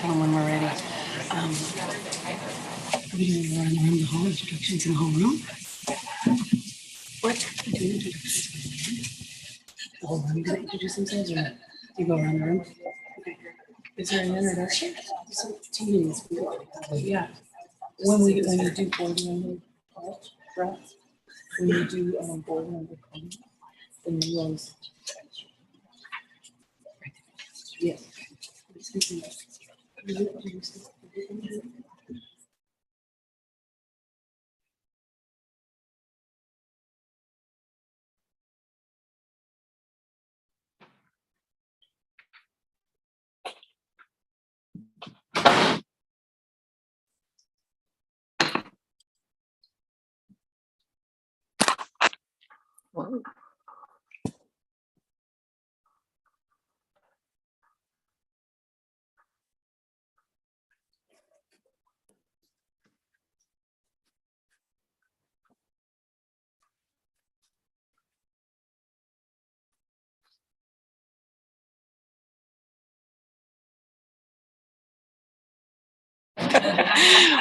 tell them when we're ready. We're going to run around the hall, introductions in the whole room. What? Do you introduce? The whole room going to introduce themselves, or do you go around the room? Okay. Is there an introduction? Some teams. Yeah. When you do board member breath, when you do board member comments, then you always. Yeah. Whoa.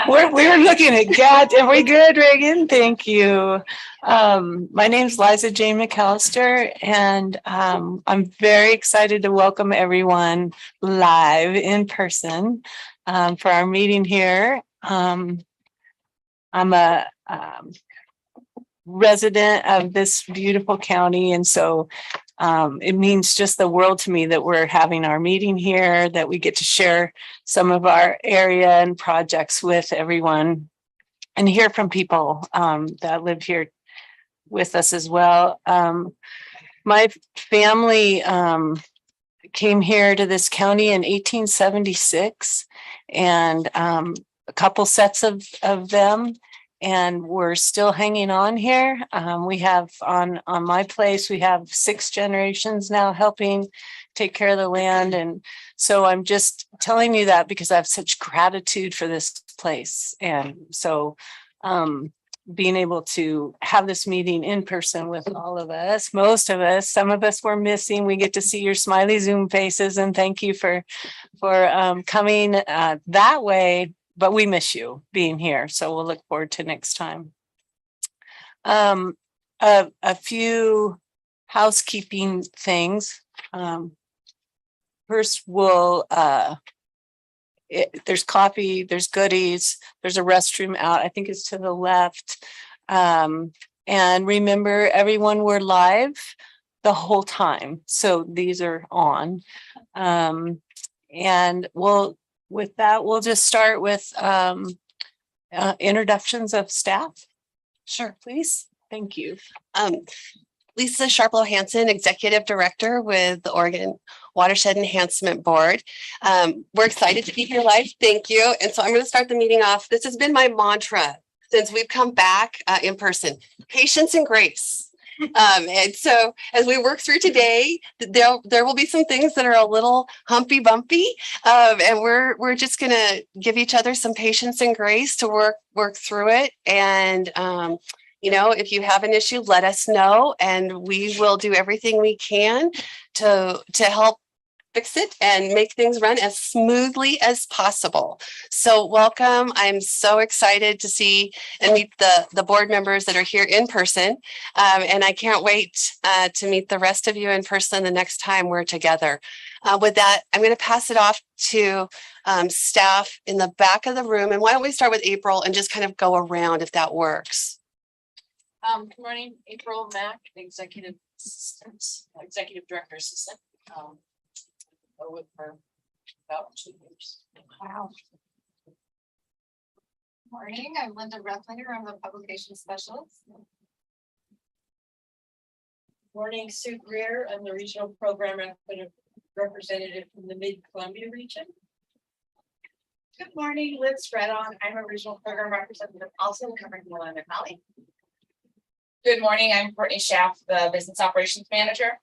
We're looking at God. Are we good, Reagan? Thank you. My name's Liza Jane McAllister, and I'm very excited to welcome everyone live in person for our meeting here. I'm a resident of this beautiful county, and so it means just the world to me that we're having our meeting here, that we get to share some of our area and projects with everyone and hear from people that live here with us as well. My family came here to this county in 1876, and a couple sets of them, and we're still hanging on here. We have on my place, we have 6 generations now helping take care of the land. And so I'm just telling you that because I have such gratitude for this place. And so being able to have this meeting in person with all of us, most of us, some of us were missing. We get to see your smiley Zoom faces, and thank you for coming that way. But we miss you being here, so we'll look forward to next time. A few housekeeping things. First, there's coffee, there's goodies, there's a restroom out. I think it's to the left. And remember, everyone, we're live the whole time, so these are on. And with that, we'll just start with introductions of staff. Sure, please. Thank you. Lisa Sharplow Hansen, Executive Director with the Oregon Watershed Enhancement Board. We're excited to be here live. Thank you. And so I'm going to start the meeting off. This has been my mantra since we've come back in person: patience and grace. And so as we work through today, there will be some things that are a little humpy bumpy, and we're just going to give each other some patience and grace to work through it. And you know, if you have an issue, let us know, and we will do everything we can to help fix it and make things run as smoothly as possible. So welcome. I'm so excited to see and meet the board members that are here in person. And I can't wait to meet the rest of you in person the next time we're together. With that, I'm going to pass it off to staff in the back of the room. And why don't we start with April and just kind of go around if that works. Good morning, April Mack, Executive Director Assistant. OWEB for about 2 years. Wow. Morning, I'm Linda Rethlinger. I'm the Publication Specialist. Morning, Sue Greer. I'm the Regional Program Representative from the Mid-Columbia region. Good morning, Liz Redon. I'm a Regional Program Representative also covering Willamette Valley. Good morning, I'm Courtney Schaff, the Business Operations Manager.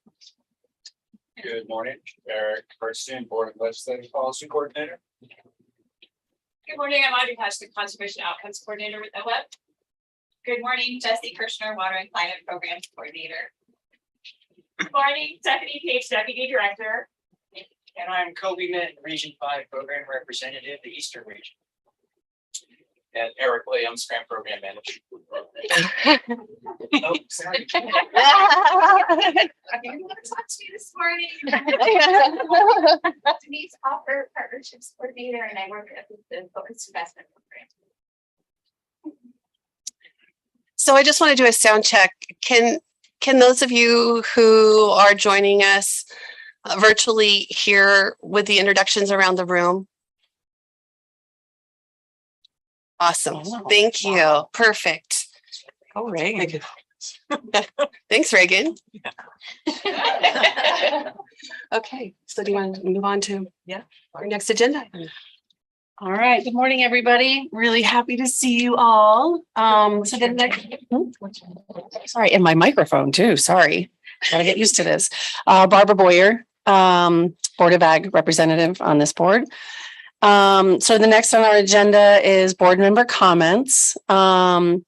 Good morning, Eric Kirsten, Board of Legislative Policy Coordinator. Good morning, I'm Audrey Hatch, the Conservation Outcomes Coordinator with OWEB. Good morning, Jesse Kirshner, Water and Climate Programs Coordinator. Good morning, Stephanie Page, Deputy Director. And I'm Kobe Mitt, Region 5 Program Representative, the Eastern Region. And Eric Williams, Grant Program Manager. Oh, sorry. I didn't want to talk to you this morning. Denise Offer, Partnerships Coordinator, and I work at the Focused Investment Program. So I just want to do a sound check. Can those of you who are joining us virtually hear with the introductions around the room? Awesome. Thank you. Perfect. Oh, Reagan. Thanks, Reagan. Okay, so do you want to move on to our next agenda? All right. Good morning, everybody. Really happy to see you all. So the next, sorry, and my microphone too. Sorry. Gotta get used to this. Barbara Boyer, Board of Ag representative on this board. So the next on our agenda is board member comments. And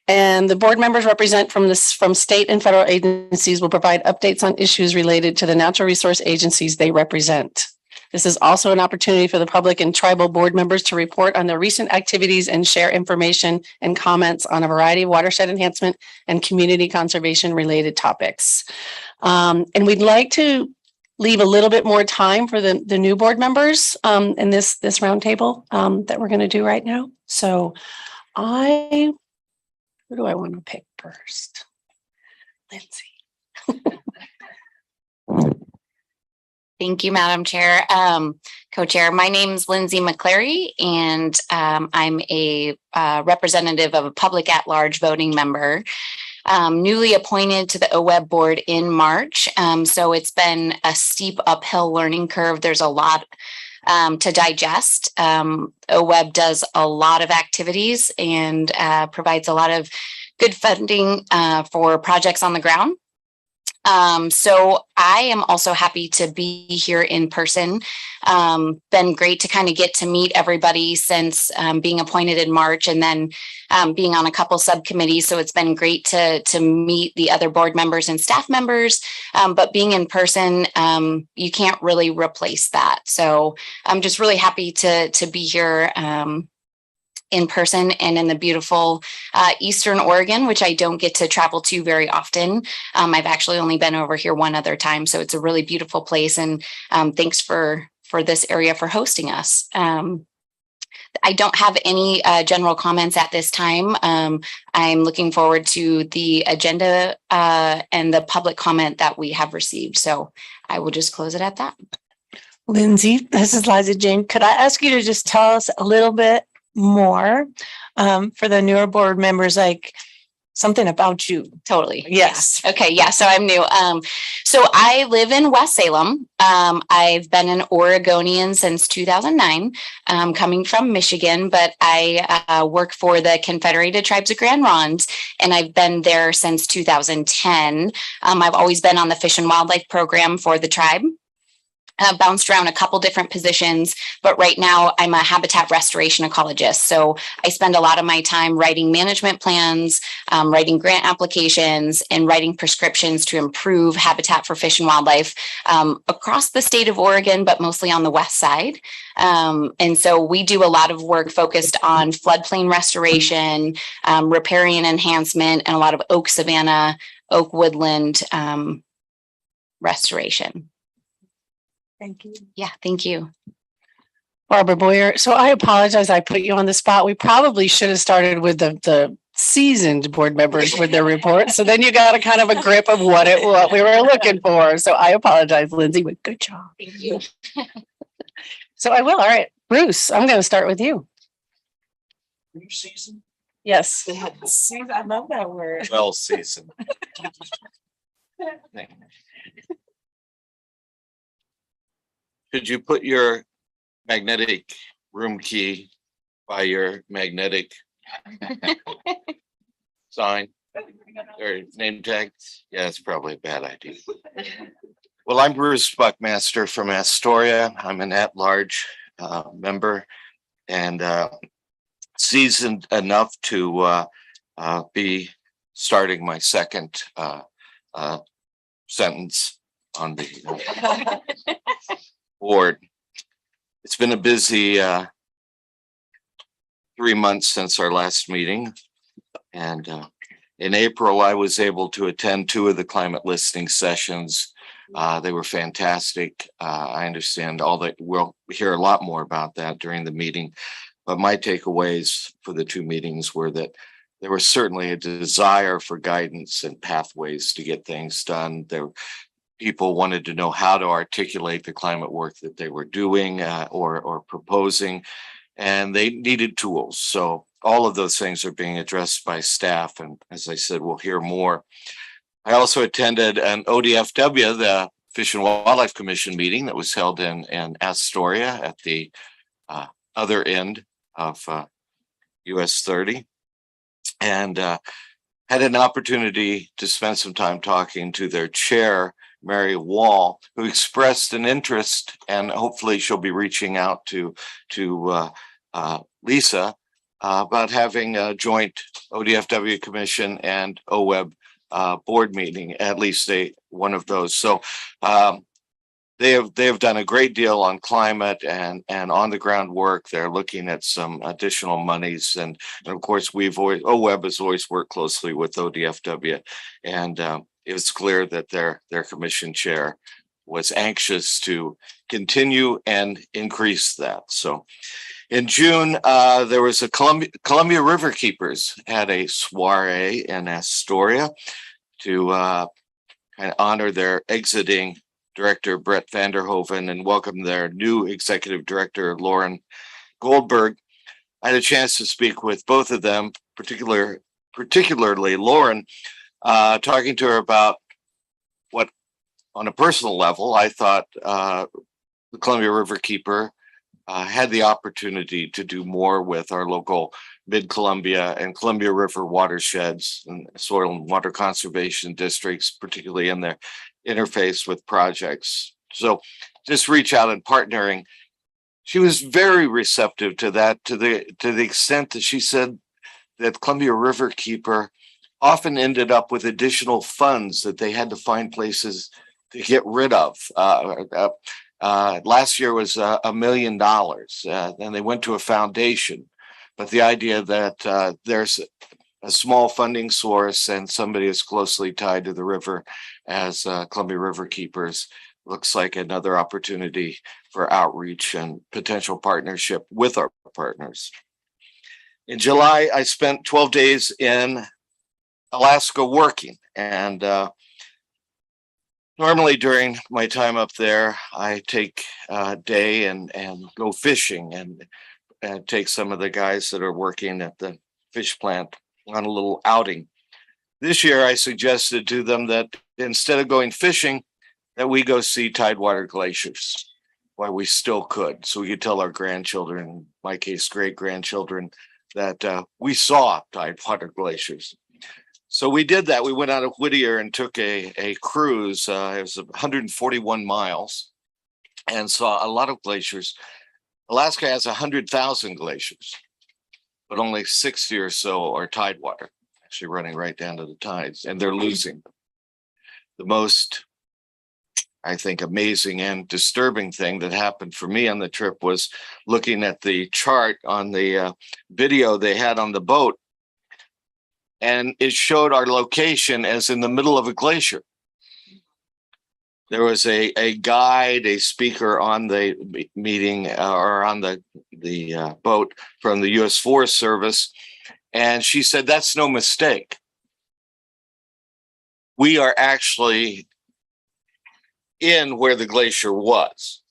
the board members represent from state and federal agencies will provide updates on issues related to the natural resource agencies they represent. This is also an opportunity for the public and tribal board members to report on their recent activities and share information and comments on a variety of watershed enhancement and community conservation related topics. And we'd like to leave a little bit more time for the new board members in this roundtable that we're going to do right now. So who do I want to pick first? Lindsay. Thank you, Madam Chair. Co-chair, my name's Lindsay McClary, and I'm a representative of a public at-large voting member, newly appointed to the OWEB board in March. So it's been a steep uphill learning curve. There's a lot to digest. OWEB does a lot of activities and provides a lot of good funding for projects on the ground. So I am also happy to be here in person. Been great to kind of get to meet everybody since being appointed in March, and then being on a couple subcommittees. So it's been great to meet the other board members and staff members. But being in person, you can't really replace that. So I'm just really happy to be here in person and in the beautiful Eastern Oregon, which I don't get to travel to very often. I've actually only been over here one other time. So it's a really beautiful place. And thanks for this area for hosting us. I don't have any general comments at this time. I'm looking forward to the agenda and the public comment that we have received. So I will just close it at that. Lindsay, this is Liza Jane. Could I ask you to just tell us a little bit more for the newer board members, like something about you? Totally. Yes. Yeah. Okay. Yeah. So I'm new. So I live in West Salem. I've been an Oregonian since 2009, coming from Michigan, but I work for the Confederated Tribes of Grand Ronde, and I've been there since 2010. I've always been on the Fish and Wildlife program for the tribe. Bounced around a couple different positions, but right now I'm a habitat restoration ecologist. So I spend a lot of my time writing management plans, writing grant applications, and writing prescriptions to improve habitat for fish and wildlife across the state of Oregon, but mostly on the west side. And so we do a lot of work focused on floodplain restoration, riparian enhancement, and a lot of oak savanna, oak woodland restoration. Thank you. Yeah, thank you. Barbara Boyer. So I apologize. I put you on the spot. We probably should have started with the seasoned board members with their report. So then you got a kind of a grip of what we were looking for. So I apologize, Lindsay, but good job. Thank you. So I will. All right, Bruce, I'm going to start with you. New season? Yes. I love that word. Well seasoned. Could you put your magnetic room key by your magnetic sign or name tag? Yeah, it's probably a bad idea. Well, I'm Bruce Buckmaster from Astoria. I'm an at-large member and seasoned enough to be starting my second sentence on the board. It's been a busy 3 months since our last meeting. And in April, I was able to attend 2 of the climate listening sessions. They were fantastic. I understand we'll hear a lot more about that during the meeting. But my takeaways for the 2 meetings were that there was certainly a desire for guidance and pathways to get things done. People wanted to know how to articulate the climate work that they were doing or proposing, and they needed tools. So all of those things are being addressed by staff. And as I said, we'll hear more. I also attended an ODFW, the Fish and Wildlife Commission meeting that was held in Astoria at the other end of US 30. And had an opportunity to spend some time talking to their chair, Mary Wall, who expressed an interest, and hopefully she'll be reaching out to Lisa about having a joint ODFW commission and OWEB board meeting, at least one of those. So they have done a great deal on climate and on the ground work. They're looking at some additional monies, and of course OWEB has always worked closely with ODFW, and it was clear that their commission chair was anxious to continue and increase that. So in June, there was a Columbia River Keepers had a soiree in Astoria to kind of honor their exiting director, Brett Vanderhoven, and welcome their new executive director, Lauren Goldberg. I had a chance to speak with both of them, particularly Lauren, talking to her about what, on a personal level, I thought the Columbia River Keeper had the opportunity to do more with our local mid-Columbia and Columbia River watersheds and soil and water conservation districts, particularly in their interface with projects. So just reach out and partnering. She was very receptive to that, to the extent that she said that Columbia River Keeper often ended up with additional funds that they had to find places to get rid of. Last year was $1 million. Then they went to a foundation. But the idea that there's a small funding source and somebody is closely tied to the river as Columbia River Keepers looks like another opportunity for outreach and potential partnership with our partners. In July, I spent 12 days in Alaska working, and normally during my time up there, I take a day and go fishing and take some of the guys that are working at the fish plant on a little outing. This year, I suggested to them that instead of going fishing, that we go see tidewater glaciers while we still could. So we could tell our grandchildren, in my case, great-grandchildren, that we saw tidewater glaciers. So we did that. We went out of Whittier and took a cruise. It was 141 miles and saw a lot of glaciers. Alaska has 100,000 glaciers, but only 60 or so are tidewater, actually running right down to the tides, and they're losing. The most, I think, amazing and disturbing thing that happened for me on the trip was looking at the chart on the video they had on the boat, and it showed our location as in the middle of a glacier. There was a guide, a speaker on the meeting or on the boat from the U.S. Forest Service, and she said, "That's no mistake. We are actually in where the glacier was.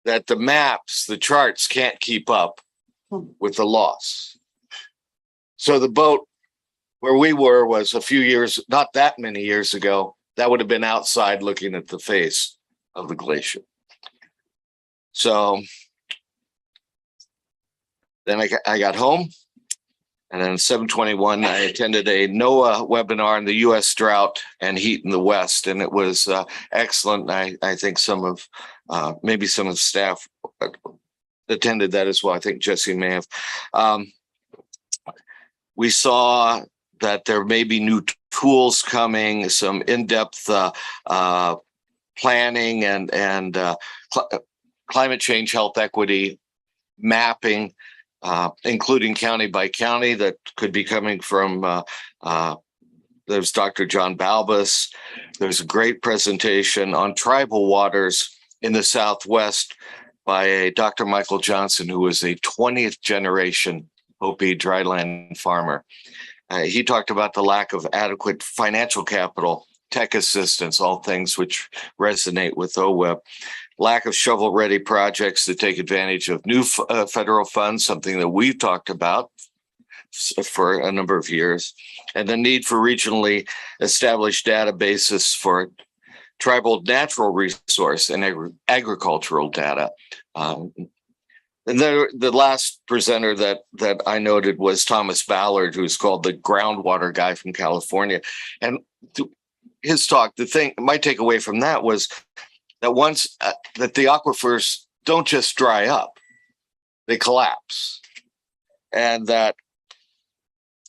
That the maps, the charts can't keep up with the loss." So the boat where we were was a few years, not that many years ago. That would have been outside looking at the face of the glacier. So then I got home, and then 7/21, I attended a NOAA webinar on the U.S. drought and heat in the West, and it was excellent. I think maybe some of the staff attended that as well. I think Jesse may have. We saw that there may be new tools coming, some in-depth planning and climate change, health equity, mapping, including county by county, that could be coming from there's Dr. John Balbus. There's a great presentation on tribal waters in the Southwest by a Dr. Michael Johnson, who was a 20th generation Hopi dryland farmer. He talked about the lack of adequate financial capital, tech assistance, all things which resonate with OWEB. Lack of shovel-ready projects to take advantage of new federal funds, something that we've talked about for a number of years, and the need for regionally established databases for tribal natural resource and agricultural data. And the last presenter that I noted was Thomas Ballard, who's called the groundwater guy from California. And his talk, my takeaway from that was that once that the aquifers don't just dry up, they collapse. And that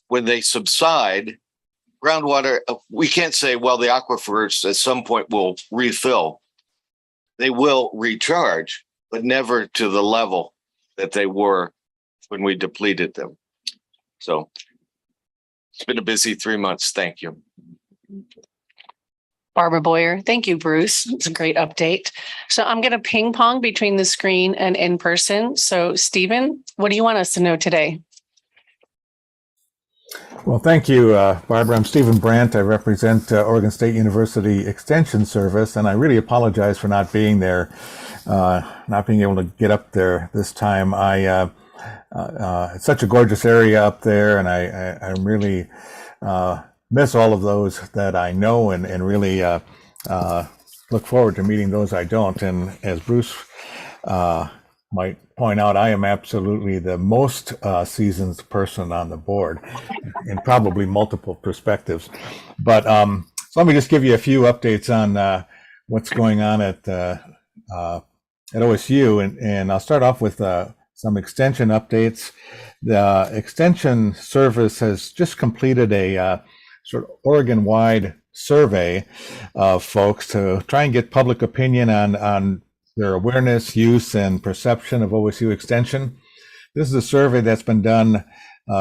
when they subside, groundwater, we can't say, well, the aquifers at some point will refill. They will recharge, but never to the level that they were when we depleted them. So it's been a busy 3 months. Thank you. Barbara Boyer. Thank you, Bruce. It's a great update. So I'm going to ping pong between the screen and in person. So Stephen, what do you want us to know today? Well, thank you, Barbara. I'm Stephen Brandt. I represent Oregon State University Extension Service, and I really apologize for not being there, not being able to get up there this time. It's such a gorgeous area up there, and I really miss all of those that I know, and really look forward to meeting those I don't. And as Bruce might point out, I am absolutely the most seasoned person on the board, in probably multiple perspectives. But so let me just give you a few updates on what's going on at OSU, and I'll start off with some extension updates. The extension service has just completed a sort of Oregon-wide survey of folks to try and get public opinion on their awareness, use, and perception of OSU Extension. This is a survey that's been done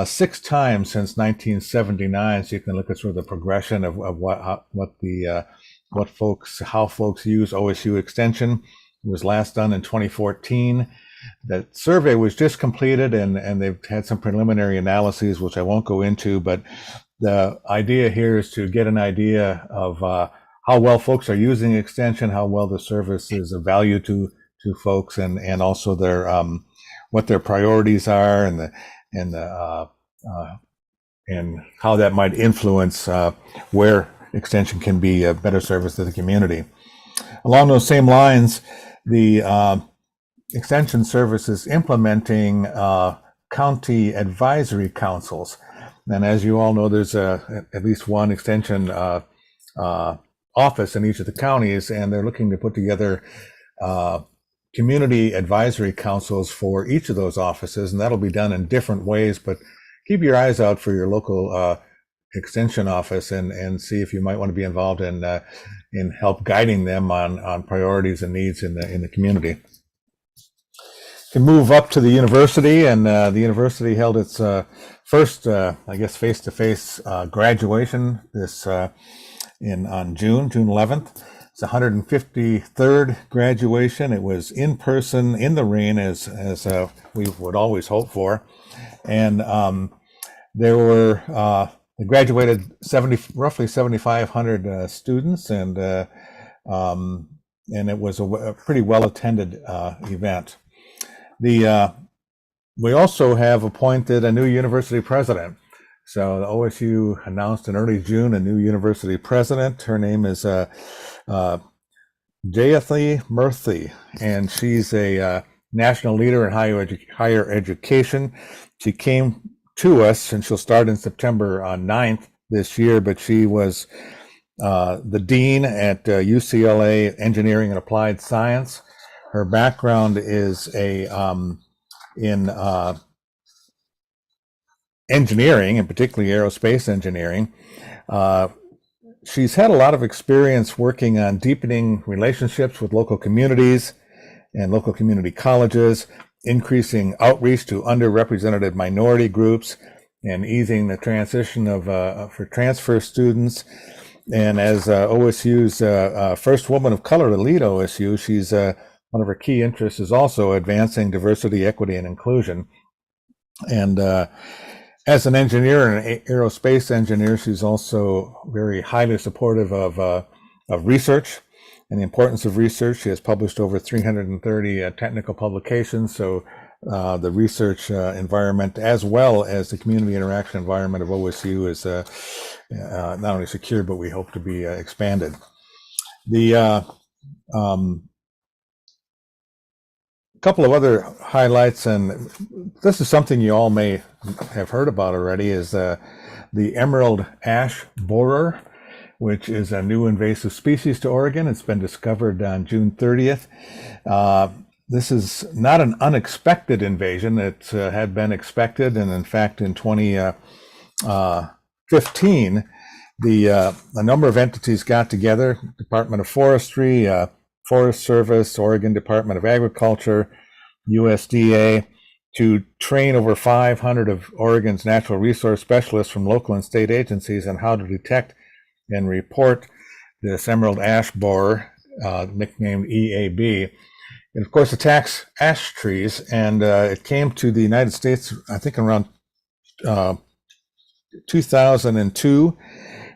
6 times since 1979, so you can look at sort of the progression of how folks use OSU Extension. It was last done in 2014. That survey was just completed, and they've had some preliminary analyses, which I won't go into, but the idea here is to get an idea of how well folks are using Extension, how well the service is of value to folks, and also their what their priorities are, and how that might influence where Extension can be a better service to the community. Along those same lines, the Extension Service is implementing county advisory councils. And as you all know, there's at least one Extension office in each of the counties, and they're looking to put together community advisory councils for each of those offices, and that'll be done in different ways. But keep your eyes out for your local Extension office and see if you might want to be involved in help guiding them on priorities and needs in the community. Can move up to the university, and the university held its first, I guess, face-to-face graduation on June 11th. It's 153rd graduation. It was in person in the rain, as we would always hope for, and they graduated roughly 7,500 students, and it was a pretty well attended event. We also have appointed a new university president. So the OSU announced in early June a new university president. Her name is Jayathi Murthy, and she's a national leader in higher education. She came to us, and she'll start in September 9th this year, but she was the dean at UCLA Engineering and Applied Science. Her background is in engineering, and particularly aerospace engineering. she's had a lot of experience working on deepening relationships with local communities and local community colleges, increasing outreach to underrepresented minority groups, and easing the transition of for transfer students. And as OSU's first woman of color to lead OSU, she's one of her key interests is also advancing diversity, equity, and inclusion. And as an engineer, an aerospace engineer, she's also very highly supportive of research and the importance of research. She has published over 330 technical publications. So the research environment, as well as the community interaction environment of OSU, is not only secure, but we hope to be expanded. The couple of other highlights, and this is something you all may have heard about already, is the emerald ash borer, which is a new invasive species to Oregon. It's been discovered on June 30th. This is not an unexpected invasion. It had been expected, and in fact, in 2015, a number of entities got together: Department of Forestry, Forest Service, Oregon Department of Agriculture, USDA, to train over 500 of Oregon's natural resource specialists from local and state agencies on how to detect and report this emerald ash borer, nicknamed EAB. And of course, attacks ash trees, and it came to the United States, I think, around 2002.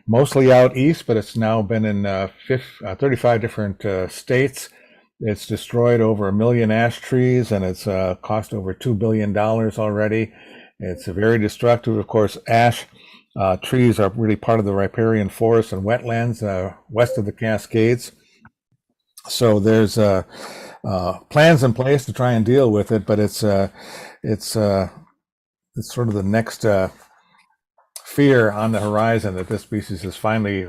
Mostly out east, but it's now been in 35 different states. It's destroyed over 1 million ash trees, and it's cost over $2 billion already. It's very destructive. Of course, ash trees are really part of the riparian forests and wetlands west of the Cascades. So there's plans in place to try and deal with it, but it's sort of the next fear on the horizon that this species has finally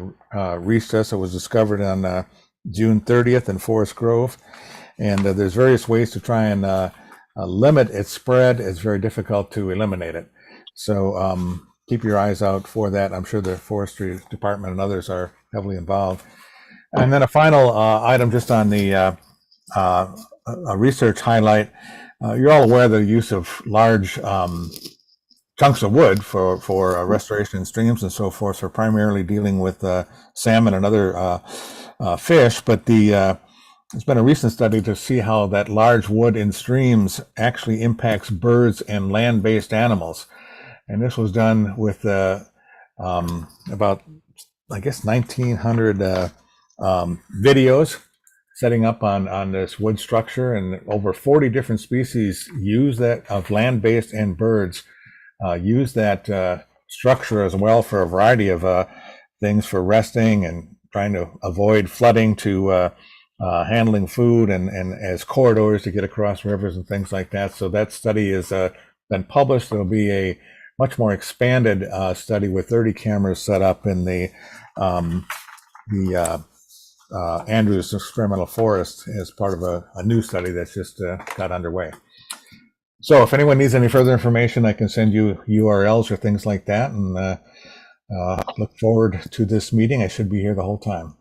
reached us. It was discovered on June 30th in Forest Grove, and there's various ways to try and limit its spread. It's very difficult to eliminate it. So keep your eyes out for that. I'm sure the Forestry Department and others are heavily involved. And then a final item just on the a research highlight. You're all aware of the use of large chunks of wood for restoration in streams and so forth, for primarily dealing with salmon and other fish. But there's been a recent study to see how that large wood in streams actually impacts birds and land-based animals. And this was done with about, I guess, 1,900 videos setting up on this wood structure, and over 40 different species use that, of land-based and birds, use that structure as well for a variety of things, for resting and trying to avoid flooding, to handling food, and as corridors to get across rivers and things like that. So that study has been published. There'll be a much more expanded study with 30 cameras set up in the Andrews Experimental Forest as part of a new study that's just got underway. So if anyone needs any further information, I can send you URLs or things like that, and look forward to this meeting. I should be here the whole time.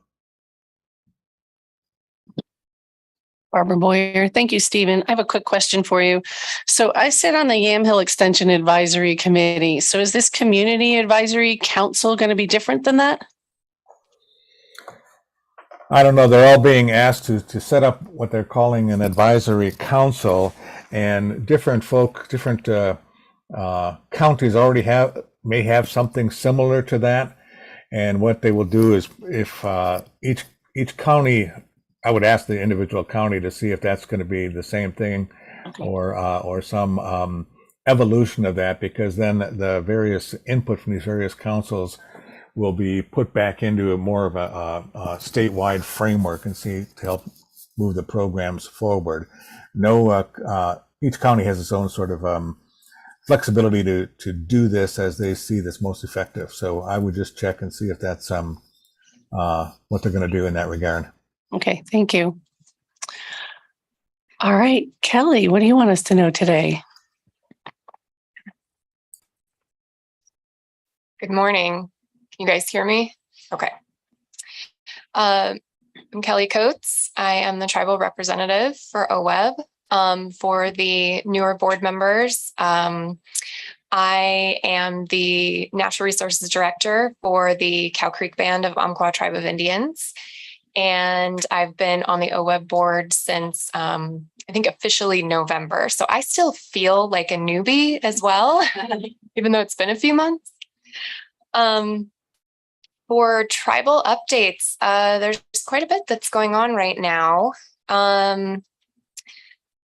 Barbara Boyer. Thank you, Stephen. I have a quick question for you. So I sit on the Yamhill Extension Advisory Committee. So is this Community Advisory Council going to be different than that? I don't know. They're all being asked to set up what they're calling an advisory council, and different counties already may have something similar to that. And what they will do is, if each county, I would ask the individual county to see if that's going to be the same thing, okay, or some evolution of that, because then the various input from these various councils will be put back into more of a statewide framework and see to help move the programs forward. Each county has its own sort of flexibility to do this as they see this most effective. So I would just check and see if that's what they're going to do in that regard. Okay, thank you. All right, Kelly, what do you want us to know today? Good morning. Can you guys hear me? Okay. I'm Kelly Coates. I am the tribal representative for OWEB. For the newer board members, I am the Natural Resources Director for the Cow Creek Band of Umpqua Tribe of Indians. And I've been on the OWEB board since I think officially November. So I still feel like a newbie as well, even though it's been a few months. For tribal updates, there's quite a bit that's going on right now.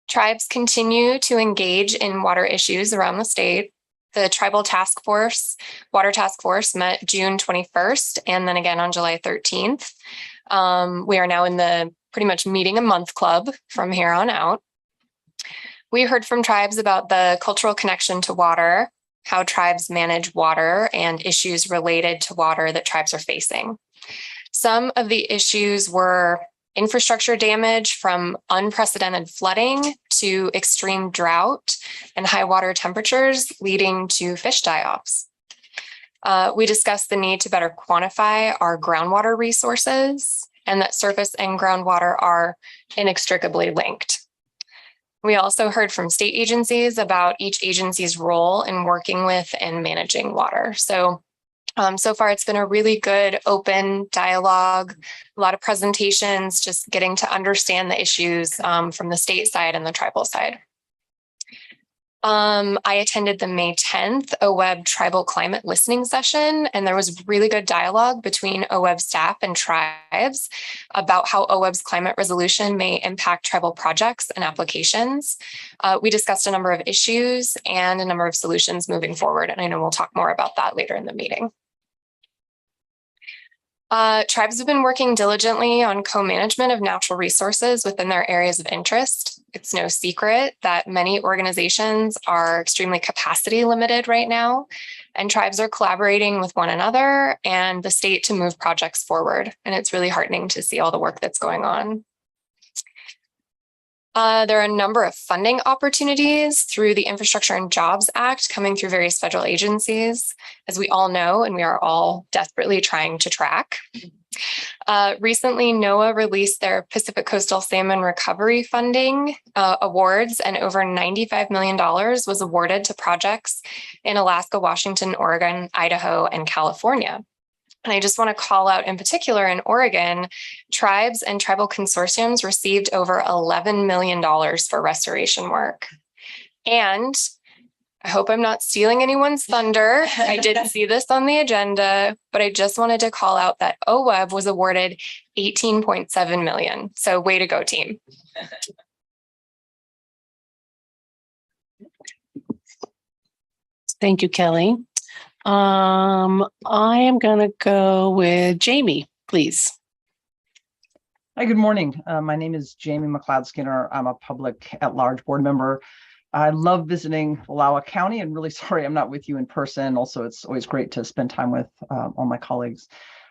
Tribes continue to engage in water issues around the state. The Tribal Task Force, Water Task Force met June 21st and then again on July 13th. We are now in the pretty much meeting a month club from here on out. We heard from tribes about the cultural connection to water, how tribes manage water, and issues related to water that tribes are facing. Some of the issues were infrastructure damage from unprecedented flooding to extreme drought and high water temperatures leading to fish die-offs. We discussed the need to better quantify our groundwater resources and that surface and groundwater are inextricably linked. We also heard from state agencies about each agency's role in working with and managing water. So far it's been a really good open dialogue, a lot of presentations, just getting to understand the issues from the state side and the tribal side. I attended the May 10th OWEB Tribal Climate Listening Session, and there was really good dialogue between OWEB staff and tribes about how OWEB's climate resolution may impact tribal projects and applications. We discussed a number of issues and a number of solutions moving forward, and I know we'll talk more about that later in the meeting. Tribes have been working diligently on co-management of natural resources within their areas of interest. It's no secret that many organizations are extremely capacity limited right now, and tribes are collaborating with one another and the state to move projects forward. And it's really heartening to see all the work that's going on. There are a number of funding opportunities through the Infrastructure and Jobs Act coming through various federal agencies, as we all know, and we are all desperately trying to track. Recently, NOAA released their Pacific Coastal Salmon Recovery Funding awards, and over $95 million was awarded to projects in Alaska, Washington, Oregon, Idaho, and California. And I just want to call out in particular in Oregon, tribes and tribal consortiums received over $11 million for restoration work. And I hope I'm not stealing anyone's thunder. I did see this on the agenda, but I just wanted to call out that OWEB was awarded $18.7 million. So way to go, team. Thank you, Kelly. I am going to go with Jamie, please. Hi, good morning. My name is Jamie McLeod Skinner. I'm a public at-large board member. I love visiting Wallowa County, and really sorry I'm not with you in person. Also, it's always great to spend time with all my colleagues.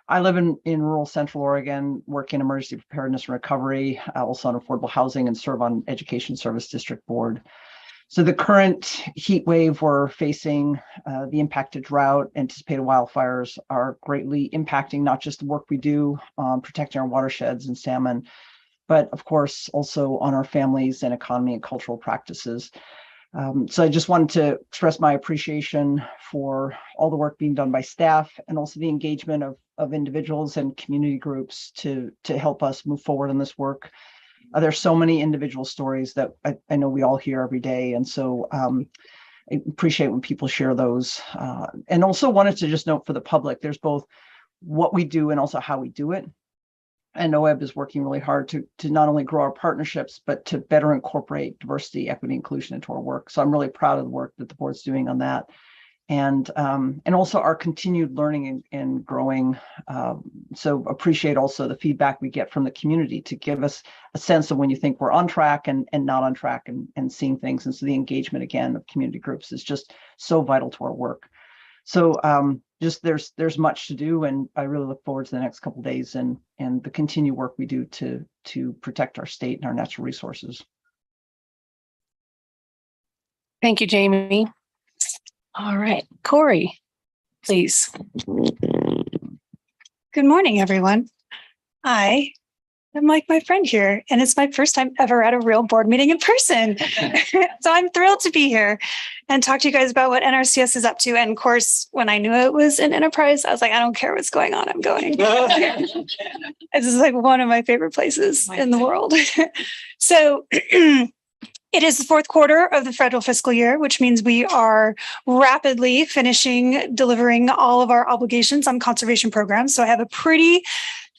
I live in rural Central Oregon, work in emergency preparedness and recovery, also on affordable housing, and serve on Education Service District Board. So the current heat wave we're facing, the impact of drought, anticipated wildfires are greatly impacting not just the work we do on protecting our watersheds and salmon, but of course also on our families and economy and cultural practices. So I just wanted to express my appreciation for all the work being done by staff and also the engagement of individuals and community groups to help us move forward in this work. There's so many individual stories that I know we all hear every day. And so I appreciate when people share those. And also wanted to just note for the public, there's both what we do and also how we do it. And OWEB is working really hard to not only grow our partnerships, but to better incorporate diversity, equity, inclusion into our work. So I'm really proud of the work that the board's doing on that. And also our continued learning and growing. So appreciate also the feedback we get from the community to give us a sense of when you think we're on track and not on track and seeing things. And so the engagement again of community groups is just so vital to our work. So just there's much to do, and I really look forward to the next couple of days and the continued work we do to protect our state and our natural resources. Thank you, Jamie. All right, Corey, please. Good morning, everyone. I am like my friend here, and it's my first time ever at a real board meeting in person. So I'm thrilled to be here and talk to you guys about what NRCS is up to. And of course, when I knew it was an enterprise, I was like, I don't care what's going on, I'm going. This is like one of my favorite places in the world. So it is the fourth quarter of the federal fiscal year, which means we are rapidly finishing delivering all of our obligations on conservation programs. So I have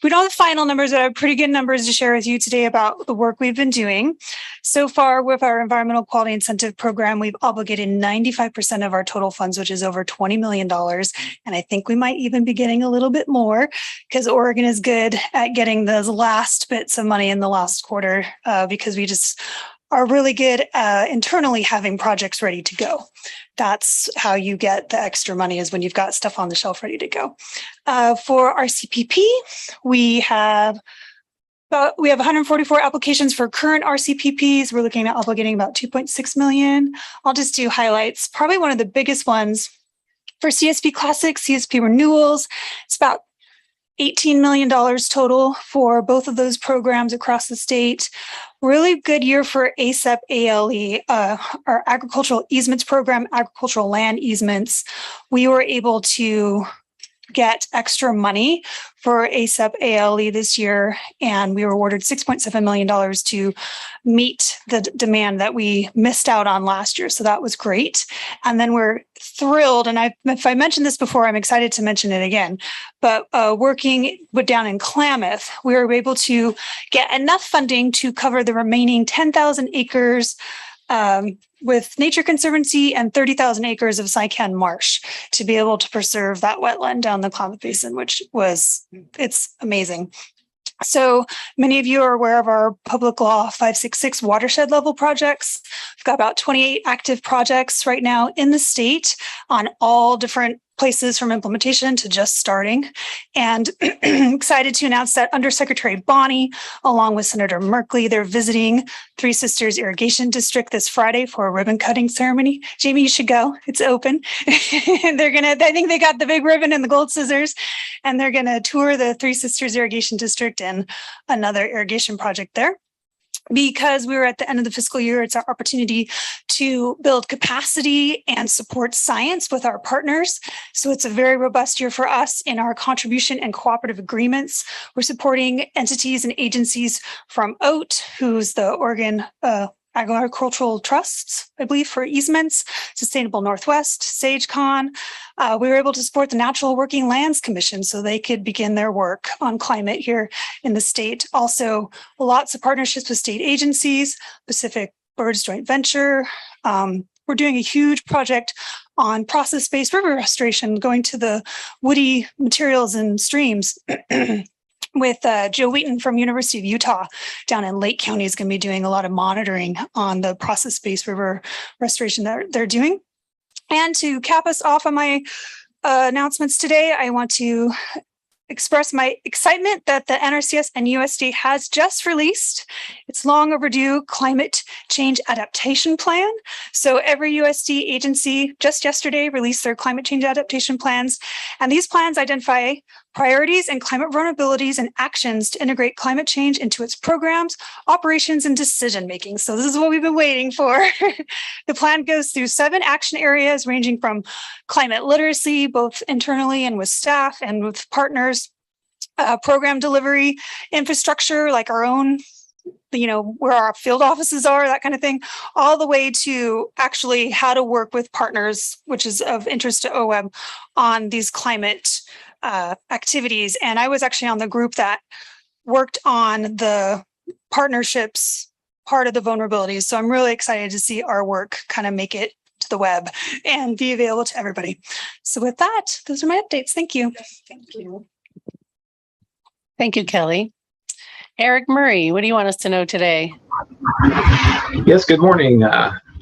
we don't have the final numbers, but I have pretty good numbers to share with you today about the work we've been doing. So far with our environmental quality incentive program, we've obligated 95% of our total funds, which is over $20 million. And I think we might even be getting a little bit more because Oregon is good at getting those last bits of money in the last quarter because we just are really good internally having projects ready to go. That's how you get the extra money, is when you've got stuff on the shelf ready to go. For our CPP, we have 144 applications for current RCPPs. We're looking at obligating about 2.6 million. I'll just do highlights. Probably one of the biggest ones for CSP Classic, CSP renewals. It's about $18 million total for both of those programs across the state. Really good year for ASEP ALE, our agricultural easements program, agricultural land easements. We were able to get extra money for ASEP ALE this year, and we were awarded $6.7 million to meet the demand that we missed out on last year. So that was great. And then we're thrilled, and if I mentioned this before, I'm excited to mention it again, but working down in Klamath, we were able to get enough funding to cover the remaining 10,000 acres with Nature Conservancy and 30,000 acres of Sycan marsh to be able to preserve that wetland down the Klamath Basin, it's amazing. So many of you are aware of our Public Law 566 watershed level projects. We've got about 28 active projects right now in the state on all different places from implementation to just starting. And excited to announce that Undersecretary Bonnie, along with Senator Merkley, they're visiting Three Sisters Irrigation District this Friday for a ribbon cutting ceremony. Jamie, you should go. It's open. I think they got the big ribbon and the gold scissors, and they're gonna tour the Three Sisters Irrigation District and another irrigation project there. Because we were at the end of the fiscal year, it's our opportunity to build capacity and support science with our partners. So it's a very robust year for us in our contribution and cooperative agreements. We're supporting entities and agencies from OAT, who's the Oregon Agricultural Trusts, I believe, for easements, Sustainable Northwest, SageCon. We were able to support the Natural Working Lands Commission so they could begin their work on climate here in the state. Also, lots of partnerships with state agencies, Pacific Birds Joint Venture. We're doing a huge project on process-based river restoration, going to the woody materials and streams. With Joe Wheaton from University of Utah down in Lake County is going to be doing a lot of monitoring on the process-based river restoration that they're doing. And to cap us off on my announcements today, I want to express my excitement that the NRCS and USDA has just released its long overdue climate change adaptation plan. So every USD agency just yesterday released their climate change adaptation plans. And these plans identify priorities and climate vulnerabilities and actions to integrate climate change into its programs, operations, and decision-making. So this is what we've been waiting for. The plan goes through 7 action areas ranging from climate literacy, both internally and with staff and with partners, program delivery, infrastructure, like our own, where our field offices are, that kind of thing, all the way to actually how to work with partners, which is of interest to OWEB on these climate activities. And I was actually on the group that worked on the partnerships part of the vulnerabilities. So I'm really excited to see our work kind of make it to the web and be available to everybody. So with that, those are my updates. Thank you. Thank you. Thank you, Kelly. Eric Murray, what do you want us to know today? Yes, good morning.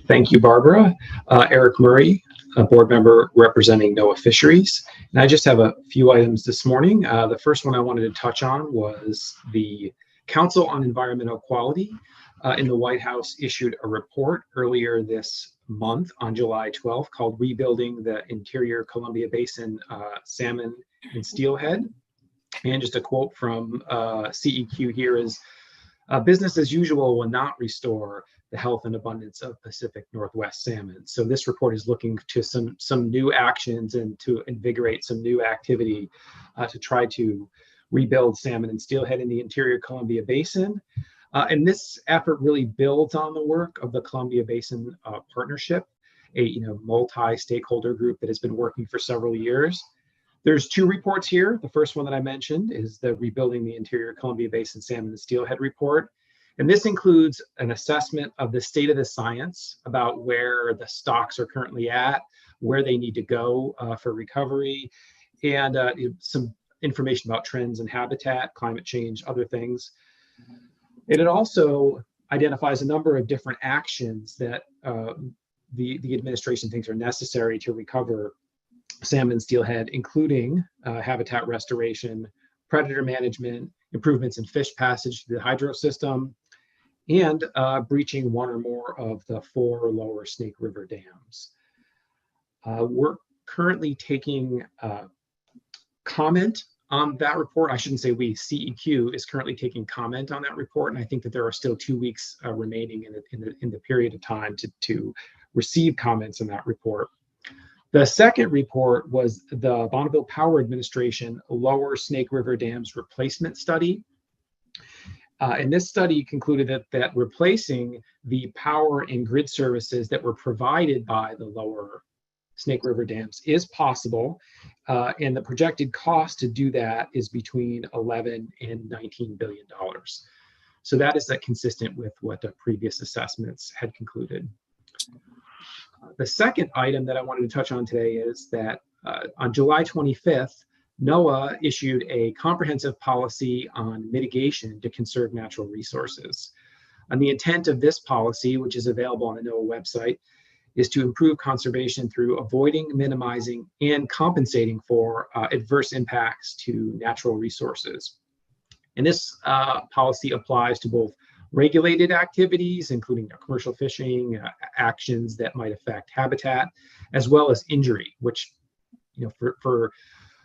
Thank you, Barbara. Eric Murray, a board member representing NOAA Fisheries. And I just have a few items this morning. The first one I wanted to touch on was the Council on Environmental Quality in the White House issued a report earlier this month on July 12th called Rebuilding the Interior Columbia Basin Salmon and Steelhead. And just a quote from CEQ here is, business as usual will not restore the health and abundance of Pacific Northwest salmon. So this report is looking to some new actions and to invigorate some new activity to try to rebuild salmon and steelhead in the interior Columbia Basin. And this effort really builds on the work of the Columbia Basin Partnership, a multi-stakeholder group that has been working for several years. There's two reports here. The first one that I mentioned is the Rebuilding the Interior Columbia Basin Salmon and Steelhead report. And this includes an assessment of the state of the science about where the stocks are currently at, where they need to go for recovery, and some information about trends in habitat, climate change, other things. And it also identifies a number of different actions that the administration thinks are necessary to recover salmon and steelhead, including habitat restoration, predator management, improvements in fish passage through the hydro system, and breaching one or more of the 4 lower Snake River dams. We're currently taking comment on that report. I shouldn't say we, CEQ is currently taking comment on that report, and I think that there are still 2 weeks remaining in the period of time to receive comments on that report. The second report was the Bonneville Power Administration Lower Snake River Dams Replacement Study. And this study concluded that replacing the power and grid services that were provided by the lower Snake River dams is possible. And the projected cost to do that is between $11 and $19 billion. So that is consistent with what the previous assessments had concluded. The second item that I wanted to touch on today is that on July 25th, NOAA issued a comprehensive policy on mitigation to conserve natural resources. And the intent of this policy, which is available on the NOAA website, is to improve conservation through avoiding, minimizing, and compensating for adverse impacts to natural resources. And this policy applies to both regulated activities, including commercial fishing, actions that might affect habitat, as well as injury, which, for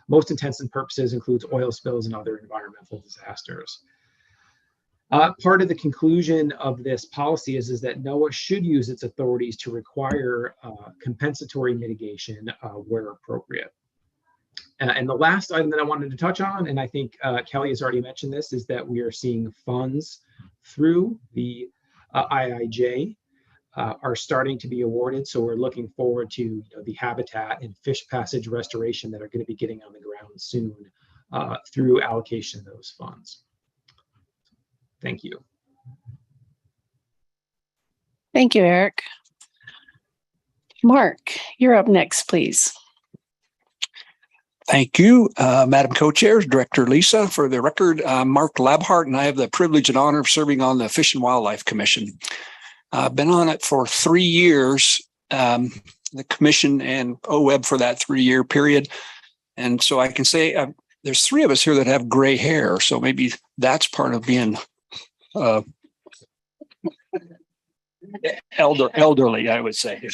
most intents and purposes includes oil spills and other environmental disasters. Part of the conclusion of this policy is that NOAA should use its authorities to require compensatory mitigation where appropriate. And the last item that I wanted to touch on, and I think Kelly has already mentioned this, is that we are seeing funds through the IIJ are starting to be awarded. So we're looking forward to the habitat and fish passage restoration that are going to be getting on the ground soon through allocation of those funds. Thank you. Thank you, Eric. Mark, you're up next, please. Thank you, Madam Co-Chair, Director Lisa. For the record, I'm Mark Labhart, and I have the privilege and honor of serving on the Fish and Wildlife Commission. I've been on it for 3 years, the commission and OWEB for that 3-year period. And so I can say there's 3 of us here that have gray hair. So maybe that's part of being elderly, I would say,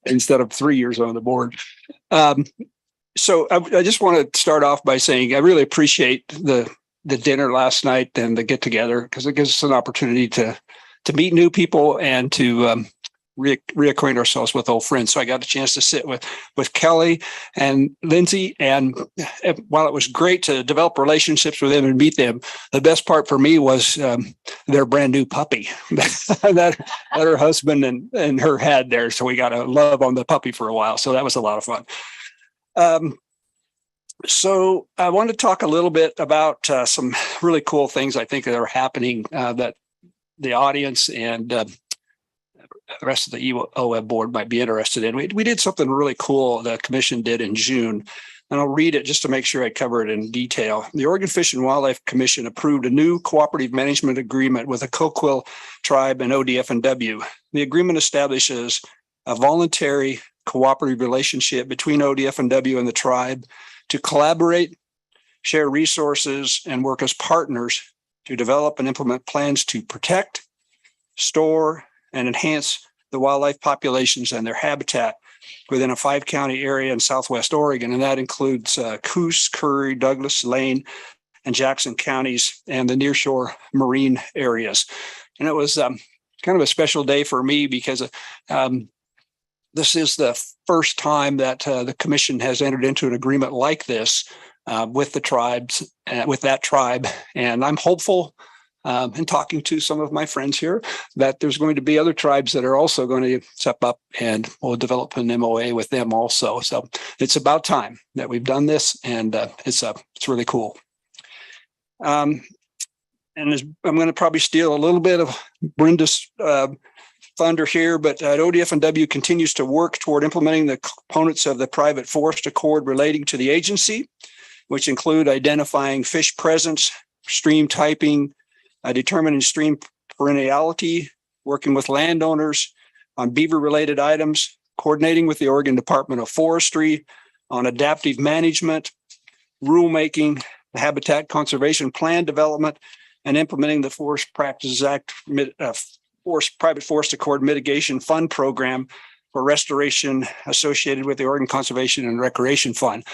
instead of 3 years on the board. So I just want to start off by saying I really appreciate the dinner last night and the get together, because it gives us an opportunity to meet new people and to reacquaint ourselves with old friends. So I got a chance to sit with Kelly and Lindsay, and while it was great to develop relationships with them and meet them, the best part for me was their brand new puppy that her husband and her had there. So we got a love on the puppy for a while. So that was a lot of fun. So I want to talk a little bit about some really cool things I think that are happening that the audience and the rest of the OWEB board might be interested in. We did something really cool the commission did in June, and I'll read it just to make sure I cover it in detail. The Oregon Fish and Wildlife Commission approved a new cooperative management agreement with the Coquille Tribe and ODF&W. The agreement establishes a voluntary cooperative relationship between ODF&W and the tribe to collaborate, share resources, and work as partners to develop and implement plans to protect, store, and enhance the wildlife populations and their habitat within a 5-county area in Southwest Oregon. And that includes Coos, Curry, Douglas, Lane, and Jackson counties and the nearshore marine areas. And it was kind of a special day for me because this is the first time that the commission has entered into an agreement like this with the tribes, with that tribe. And I'm hopeful, in talking to some of my friends here, that there's going to be other tribes that are also going to step up, and we'll develop an MOA with them also. So it's about time that we've done this, and it's really cool. And I'm going to probably steal a little bit of Brenda's thunder here, but ODF&W continues to work toward implementing the components of the private forest accord relating to the agency, which include identifying fish presence, stream typing, determining stream perenniality, working with landowners on beaver-related items, coordinating with the Oregon Department of Forestry on adaptive management, rulemaking, the Habitat Conservation Plan development, and implementing the Forest Practices Act Private Forest Accord Mitigation Fund Program for restoration associated with the Oregon Conservation and Recreation Fund.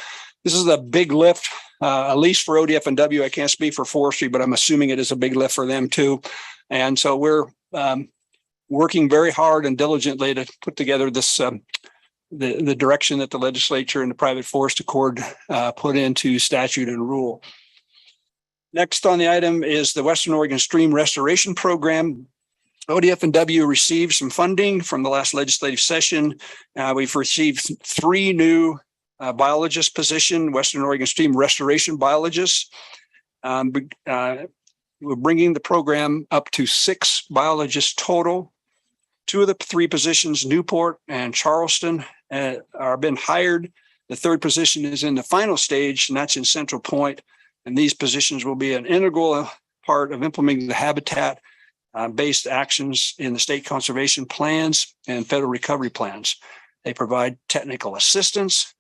This is a big lift, at least for ODF&W. I can't speak for forestry, but I'm assuming it is a big lift for them too. And so we're working very hard and diligently to put together this the direction that the legislature and the Private Forest Accord put into statute and rule. Next on the item is the Western Oregon Stream Restoration Program. ODF&W received some funding from the last legislative session. We've received 3 new biologist position, Western Oregon Stream Restoration biologists. We're bringing the program up to 6 biologists total. 2 of the 3 positions, Newport and Charleston, are been hired. The 3rd position is in the final stage, and that's in Central Point. And these positions will be an integral part of implementing the habitat based actions in the state conservation plans and federal recovery plans. They provide technical assistance,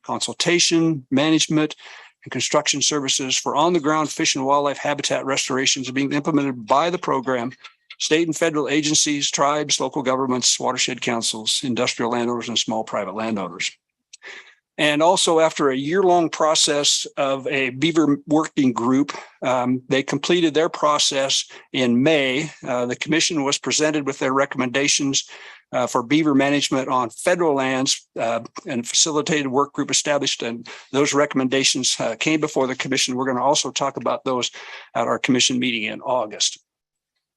consultation, management, and construction services for on-the-ground fish and wildlife habitat restorations being implemented by the program, state and federal agencies, tribes, local governments, watershed councils, industrial landowners, and small private landowners. And also, after a year-long process of a beaver working group, they completed their process in May. The commission was presented with their recommendations for beaver management on federal lands, and facilitated work group established, and those recommendations came before the commission. We're going to also talk about those at our commission meeting in August.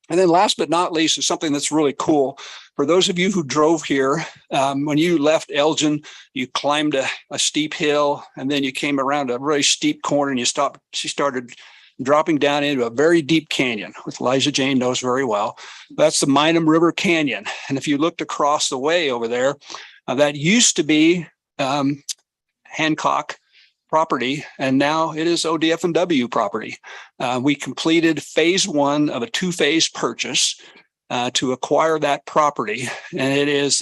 And then last but not least is something that's really cool. For those of you who drove here, when you left Elgin, you climbed a steep hill, and then you came around a really steep corner and you started dropping down into a very deep canyon, which Elijah Jane knows very well. That's the Minam River Canyon. And if you looked across the way over there, that used to be Hancock property, and now it is ODF&W property. We completed phase 1 of a 2-phase purchase to acquire that property. And it is,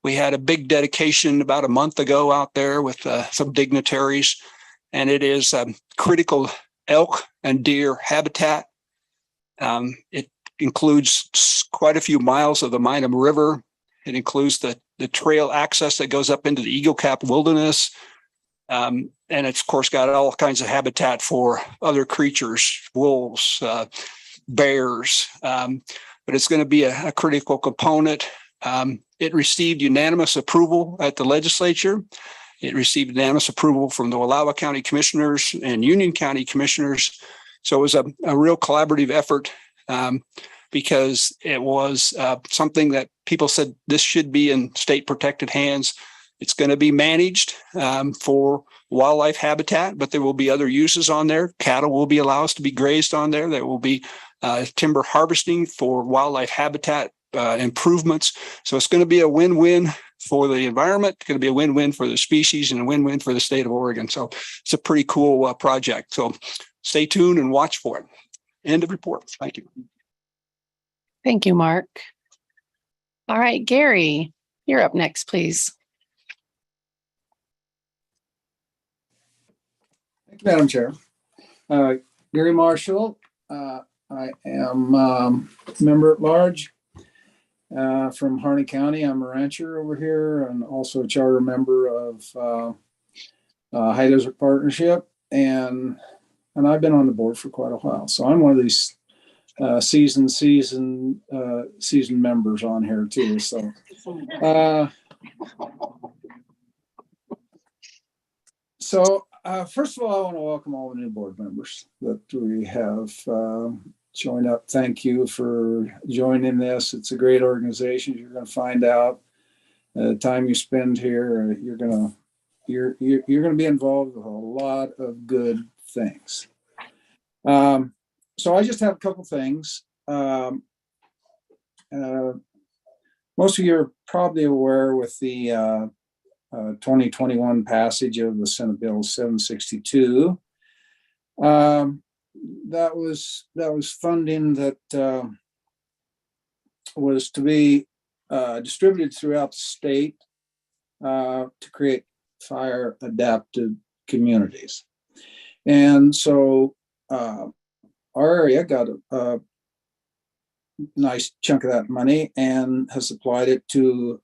we had a big dedication about a month ago out there with some dignitaries, and it is critical elk and deer habitat. It includes quite a few miles of the Minam River. It includes the trail access that goes up into the Eagle Cap Wilderness. And it's, of course, got all kinds of habitat for other creatures, wolves, bears, but it's going to be a critical component. It received unanimous approval at the legislature. It received unanimous approval from the Wallowa County Commissioners and Union County Commissioners. So it was a real collaborative effort because it was something that people said this should be in state protected hands. It's going to be managed for wildlife habitat, but there will be other uses on there. Cattle will be allowed to be grazed on there. There will be timber harvesting for wildlife habitat improvements. So it's going to be a win-win for the environment. It's going to be a win-win for the species and a win-win for the state of Oregon. So it's a pretty cool project. So stay tuned and watch for it. End of report. Thank you. Thank you, Mark. All right, Gary, you're up next, please. Thank you, Madam Chair. Gary Marshall. I am member at large. from Harney County. I'm a rancher over here and also a charter member of High Desert Partnership. And I've been on the board for quite a while. So I'm one of these seasoned members on here too. So first of all, I want to welcome all the new board members that we have joined up. Thank you for joining this. It's a great organization. You're going to find out the time you spend here, you're going to be involved with a lot of good things. So I just have a couple things. Most of you are probably aware with the 2021 passage of the Senate Bill 762. That was funding that was to be distributed throughout the state to create fire adapted communities. And so our area got a nice chunk of that money and has applied it to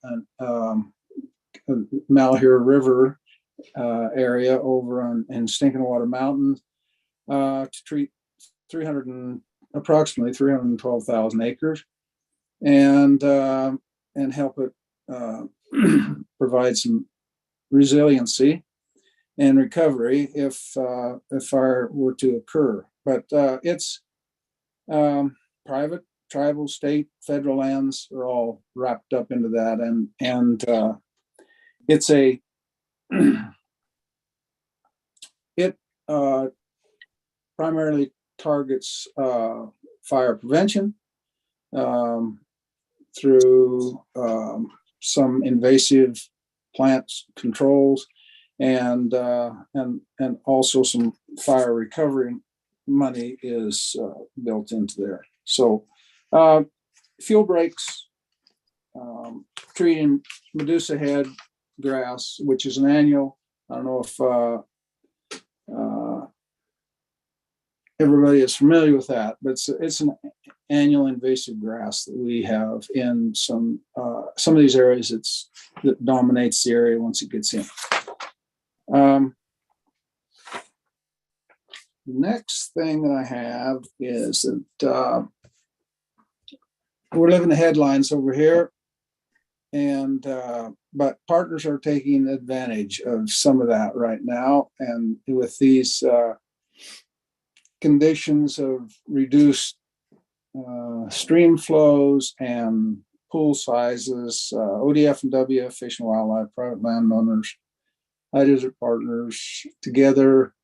Malheur River area over in Stinking Water Mountain to treat approximately 312,000 acres and help it provide some resiliency and recovery if fire were to occur. But it's private, tribal, state, federal lands are all wrapped up into that, and it's it primarily targets fire prevention through some invasive plant controls and also some fire recovery money is built into there. So fuel breaks, treating Medusa head grass, which is an annual. I don't know if everybody is familiar with that, but it's an annual invasive grass that we have in some of these areas. That dominates the area once it gets in. The next thing that I have is that we're living the headlines over here, and but partners are taking advantage of some of that right now, and with these conditions of reduced stream flows and pool sizes, ODF and WF, Fish and Wildlife, private landowners, High Desert Partners together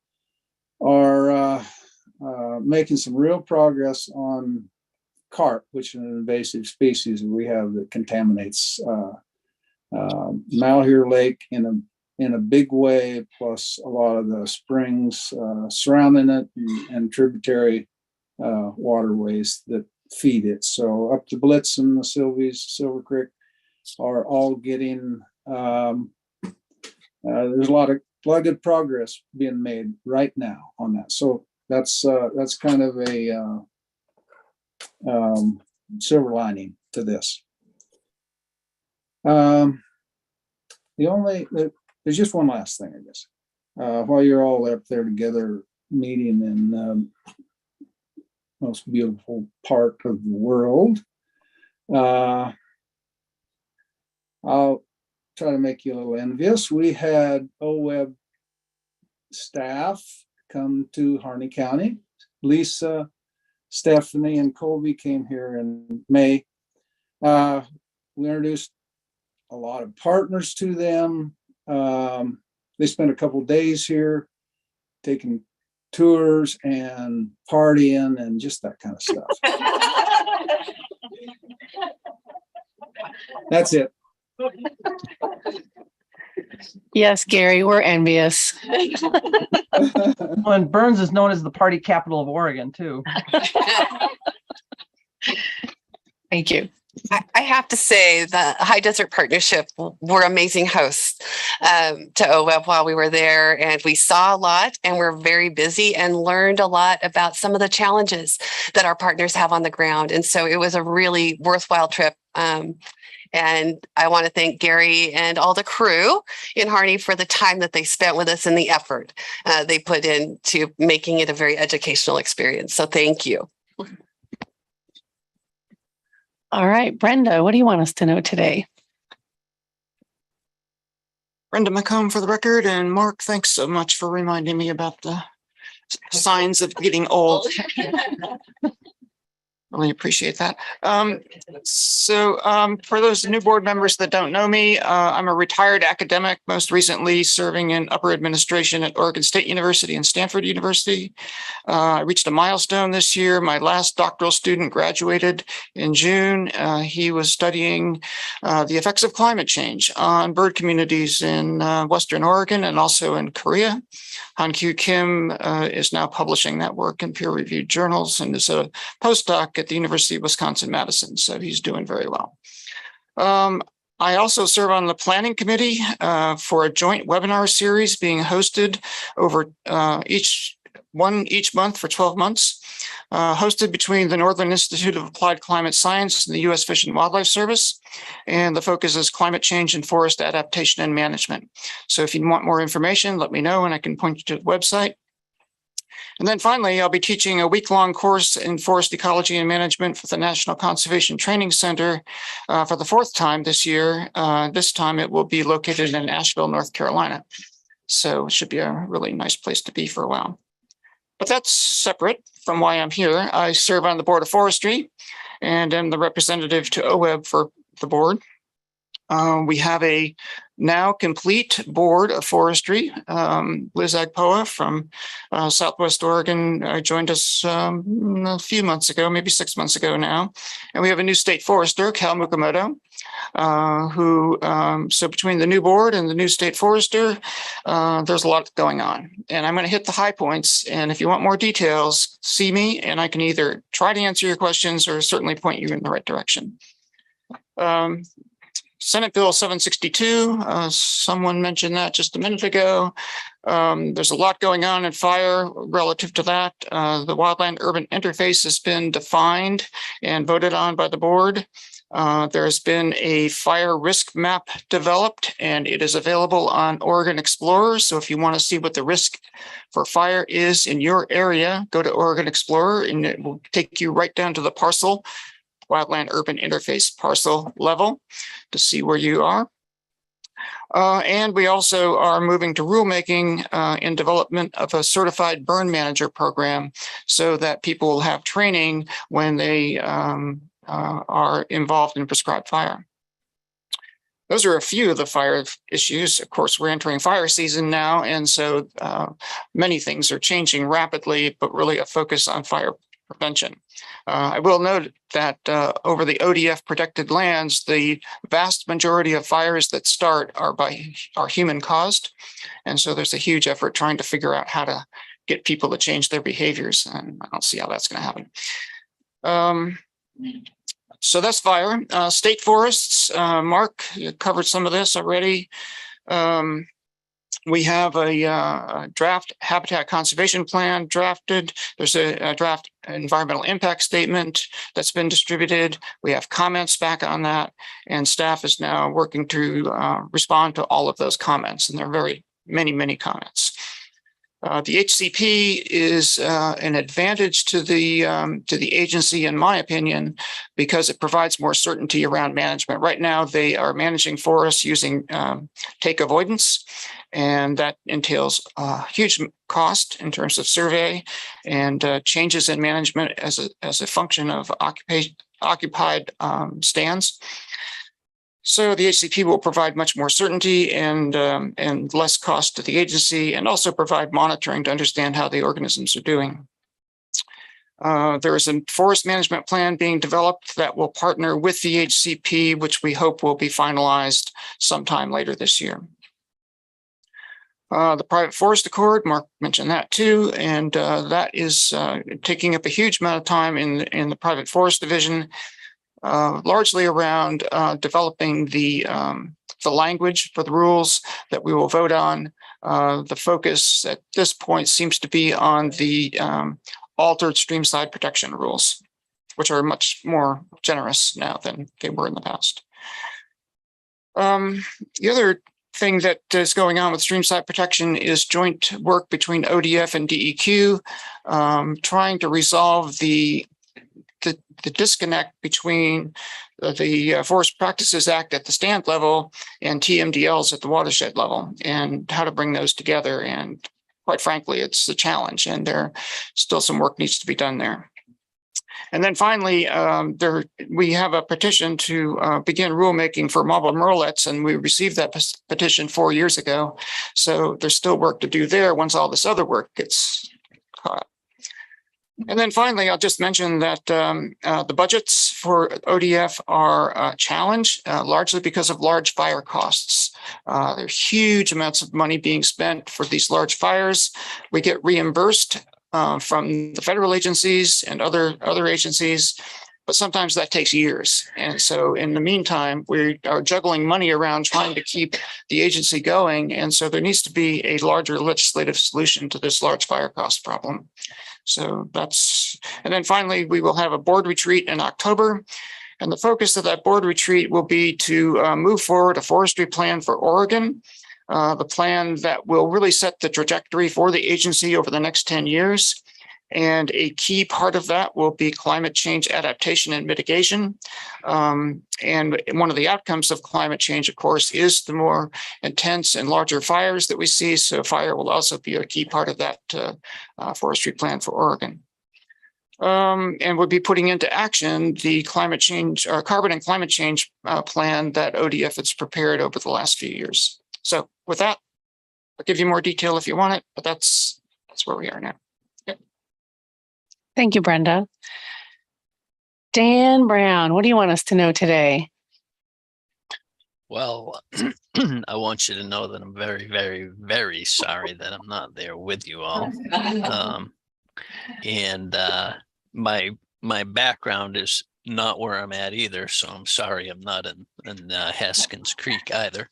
are making some real progress on carp, which is an invasive species that we have that contaminates Malheur Lake in a big way, plus a lot of the springs surrounding it and tributary waterways that feed it. So up to Blitzen, the Sylvies, Silver Creek are all getting. There's a lot of good progress being made right now on that. So that's kind of a silver lining to this. There's just one last thing, I guess. While you're all up there together meeting in the most beautiful part of the world, I'll try to make you a little envious. We had OWEB staff come to Harney County. Lisa, Stephanie, and Colby came here in May. We introduced a lot of partners to them. They spent a couple days here taking tours and partying and just that kind of stuff. That's it. Yes, Gary, we're envious. Well, and Burns is known as the party capital of Oregon, too. Thank you. I have to say the High Desert Partnership were amazing hosts to OWEB while we were there, and we saw a lot and we're very busy and learned a lot about some of the challenges that our partners have on the ground. And so it was a really worthwhile trip. And I want to thank Gary and all the crew in Harney for the time that they spent with us and the effort they put into making it a very educational experience. So thank you. All right, Brenda, what do you want us to know today? Brenda McComb for the record, and Mark, thanks so much for reminding me about the signs of getting old. Really appreciate that. For those new board members that don't know me, I'm a retired academic, most recently serving in upper administration at Oregon State University and Stanford University. I reached a milestone this year. My last doctoral student graduated in June. He was studying the effects of climate change on bird communities in Western Oregon and also in Korea. Han-Kyu Kim is now publishing that work in peer-reviewed journals and is a postdoc at the University of Wisconsin-Madison, so he's doing very well. I also serve on the planning committee for a joint webinar series being hosted over each month for 12 months, hosted between the Northern Institute of Applied Climate Science and the U.S. Fish and Wildlife Service. And the focus is climate change and forest adaptation and management. So if you want more information, let me know and I can point you to the website. And then finally, I'll be teaching a week-long course in forest ecology and management for the National Conservation Training Center for the 4th time this year. This time it will be located in Asheville, North Carolina. So it should be a really nice place to be for a while. But that's separate from why I'm here. I serve on the Board of Forestry and am the representative to OWEB for the board. We have a now complete board of forestry. Liz Agpoa from Southwest Oregon joined us a few months ago, maybe 6 months ago now. And we have a new state forester, Cal Mukamoto, so between the new board and the new state forester, there's a lot going on. And I'm going to hit the high points. And if you want more details, see me and I can either try to answer your questions or certainly point you in the right direction. Senate Bill 762, someone mentioned that just a minute ago. There's a lot going on in fire relative to that. The wildland-urban interface has been defined and voted on by the board. There's been a fire risk map developed and it is available on Oregon Explorer. So if you want to see what the risk for fire is in your area, go to Oregon Explorer and it will take you right down to the parcel, wildland urban interface parcel level to see where you are. And we also are moving to rulemaking in development of a certified burn manager program so that people will have training when they are involved in prescribed fire. Those are a few of the fire issues. Of course, we're entering fire season now, and so many things are changing rapidly, but really a focus on fire prevention. I will note that over the ODF protected lands, the vast majority of fires that start are human caused. And so there's a huge effort trying to figure out how to get people to change their behaviors. And I don't see how that's going to happen. So that's fire. State forests, Mark, you covered some of this already. We have a draft habitat conservation plan drafted. There's a draft environmental impact statement that's been distributed. We have comments back on that, and staff is now working to respond to all of those comments, and there are very many comments. The HCP is an advantage to the agency, in my opinion, because it provides more certainty around management. Right now, they are managing forests using take avoidance, and that entails a huge cost in terms of survey and changes in management as a function of occupied stands. So the HCP will provide much more certainty and less cost to the agency, and also provide monitoring to understand how the organisms are doing. There is a forest management plan being developed that will partner with the HCP, which we hope will be finalized sometime later this year. The private forest accord, Mark mentioned that too, and that is taking up a huge amount of time in the private forest division. largely around developing the language for the rules that we will vote on. The focus at this point seems to be on the altered streamside protection rules, which are much more generous now than they were in the past. The other thing that is going on with streamside protection is joint work between ODF and DEQ, trying to resolve the disconnect between the Forest Practices Act at the stand level and TMDLs at the watershed level, and how to bring those together. And quite frankly, it's a challenge, and there still some work needs to be done there. And then finally, we have a petition to begin rulemaking for mobile murrelets, and we received that petition 4 years ago. So there's still work to do there once all this other work gets caught. And then finally, I'll just mention that the budgets for ODF are challenged, largely because of large fire costs. There's huge amounts of money being spent for these large fires. We get reimbursed from the federal agencies and other agencies, but sometimes that takes years. And so in the meantime, we are juggling money around trying to keep the agency going. And so there needs to be a larger legislative solution to this large fire cost problem. So and then finally, we will have a board retreat in October. And the focus of that board retreat will be to move forward a forestry plan for Oregon, the plan that will really set the trajectory for the agency over the next 10 years. And a key part of that will be climate change adaptation and mitigation. And one of the outcomes of climate change, of course, is the more intense and larger fires that we see. So fire will also be a key part of that forestry plan for Oregon. And we'll be putting into action the climate change or carbon and climate change plan that ODF has prepared over the last few years. So with that, I'll give you more detail if you want it, but that's where we are now. Yep. Thank you, Brenda. Dan Brown, what do you want us to know today? Well, I want you to know that I'm very, very, very sorry that I'm not there with you all. My background is not where I'm at either, so I'm sorry I'm not in Haskins Creek either.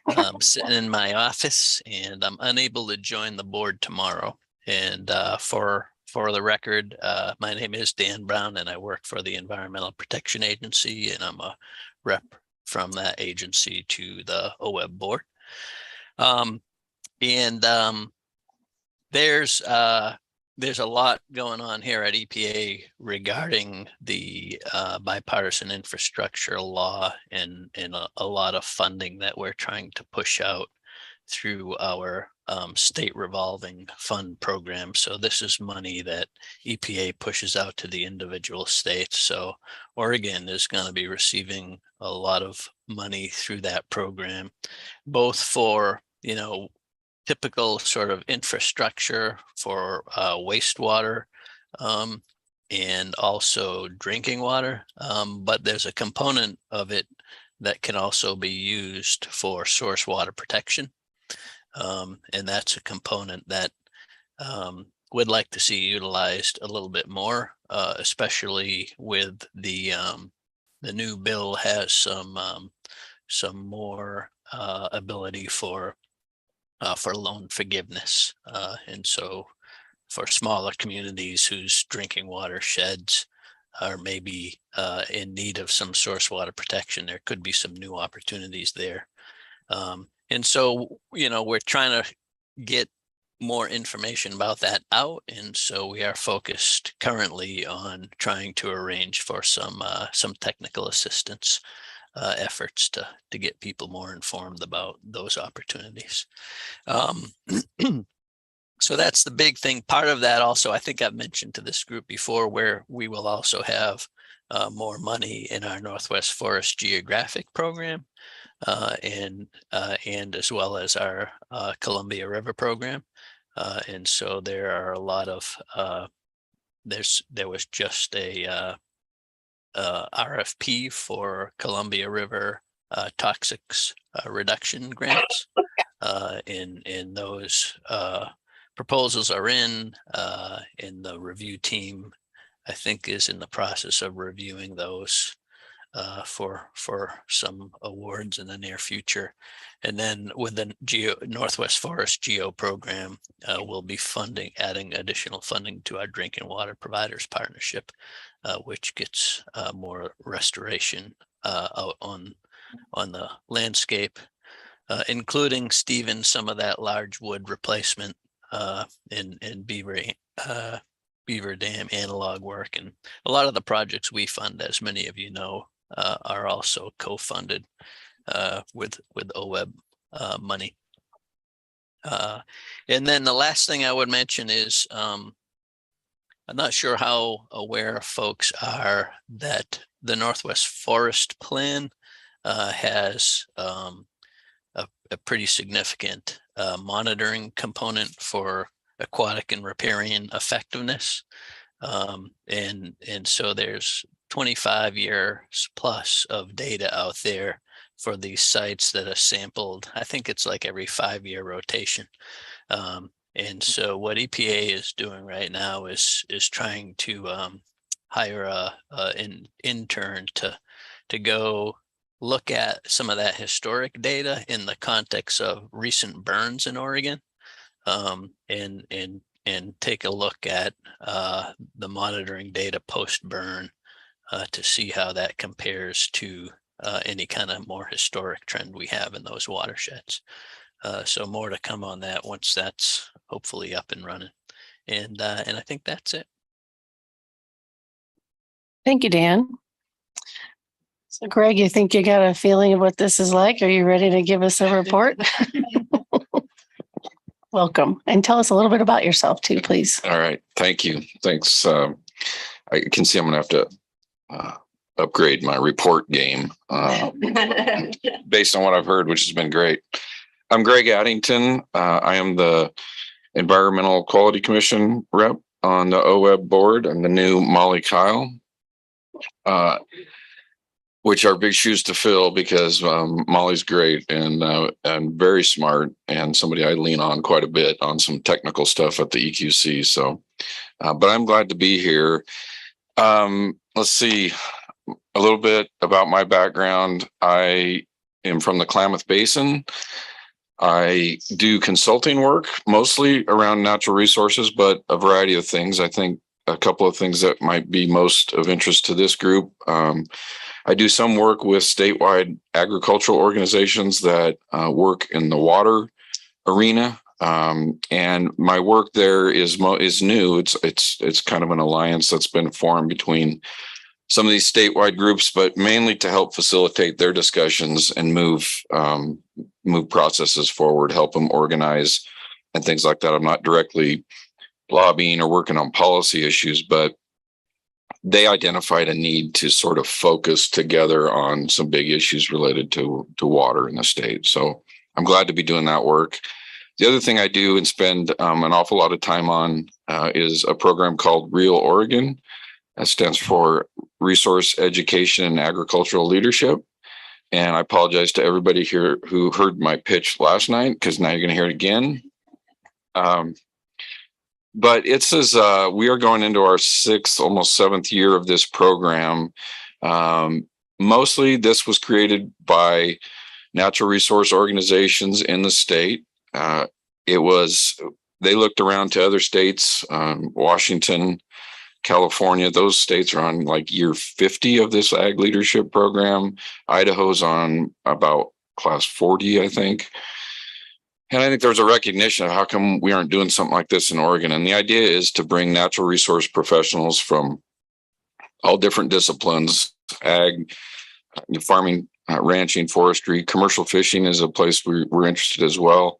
I'm sitting in my office and I'm unable to join the board tomorrow. And for the record, my name is Dan Brown and I work for the Environmental Protection Agency, and I'm a rep from that agency to the OWEB board. There's a lot going on here at EPA regarding the bipartisan infrastructure law and a lot of funding that we're trying to push out through our state revolving fund program. So this is money that EPA pushes out to the individual states. So Oregon is going to be receiving a lot of money through that program, both for, typical sort of infrastructure for wastewater and also drinking water. But there's a component of it that can also be used for source water protection. And that's a component that would like to see utilized a little bit more, especially with the new bill has some more ability for loan forgiveness. And so for smaller communities whose drinking water sheds are maybe in need of some source water protection, there could be some new opportunities there. And so, we're trying to get more information about that out. And so we are focused currently on trying to arrange for some technical assistance efforts to get people more informed about those opportunities. So that's the big thing. Part of that also, I think I've mentioned to this group before, where we will also have more money in our Northwest Forest Geographic Program and as well as our Columbia River Program. And so there are a lot of, there was just a RFP for Columbia River toxics reduction grants, and those proposals are in the review team, I think, is in the process of reviewing those. for some awards in the near future. And then with the Northwest Forest Geo program, we'll be adding additional funding to our drinking water providers partnership, which gets more restoration out on the landscape, including, Stephen, some of that large wood replacement in Beaver Dam analog work. And a lot of the projects we fund, as many of you know, are also co-funded with OWEB money. And then the last thing I would mention is I'm not sure how aware folks are that the Northwest Forest Plan has a pretty significant monitoring component for aquatic and riparian effectiveness. And so there's 25 years plus of data out there for these sites that are sampled. I think it's like every 5-year rotation. And so what EPA is doing right now is trying to hire an intern to go look at some of that historic data in the context of recent burns in Oregon, and take a look at the monitoring data post-burn to see how that compares to any kind of more historic trend we have in those watersheds. So more to come on that once that's hopefully up and running. And I think that's it. Thank you, Dan. So Greg, you think you got a feeling of what this is like? Are you ready to give us a report? Welcome. And tell us a little bit about yourself too, please. All right. Thank you. Thanks. I can see I'm going to have to upgrade my report game based on what I've heard, which has been great. I'm Greg Addington. I am the Environmental Quality Commission rep on the OWEB board. I'm the new Molly Kyle, which are big shoes to fill because Molly's great and very smart and somebody I lean on quite a bit on some technical stuff at the EQC. So, but I'm glad to be here. Let's see a little bit about my background. I am from the Klamath Basin. I do consulting work mostly around natural resources, but a variety of things. I think a couple of things that might be most of interest to this group. I do some work with statewide agricultural organizations that work in the water arena, and my work there is new. It's kind of an alliance that's been formed between some of these statewide groups, but mainly to help facilitate their discussions and move processes forward, help them organize and things like that. I'm not directly lobbying or working on policy issues, but they identified a need to sort of focus together on some big issues related to water in the state. So I'm glad to be doing that work. The other thing I do and spend an awful lot of time on is a program called Real Oregon. That stands for Resource Education and Agricultural Leadership. And I apologize to everybody here who heard my pitch last night, because now you're going to hear it again. But it says we are going into our 6th, almost 7th year of this program. Mostly this was created by natural resource organizations in the state. They looked around to other states, Washington, California. Those states are on like year 50 of this ag leadership program. Idaho's on about class 40, I think. And I think there's a recognition of how come we aren't doing something like this in Oregon. And the idea is to bring natural resource professionals from all different disciplines, ag, farming, ranching, forestry, commercial fishing is a place we're interested as well.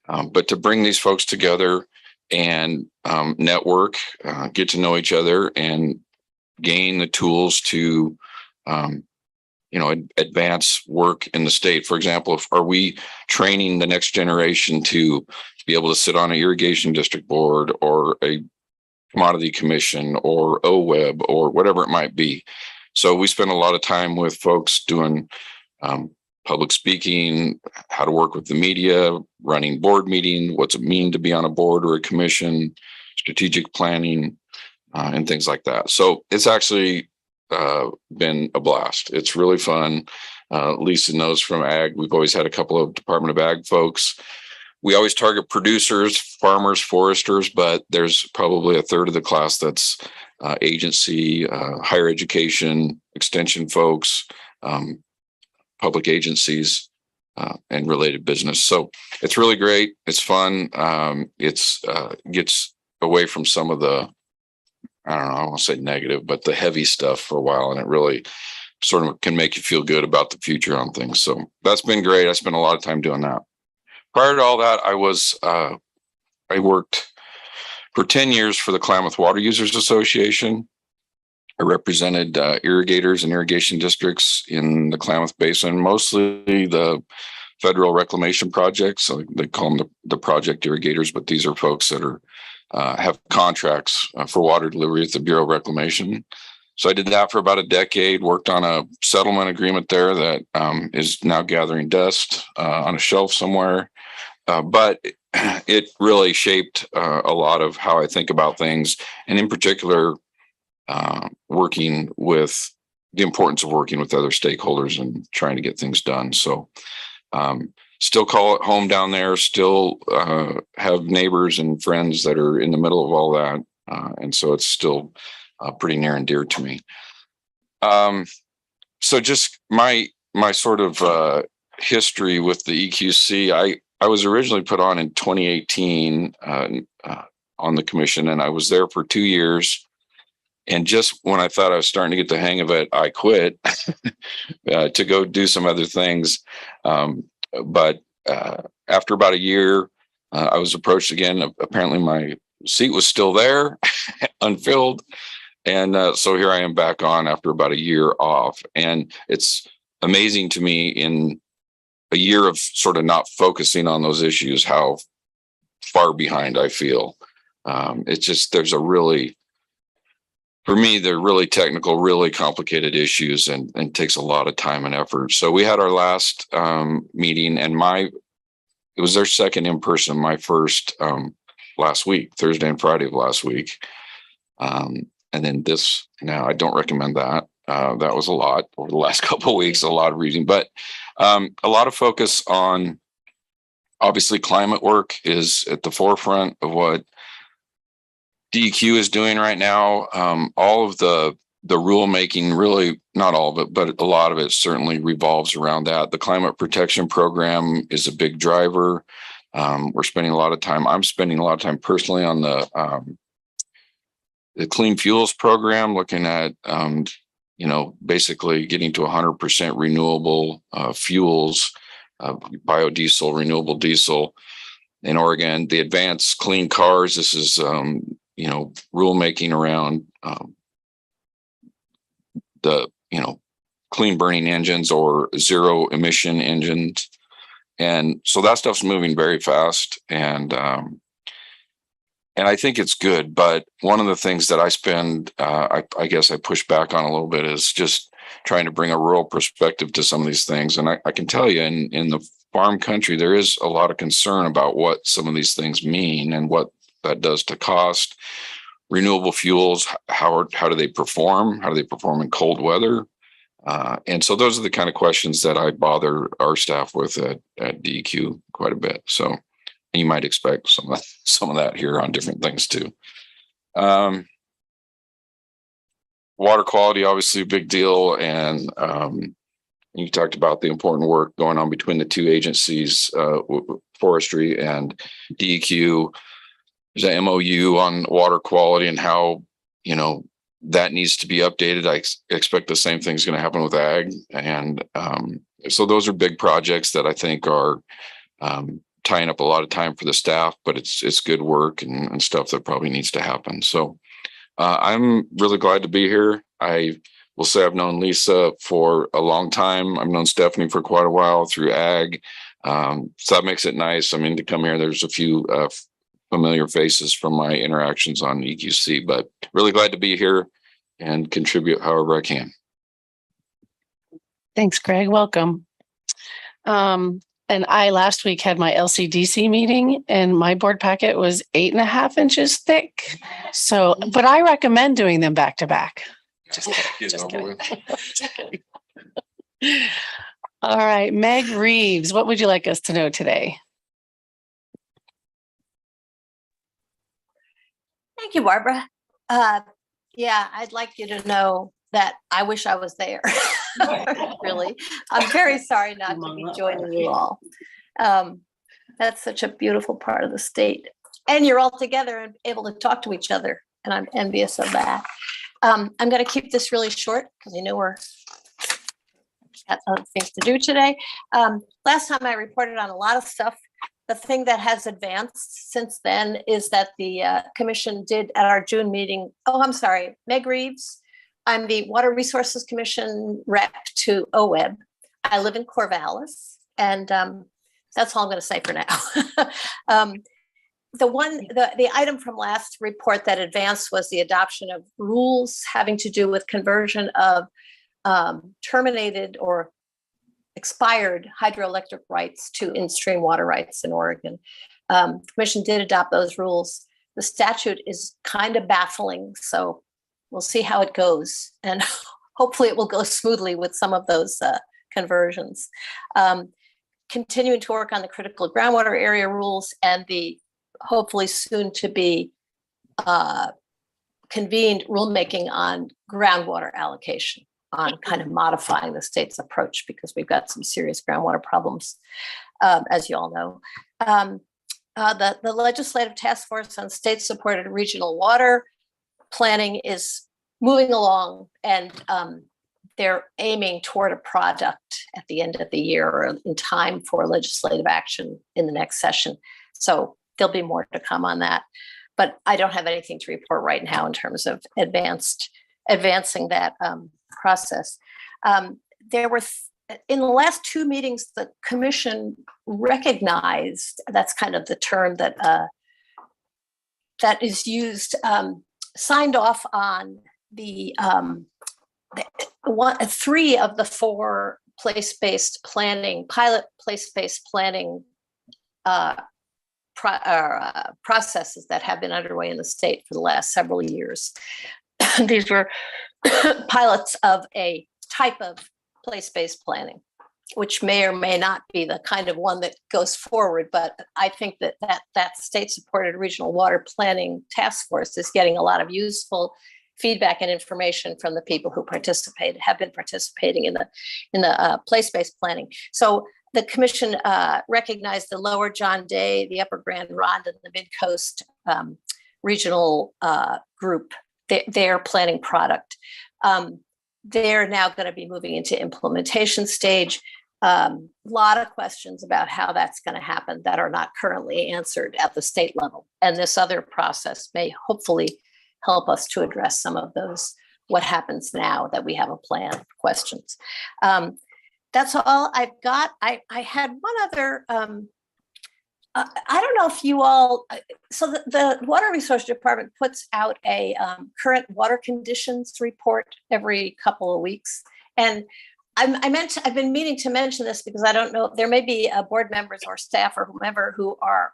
But to bring these folks together and network, get to know each other and gain the tools to advance work in the state. For example, are we training the next generation to be able to sit on an irrigation district board or a commodity commission or OWEB or whatever it might be? So we spend a lot of time with folks doing public speaking, how to work with the media, running board meeting, what's it mean to be on a board or a commission, strategic planning, and things like that. So it's actually been a blast. It's really fun. Lisa knows from ag, we've always had a couple of Department of Ag folks. We always target producers, farmers, foresters, but there's probably a third of the class that's agency, higher education, extension folks, public agencies, and related business. So it's really great. It's fun. It's gets away from some of the, I don't know, I won't say negative, but the heavy stuff for a while. And it really sort of can make you feel good about the future on things. So that's been great. I spent a lot of time doing that. Prior to all that, I worked for 10 years for the Klamath Water Users Association. I represented irrigators and irrigation districts in the Klamath Basin, mostly the federal reclamation projects. So they call them the project irrigators, but these are folks that are have contracts for water delivery at the Bureau of Reclamation. So I did that for about a decade, worked on a settlement agreement there that is now gathering dust on a shelf somewhere. But it really shaped a lot of how I think about things, and in particular, working with the importance of working with other stakeholders and trying to get things done. So still call it home down there, still have neighbors and friends that are in the middle of all that. And so it's still pretty near and dear to me. So just my sort of history with the EQC, I was originally put on in 2018 on the commission, and I was there for 2 years. And just when I thought I was starting to get the hang of it, I quit to go do some other things. But after about a year, I was approached again. Apparently my seat was still there, unfilled. And so here I am back on after about a year off. And it's amazing to me in a year of sort of not focusing on those issues, how far behind I feel. It's just, there's a really, for me, they're really technical, really complicated issues, and takes a lot of time and effort. So we had our last meeting, and it was their second in person, my first last week, Thursday and Friday of last week. And then this, now I don't recommend that. That was a lot over the last couple of weeks, a lot of reading, but a lot of focus on, obviously climate work is at the forefront of what DEQ is doing right now. All of the rulemaking, really not all of it, but a lot of it certainly revolves around that. The climate protection program is a big driver. We're spending a lot of time. I'm spending a lot of time personally on the clean fuels program, looking at basically getting to 100% renewable fuels, biodiesel, renewable diesel in Oregon. The advanced clean cars. This is rulemaking around the clean burning engines or zero emission engines, and so that stuff's moving very fast. And I think it's good, but one of the things that I spend, I guess I push back on a little bit, is just trying to bring a rural perspective to some of these things. And I can tell you, in the farm country, there is a lot of concern about what some of these things mean and what that does to cost. Renewable fuels, how do they perform? How do they perform in cold weather? And so those are the kind of questions that I bother our staff with at DEQ quite a bit. So you might expect some of that here on different things too. Water quality, obviously a big deal. And you talked about the important work going on between the two agencies, forestry and DEQ. There's an MOU on water quality and how, that needs to be updated. I expect the same thing is going to happen with ag. And so those are big projects that I think are tying up a lot of time for the staff, but it's good work and stuff that probably needs to happen. So I'm really glad to be here. I will say I've known Lisa for a long time. I've known Stephanie for quite a while through ag. So that makes it nice. I mean, to come here, there's a few familiar faces from my interactions on EQC, but really glad to be here and contribute however I can. Thanks, Greg. Welcome. And I last week had my LCDC meeting, and my board packet was 8.5 inches thick. So, but I recommend doing them back to back. Just kidding. Get it Just over kidding. with. Just kidding. All right, Meg Reeves, what would you like us to know today? Thank you, Barbara. Yeah, I'd like you to know that I wish I was there. Really, I'm very sorry not to be joining you all. That's such a beautiful part of the state, and you're all together and able to talk to each other, and I'm envious of that. I'm going to keep this really short because I know we're got other things to do today. Last time I reported on a lot of stuff. The thing that has advanced since then is that the commission did at our June meeting. Oh, I'm sorry, Meg Reeves. I'm the Water Resources Commission rep to OWEB. I live in Corvallis, and that's all I'm going to say for now. The item from last report that advanced was the adoption of rules having to do with conversion of terminated or expired hydroelectric rights to in-stream water rights in Oregon. The commission did adopt those rules. The statute is kind of baffling, so we'll see how it goes. And hopefully it will go smoothly with some of those conversions. Continuing to work on the critical groundwater area rules and the hopefully soon to be convened rulemaking on groundwater allocation, on kind of modifying the state's approach because we've got some serious groundwater problems, as you all know. The Legislative Task Force on State-Supported Regional Water Planning is moving along, and they're aiming toward a product at the end of the year or in time for legislative action in the next session. So there'll be more to come on that. But I don't have anything to report right now in terms of advancing that process. There were, in the last two meetings, the commission recognized, that's kind of the term that that is used, signed off on three of the four place-based planning, pilot place-based planning processes that have been underway in the state for the last several years. These were pilots of a type of place-based planning, which may or may not be the kind of one that goes forward. But I think that state-supported regional water planning task force is getting a lot of useful feedback and information from the people who have been participating in the place-based planning. So the commission recognized the Lower John Day, the Upper Grand Ronde, and the Mid-Coast regional group, their planning product. They're now going to be moving into implementation stage. A lot of questions about how that's going to happen that are not currently answered at the state level. And this other process may hopefully help us to address some of those, what happens now that we have a plan questions. That's all I've got. I had one other, I don't know if you all, so the Water Resource Department puts out a current water conditions report every couple of weeks. And I've been meaning to mention this because I don't know, there may be board members or staff or whomever who are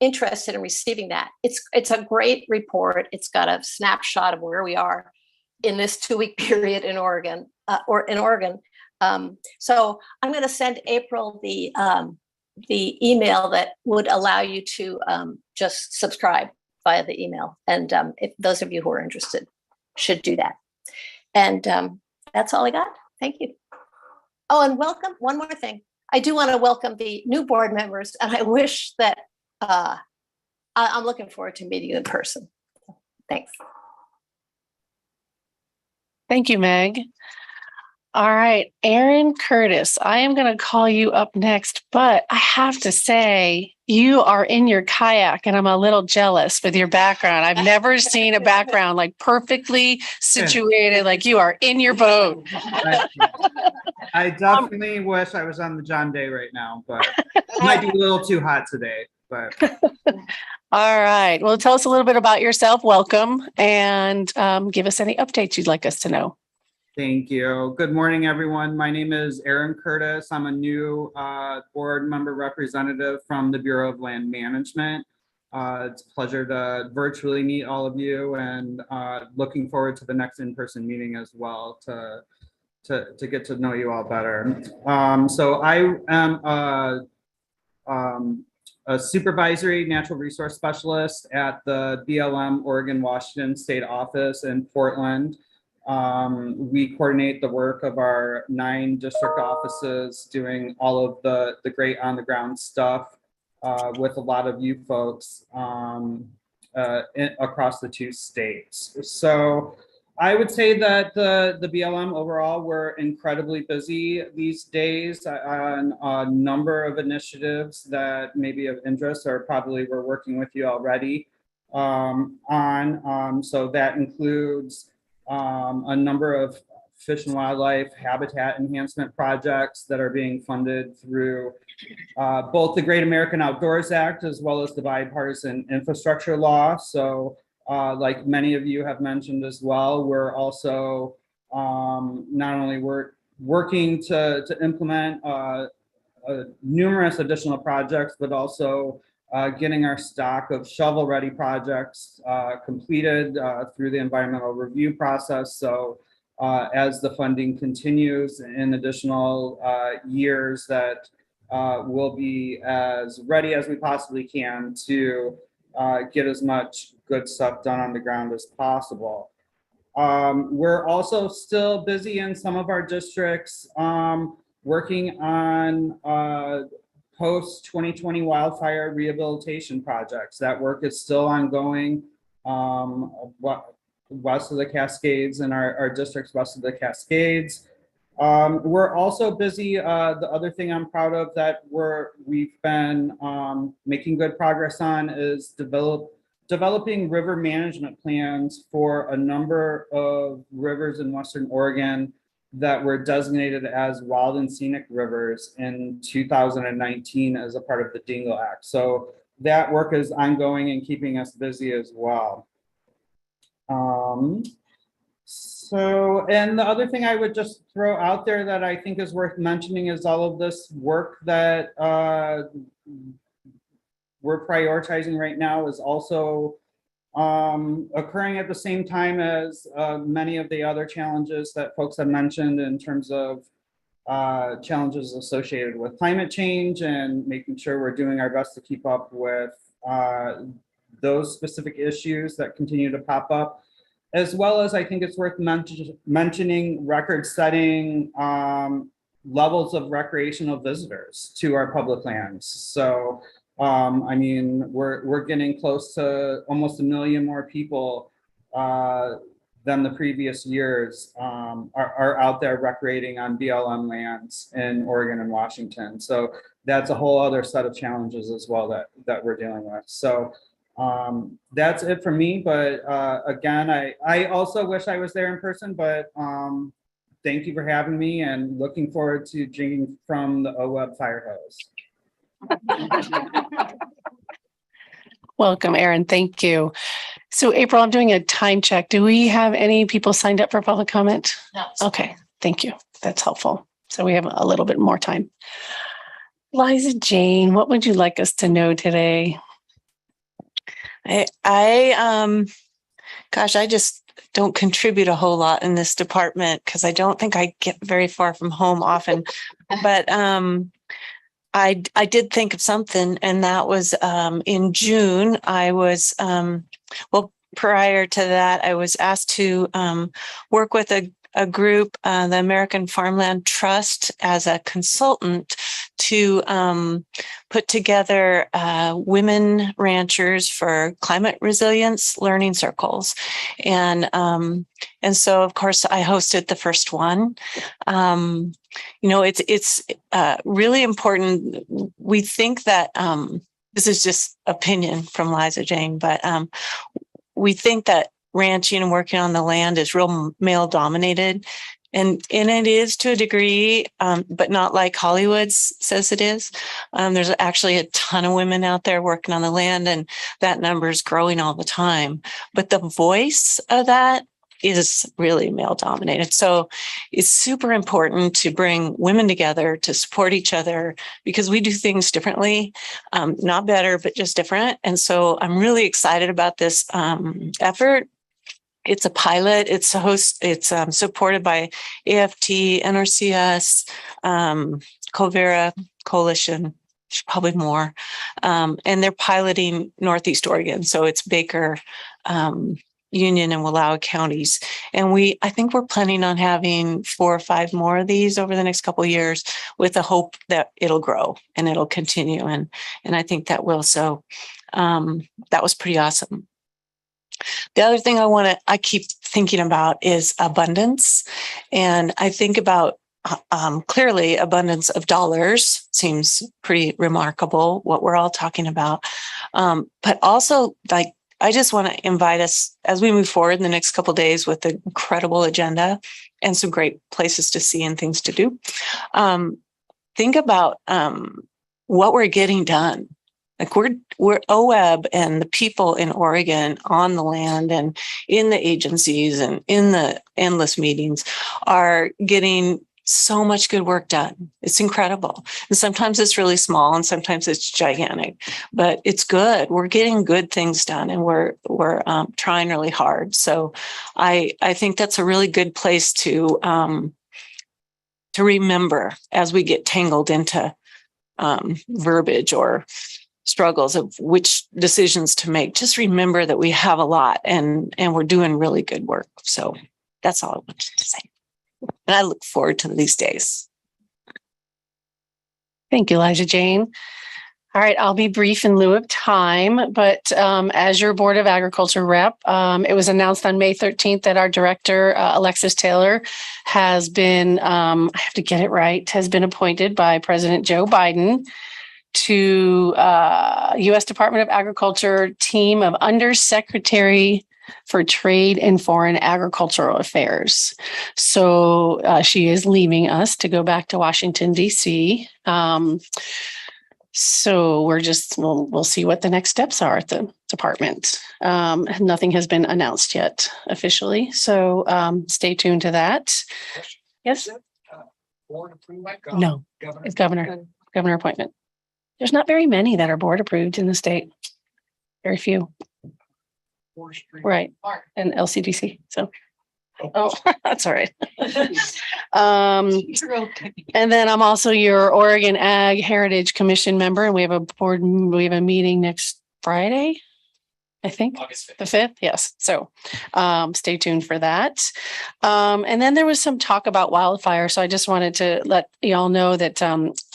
interested in receiving that. It's a great report. It's got a snapshot of where we are in this 2-week period in Oregon, so I'm going to send April the email that would allow you to just subscribe via the email. And if those of you who are interested should do that. And that's all I got. Thank you. Oh, and welcome. One more thing. I do want to welcome the new board members, and I wish that I'm looking forward to meeting you in person. Thanks. Thank you, Meg. All right, Aaron Curtis, I am going to call you up next, but I have to say you are in your kayak and I'm a little jealous with your background. I've never seen a background like perfectly situated, like you are in your boat. I definitely wish I was on the John Day right now, but it might be a little too hot today. But all right, well, tell us a little bit about yourself. Welcome, and give us any updates you'd like us to know. Thank you. Good morning, everyone. My name is Aaron Curtis. I'm a new board member representative from the Bureau of Land Management. It's a pleasure to virtually meet all of you, and looking forward to the next in-person meeting as well to get to know you all better. So I am a supervisory natural resource specialist at the BLM Oregon Washington State Office in Portland. We coordinate the work of our 9 district offices, doing all of the great on the ground stuff with a lot of you folks across the 2 states. So I would say that the BLM overall, we're incredibly busy these days on a number of initiatives that may be of interest, or probably we're working with you already on. So that includes a number of fish and wildlife habitat enhancement projects that are being funded through both the Great American Outdoors Act as well as the bipartisan infrastructure law. So like many of you have mentioned as well, we're also not only working to implement numerous additional projects, but also getting our stock of shovel-ready projects completed through the environmental review process. So as the funding continues in additional years, that we'll be as ready as we possibly can to get as much good stuff done on the ground as possible. We're also still busy in some of our districts working on post 2020 wildfire rehabilitation projects. That work is still ongoing west of the Cascades, and our districts west of the Cascades. We're also busy. The other thing I'm proud of that we've been making good progress on is developing river management plans for a number of rivers in Western Oregon that were designated as wild and scenic rivers in 2019 as a part of the Dingle Act. So that work is ongoing and keeping us busy as well. So, and the other thing I would just throw out there that I think is worth mentioning is all of this work that we're prioritizing right now is also occurring at the same time as many of the other challenges that folks have mentioned in terms of challenges associated with climate change, and making sure we're doing our best to keep up with those specific issues that continue to pop up. As well as I think it's worth mentioning record-setting levels of recreational visitors to our public lands. So, I mean, we're getting close to almost 1 million more people than the previous years are out there recreating on BLM lands in Oregon and Washington. So that's a whole other set of challenges as well that we're dealing with. So that's it for me. But again, I also wish I was there in person, but thank you for having me, and looking forward to drinking from the OWEB fire hose. Welcome, Erin. Thank you. So April, I'm doing a time check. Do we have any people signed up for public comment? No. Okay, thank you. That's helpful. So we have a little bit more time. Liza Jane, what would you like us to know today? Gosh, I just don't contribute a whole lot in this department because I don't think I get very far from home often. But I did think of something, and that was in June. I was prior to that, I was asked to work with a group, the American Farmland Trust, as a consultant to put together women ranchers for climate resilience learning circles. And so, of course, I hosted the first one. You know, it's really important. We think that this is just opinion from Liza Jane, but we think that ranching and working on the land is real male dominated. And it is to a degree, but not like Hollywood says it is. There's actually a ton of women out there working on the land, and that number is growing all the time. But the voice of that is really male dominated. So it's super important to bring women together to support each other because we do things differently, not better, but just different. And so I'm really excited about this effort. It's a pilot. It's supported by AFT, NRCS, Covera Coalition, probably more. And they're piloting Northeast Oregon. So it's Baker, Union and Wallowa counties. And I think we're planning on having 4 or 5 more of these over the next couple of years with the hope that it'll grow and it'll continue. And I think that will. So that was pretty awesome. The other thing I keep thinking about is abundance. And I think about clearly abundance of dollars seems pretty remarkable, what we're all talking about. But also, like, I just want to invite us as we move forward in the next couple of days with an incredible agenda and some great places to see and things to do. Think about what we're getting done. Like we're OWEB and the people in Oregon on the land and in the agencies and in the endless meetings are getting so much good work done. It's incredible. And sometimes it's really small and sometimes it's gigantic, but it's good. We're getting good things done and we're trying really hard. So I think that's a really good place to remember as we get tangled into verbiage or struggles of which decisions to make. Just remember that we have a lot and we're doing really good work. So that's all I wanted to say. And I look forward to these days. Thank you, Elijah Jane. All right, I'll be brief in lieu of time, but as your Board of Agriculture rep, it was announced on May 13th that our director, Alexis Taylor, has been, I have to get it right, has been appointed by President Joe Biden to U.S. Department of Agriculture team of Undersecretary for Trade and Foreign Agricultural Affairs. So she is leaving us to go back to Washington, D.C. So we'll see what the next steps are at the department. Nothing has been announced yet officially. So stay tuned to that. Yes? No, it's governor appointment. There's not very many that are board approved in the state. Very few. Right. And LCDC. So, that's all right. And then I'm also your Oregon Ag Heritage Commission member, and we have a meeting next Friday. I think August 5th. The 5th. Yes. So stay tuned for that. And then there was some talk about wildfire. So I just wanted to let y'all know that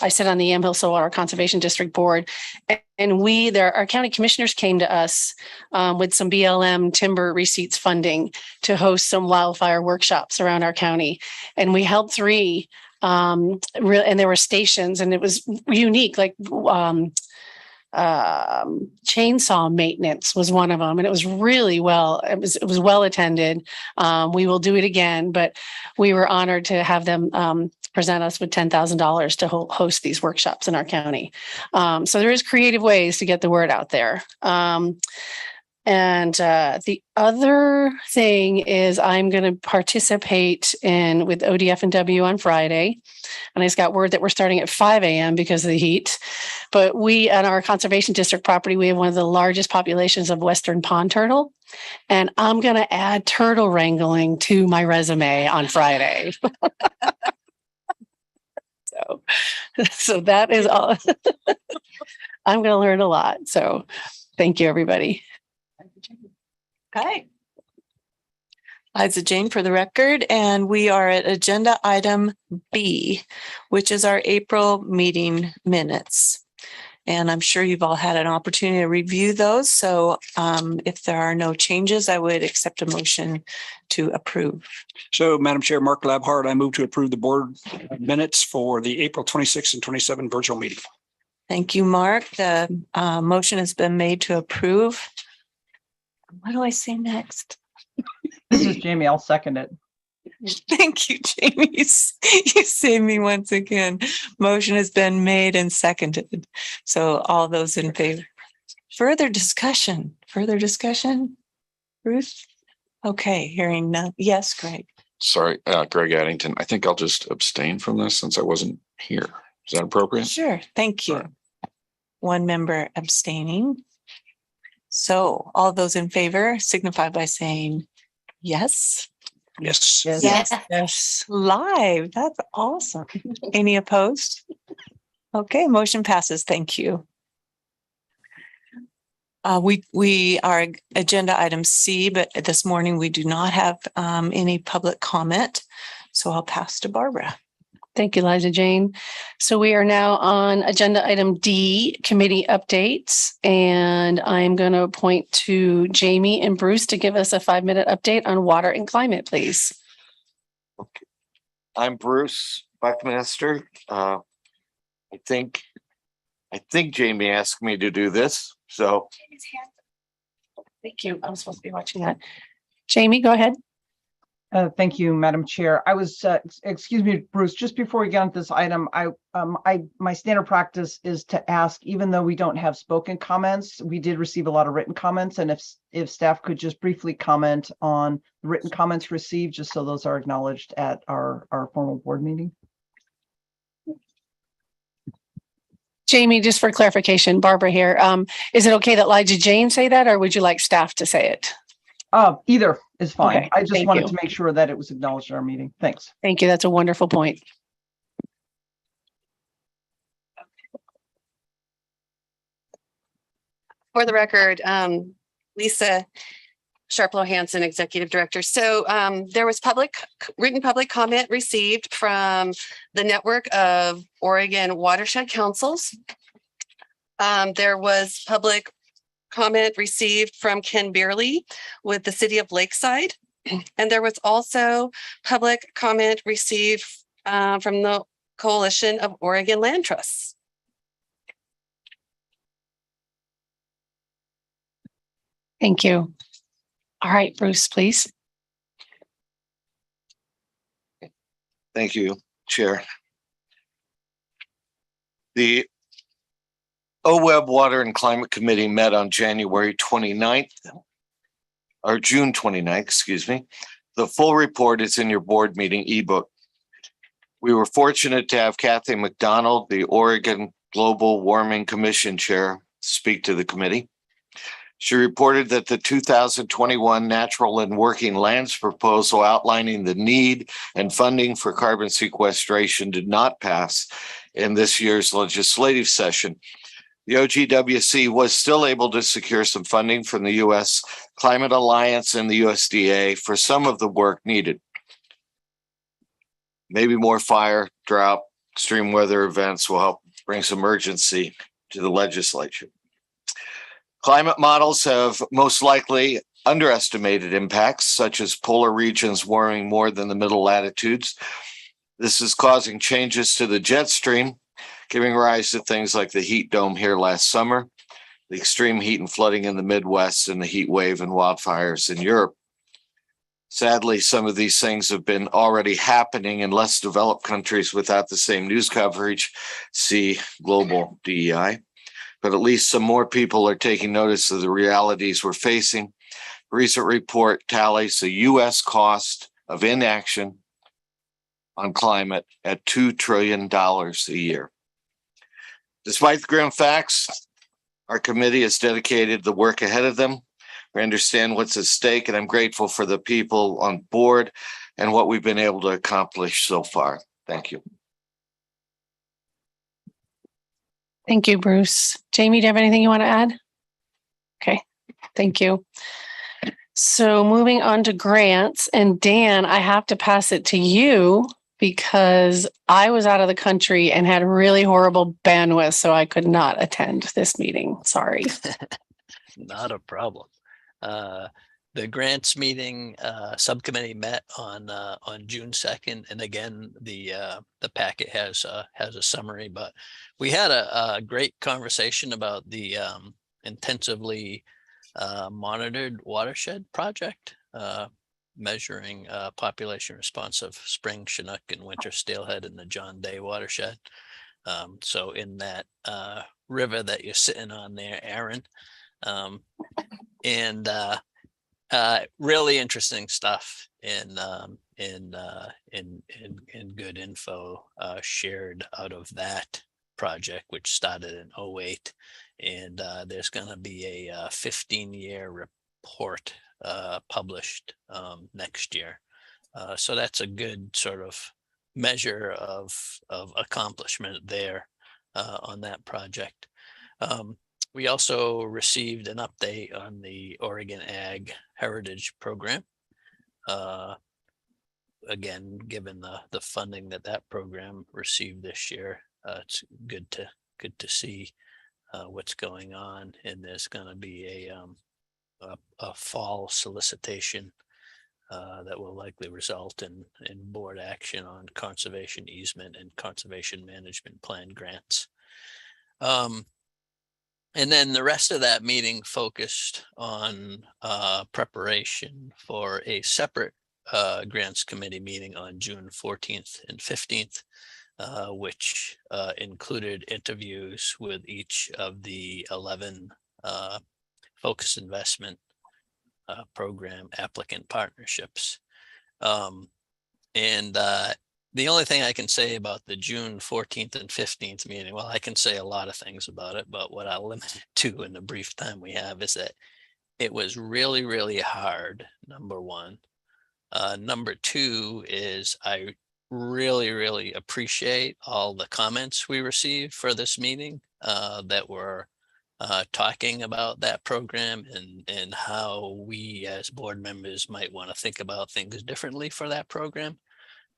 I sit on the Yamhill Stillwater Conservation District Board, and our county commissioners came to us with some BLM timber receipts funding to host some wildfire workshops around our county. And we held 3 and there were stations, and it was unique, like chainsaw maintenance was one of them, and it was really it was well attended. We will do it again, but we were honored to have them present us with $10,000 to host these workshops in our county. So there is creative ways to get the word out there. And the other thing is I'm going to participate with ODF and W on Friday. And I just got word that we're starting at 5 a.m. because of the heat. But we, at our conservation district property, we have one of the largest populations of Western pond turtle. And I'm going to add turtle wrangling to my resume on Friday. So that is all. I'm going to learn a lot. So thank you, everybody. Okay. Liza Jane for the record, and we are at agenda item B, which is our April meeting minutes. And I'm sure you've all had an opportunity to review those. So if there are no changes, I would accept a motion to approve. So, Madam Chair, Mark Labhart, I move to approve the board minutes for the April 26 and 27 virtual meeting. Thank you, Mark. The motion has been made to approve. What do I say next? This is Jamie. I'll second it. Thank you, Jamie. You saved me once again. Motion has been made and seconded. So all those in favor. Further discussion? Ruth? Okay, hearing none. Yes, Greg. Sorry, Greg Addington. I think I'll just abstain from this since I wasn't here. Is that appropriate? Sure, thank you. One member abstaining. So all those in favor signify by saying yes. Yes. Yes. Live. That's awesome. Any opposed? Okay, motion passes. Thank you. We are agenda item C, but this morning we do not have any public comment. So I'll pass to Barbara. Thank you, Liza Jane. So we are now on agenda item D, committee updates, and I'm going to appoint to Jamie and Bruce to give us a 5-minute update on water and climate, please. Okay. I'm Bruce Buckmaster. I think Jamie asked me to do this, so. Thank you. I'm supposed to be watching that. Jamie, go ahead. Thank you, Madam Chair. I was, excuse me, Bruce, just before we get on this item, my standard practice is to ask, even though we don't have spoken comments, we did receive a lot of written comments. And if staff could just briefly comment on the written comments received, just so those are acknowledged at our formal board meeting. Jamie, just for clarification, Barbara here. Is it okay that Liza Jane say that, or would you like staff to say it? Either is fine. Okay, I just wanted to make sure that it was acknowledged at our meeting. Thanks. Thank you. That's a wonderful point. For the record, Lisa Sharplow Hansen, Executive Director. So there was written public comment received from the network of Oregon Watershed Councils. There was public comment received from Ken Beerley with the City of Lakeside. And there was also public comment received from the Coalition of Oregon Land Trusts. Thank you. All right, Bruce, please. Thank you, Chair. The OWEB Water and Climate Committee met on January 29th, or June 29th, excuse me. The full report is in your board meeting ebook. We were fortunate to have Kathy McDonald, the Oregon Global Warming Commission Chair, speak to the committee. She reported that the 2021 Natural and Working Lands proposal outlining the need and funding for carbon sequestration did not pass in this year's legislative session. The OGWC was still able to secure some funding from the U.S. Climate Alliance and the USDA for some of the work needed. Maybe more fire, drought, extreme weather events will help bring some urgency to the legislature. Climate models have most likely underestimated impacts, such as polar regions warming more than the middle latitudes. This is causing changes to the jet stream, giving rise to things like the heat dome here last summer, the extreme heat and flooding in the Midwest, and the heat wave and wildfires in Europe. Sadly, some of these things have been already happening in less developed countries without the same news coverage. See global DEI. But at least some more people are taking notice of the realities we're facing. A recent report tallies the U.S. cost of inaction on climate at $2 trillion a year. Despite the grim facts, our committee has dedicated the work ahead of them. We understand what's at stake, and I'm grateful for the people on board and what we've been able to accomplish so far. Thank you. Thank you, Bruce. Jamie, do you have anything you want to add? Okay, thank you. So moving on to grants, and Dan, I have to pass it to you because I was out of the country and had really horrible bandwidth, so I could not attend this meeting. Sorry. Not a problem. The grants meeting subcommittee met on June 2nd, and again the packet has a summary. But we had a great conversation about the intensively monitored watershed project, measuring population response of spring Chinook and winter steelhead in the John Day watershed. So in that river that you're sitting on there, Aaron, and really interesting stuff and good info shared out of that project, which started in 2008. And there's going to be a 15-year report published next year. So that's a good sort of measure of accomplishment there on that project. We also received an update on the Oregon Ag Heritage Program. Again, given the funding that program received this year, it's good to see what's going on. And there's going to be a fall solicitation that will likely result in board action on conservation easement and conservation management plan grants. And then the rest of that meeting focused on preparation for a separate grants committee meeting on June 14th and 15th, which included interviews with each of the 11 focus investment program applicant partnerships. The only thing I can say about the June 14th and 15th meeting, well, I can say a lot of things about it, but what I'll limit it to in the brief time we have is that it was really, really hard, number one. Number two is I really, really appreciate all the comments we received for this meeting that were talking about that program and how we as board members might want to think about things differently for that program.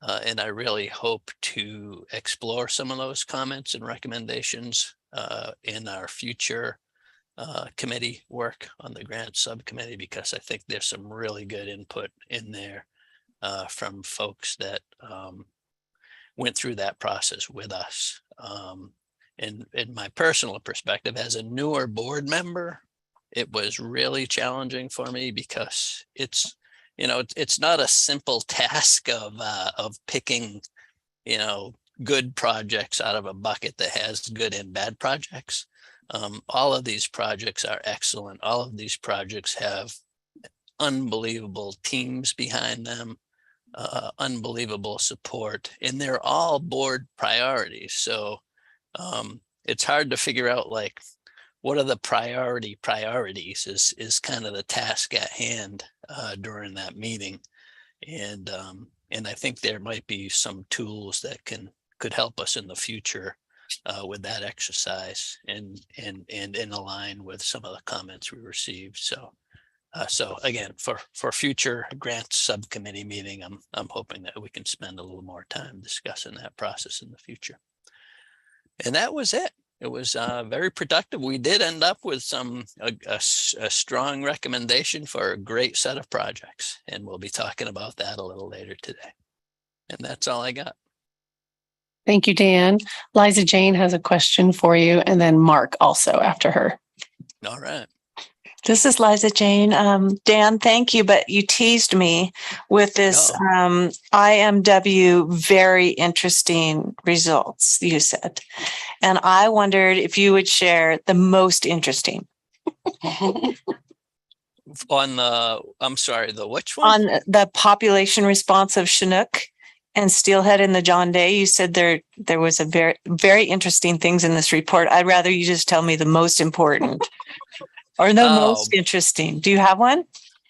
And I really hope to explore some of those comments and recommendations in our future committee work on the grant subcommittee, because I think there's some really good input in there from folks that went through that process with us. And in my personal perspective, as a newer board member, it was really challenging for me because it's not a simple task of picking, good projects out of a bucket that has good and bad projects. All of these projects are excellent. All of these projects have unbelievable teams behind them, unbelievable support, and they're all board priorities. So it's hard to figure out what are the priorities is kind of the task at hand during that meeting. And I think there might be some tools that could help us in the future with that exercise and in align with some of the comments we received. So again, for future grants subcommittee meeting, I'm hoping that we can spend a little more time discussing that process in the future. And that was it. It was very productive. We did end up with a strong recommendation for a great set of projects, and we'll be talking about that a little later today. And that's all I got. Thank you, Dan. Liza Jane has a question for you, and then Mark also after her. All right. This is Liza Jane. Dan, thank you, but you teased me with this IMW very interesting results, you said. And I wondered if you would share the most interesting. On I'm sorry, the which one? On the population response of Chinook and Steelhead in the John Day. You said there was a very, very interesting things in this report. I'd rather you just tell me the most important. Or the most interesting. Do you have one?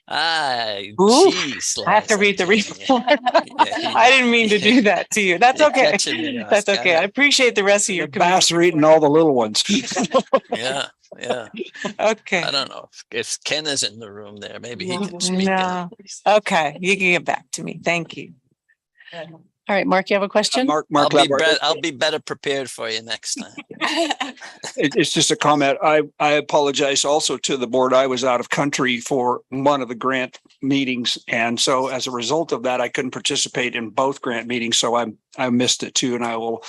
Geez, I have to read the report. I didn't mean to do that to you. That's okay. That's okay. I appreciate the rest of your bass are eating all the little ones. Yeah. Okay. I don't know if Ken is in the room there. Maybe he can speak. No. Okay. You can get back to me. Thank you. All right, Mark, you have a question? Mark, I'll be better prepared for you next time. It's just a comment. I apologize also to the board. I was out of country for one of the grant meetings. And so as a result of that, I couldn't participate in both grant meetings. So I missed it too. And I will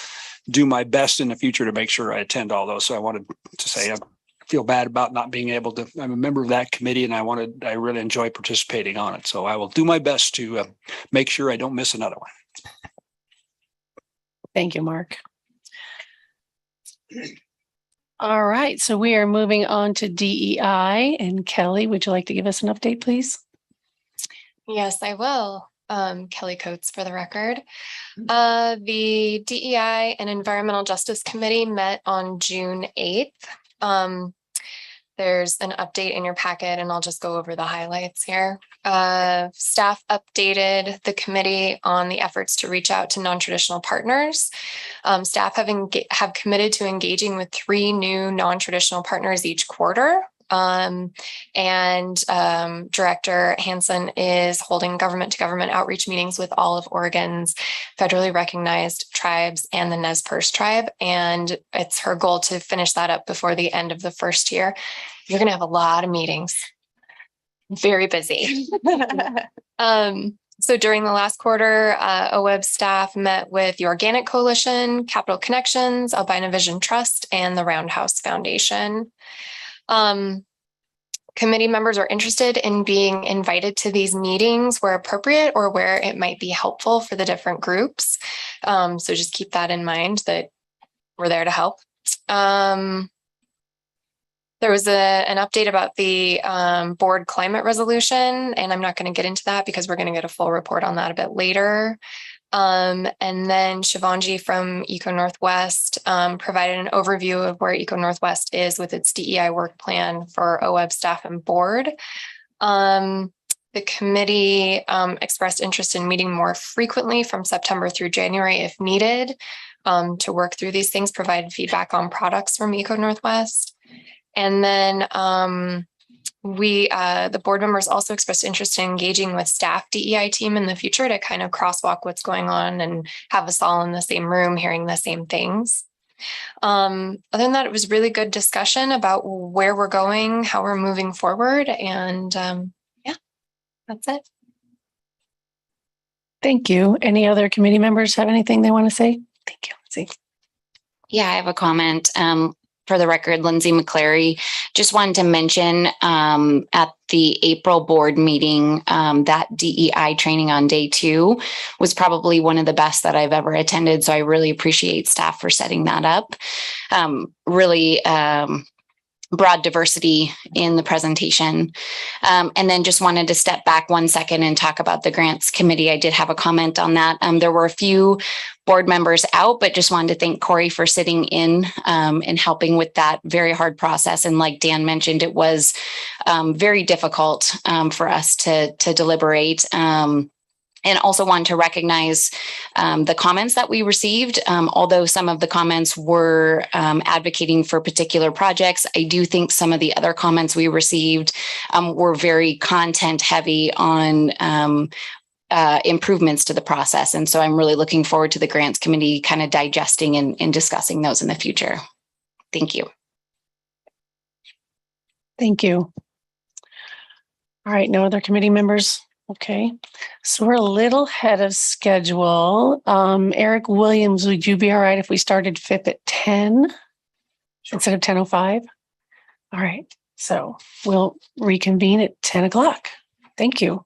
do my best in the future to make sure I attend all those. So I wanted to say I feel bad about not being able to. I'm a member of that committee and I really enjoy participating on it. So I will do my best to make sure I don't miss another one. Thank you, Mark. All right, so we are moving on to DEI. And Kelly, would you like to give us an update, please? Yes, I will. Kelly Coates for the record. The DEI and Environmental Justice Committee met on June 8th. There's an update in your packet and I'll just go over the highlights here. Staff updated the committee on the efforts to reach out to non-traditional partners. Staff have committed to engaging with 3 new non-traditional partners each quarter. Director Hansen is holding government to government outreach meetings with all of Oregon's federally recognized tribes and the Nez Perce tribe. And it's her goal to finish that up before the end of the first year. You're going to have a lot of meetings. Very busy. So during the last quarter, OWEB staff met with the Organic Coalition, Capital Connections, Albina Vision Trust, and the Roundhouse Foundation. Committee members are interested in being invited to these meetings where appropriate or where it might be helpful for the different groups. So just keep that in mind that we're there to help. There was an update about the board climate resolution, and I'm not going to get into that because we're going to get a full report on that a bit later. And then Shivanji from Eco Northwest provided an overview of where Eco Northwest is with its DEI work plan for OWEB staff and board. The committee expressed interest in meeting more frequently from September through January if needed to work through these things, provide feedback on products from Eco Northwest. And then the board members also expressed interest in engaging with staff DEI team in the future to kind of crosswalk what's going on and have us all in the same room hearing the same things. Other than that, it was really good discussion about where we're going, how we're moving forward, and yeah, that's it. Thank you. Any other committee members have anything they want to say? Thank you. Lindsay. Yeah, I have a comment. For the record, Lindsay McClary, just wanted to mention at the April board meeting, that DEI training on day 2 was probably one of the best that I've ever attended. So I really appreciate staff for setting that up. Really broad diversity in the presentation. And then just wanted to step back 1 second and talk about the grants committee. I did have a comment on that. There were a few board members out, but just wanted to thank Corey for sitting in and helping with that very hard process. And like Dan mentioned, it was very difficult for us to deliberate. And also want to recognize the comments that we received. Although some of the comments were advocating for particular projects, I do think some of the other comments we received were very content heavy on improvements to the process. And so I'm really looking forward to the grants committee kind of digesting and discussing those in the future. Thank you. Thank you. All right, no other committee members? Okay, so we're a little ahead of schedule. Eric Williams, would you be all right if we started FIP at 10 instead of 10:05? All right, so we'll reconvene at 10 o'clock. Thank you.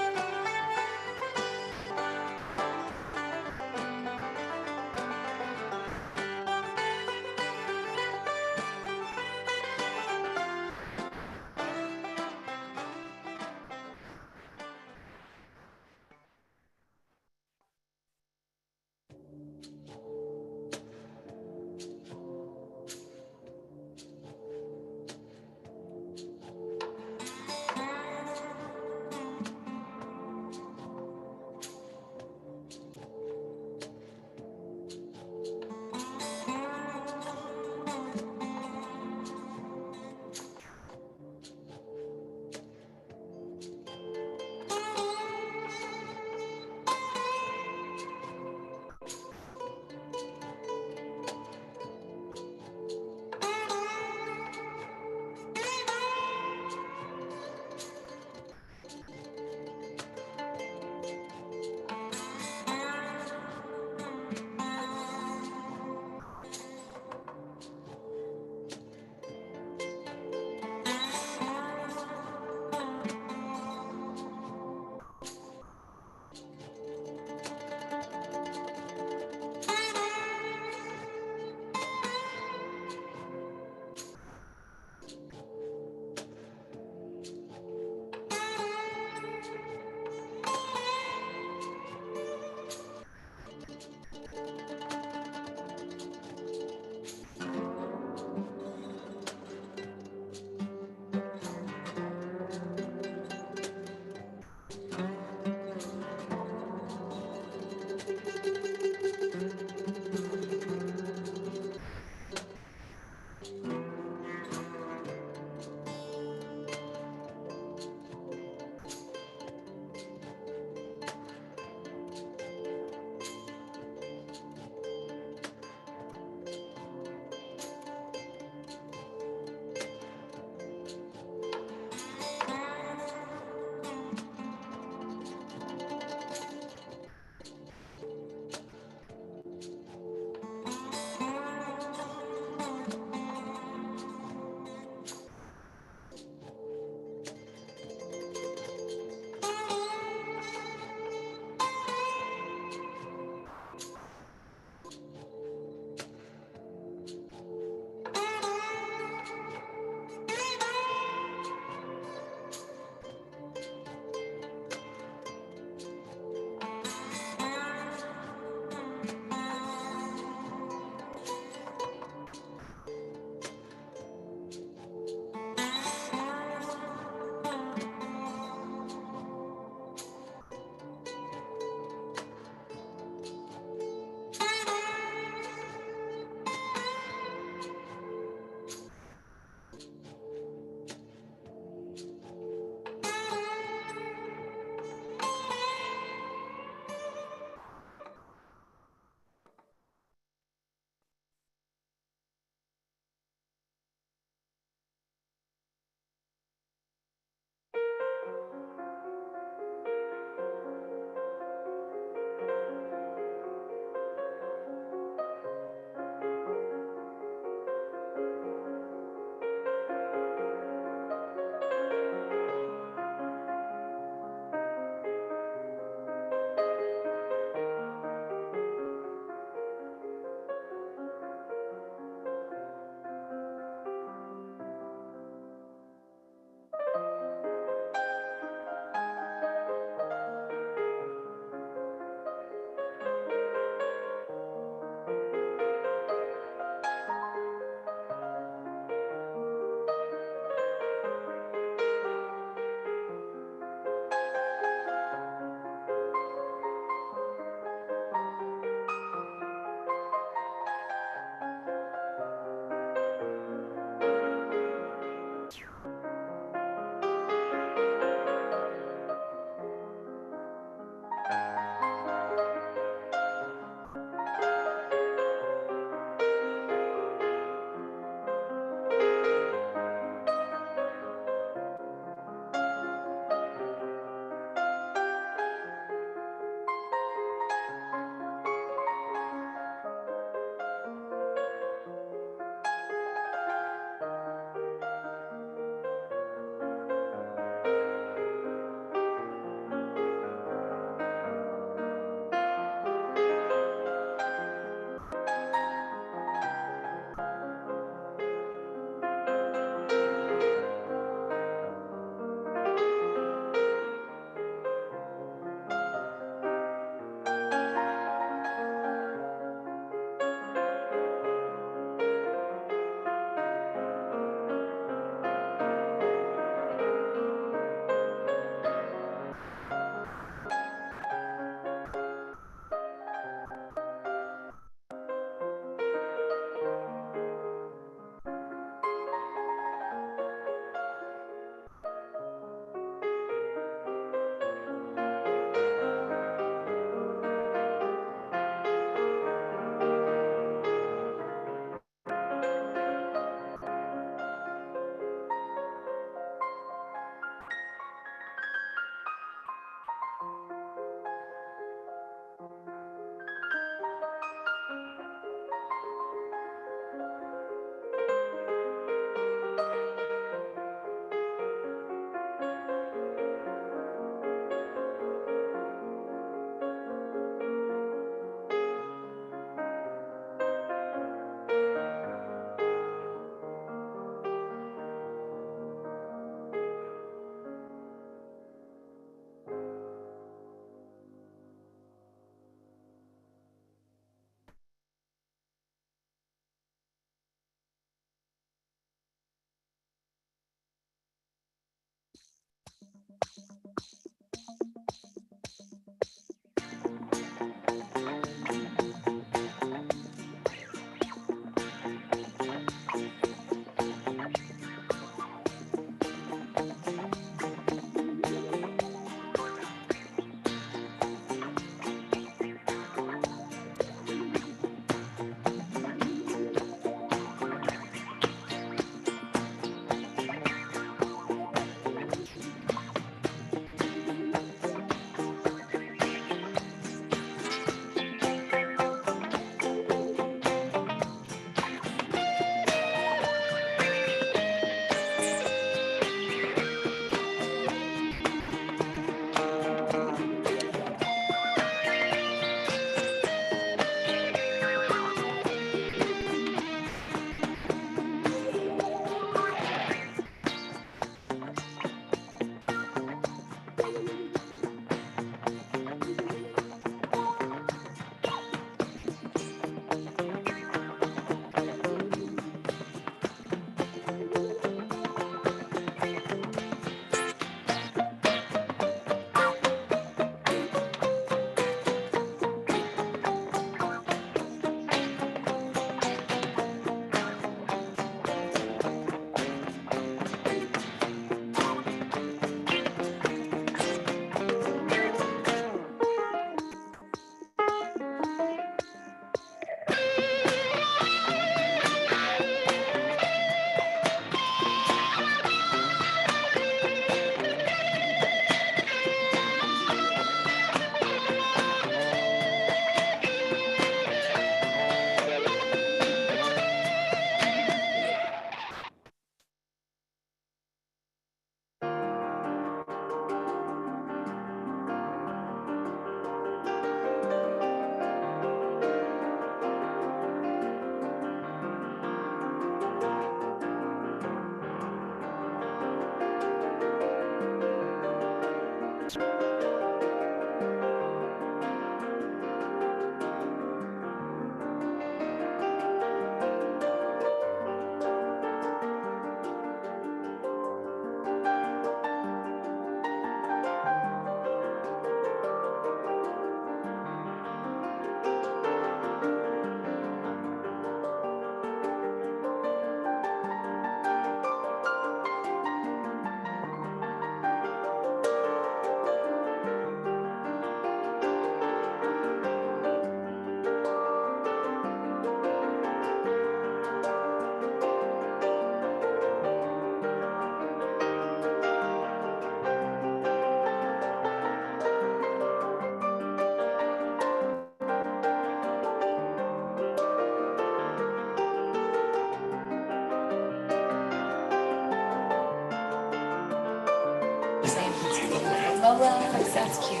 That's cute.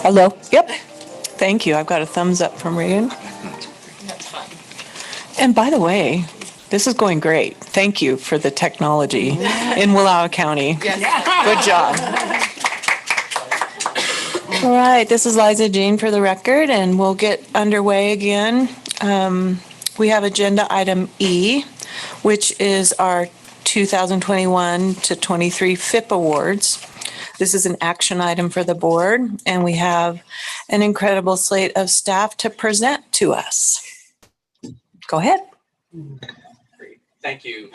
Hello. Yep. Thank you. I've got a thumbs up from Reagan. That's fun. And by the way, this is going great. Thank you for the technology in Wallowa County. Good job. All right, this is Liza Jean for the record, and we'll get underway again. We have agenda item E, which is our 2021 to 23 FIP awards. This is an action item for the board, and we have an incredible slate of staff to present to us. Go ahead. Great. Thank you,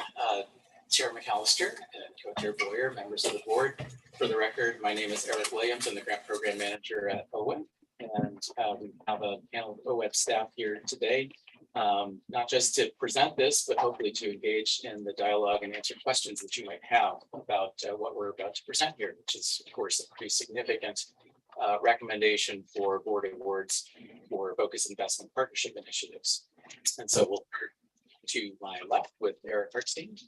Chair McAllister and Co-Chair Boyer, members of the board. For the record, my name is Eric Williams. I'm the Grant Program Manager at OWEB, and we have a panel of OWEB staff here today, not just to present this, but hopefully to engage in the dialogue and answer questions that you might have about what we're about to present here, which is, of course, a pretty significant recommendation for board awards for focused investment partnership initiatives. And so we'll turn to my left with Eric Hartstein.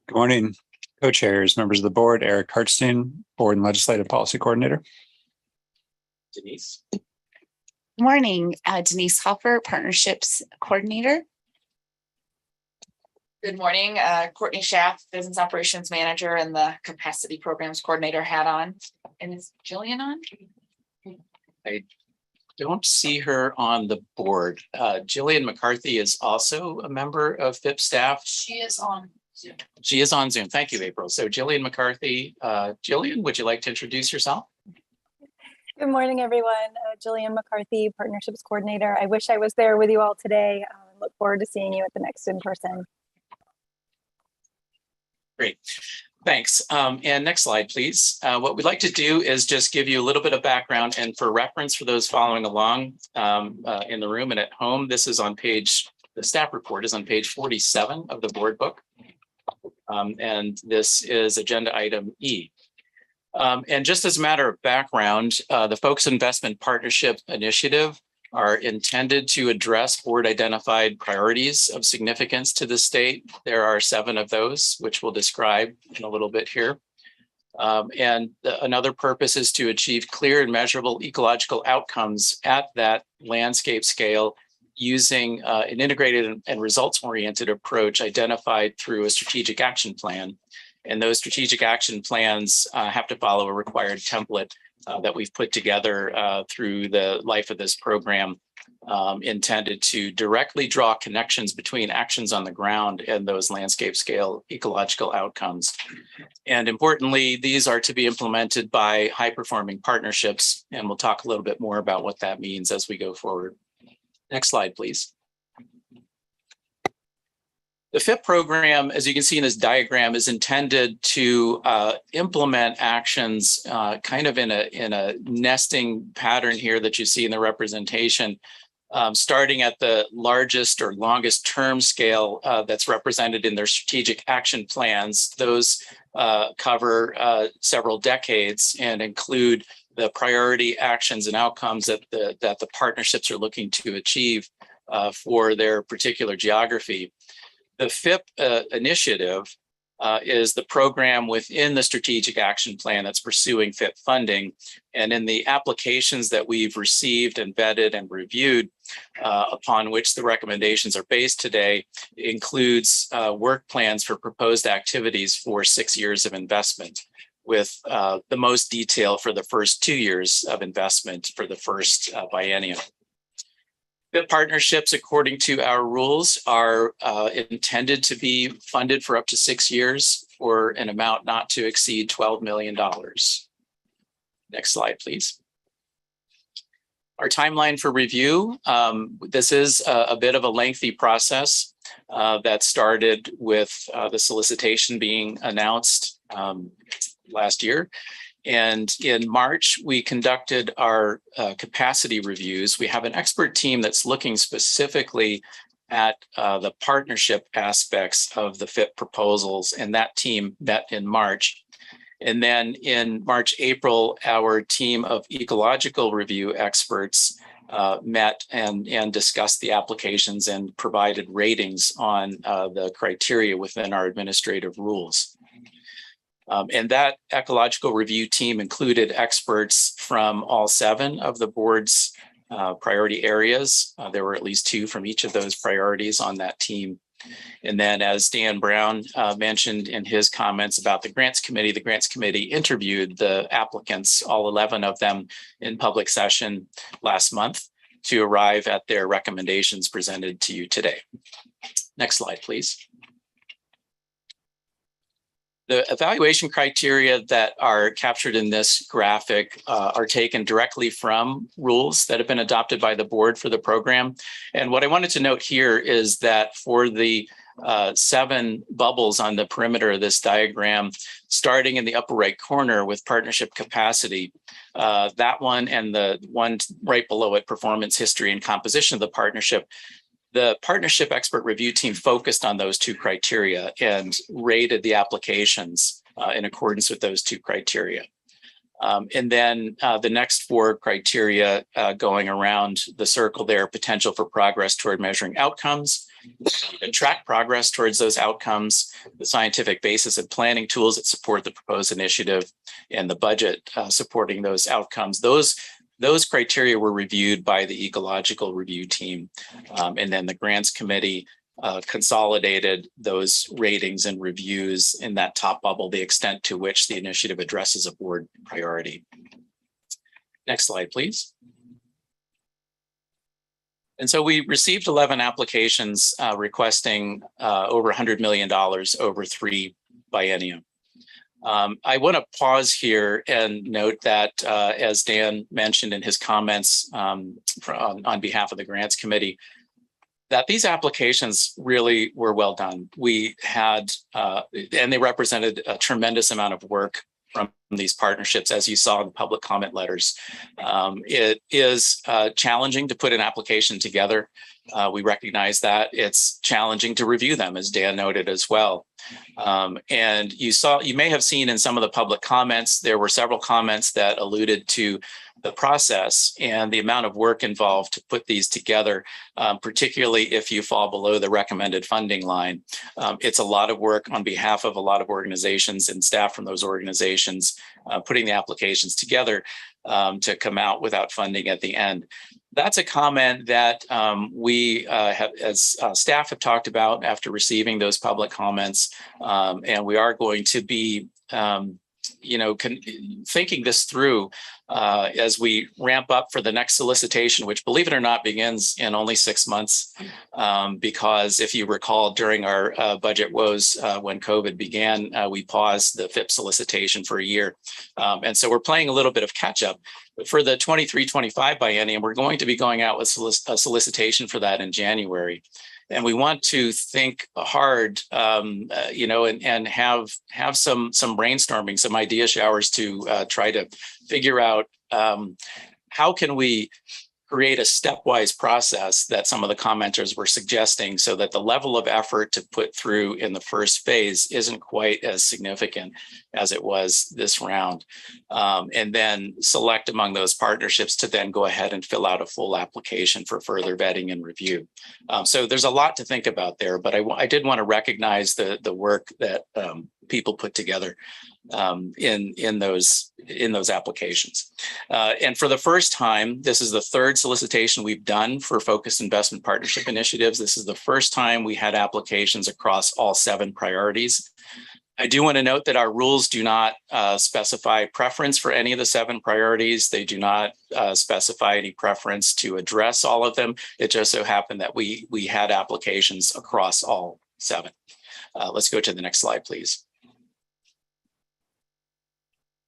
Good morning, co-chairs, members of the board, Eric Hartstein, Board and Legislative Policy Coordinator. Denise. Good morning, Denise Hoffer, Partnerships Coordinator. Good morning, Courtney Schaff, Business Operations Manager and the Capacity Programs Coordinator hat on. And is Jillian on? I don't see her on the board. Jillian McCarthy is also a member of FIP staff. She is on Zoom. She is on Zoom. Thank you, April. So Jillian McCarthy. Jillian, would you like to introduce yourself? Good morning, everyone. Jillian McCarthy, Partnerships Coordinator. I wish I was there with you all today. Look forward to seeing you at the next in-person. Great. Thanks. And next slide, please. What we'd like to do is just give you a little bit of background, and for reference for those following along in the room and at home, this is on the staff report is on page 47 of the board book. And this is agenda item E. And just as a matter of background, the Focused Investment Partnership Initiative are intended to address board identified priorities of significance to the state. There are 7 of those, which we'll describe in a little bit here. And another purpose is to achieve clear and measurable ecological outcomes at that landscape scale using an integrated and results-oriented approach identified through a strategic action plan. And those strategic action plans have to follow a required template that we've put together through the life of this program, intended to directly draw connections between actions on the ground and those landscape scale ecological outcomes. And importantly, these are to be implemented by high-performing partnerships, and we'll talk a little bit more about what that means as we go forward. Next slide, please. The FIP program, as you can see in this diagram, is intended to implement actions kind of in a nesting pattern here that you see in the representation, starting at the largest or longest term scale that's represented in their strategic action plans. Those cover several decades and include the priority actions and outcomes that the partnerships are looking to achieve for their particular geography. The FIP initiative is the program within the strategic action plan that's pursuing FIP funding. And in the applications that we've received and vetted and reviewed, upon which the recommendations are based today, includes work plans for proposed activities for 6 years of investment, with the most detail for the first 2 years of investment for the first biennium. FIP partnerships, according to our rules, are intended to be funded for up to 6 years for an amount not to exceed $12 million. Next slide, please. Our timeline for review. This is a bit of a lengthy process that started with the solicitation being announced last year. And in March, we conducted our capacity reviews. We have an expert team that's looking specifically at the partnership aspects of the FIP proposals, and that team met in March. And then in March, April, our team of ecological review experts met and discussed the applications and provided ratings on the criteria within our administrative rules. And that ecological review team included experts from all 7 of the board's priority areas. There were at least 2 from each of those priorities on that team. And then, as Dan Brown mentioned in his comments about the grants committee interviewed the applicants, all 11 of them, in public session last month to arrive at their recommendations presented to you today. Next slide, please. The evaluation criteria that are captured in this graphic are taken directly from rules that have been adopted by the board for the program. And what I wanted to note here is that for the 7 bubbles on the perimeter of this diagram, starting in the upper right corner with partnership capacity, that one and the one right below it, performance history and composition of the partnership expert review team focused on those 2 criteria and rated the applications in accordance with those 2 criteria. And then the next 4 criteria going around the circle there: potential for progress toward measuring outcomes, and track progress towards those outcomes, the scientific basis and planning tools that support the proposed initiative, and the budget supporting those outcomes. Those criteria were reviewed by the ecological review team. And then the grants committee consolidated those ratings and reviews in that top bubble, the extent to which the initiative addresses a board priority. Next slide, please. And so we received 11 applications requesting over $100 million over 3 biennium. I want to pause here and note that, as Dan mentioned in his comments on behalf of the grants committee, that these applications really were well done. We had, and they represented a tremendous amount of work from these partnerships, as you saw in the public comment letters. It is challenging to put an application together. We recognize that. It's challenging to review them, as Dan noted as well. And you may have seen in some of the public comments, there were several comments that alluded to the process and the amount of work involved to put these together, particularly if you fall below the recommended funding line. It's a lot of work on behalf of a lot of organizations and staff from those organizations, putting the applications together to come out without funding at the end. That's a comment that we have, as staff have talked about after receiving those public comments, and we are going to be thinking this through as we ramp up for the next solicitation, which, believe it or not, begins in only 6 months. Because if you recall, during our budget woes when COVID began, we paused the FIP solicitation for a year. And so we're playing a little bit of catch up. But for the 23-25 biennium, we're going to be going out with a solicitation for that in January. And we want to think hard, and have some brainstorming, some idea showers to try to figure out how can we create a stepwise process that some of the commenters were suggesting, so that the level of effort to put through in the first phase isn't quite as significant as it was this round. And then select among those partnerships to then go ahead and fill out a full application for further vetting and review. So there's a lot to think about there, but I did want to recognize the work that people put together in those applications. And for the first time, this is the 3rd solicitation we've done for focused investment partnership initiatives. This is the first time we had applications across all 7 priorities. I do want to note that our rules do not specify preference for any of the 7 priorities. They do not specify any preference to address all of them. It just so happened that we had applications across all 7. Let's go to the next slide, please.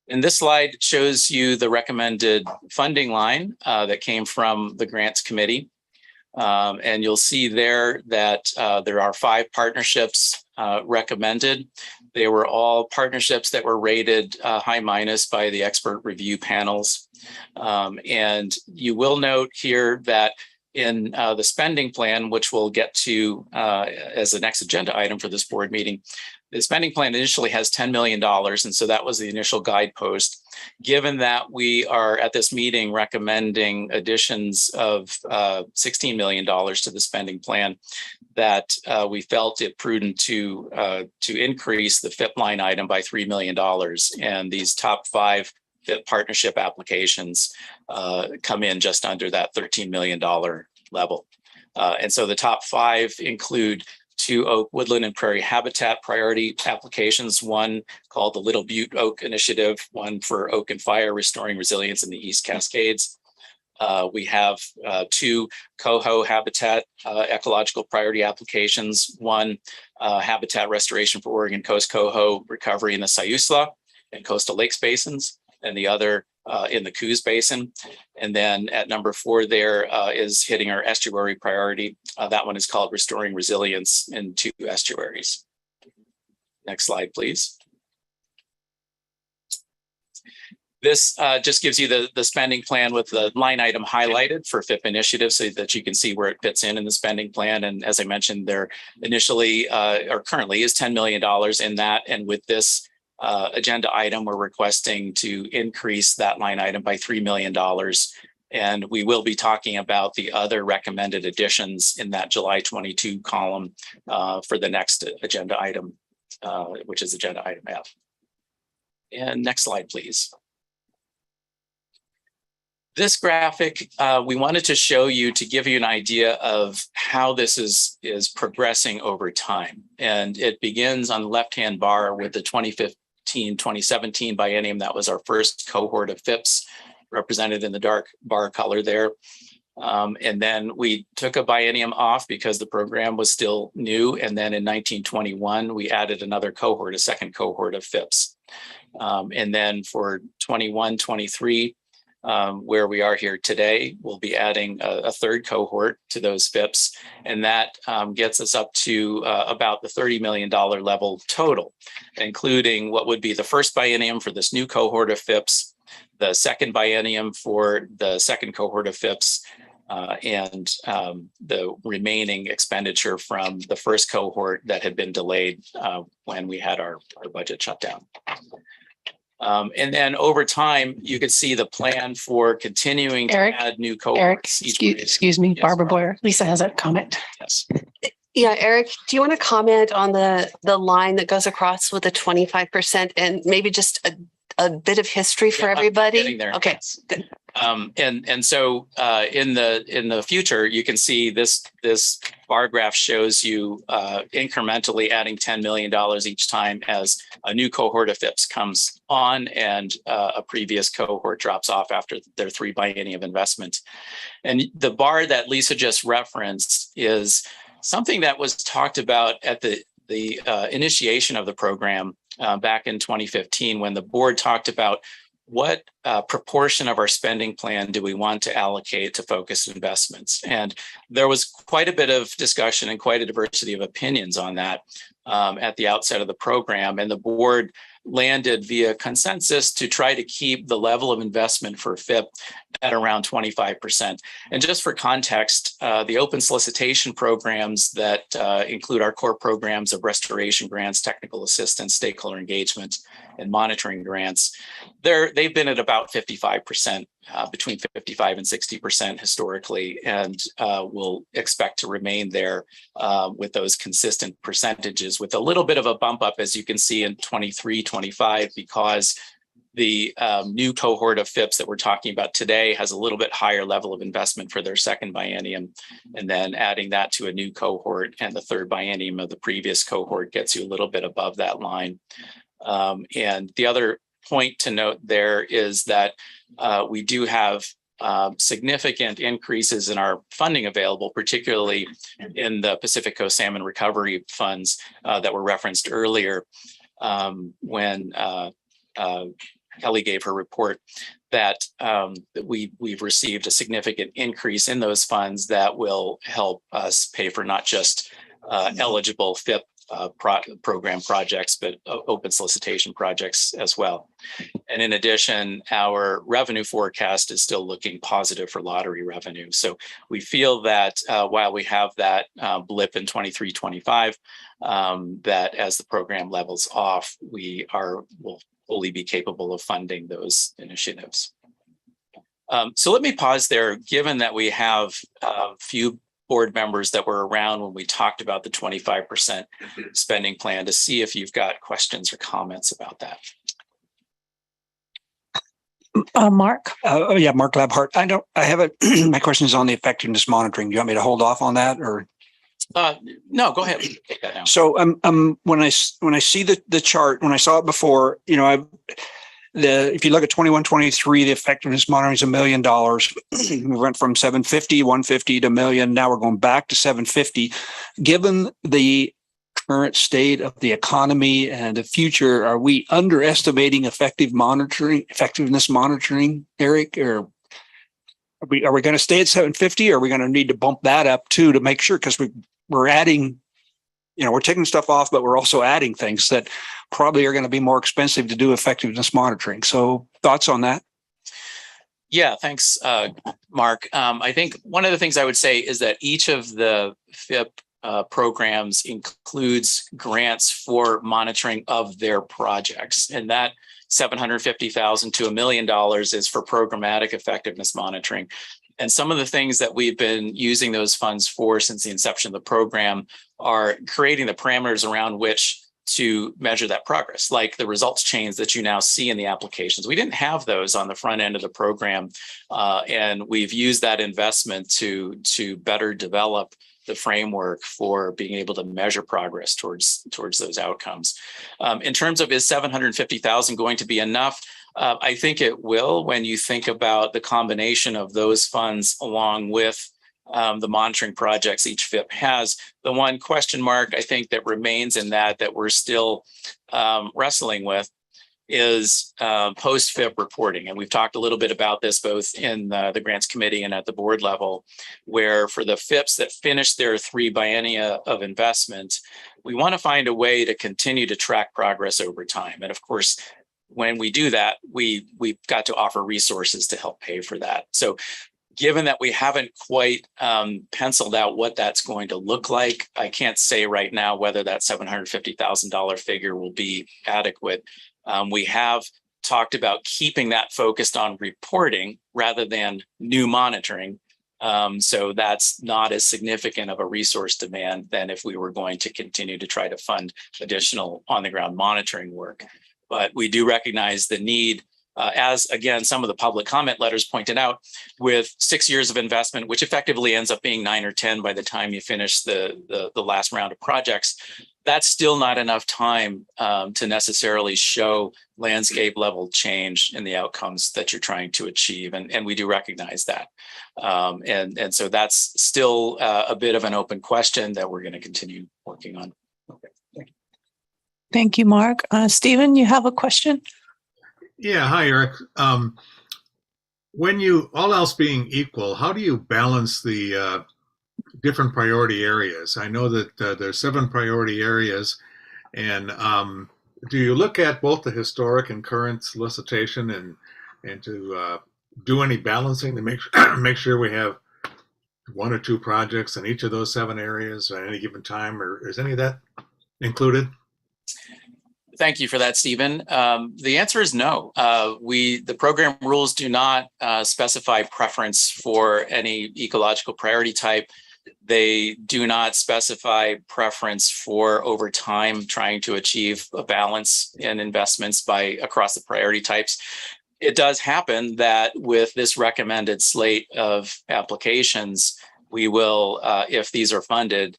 And this slide shows you the recommended funding line that came from the grants committee. And you'll see there that there are 5 partnerships recommended. They were all partnerships that were rated high minus by the expert review panels. And you will note here that in the spending plan, which we'll get to as the next agenda item for this board meeting, the spending plan initially has $10 million. And so that was the initial guidepost. Given that we are at this meeting recommending additions of $16 million to the spending plan, that we felt it prudent to increase the FIP line item by $3 million. And these top 5 FIP partnership applications come in just under that $13 million level. And so the top 5 include 2 oak, woodland, and prairie habitat priority applications, one called the Little Butte Oak Initiative, one for oak and fire, restoring resilience in the East Cascades. We have 2 coho habitat ecological priority applications, one habitat restoration for Oregon coast coho recovery in the Siuslaw and coastal lakes basins, and the other in the Coos Basin. And then at number 4 there is hitting our estuary priority. That one is called Restoring Resilience in 2 Estuaries. Next slide, please. This just gives you the spending plan with the line item highlighted for FIP initiatives so that you can see where it fits in the spending plan. And as I mentioned, there initially or currently is $10 million in that. And with this agenda item, we're requesting to increase that line item by $3 million. And we will be talking about the other recommended additions in that July 22 column for the next agenda item, which is agenda item F. And next slide, please. This graphic, we wanted to show you to give you an idea of how this is progressing over time. And it begins on the left-hand bar with the 2015-2017 biennium. That was our first cohort of FIPS represented in the dark bar color there. And then we took a biennium off because the program was still new. And then in 1921, we added another cohort, a second cohort of FIPS. And then for 21-23, where we are here today, we'll be adding a third cohort to those FIPS, and that gets us up to about the $30 million level total, including what would be the first biennium for this new cohort of FIPS, the second biennium for the second cohort of FIPS, and the remaining expenditure from the first cohort that had been delayed when we had our budget shut down. And then over time, you could see the plan for continuing to add new cohorts. Excuse me, Barbara Boyer. Lisa has a comment. Yes. Yeah, Eric, do you want to comment on the line that goes across with the 25% and maybe just a bit of history for everybody? Getting there. Okay, good. And so in the future, you can see this bar graph shows you incrementally adding $10 million each time as a new cohort of FIPS comes on and a previous cohort drops off after their 3 biennium investment. And the bar that Lisa just referenced is something that was talked about at the initiation of the program back in 2015, when the board talked about what proportion of our spending plan do we want to allocate to focused investments. And there was quite a bit of discussion and quite a diversity of opinions on that at the outset of the program. And the board landed via consensus to try to keep the level of investment for FIP at around 25%. And just for context, the open solicitation programs that include our core programs of restoration grants, technical assistance, stakeholder engagement, and monitoring grants, they've been at about 55%, between 55 and 60% historically, and we'll expect to remain there with those consistent percentages, with a little bit of a bump up, as you can see in 23, 25, because the new cohort of FIPS that we're talking about today has a little bit higher level of investment for their second biennium. And then adding that to a new cohort and the third biennium of the previous cohort gets you a little bit above that line. And the other point to note there is that we do have significant increases in our funding available, particularly in the Pacific Coast Salmon Recovery Funds that were referenced earlier when Kelly gave her report, that we've received a significant increase in those funds that will help us pay for not just eligible FIP program projects, but open solicitation projects as well. And in addition, our revenue forecast is still looking positive for lottery revenue. So we feel that while we have that blip in 23-25, that as the program levels off, will fully be capable of funding those initiatives. So let me pause there, given that we have a few board members that were around when we talked about the 25% spending plan to see if you've got questions or comments about that. Mark? Yeah, Mark Labhart. I have my question is on the effectiveness monitoring. Do you want me to hold off on that or? No, go ahead. Take that now. So when I see the chart, when I saw it before, you know, if you look at 21-23, the effectiveness monitoring is $1 million. We went from 750, 150 to $1 million. Now we're going back to 750. Given the current state of the economy and the future, are we underestimating effectiveness monitoring, Eric? Or are we going to stay at 750? Or are we going to need to bump that up too to make sure? Because we're adding, you know, we're taking stuff off, but we're also adding things that probably are going to be more expensive to do effectiveness monitoring. So thoughts on that? Yeah, thanks, Mark. I think one of the things I would say is that each of the FIP programs includes grants for monitoring of their projects, and that $750,000 to $1 million is for programmatic effectiveness monitoring. And some of the things that we've been using those funds for since the inception of the program are creating the parameters around which to measure that progress, like the results chains that you now see in the applications. We didn't have those on the front end of the program, and we've used that investment to better develop the framework for being able to measure progress towards those outcomes. In terms of is $750,000 going to be enough? I think it will when you think about the combination of those funds along with the monitoring projects each FIP has. The one question mark I think that remains in that we're still wrestling with is post-FIP reporting. And we've talked a little bit about this both in the grants committee and at the board level, where for the FIPs that finish their 3 biennia of investment, we want to find a way to continue to track progress over time. And of course, when we do that, we've got to offer resources to help pay for that. So given that we haven't quite penciled out what that's going to look like, I can't say right now whether that $750,000 figure will be adequate. We have talked about keeping that focused on reporting rather than new monitoring. So that's not as significant of a resource demand than if we were going to continue to try to fund additional on-the-ground monitoring work. But we do recognize the need, as again, some of the public comment letters pointed out, with 6 years of investment, which effectively ends up being 9 or 10 by the time you finish the last round of projects. That's still not enough time to necessarily show landscape level change in the outcomes that you're trying to achieve. And we do recognize that. And so that's still a bit of an open question that we're going to continue working on. Okay, thank you. Thank you, Mark. Stephen, you have a question? Yeah, hi, Eric. When you, all else being equal, how do you balance the different priority areas? I know that there's 7 priority areas, and do you look at both the historic and current solicitation and to do any balancing to make sure we have 1 or 2 projects in each of those 7 areas at any given time, or is any of that included? Thank you for that, Stephen. The answer is no. The program rules do not specify preference for any ecological priority type. They do not specify preference for over time trying to achieve a balance in investments across the priority types. It does happen that with this recommended slate of applications, we will, if these are funded,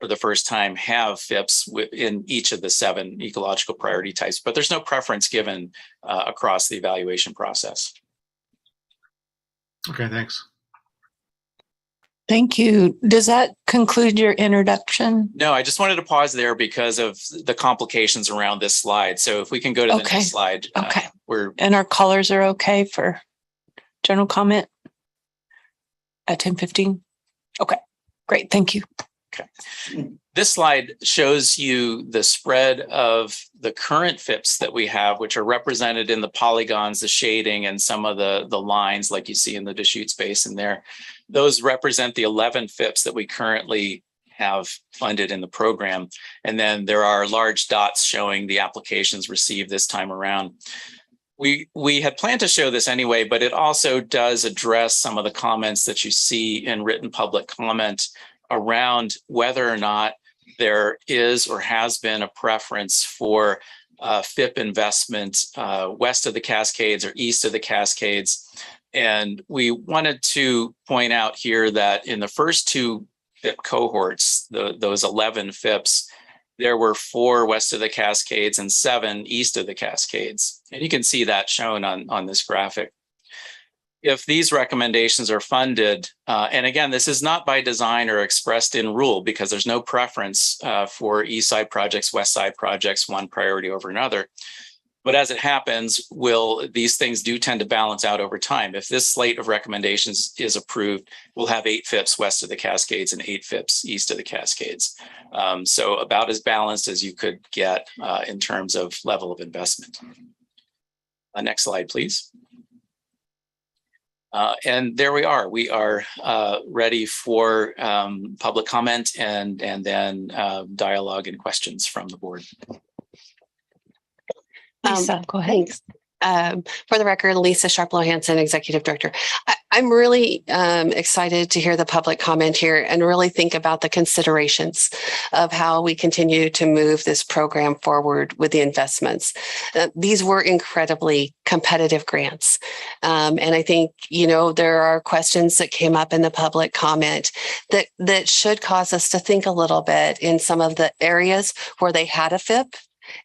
for the first time have FIPs in each of the 7 ecological priority types, but there's no preference given across the evaluation process. Okay, thanks. Thank you. Does that conclude your introduction? No, I just wanted to pause there because of the complications around this slide. So if we can go to the next slide. Okay. And our colors are okay for general comment at 10:15? Okay, great. Thank you. Okay. This slide shows you the spread of the current FIPs that we have, which are represented in the polygons, the shading, and some of the lines like you see in the Deschutes basin there. Those represent the 11 FIPs that we currently have funded in the program. And then there are large dots showing the applications received this time around. We had planned to show this anyway, but it also does address some of the comments that you see in written public comment around whether or not there is or has been a preference for FIP investment west of the Cascades or east of the Cascades. And we wanted to point out here that in the first two FIP cohorts, those 11 FIPs, there were 4 west of the Cascades and 7 east of the Cascades. And you can see that shown on this graphic. If these recommendations are funded, and again, this is not by design or expressed in rule because there's no preference for east side projects, west side projects, one priority over another. But as it happens, these things do tend to balance out over time. If this slate of recommendations is approved, we'll have 8 FIPs west of the Cascades and 8 FIPs east of the Cascades. So about as balanced as you could get in terms of level of investment. Next slide, please. And there we are. We are ready for public comment and then dialogue and questions from the board. Lisa, go ahead. Thanks. For the record, Lisa Sharplow-Hansen, Executive Director. I'm really excited to hear the public comment here and really think about the considerations of how we continue to move this program forward with the investments. These were incredibly competitive grants. And I think, there are questions that came up in the public comment that should cause us to think a little bit in some of the areas where they had a FIP.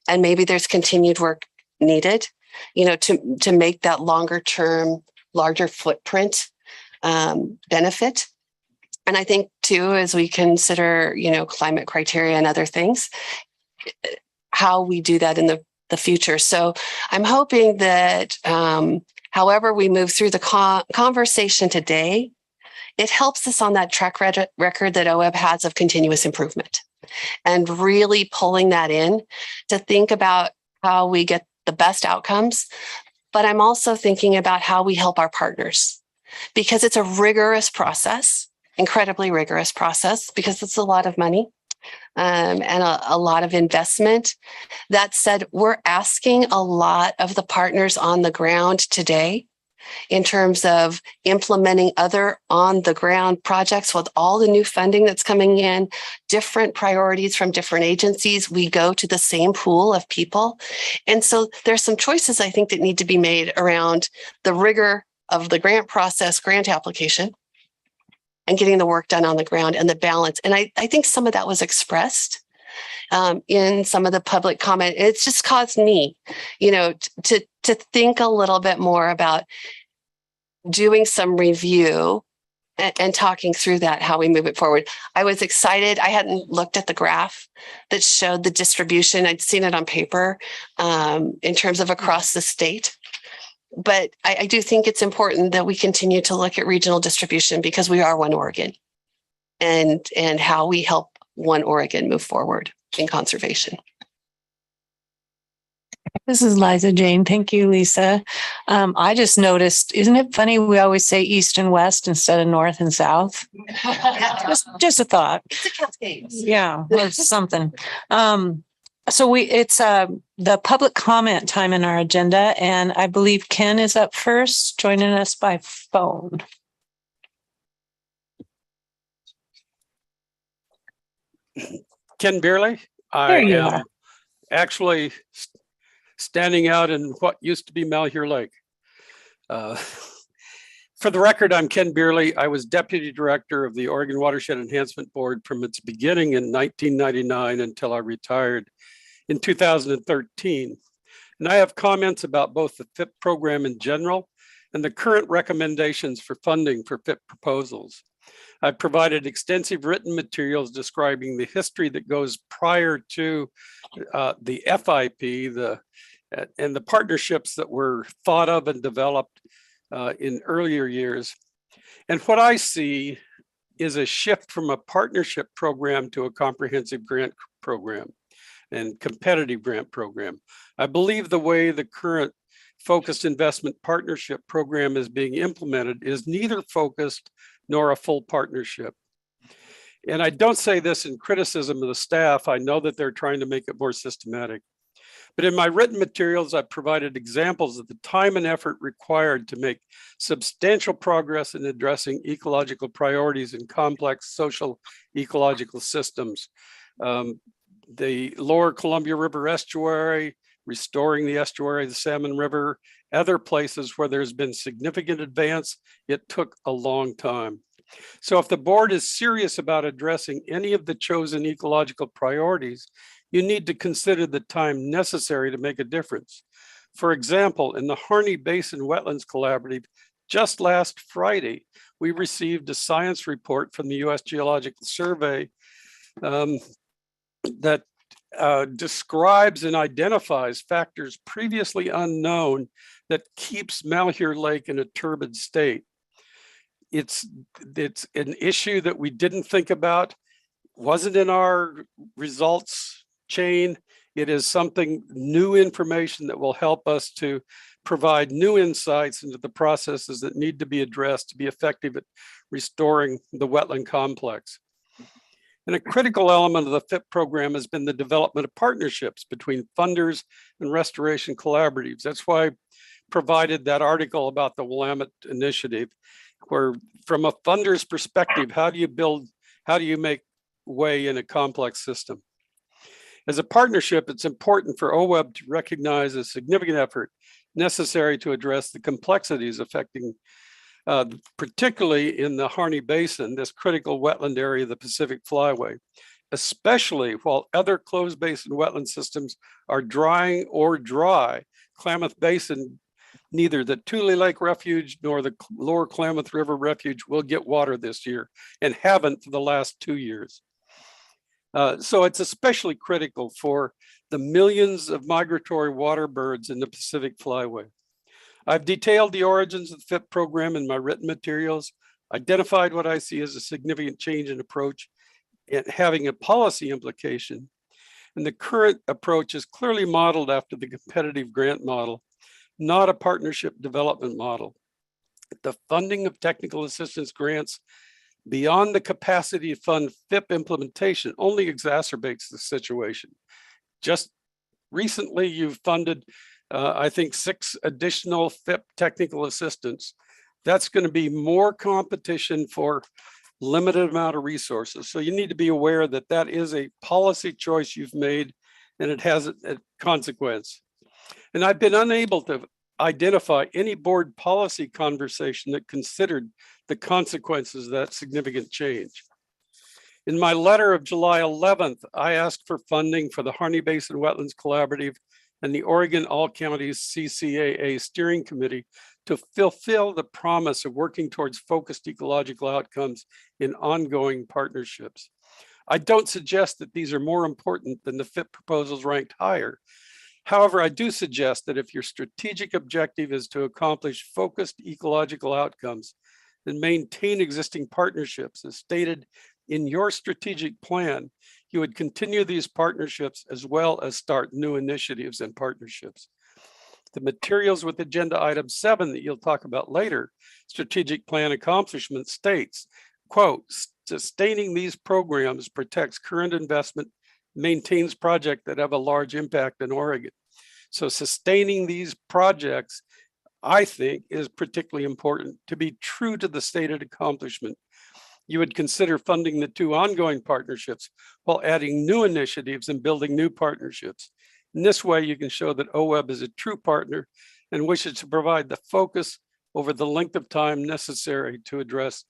And maybe there's continued work needed, to make that longer term, larger footprint benefit. And I think too, as we consider, climate criteria and other things, how we do that in the future. So I'm hoping that however we move through the conversation today, it helps us on that track record that OWEB has of continuous improvement. And really pulling that in to think about how we get the best outcomes. But I'm also thinking about how we help our partners, because it's a rigorous process, incredibly rigorous process, because it's a lot of money and a lot of investment. That said, we're asking a lot of the partners on the ground today in terms of implementing other on the ground projects with all the new funding that's coming in, different priorities from different agencies. We go to the same pool of people. And so there's some choices I think that need to be made around the rigor of the grant process, grant application, and getting the work done on the ground and the balance. And I think some of that was expressed in some of the public comment. It's just caused me, to think a little bit more about doing some review and talking through that, how we move it forward. I was excited. I hadn't looked at the graph that showed the distribution. I'd seen it on paper in terms of across the state. But I do think it's important that we continue to look at regional distribution because we are one Oregon and how we help one Oregon move forward in conservation. This is Liza Jane. Thank you, Lisa. I just noticed, isn't it funny we always say east and west instead of north and south? Just a thought. It's a Cascades. Yeah, or something. So it's the public comment time in our agenda, and I believe Ken is up first, joining us by phone. Ken Beerley. I am actually standing out in what used to be Malheur Lake. For the record, I'm Ken Beerley. I was Deputy Director of the Oregon Watershed Enhancement Board from its beginning in 1999 until I retired in 2013. And I have comments about both the FIP program in general and the current recommendations for funding for FIP proposals. I've provided extensive written materials describing the history that goes prior to the FIP, and the partnerships that were thought of and developed in earlier years. And what I see is a shift from a partnership program to a comprehensive grant program and competitive grant program. I believe the way the current focused investment partnership program is being implemented is neither focused nor a full partnership. And I don't say this in criticism of the staff. I know that they're trying to make it more systematic. But in my written materials, I've provided examples of the time and effort required to make substantial progress in addressing ecological priorities in complex social ecological systems. The lower Columbia River estuary, restoring the estuary of the Salmon River, other places where there's been significant advance, it took a long time. So if the board is serious about addressing any of the chosen ecological priorities, you need to consider the time necessary to make a difference. For example, in the Harney Basin Wetlands Collaborative, just last Friday, we received a science report from the U.S. Geological Survey that describes and identifies factors previously unknown that keeps Malheur Lake in a turbid state. It's an issue that we didn't think about, wasn't in our results chain. It is something, new information that will help us to provide new insights into the processes that need to be addressed to be effective at restoring the wetland complex. And a critical element of the FIP program has been the development of partnerships between funders and restoration collaboratives. That's why I provided that article about the Willamette Initiative, where from a funder's perspective, how do you make way in a complex system? As a partnership, it's important for OWEB to recognize a significant effort necessary to address the complexities affecting, particularly in the Harney Basin, this critical wetland area of the Pacific Flyway, especially while other closed basin wetland systems are drying or dry. Klamath Basin, neither the Tule Lake Refuge nor the Lower Klamath River Refuge will get water this year and haven't for the last 2 years. So it's especially critical for the millions of migratory water birds in the Pacific Flyway. I've detailed the origins of the FIP program in my written materials, identified what I see as a significant change in approach and having a policy implication. And the current approach is clearly modeled after the competitive grant model, not a partnership development model. The funding of technical assistance grants beyond the capacity to fund FIP implementation only exacerbates the situation. Just recently, you've funded, I think, 6 additional FIP technical assistance. That's going to be more competition for limited amount of resources. So you need to be aware that that is a policy choice you've made, and it has a consequence. And I've been unable to identify any board policy conversation that considered the consequences of that significant change. In my letter of July 11th, I asked for funding for the Harney Basin Wetlands Collaborative and the Oregon All Counties CCAA Steering Committee to fulfill the promise of working towards focused ecological outcomes in ongoing partnerships. I don't suggest that these are more important than the FIP proposals ranked higher. However, I do suggest that if your strategic objective is to accomplish focused ecological outcomes, then maintain existing partnerships as stated in your strategic plan, you would continue these partnerships as well as start new initiatives and partnerships. The materials with agenda item 7 that you'll talk about later, strategic plan accomplishment states, quote, sustaining these programs protects current investment, maintains projects that have a large impact in Oregon. So sustaining these projects, I think, is particularly important to be true to the stated accomplishment. You would consider funding the 2 ongoing partnerships while adding new initiatives and building new partnerships. In this way, you can show that OWEB is a true partner and wishes to provide the focus over the length of time necessary to address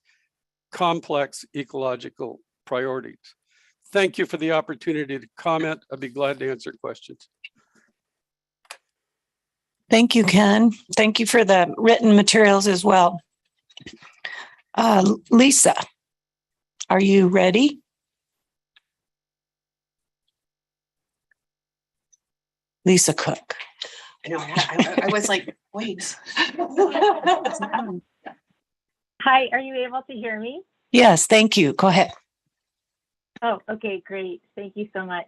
complex ecological priorities. Thank you for the opportunity to comment. I'd be glad to answer questions. Thank you, Ken. Thank you for the written materials as well. Lisa, are you ready? Lisa Cook. I know, I was like, wait. Hi, are you able to hear me? Yes, thank you. Go ahead. Oh, okay, great. Thank you so much.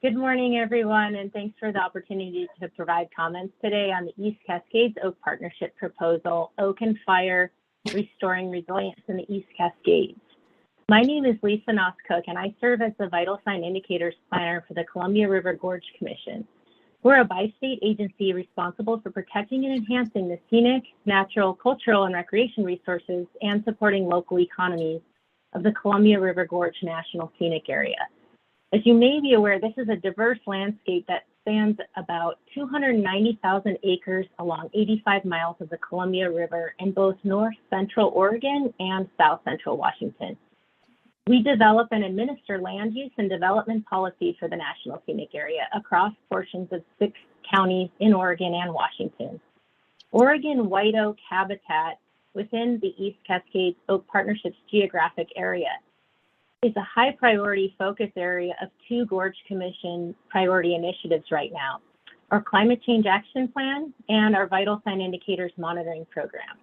Good morning, everyone, and thanks for the opportunity to provide comments today on the East Cascades Oak Partnership Proposal, Oak and Fire, Restoring Resilience in the East Cascades. My name is Lisa Noss Cook, and I serve as the Vital Sign Indicators Planner for the Columbia River Gorge Commission. We're a bi-state agency responsible for protecting and enhancing the scenic, natural, cultural, and recreation resources and supporting local economies of the Columbia River Gorge National Scenic Area. As you may be aware, this is a diverse landscape that spans about 290,000 acres along 85 miles of the Columbia River in both north central Oregon and south central Washington. We develop and administer land use and development policy for the National Scenic Area across portions of 6 counties in Oregon and Washington. Oregon white oak habitat within the East Cascades Oak Partnership's geographic area is a high priority focus area of 2 Gorge Commission priority initiatives right now, our Climate Change Action Plan and our Vital Sign Indicators Monitoring Program.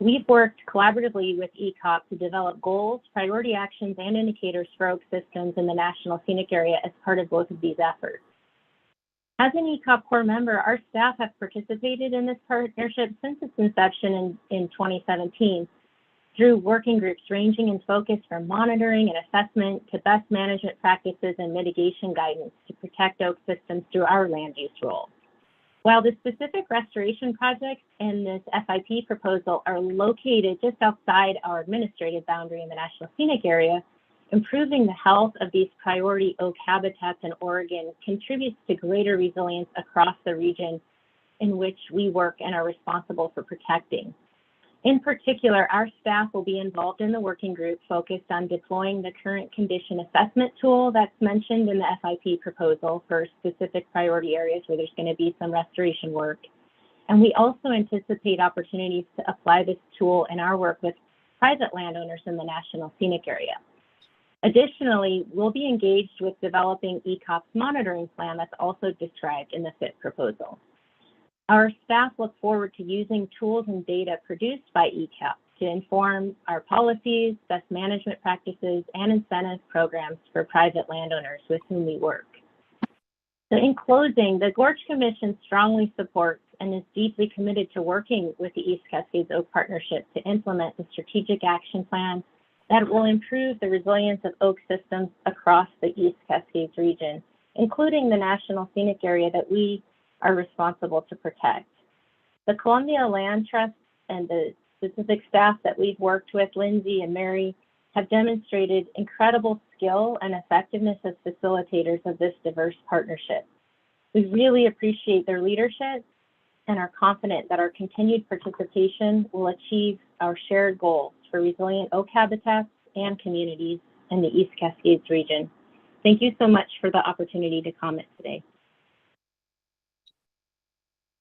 We've worked collaboratively with ECOP to develop goals, priority actions, and indicators for oak systems in the National Scenic Area as part of both of these efforts. As an ECOP core member, our staff have participated in this partnership since its inception in 2017 through working groups ranging in focus from monitoring and assessment to best management practices and mitigation guidance to protect oak systems through our land use role. While the specific restoration projects in this FIP proposal are located just outside our administrative boundary in the National Scenic Area, improving the health of these priority oak habitats in Oregon contributes to greater resilience across the region in which we work and are responsible for protecting. In particular, our staff will be involved in the working group focused on deploying the current condition assessment tool that's mentioned in the FIP proposal for specific priority areas where there's going to be some restoration work. And we also anticipate opportunities to apply this tool in our work with private landowners in the National Scenic Area. Additionally, we'll be engaged with developing ECOP's monitoring plan that's also described in the FIP proposal. Our staff look forward to using tools and data produced by ECOP to inform our policies, best management practices, and incentive programs for private landowners with whom we work. So in closing, the Gorge Commission strongly supports and is deeply committed to working with the East Cascades Oak Partnership to implement the strategic action plan that will improve the resilience of oak systems across the East Cascades region, including the National Scenic Area that we are responsible to protect. The Columbia Land Trust and the specific staff that we've worked with, Lindsay and Mary, have demonstrated incredible skill and effectiveness as facilitators of this diverse partnership. We really appreciate their leadership and are confident that our continued participation will achieve our shared goals for resilient oak habitats and communities in the East Cascades region. Thank you so much for the opportunity to comment today.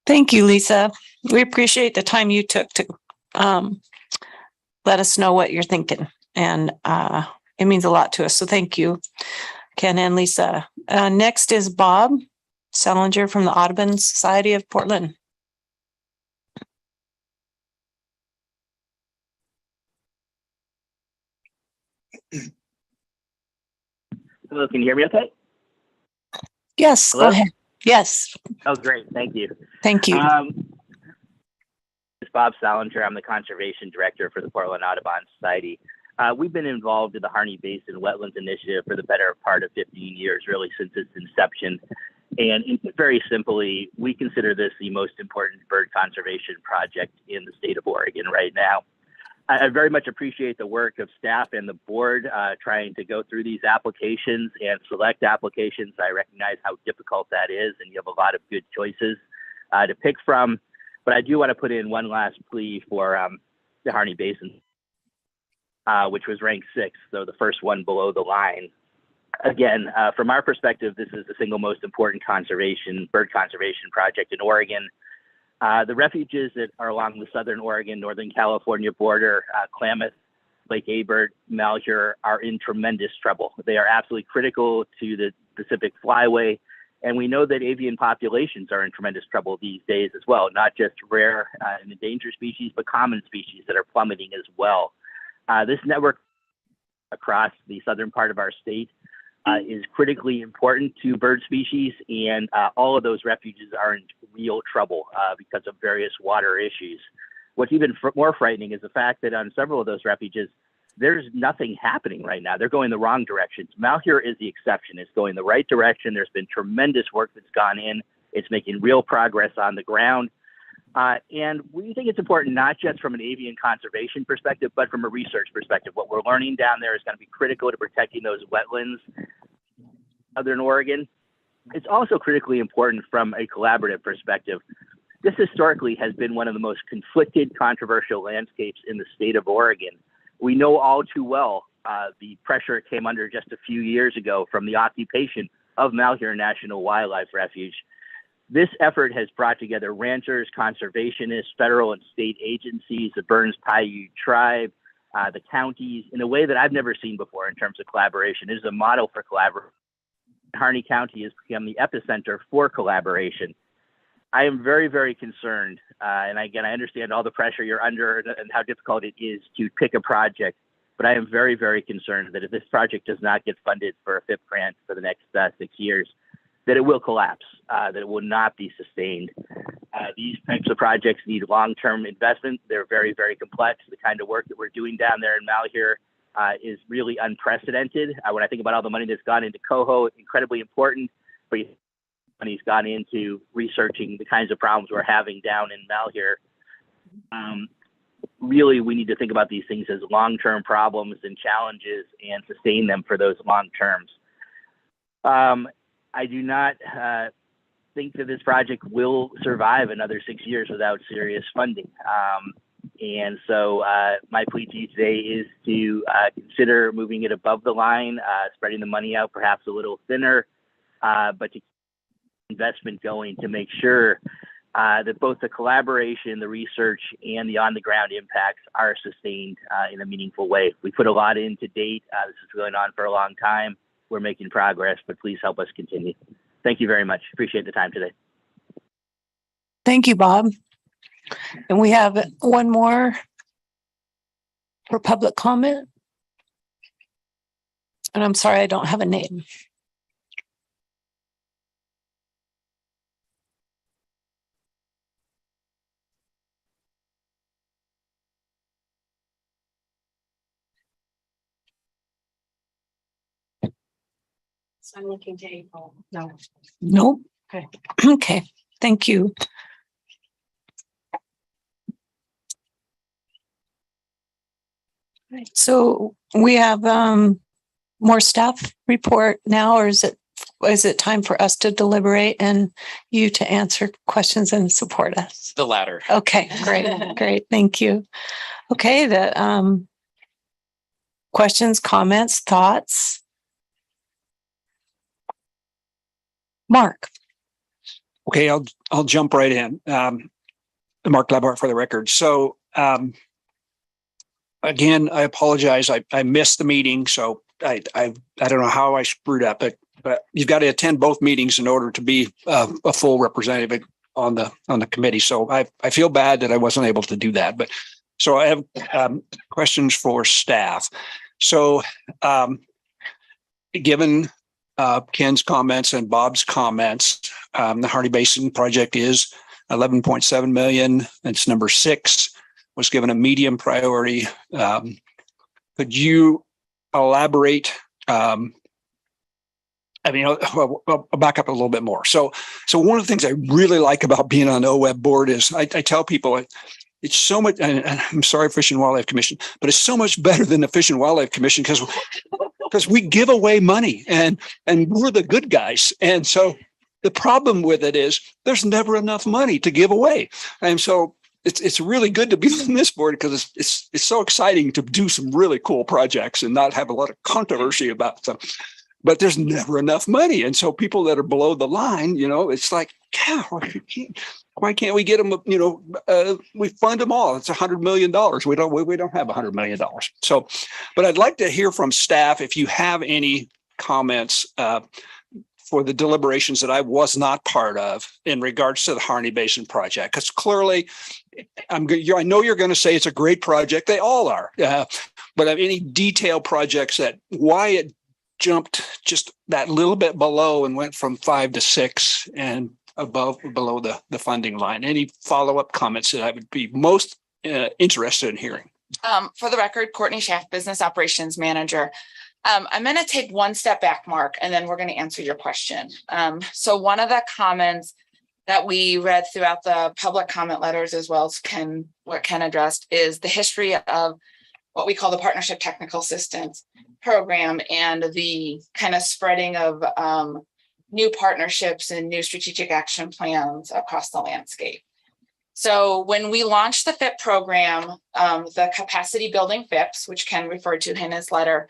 Thank you, Lisa. We appreciate the time you took to let us know what you're thinking. And it means a lot to us. So thank you, Ken and Lisa. Next is Bob Salinger from the Audubon Society of Portland. Hello, can you hear me okay? Yes, Hello? go ahead. Yes. Oh, great. Thank you. Thank you. It's Bob Salinger. I'm the Conservation Director for the Portland Audubon Society. We've been involved in the Harney Basin Wetlands Initiative for the better part of 15 years, really since its inception. And very simply, we consider this the most important bird conservation project in the state of Oregon right now. I very much appreciate the work of staff and the board trying to go through these applications and select applications. I recognize how difficult that is, and you have a lot of good choices to pick from. But I do want to put in one last plea for the Harney Basin, which was ranked 6th, so the first one below the line. Again, from our perspective, this is the single most important bird conservation project in Oregon. The refuges that are along the southern Oregon, northern California border, Klamath, Lake Abert, Malheur, are in tremendous trouble. They are absolutely critical to the Pacific Flyway. And we know that avian populations are in tremendous trouble these days as well, not just rare and endangered species, but common species that are plummeting as well. This network across the southern part of our state is critically important to bird species, and all of those refuges are in real trouble because of various water issues. What's even more frightening is the fact that on several of those refuges, there's nothing happening right now. They're going the wrong directions. Malheur is the exception. It's going the right direction. There's been tremendous work that's gone in It's making real progress on the ground. And we think it's important not just from an avian conservation perspective, but from a research perspective. What we're learning down there is going to be critical to protecting those wetlands in Southern Oregon. It's also critically important from a collaborative perspective. This historically has been one of the most conflicted, controversial landscapes in the state of Oregon. We know all too well the pressure it came under just a few years ago from the occupation of Malheur National Wildlife Refuge. This effort has brought together ranchers, conservationists, federal and state agencies, the Burns Paiute tribe, the counties, in a way that I've never seen before in terms of collaboration. It is a model for collaboration. Harney County has become the epicenter for collaboration. I am very, very concerned, and again, I understand all the pressure you're under and how difficult it is to pick a project, but I am very, very concerned that if this project does not get funded for a FIP grant for the next 6 years, that it will collapse, that it will not be sustained. These types of projects need long-term investment. They're very, very complex. The kind of work that we're doing down there in Malheur is really unprecedented. When I think about all the money that's gone into Coho, incredibly important, but money's gone into researching the kinds of problems we're having down in Malheur. Really, we need to think about these things as long-term problems and challenges and sustain them for those long terms. I do not think that this project will survive another 6 years without serious funding. And so my plea to you today is to consider moving it above the line, spreading the money out perhaps a little thinner, but to keep investment going to make sure that both the collaboration, the research, and the on-the-ground impacts are sustained in a meaningful way. We put a lot in to date. This is going on for a long time. We're making progress, but please help us continue. Thank you very much. Appreciate the time today. Thank you, Bob. And we have one more for public comment. And I'm sorry, I don't have a name. So I'm looking to April. No. Nope. Okay. Okay, thank you. Right, so we have more staff report now, or is it time for us to deliberate and you to answer questions and support us? The latter. Okay, great, great, thank you. Okay, the questions, comments, thoughts? Mark. Okay, I'll jump right in. Mark Labart for the record. So again, I apologize. I missed the meeting, so I don't know how I screwed up, but you've got to attend both meetings in order to be a full representative on the committee. So I feel bad that I wasn't able to do that. But so I have questions for staff. So given Ken's comments and Bob's comments, the Harney Basin project is 11.7 million. It's number 6, was given a medium priority. Could you elaborate? I mean, I'll back up a little bit more. So one of the things I really like about being on the OWEB board is I tell people it's so much, and I'm sorry, Fish and Wildlife Commission, but it's so much better than the Fish and Wildlife Commission because we give away money and we're the good guys. And so the problem with it is there's never enough money to give away. And so it's really good to be on this board because it's so exciting to do some really cool projects and not have a lot of controversy about them. But there's never enough money. And so people that are below the line, it's like, yeah, why can't we get them? We fund them all. It's $100 million. We don't have $100 million. So, but I'd like to hear from staff if you have any comments for the deliberations that I was not part of in regards to the Harney Basin project. Because clearly, I know you're going to say it's a great project. They all are. But any detailed projects that why it jumped just that little bit below and went from 5 to 6 and below the funding line. Any follow-up comments that I would be most interested in hearing? For the record, Courtney Schaff, Business Operations Manager. I'm going to take one step back, Mark, and then we're going to answer your question. So one of the comments that we read throughout the public comment letters, as well as what Ken addressed, is the history of what we call the Partnership Technical Assistance Program and the kind of spreading of new partnerships and new strategic action plans across the landscape. So when we launched the FIP program, the capacity building FIPs, which Ken referred to in his letter,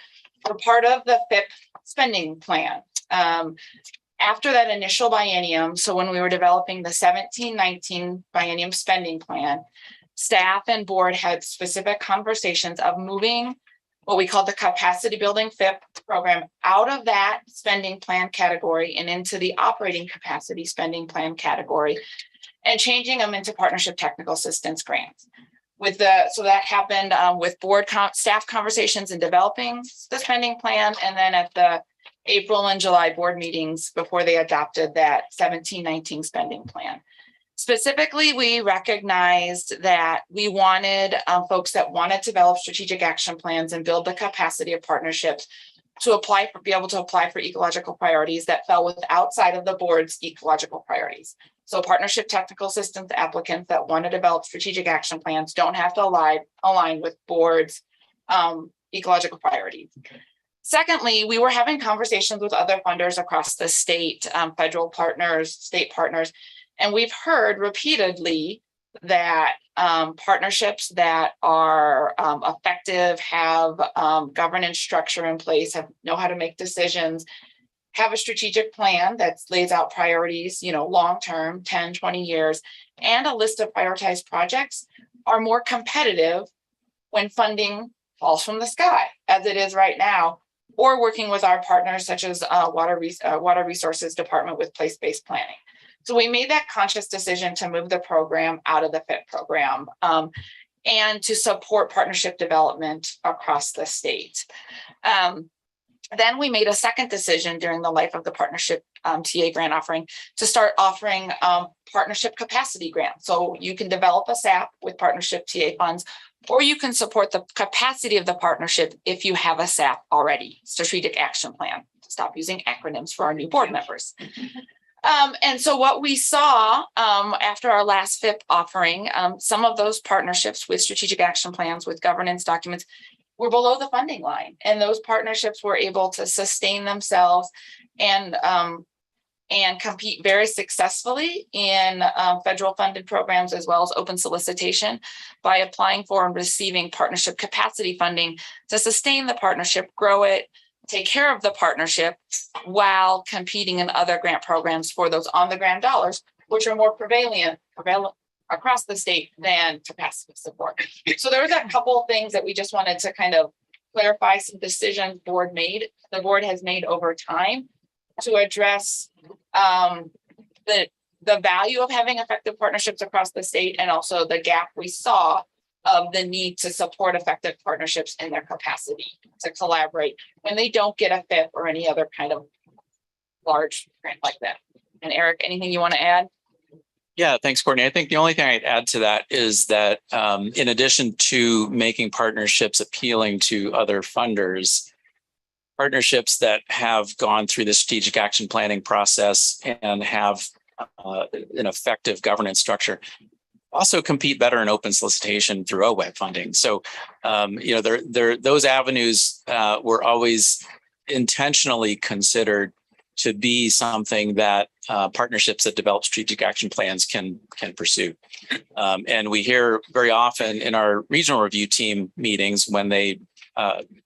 were part of the FIP spending plan. After that initial biennium, so when we were developing the 17-19 biennium spending plan, staff and board had specific conversations of moving what we call the capacity building FIP program out of that spending plan category and into the operating capacity spending plan category, and changing them into partnership technical assistance grants. So that happened with board staff conversations and developing the spending plan, and then at the April and July board meetings before they adopted that 17-19 spending plan. Specifically, we recognized that we wanted folks that wanted to develop strategic action plans and build the capacity of partnerships to be able to apply for ecological priorities that fell outside of the board's ecological priorities. So partnership technical assistance applicants that want to develop strategic action plans don't have to align with board's ecological priorities. Secondly, we were having conversations with other funders across the state, federal partners, state partners, and we've heard repeatedly that partnerships that are effective, have governance structure in place, know how to make decisions, have a strategic plan that lays out priorities, long-term, 10, 20 years, and a list of prioritized projects are more competitive when funding falls from the sky, as it is right now, or working with our partners such as Water Resources Department with place-based planning. So we made that conscious decision to move the program out of the FIP program and to support partnership development across the state. Then we made a second decision during the life of the partnership TA grant offering to start offering partnership capacity grants. So you can develop a SAP with partnership TA funds, or you can support the capacity of the partnership if you have a SAP already, strategic action plan. Stop using acronyms for our new board members. And so what we saw after our last FIP offering, some of those partnerships with strategic action plans, with governance documents, were below the funding line. And those partnerships were able to sustain themselves and compete very successfully in federal funded programs, as well as open solicitation, by applying for and receiving partnership capacity funding to sustain the partnership, grow it, take care of the partnership while competing in other grant programs for those on the ground dollars, which are more prevalent across the state than capacity support. So there was a couple of things that we just wanted to kind of clarify, some decisions the board has made over time to address the value of having effective partnerships across the state, and also the gap we saw of the need to support effective partnerships in their capacity to collaborate when they don't get a FIP or any other kind of large grant like that. And Eric, anything you want to add? Yeah, thanks, Courtney. I think the only thing I'd add to that is that in addition to making partnerships appealing to other funders, partnerships that have gone through the strategic action planning process and have an effective governance structure also compete better in open solicitation through OWEB funding. So, those avenues were always intentionally considered to be something that partnerships that develop strategic action plans can pursue. And we hear very often in our regional review team meetings, when they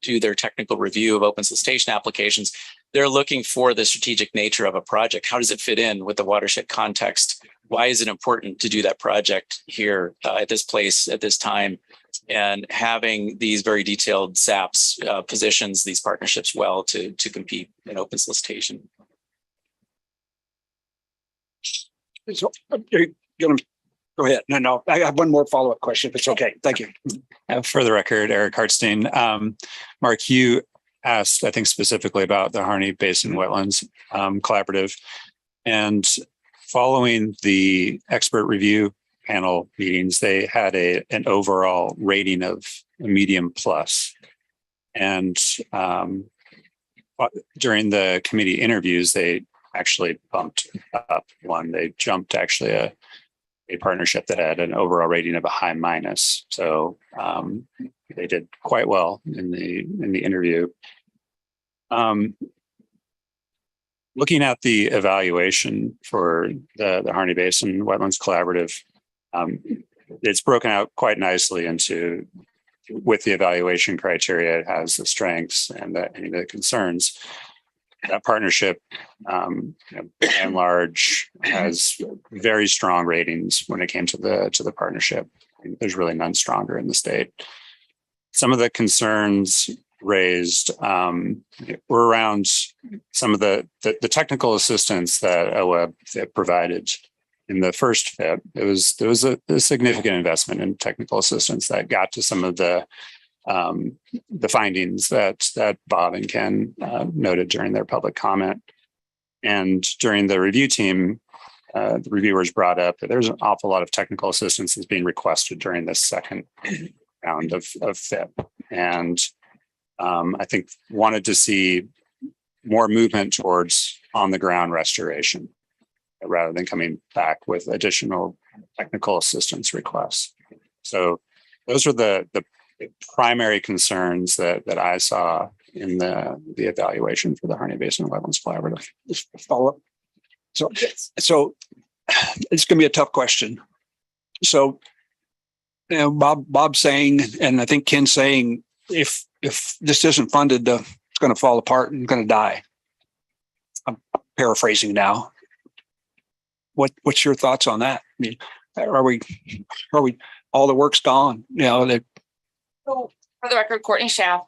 do their technical review of open solicitation applications, they're looking for the strategic nature of a project. How does it fit in with the watershed context? Why is it important to do that project here at this place at this time? And having these very detailed SAPs positions these partnerships well to compete in open solicitation. So you're gonna go ahead. No, I have one more follow-up question, if it's okay. Thank you. For the record, Eric Hartstein. Mark, you asked, I think, specifically about the Harney Basin Wetlands Collaborative. And following the expert review panel meetings, they had an overall rating of a medium plus. And during the committee interviews, they actually bumped up one. They jumped actually a partnership that had an overall rating of a high minus. So they did quite well in the interview. Looking at the evaluation for the Harney Basin Wetlands Collaborative, it's broken out quite nicely into, with the evaluation criteria, it has the strengths and the concerns. That partnership, by and large, has very strong ratings when it came to the partnership. There's really none stronger in the state. Some of the concerns raised were around some of the technical assistance that OWEB provided in the first FIP. There was a significant investment in technical assistance that got to some of the findings that Bob and Ken noted during their public comment. And during the review team, the reviewers brought up that there's an awful lot of technical assistance that's being requested during this second round of FIP. And I think wanted to see more movement towards on the ground restoration rather than coming back with additional technical assistance requests. So those are the primary concerns that I saw in the evaluation for the Harney Basin Wetlands Collaborative. Just a follow-up. So it's going to be a tough question. So, Bob saying, and I think Ken saying, if this isn't funded, it's going to fall apart and going to die. I'm paraphrasing now. What's your thoughts on that? I mean, are we all the work's gone? So for the record, Courtney Schaff,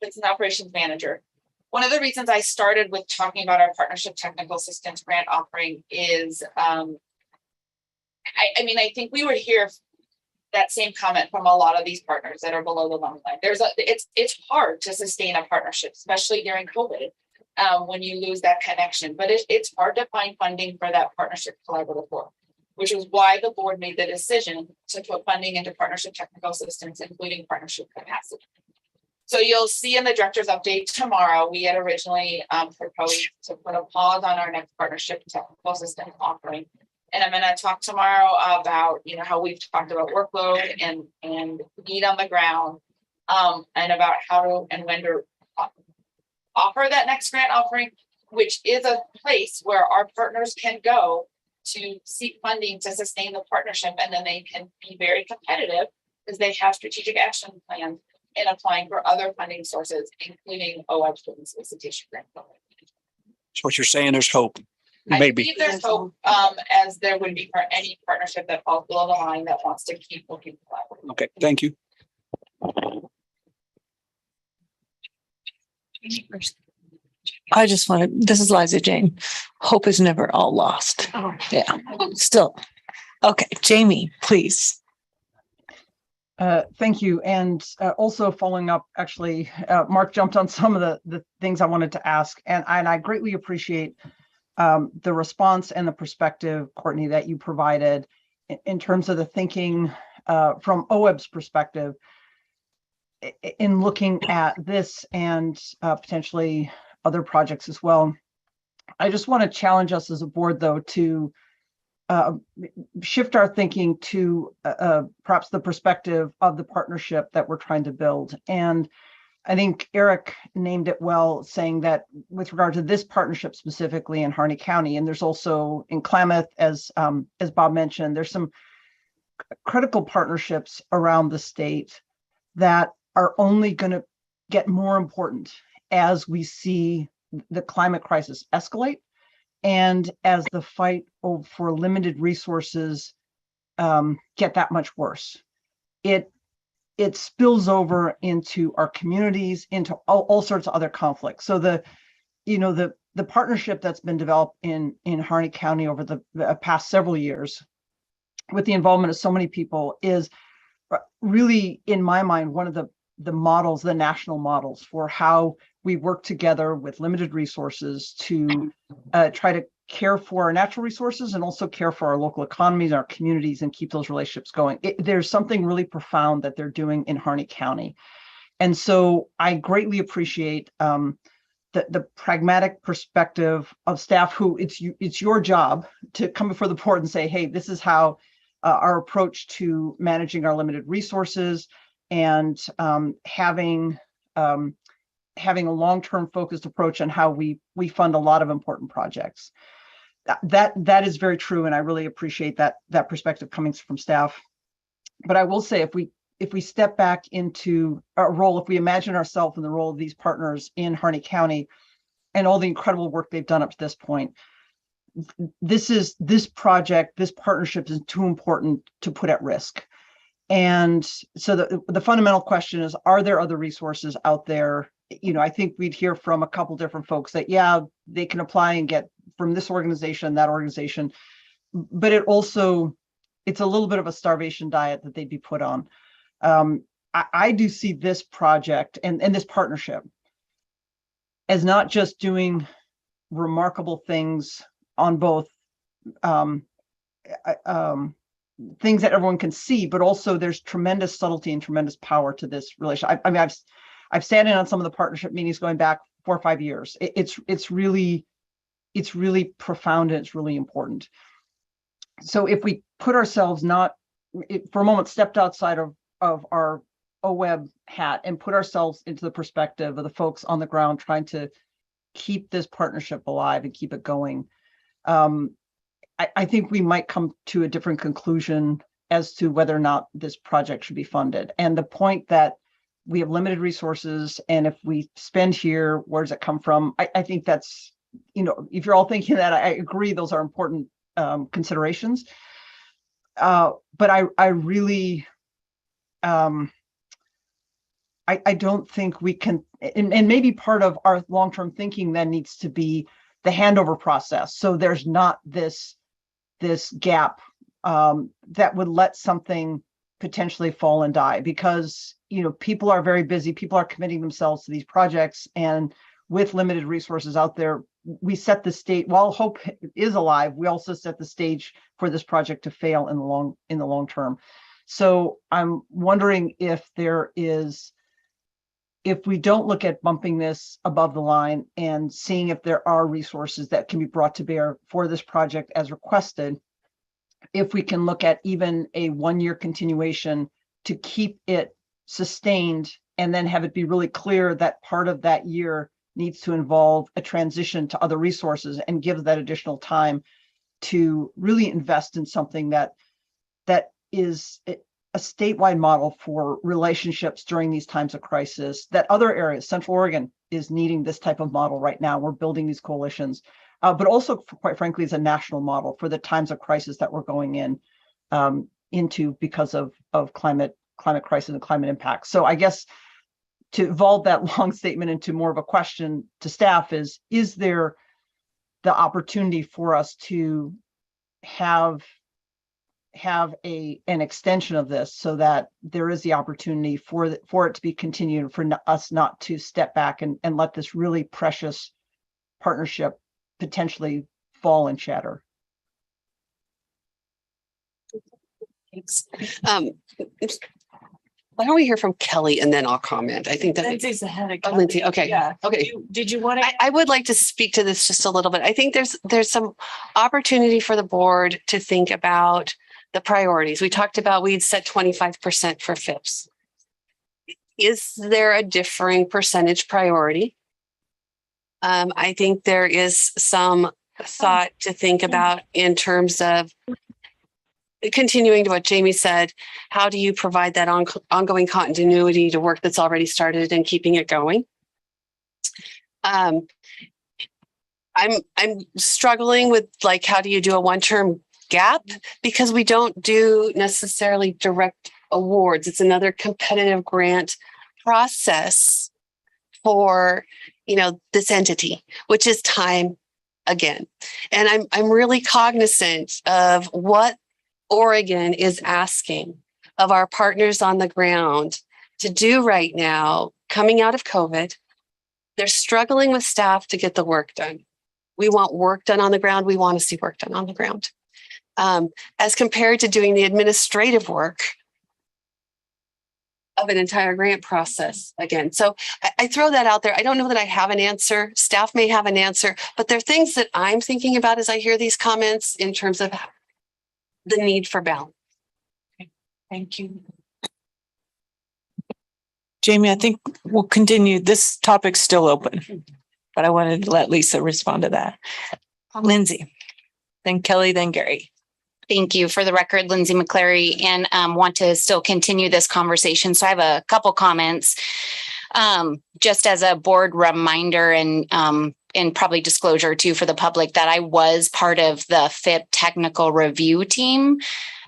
it's an operations manager. One of the reasons I started with talking about our partnership technical assistance grant offering is, I think we would hear that same comment from a lot of these partners that are below the line. It's hard to sustain a partnership, especially during COVID, when you lose that connection. But it's hard to find funding for that partnership collaborative work, which is why the board made the decision to put funding into partnership technical assistance, including partnership capacity. So you'll see in the director's update tomorrow, we had originally proposed to put a pause on our next partnership technical assistance offering. And I'm going to talk tomorrow about, how we've talked about workload and need on the ground, and about how to and when to offer that next grant offering, which is a place where our partners can go to seek funding to sustain the partnership. And then they can be very competitive because they have strategic action plans in applying for other funding sources, including OWEB student solicitation grant. So what you're saying, there's hope. I Maybe believe there's hope, as there would be for any partnership that falls below the line that wants to keep looking collaborative. Okay, thank you. I just wanted, this is Liza Jane. Hope is never all lost. Oh. Yeah, still. Okay, Jamie, please. Thank you. And also following up, actually, Mark jumped on some of the things I wanted to ask. And I greatly appreciate the response and the perspective, Courtney, that you provided in terms of the thinking from OWEB's perspective in looking at this and potentially other projects as well. I just want to challenge us as a board, though, to shift our thinking to perhaps the perspective of the partnership that we're trying to build. And I think Eric named it well, saying that with regard to this partnership specifically in Harney County, and there's also in Klamath, as Bob mentioned, there's some critical partnerships around the state that are only going to get more important as we see the climate crisis escalate and as the fight for limited resources get that much worse. It spills over into our communities, into all sorts of other conflicts. So the partnership that's been developed in Harney County over the past several years with the involvement of so many people is really, in my mind, one of the models, the national models for how we work together with limited resources to try to care for our natural resources and also care for our local economies, our communities, and keep those relationships going. There's something really profound that they're doing in Harney County. And so I greatly appreciate the the pragmatic perspective of staff who it's your job to come before the board and say, hey, this is how our approach to managing our limited resources and having a long-term focused approach on how we fund a lot of important projects. That is very true, and I really appreciate that perspective coming from staff. But I will say, if we step back into our role, if we imagine ourselves in the role of these partners in Harney County and all the incredible work they've done up to this point, this project, this partnership is too important to put at risk. And so the fundamental question is, are there other resources out there? I think we'd hear from a couple different folks that, yeah, they can apply and get from this organization, that organization, but it's a little bit of a starvation diet that they'd be put on. I do see this project and this partnership as not just doing remarkable things on both things that everyone can see, but also there's tremendous subtlety and tremendous power to this relationship. I mean, I've sat in on some of the partnership meetings going back 4 or 5 years. It's really profound and it's really important. So if we put ourselves for a moment, stepped outside of our OWEB hat and put ourselves into the perspective of the folks on the ground trying to keep this partnership alive and keep it going, I think we might come to a different conclusion as to whether or not this project should be funded. And the point that we have limited resources, and if we spend here, where does it come from? I think that's, if you're all thinking that, I agree, those are important considerations. But I really, I don't think we can, and maybe part of our long-term thinking then needs to be the handover process. So there's not this gap that would let something potentially fall and die, because people are very busy, people are committing themselves to these projects, and with limited resources out there, we set the stage. While hope is alive, we also set the stage for this project to fail in the long term. So I'm wondering if we don't look at bumping this above the line and seeing if there are resources that can be brought to bear for this project as requested, if we can look at even a 1-year continuation to keep it sustained, and then have it be really clear that part of that year needs to involve a transition to other resources and give that additional time to really invest in something that is a statewide model for relationships during these times of crisis, that other areas, Central Oregon is needing this type of model right now. We're building these coalitions, but also, quite frankly, is a national model for the times of crisis that we're going into because of climate crisis and climate impact. So I guess to evolve that long statement into more of a question to staff is there the opportunity for us to have an extension of this, so that there is the opportunity for it to be continued, for us not to step back and let this really precious partnership potentially fall and shatter? Thanks. Why don't we hear from Kelly and then I'll comment? I think that Lindsay's ahead of Kelly. Lindsay, okay. Yeah. Okay. Did you want to? I would like to speak to this just a little bit. I think there's some opportunity for the board to think about the priorities. We talked about we'd set 25% for FIPS. Is there a differing percentage priority? I think there is some thought to think about in terms of continuing to what Jamie said. How do you provide that ongoing continuity to work that's already started and keeping it going? I'm struggling with, like, how do you do a one-term gap, because we don't do necessarily direct awards. It's another competitive grant process for this entity, which is time again. And I'm really cognizant of what Oregon is asking of our partners on the ground to do right now, coming out of COVID. They're struggling with staff to get the work done. We want work done on the ground. We want to see work done on the ground. As compared to doing the administrative work of an entire grant process again. So I throw that out there. I don't know that I have an answer. Staff may have an answer, but there are things that I'm thinking about as I hear these comments in terms of the need for balance. Thank you. Jamie, I think we'll continue. This topic's still open, but I wanted to let Lisa respond to that. Lindsay, then Kelly, then Gary. Thank you. For the record, Lindsay McClary, and want to still continue this conversation. So I have a couple comments. Just as a board reminder and probably disclosure too for the public that I was part of the FIP technical review team.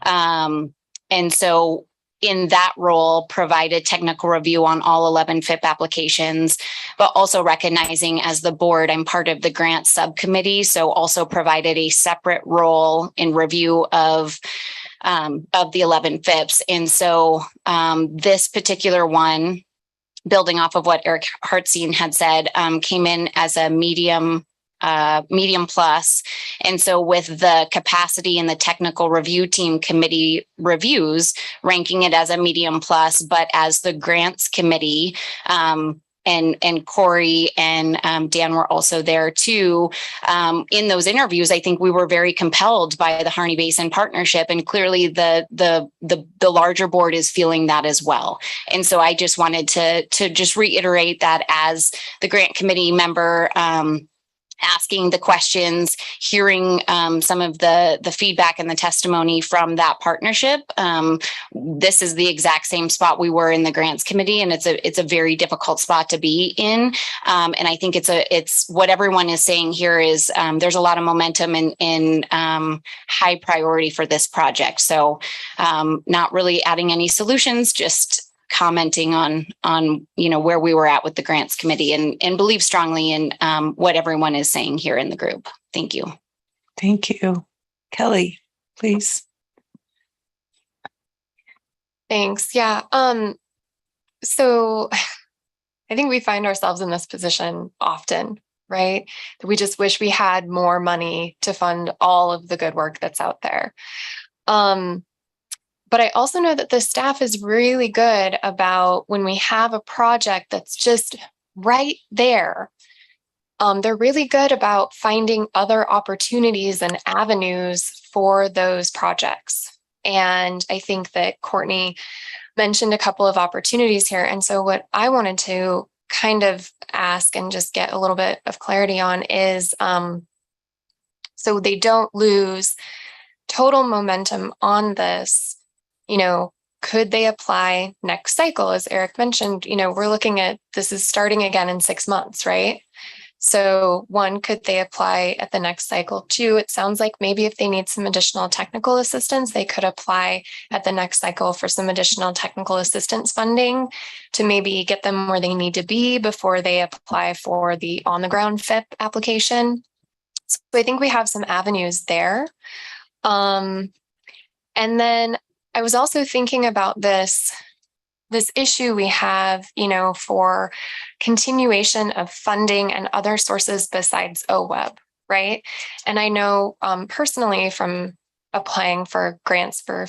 And so in that role, provided technical review on all 11 FIP applications, but also recognizing as the board, I'm part of the grant subcommittee. So also provided a separate role in review of the 11 FIPs. And so this particular one, building off of what Eric Hartstein had said, came in as a medium plus. And so with the capacity and the technical review team committee reviews, ranking it as a medium plus, but as the grants committee, and Corey and Dan were also there too. In those interviews, I think we were very compelled by the Harney Basin Partnership, and clearly the larger board is feeling that as well. And so I just wanted to just reiterate that as the grant committee member, asking the questions, hearing some of the feedback and the testimony from that partnership. This is the exact same spot we were in the grants committee, and it's a very difficult spot to be in. And I think it's what everyone is saying here is there's a lot of momentum and high priority for this project. So not really adding any solutions, just commenting on where we were at with the grants committee and believe strongly in what everyone is saying here in the group. Thank you. Thank you. Kelly, please. Thanks. Yeah. So I think we find ourselves in this position often, right? That we just wish we had more money to fund all of the good work that's out there. But I also know that the staff is really good about when we have a project that's just right there. They're really good about finding other opportunities and avenues for those projects. And I think that Courtney mentioned a couple of opportunities here. And so what I wanted to kind of ask and just get a little bit of clarity on is, so they don't lose total momentum on this. Could they apply next cycle? As Eric mentioned, we're looking at this is starting again in 6 months, right? So one, could they apply at the next cycle? Two, it sounds like maybe if they need some additional technical assistance, they could apply at the next cycle for some additional technical assistance funding to maybe get them where they need to be before they apply for the on-the-ground FIP application. So I think we have some avenues there. And then I was also thinking about this issue we have, for continuation of funding and other sources besides OWEB, right? And I know personally from applying for grants for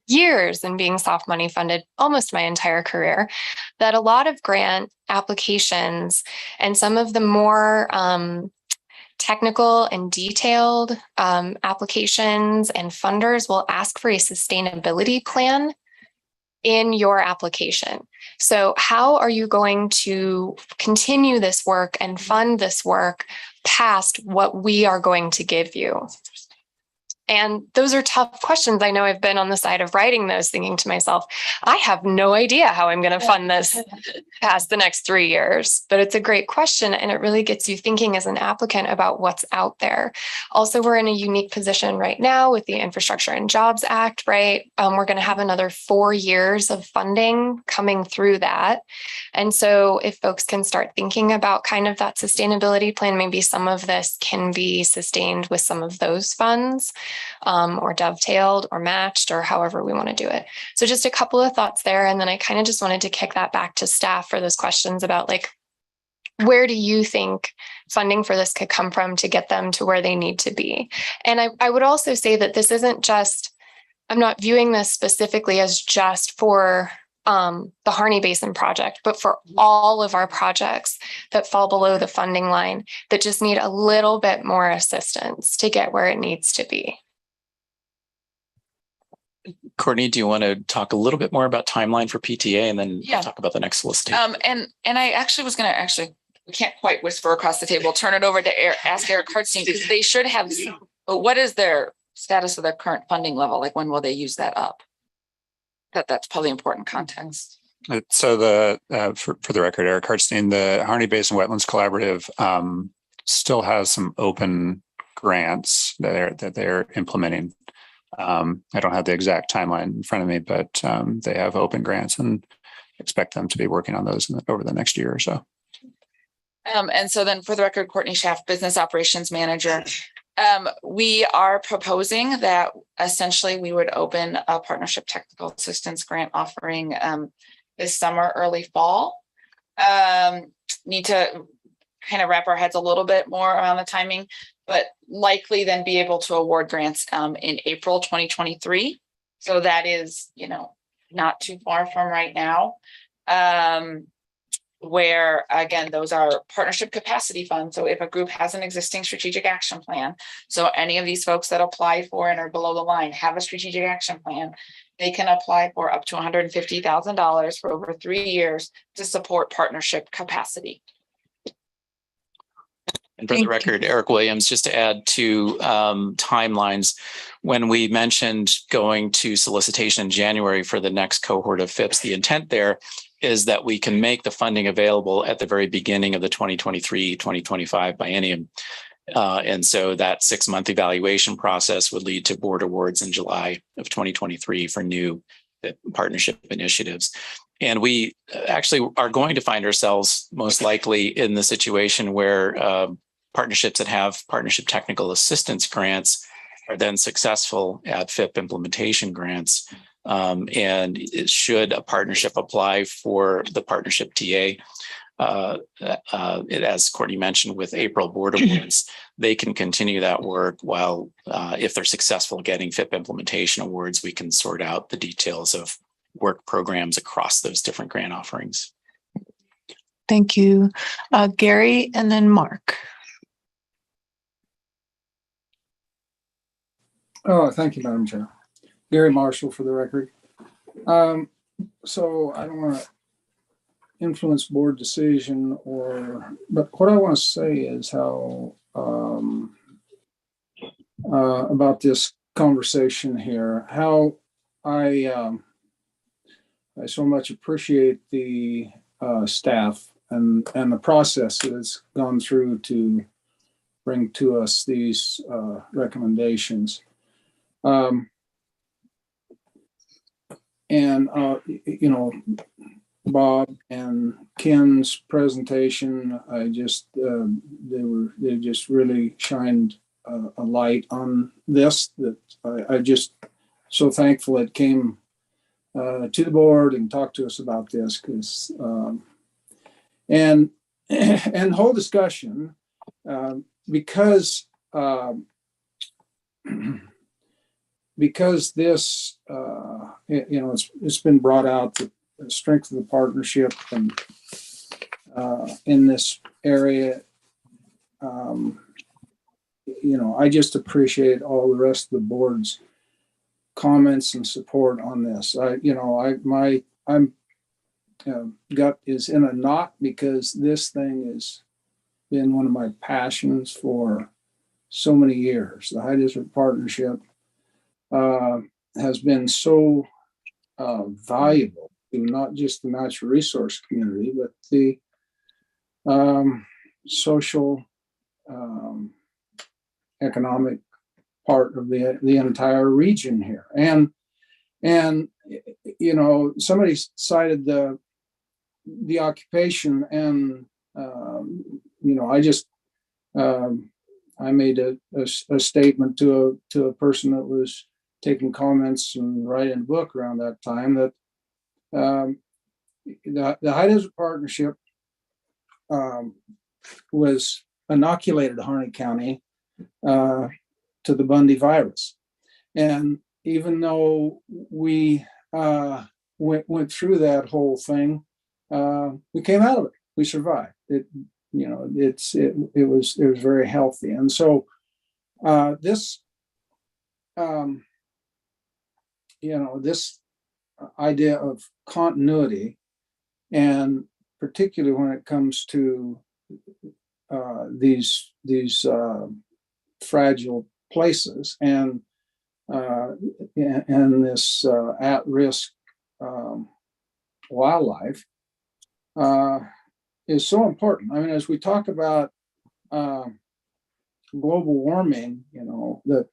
years and being soft money funded almost my entire career, that a lot of grant applications and some of the more technical and detailed applications and funders will ask for a sustainability plan in your application. So how are you going to continue this work and fund this work past what we are going to give you? And those are tough questions. I know I've been on the side of writing those, thinking to myself, I have no idea how I'm going to fund this past the next 3 years. But it's a great question. And it really gets you thinking as an applicant about what's out there. Also, we're in a unique position right now with the Infrastructure and Jobs Act, right? We're going to have another 4 years of funding coming through that. And so if folks can start thinking about kind of that sustainability plan, maybe some of this can be sustained with some of those funds. Or dovetailed or matched or however we want to do it. So just a couple of thoughts there. And then I kind of just wanted to kick that back to staff for those questions about where do you think funding for this could come from to get them to where they need to be? And I would also say that this isn't just, I'm not viewing this specifically as just for the Harney Basin project, but for all of our projects that fall below the funding line that just need a little bit more assistance to get where it needs to be. Courtney, do you want to talk a little bit more about timeline for PTA and then Yeah. talk about the next solicitation? And I actually was going to we can't quite whisper across the table, turn it over to ask Eric Hartstein, because they should have, but what is their status of their current funding level? Like, when will they use that up? That's probably important context. So for the record, Eric Hartstein, the Harney Basin Wetlands Collaborative still has some open grants that they're implementing. I don't have the exact timeline in front of me, but they have open grants and expect them to be working on those over the next year or so. And so then for the record, Courtney Schaff, Business Operations Manager. We are proposing that essentially we would open a partnership technical assistance grant offering this summer, early fall. Need to kind of wrap our heads a little bit more around the timing, but likely then be able to award grants in April 2023. So that is, not too far from right now. Where again, those are partnership capacity funds. So if a group has an existing strategic action plan, so any of these folks that apply for and are below the line have a strategic action plan, they can apply for up to $150,000 for over 3 years to support partnership capacity. And for the record, Eric Williams, just to add to timelines, when we mentioned going to solicitation in January for the next cohort of FIPS, the intent there is that we can make the funding available at the very beginning of the 2023-2025 biennium. And so that 6-month evaluation process would lead to board awards in July of 2023 for new partnership initiatives. And we actually are going to find ourselves most likely in the situation where partnerships that have partnership technical assistance grants are then successful at FIP implementation grants. And should a partnership apply for the partnership TA, as Courtney mentioned, with April board awards, they can continue that work while, if they're successful getting FIP implementation awards, we can sort out the details of work programs across those different grant offerings. Thank you. Gary and then Mark. Oh, thank you, Madam Chair. Gary Marshall for the record. So I don't want to influence board decision but what I want to say is how about this conversation here, how I so much appreciate the staff and the process that it's gone through to bring to us these recommendations. Bob and Ken's presentation, they just really shined a light on this that I just so thankful it came to the board and talked to us about this, because and the whole discussion because this it's been brought out that the strength of the partnership and in this area, I just appreciate all the rest of the board's comments and support on this. I'm gut is in a knot because this thing has been one of my passions for so many years. The High Desert Partnership has been so valuable to not just the natural resource community, but the social, economic part of the entire region here. And somebody cited the occupation, and I made a statement to a person that was taking comments and writing a book around that time that the High Desert Partnership was inoculated Harney County to the Bundy virus. And even though we went through that whole thing, we came out of it. We survived. It was very healthy. And so this idea of continuity, and particularly when it comes to these fragile places and this at-risk wildlife is so important. I mean, as we talk about global warming, that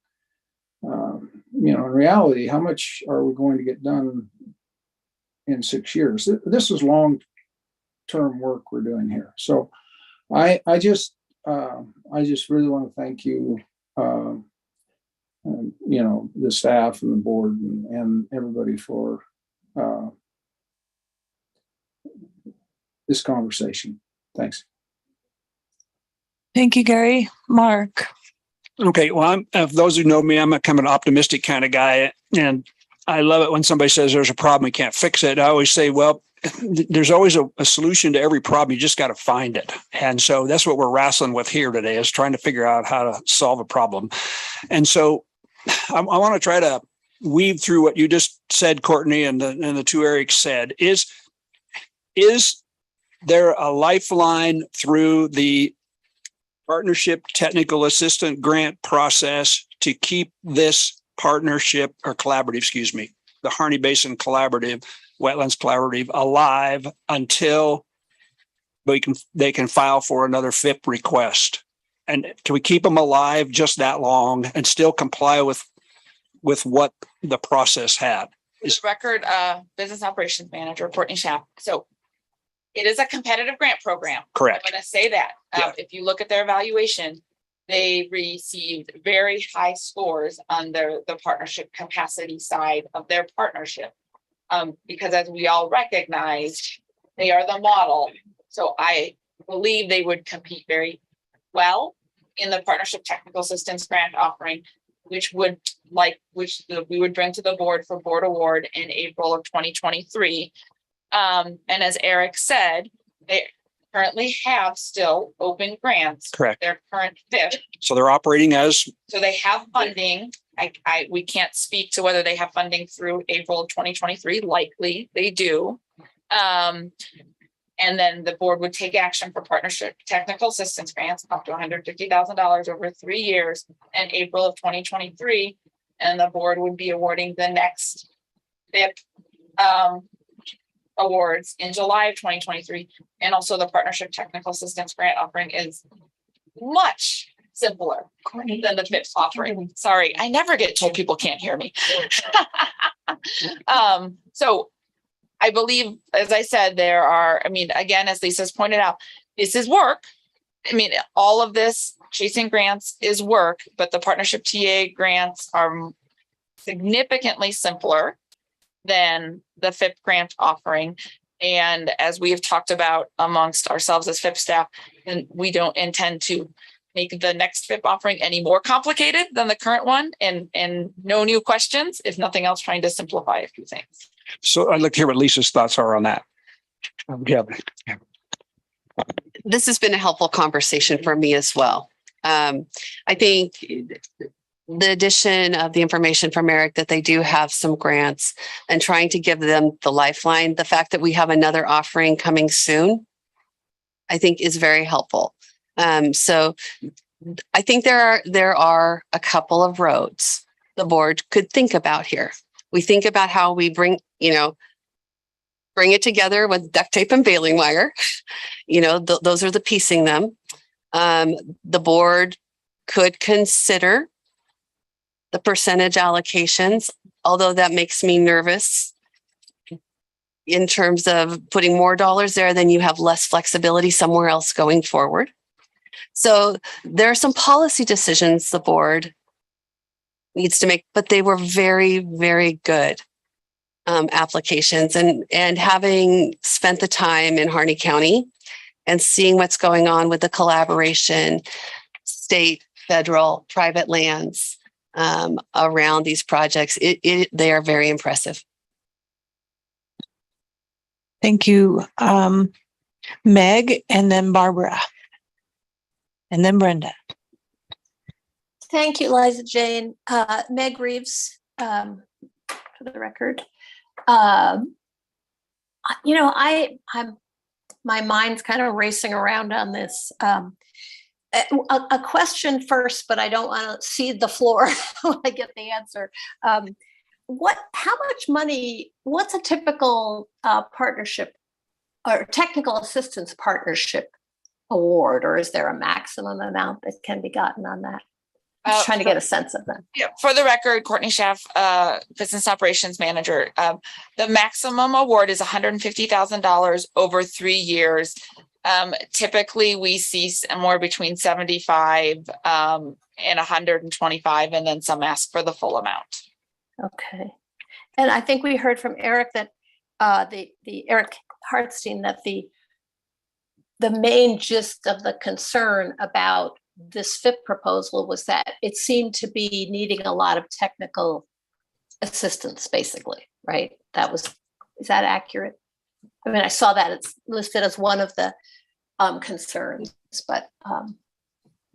in reality, how much are we going to get done in 6 years? This is long-term work we're doing here. So I just really want to thank you, the staff and the board and everybody for this conversation. Thanks. Thank you, Gary. Mark. Okay, well, if those who know me, I'm a kind of an optimistic kind of guy, and I love it when somebody says there's a problem, we can't fix it. I always say, well, there's always a solution to every problem. You just got to find it. And so that's what we're wrestling with here today, is trying to figure out how to solve a problem. And so I want to try to weave through what you just said, Courtney, and the two Erics said. Is there a lifeline through the partnership technical assistant grant process to keep this partnership or collaborative, the Harney Basin Collaborative, Wetlands Collaborative alive until they can file for another FIP request? And can we keep them alive just that long and still comply with what the process had? Is record business operations manager, Courtney Schaff. So it is a competitive grant program. Correct. I'm going to say that. If you look at their evaluation, they received very high scores on the partnership capacity side of their partnership. Because as we all recognize, they are the model. So I believe they would compete very well in the partnership technical assistance grant offering, which we would bring to the board for board award in April of 2023. And as Eric said, they currently have still open grants. Correct. Their current FIP. So they're operating as. So they have funding. We can't speak to whether they have funding through April of 2023. Likely they do. And then the board would take action for partnership technical assistance grants up to $150,000 over 3 years in April of 2023. And the board would be awarding the next FIP awards in July of 2023. And also the partnership technical assistance grant offering is much simpler than the FIPS offering. Sorry, I never get told people can't hear me. So I believe, as I said, there are, again, as Lisa's pointed out, this is work. All of this chasing grants is work, but the partnership TA grants are significantly simpler than the FIP grant offering. And as we have talked about amongst ourselves as FIP staff, and we don't intend to make the next FIP offering any more complicated than the current one, and no new questions, if nothing else, trying to simplify a few things. So I'd like to hear what Lisa's thoughts are on that. Yeah. This has been a helpful conversation for me as well. I think the addition of the information from Eric that they do have some grants and trying to give them the lifeline, the fact that we have another offering coming soon, I think is very helpful. So I think there are a couple of roads the board could think about here. We think about how we bring it together with duct tape and baling wire. Those are the piecing them. The board could consider the percentage allocations, although that makes me nervous in terms of putting more dollars there, then you have less flexibility somewhere else going forward. So there are some policy decisions the board needs to make, but they were very, very good applications. And having spent the time in Harney County and seeing what's going on with the collaboration, state, federal, private lands around these projects, they are very impressive. Thank you. Meg and then Barbara. And then Brenda. Thank you, Liza Jane. Meg Reeves, for the record. You know, I'm my mind's kind of racing around on this. A question first, but I don't want to cede the floor when I get the answer. How much money, what's a typical partnership or technical assistance partnership award, or is there a maximum amount that can be gotten on that? I'm just trying to get a sense of that. Yeah, for the record, Courtney Schaff, Business Operations Manager. The maximum award is $150,000 over 3 years. Typically, we see somewhere between 75 and 125, and then some ask for the full amount. Okay, and I think we heard from Eric that the Eric Hartstein that the main gist of the concern about this FIP proposal was that it seemed to be needing a lot of technical assistance, basically, right? Is that accurate? I mean, I saw that it's listed as one of the concerns, but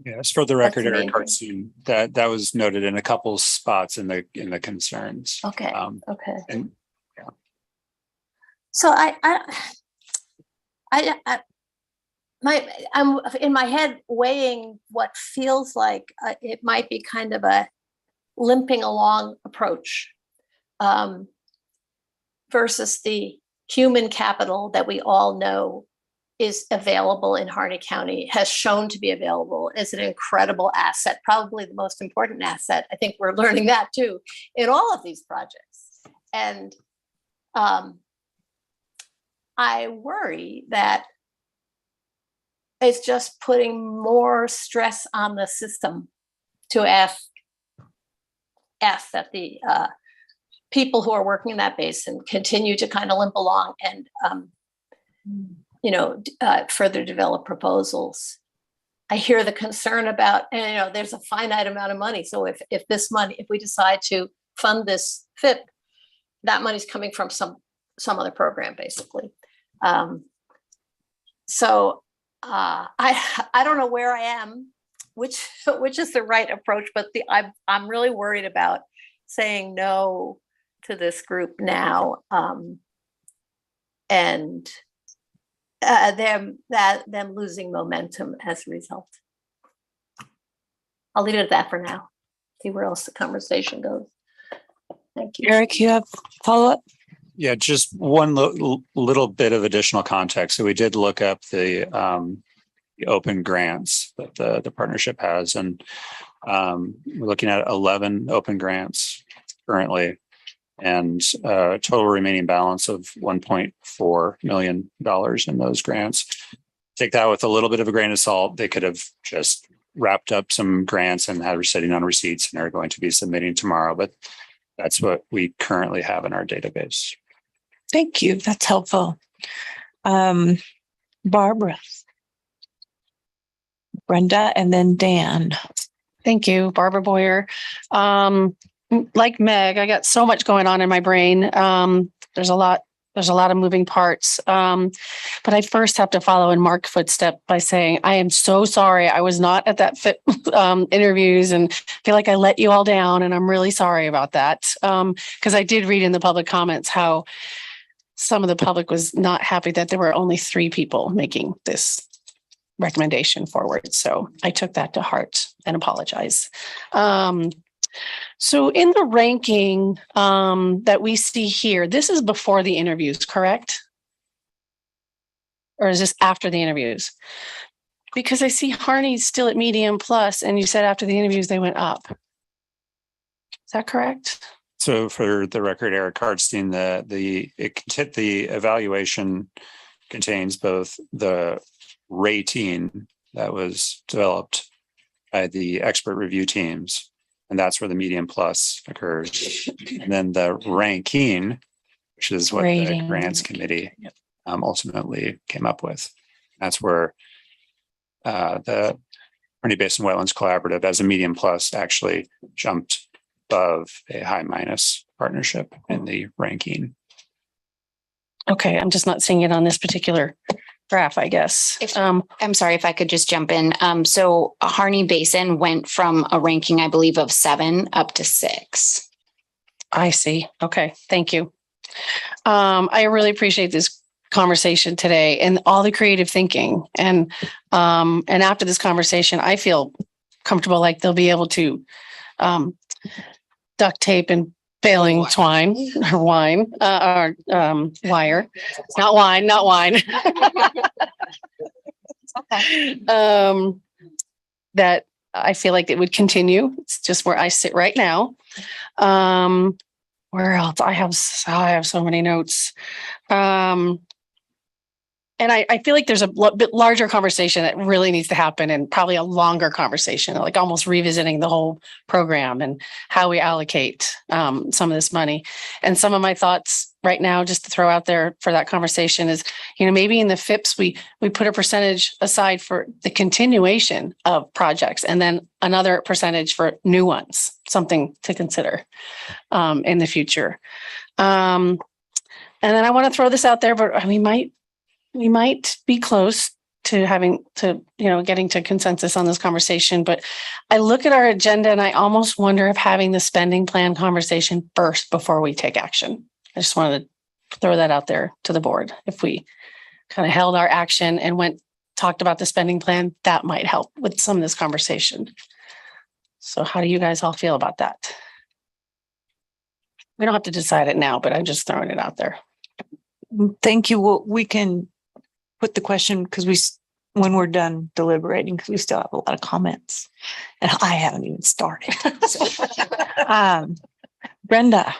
yes, for the record, Eric Hartstein, that was noted in a couple spots in the concerns. Okay. Okay. And yeah. So I'm in my head weighing what feels like it might be kind of a limping along approach versus the human capital that we all know is available in Harney County, has shown to be available, is an incredible asset, probably the most important asset. I think we're learning that too in all of these projects. And I worry that it's just putting more stress on the system to ask that the people who are working in that basin continue to kind of limp along and further develop proposals. I hear the concern about, there's a finite amount of money. So if we decide to fund this FIP, that money's coming from some other program, basically. I don't know where I am, which is the right approach, but I'm really worried about saying no to this group now, and them losing momentum as a result. I'll leave it at that for now. See where else the conversation goes. Thank you. Eric, you have follow-up? Yeah, just one little bit of additional context. So we did look up the open grants that the partnership has, and we're looking at 11 open grants currently, and total remaining balance of $1.4 million in those grants. Take that with a little bit of a grain of salt. They could have just wrapped up some grants and had sitting on receipts, and they're going to be submitting tomorrow, but that's what we currently have in our database. Thank you. That's helpful. Barbara, Brenda, and then Dan. Thank you, Barbara Boyer. Like Meg, I got so much going on in my brain. There's a lot of moving parts. But I first have to follow in Mark's footstep by saying, I am so sorry. I was not at that FIP interviews and feel like I let you all down. And I'm really sorry about that. Because I did read in the public comments how some of the public was not happy that there were only 3 people making this recommendation forward. So I took that to heart and apologize. So in the ranking that we see here, this is before the interviews, correct? Or is this after the interviews? Because I see Harney's still at medium plus, and you said after the interviews they went up. Is that correct? So for the record, Eric Hartstein, the evaluation contains both the rating that was developed by the expert review teams, and that's where the medium plus occurs. And then the ranking, which is what the grants committee ultimately came up with. That's where the Harney Basin Wetlands Collaborative as a medium plus actually jumped above a high minus partnership in the ranking. Okay, I'm just not seeing it on this particular graph, I guess. I'm sorry if I could just jump in. So Harney Basin went from a ranking, I believe, of 7 up to 6. I see. Okay, thank you. I really appreciate this conversation today and all the creative thinking. And after this conversation, I feel comfortable like they'll be able to duct tape and baling twine or wine or wire. Not wine, not wine. That I feel like it would continue. It's just where I sit right now. Where else? I have so many notes. And I feel like there's a bit larger conversation that really needs to happen, and probably a longer conversation, like almost revisiting the whole program and how we allocate some of this money. And some of my thoughts right now, just to throw out there for that conversation, is, maybe in the FIPS, we put a percentage aside for the continuation of projects, and then another percentage for new ones, something to consider in the future. And then I want to throw this out there, but we might be close to having to, getting to consensus on this conversation. But I look at our agenda and I almost wonder if having the spending plan conversation first before we take action. I just wanted to throw that out there to the board. If we kind of held our action and talked about the spending plan, that might help with some of this conversation. So how do you guys all feel about that? We don't have to decide it now, but I'm just throwing it out there. Thank you. Well, we can put the question when we're done deliberating, because we still have a lot of comments and I haven't even started. So, Brenda.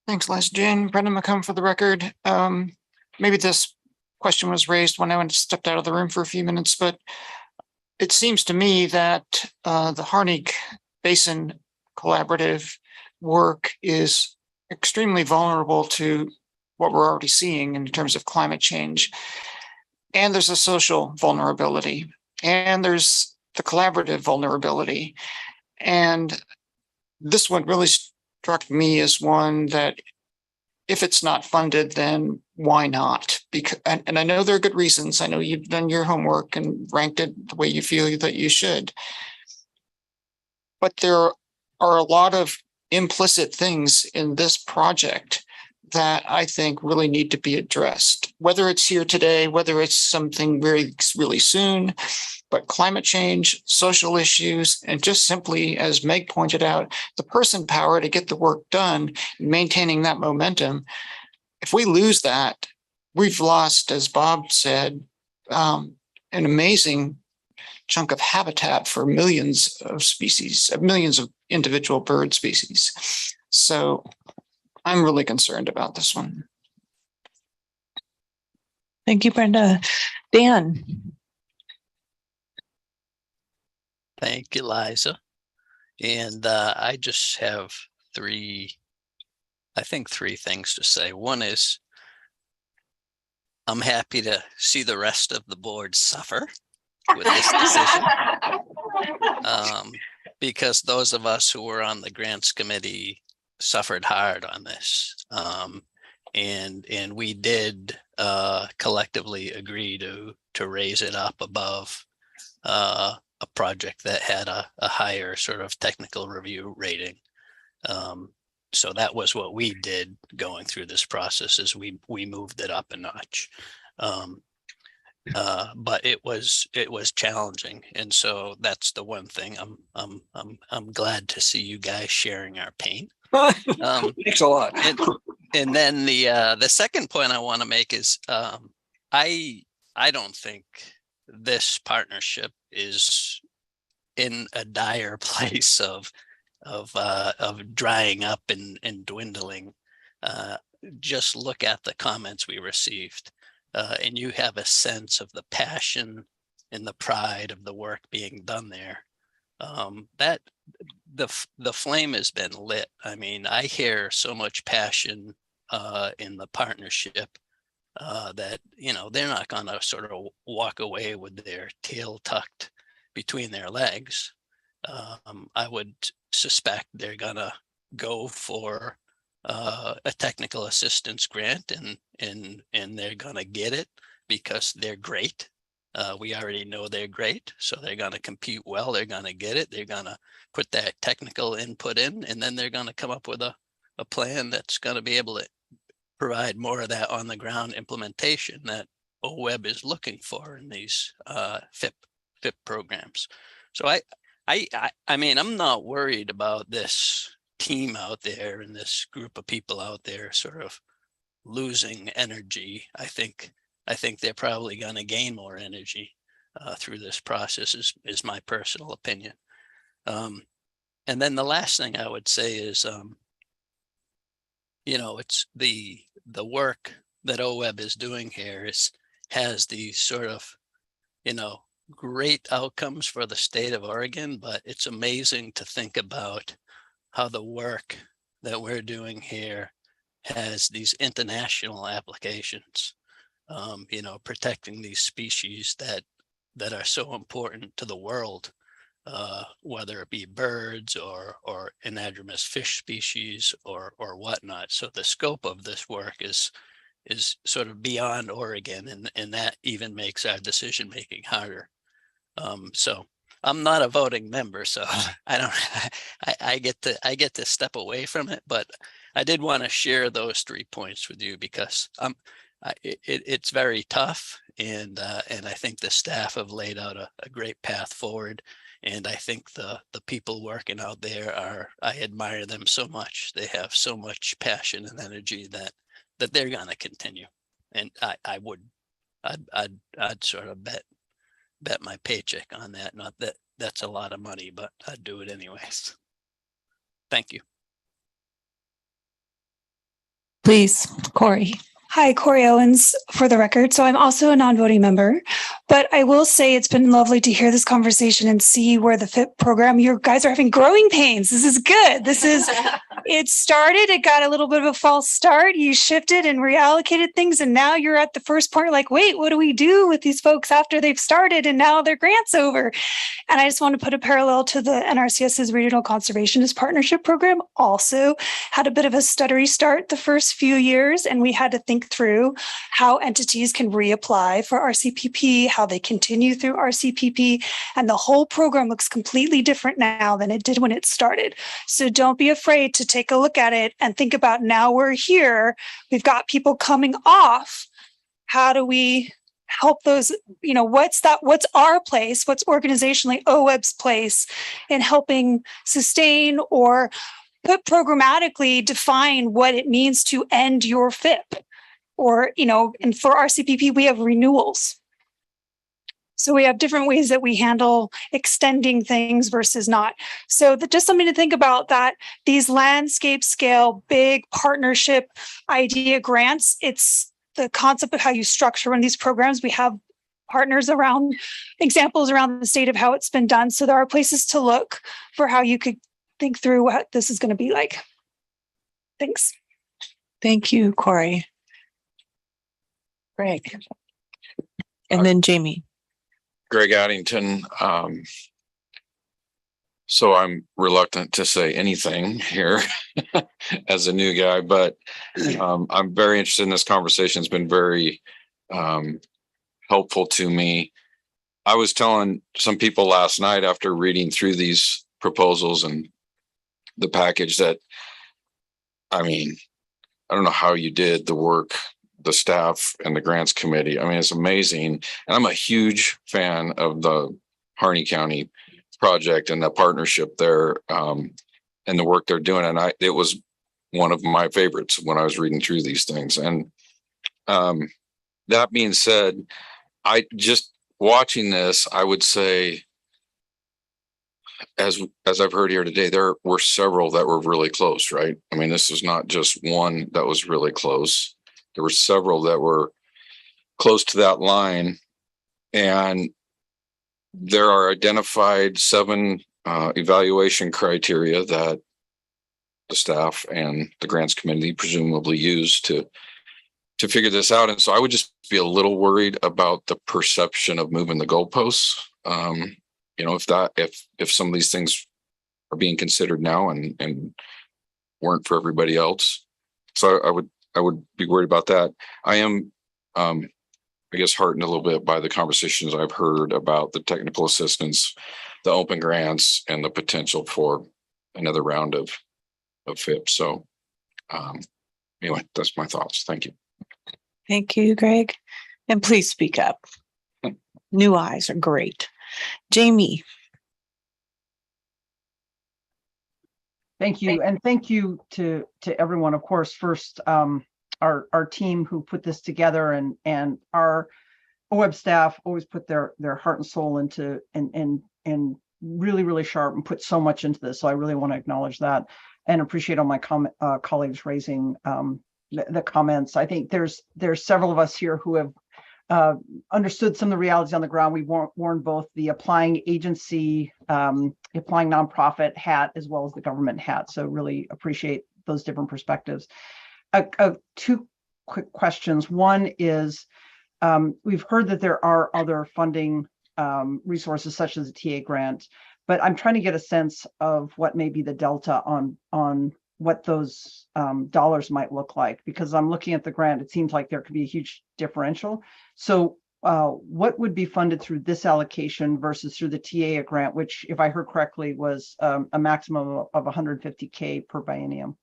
Thanks, Liza Jane. Brenda McComb for the record. Maybe this question was raised when I stepped out of the room for a few minutes, but it seems to me that the Harney Basin collaborative work is extremely vulnerable to what we're already seeing in terms of climate change. And there's a social vulnerability, and there's the collaborative vulnerability. And this one really struck me as one that, if it's not funded, then why not? And I know there are good reasons. I know you've done your homework and ranked it the way you feel that you should. But there are a lot of implicit things in this project that I think really need to be addressed, whether it's here today, whether it's something really soon. But climate change, social issues, and just simply, as Meg pointed out, the person power to get the work done, maintaining that momentum. If we lose that, we've lost, as Bob said, an amazing chunk of habitat for millions of species, millions of individual bird species. So I'm really concerned about this one. Thank you, Brenda. Dan. Thank you, Liza. And I just have three things to say. One is, I'm happy to see the rest of the board suffer with this decision. Because those of us who were on the grants committee suffered hard on this. And we did collectively agree to raise it up above a project that had a higher sort of technical review rating. So that was what we did going through this process, is we moved it up a notch. But it was challenging, and so that's the one thing I'm glad to see you guys sharing our pain. Thanks a lot. And then the second point I want to make is I don't think this partnership is in a dire place of drying up and dwindling. Just look at the comments we received, and you have a sense of the passion and the pride of the work being done there. That the flame has been lit. I mean, I hear so much passion in the partnership that, they're not going to sort of walk away with their tail tucked between their legs. I would suspect they're going to go for a technical assistance grant, and they're going to get it because they're great. We already know they're great, so they're going to compute well. They're going to get it. They're going to put that technical input in, and then they're going to come up with a plan that's going to be able to provide more of that on the ground implementation that OWEB is looking for in these FIP programs. So I mean, I'm not worried about this team out there and this group of people out there sort of losing energy. I think they're probably going to gain more energy through this process is my personal opinion. And then the last thing I would say is, you know, it's the work that OWEB is doing here has these sort of, you know, great outcomes for the state of Oregon, but it's amazing to think about how the work that we're doing here has these international applications, you know, protecting these species that are so important to the world, whether it be birds or anadromous fish species or whatnot. So the scope of this work is sort of beyond Oregon, and that even makes our decision making harder. So I'm not a voting member, so I don't. I get to step away from it, but I did want to share those 3 points with you because it's very tough, and I think the staff have laid out a great path forward, and I think the people working out there I admire them so much. They have so much passion and energy that they're going to continue, and I'd sort of bet my paycheck on that. Not that that's a lot of money, but I'd do it anyways. Thank you. Please, Corey. Hi, Corey Owens for the record. So I'm also a non-voting member, but I will say it's been lovely to hear this conversation and see where the FIP program, you guys are having growing pains. This is good. It started, it got a little bit of a false start. You shifted and reallocated things. And now you're at the first point, like, wait, what do we do with these folks after they've started? And now their grant's over. And I just want to put a parallel to the NRCS's Regional Conservationist Partnership Program. Also had a bit of a stuttery start the first few years, and we had to think through how entities can reapply for RCPP, how they continue through RCPP, and the whole program looks completely different now than it did when it started. So don't be afraid to take a look at it and think about, now we're here, we've got people coming off. How do we help those, you know, what's our place, what's organizationally OWEB's place in helping sustain or programmatically define what it means to end your FIP? Or, you know, and for RCPP, we have renewals. So we have different ways that we handle extending things versus not. So just something to think about, that these landscape scale, big partnership idea grants, it's the concept of how you structure one of these programs. We have partners around, examples around the state of how it's been done. So there are places to look for how you could think through what this is going to be like. Thanks. Thank you, Corey. Greg. And then Jamie. Greg Addington. So I'm reluctant to say anything here as a new guy, but I'm very interested in this conversation. It's been very helpful to me. I was telling some people last night after reading through these proposals and the package that, I mean, I don't know how you did the work, the staff and the grants committee. I mean, it's amazing. And I'm a huge fan of the Harney County project and the partnership there, and the work they're doing. And it was one of my favorites when I was reading through these things. And that being said, I just watching this, I would say, as I've heard here today, there were several that were really close, right? I mean, this was not just one that was really close. There were several that were close to that line, and there are identified 7 evaluation criteria that the staff and the grants committee presumably use to figure this out. And so I would just be a little worried about the perception of moving the goalposts. You know, if some of these things are being considered now and weren't for everybody else. So I would be worried about that. I am, I guess, heartened a little bit by the conversations I've heard about the technical assistance, the open grants, and the potential for another round of FIP. So anyway, that's my thoughts. Thank you. Thank you, Greg. And please speak up. New eyes are great. Jamie. Thank you. And thank you to everyone, of course, first, our team who put this together, and our OWEB staff always put their heart and soul into and really sharp and put so much into this. So I really want to acknowledge that and appreciate all my colleagues raising the comments. I think there's several of us here who have understood some of the realities on the ground. We worn both the applying agency, applying nonprofit hat, as well as the government hat. So really appreciate those different perspectives. Two quick questions. One is, we've heard that there are other funding resources such as the TA grant, but I'm trying to get a sense of what may be the delta on what those dollars might look like, because I'm looking at the grant, it seems like there could be a huge differential. So what would be funded through this allocation versus through the TA grant, which, if I heard correctly, was a maximum of 150K per biennium?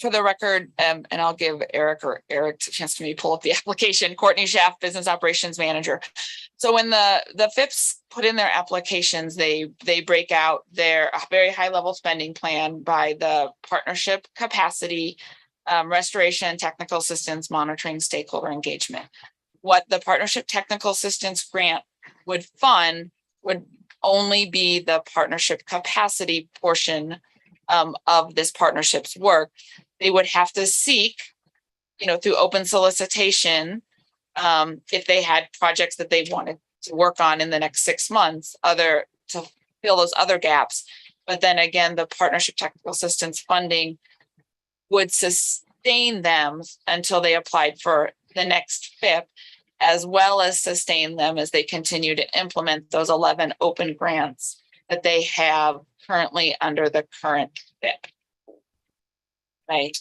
For the record, and I'll give Eric a chance to maybe pull up the application. Courtney Schaff, Business Operations Manager. So when the FIPS put in their applications, they break out their very high level spending plan by the partnership capacity, restoration, technical assistance, monitoring, stakeholder engagement. What the partnership technical assistance grant would fund would only be the partnership capacity portion of this partnership's work. They would have to seek, through open solicitation, if they had projects that they wanted to work on in the next 6 months, to fill those other gaps. But then again, the partnership technical assistance funding would sustain them until they applied for the next FIP, as well as sustain them as they continue to implement those 11 open grants that they have currently under the current FIP. Right.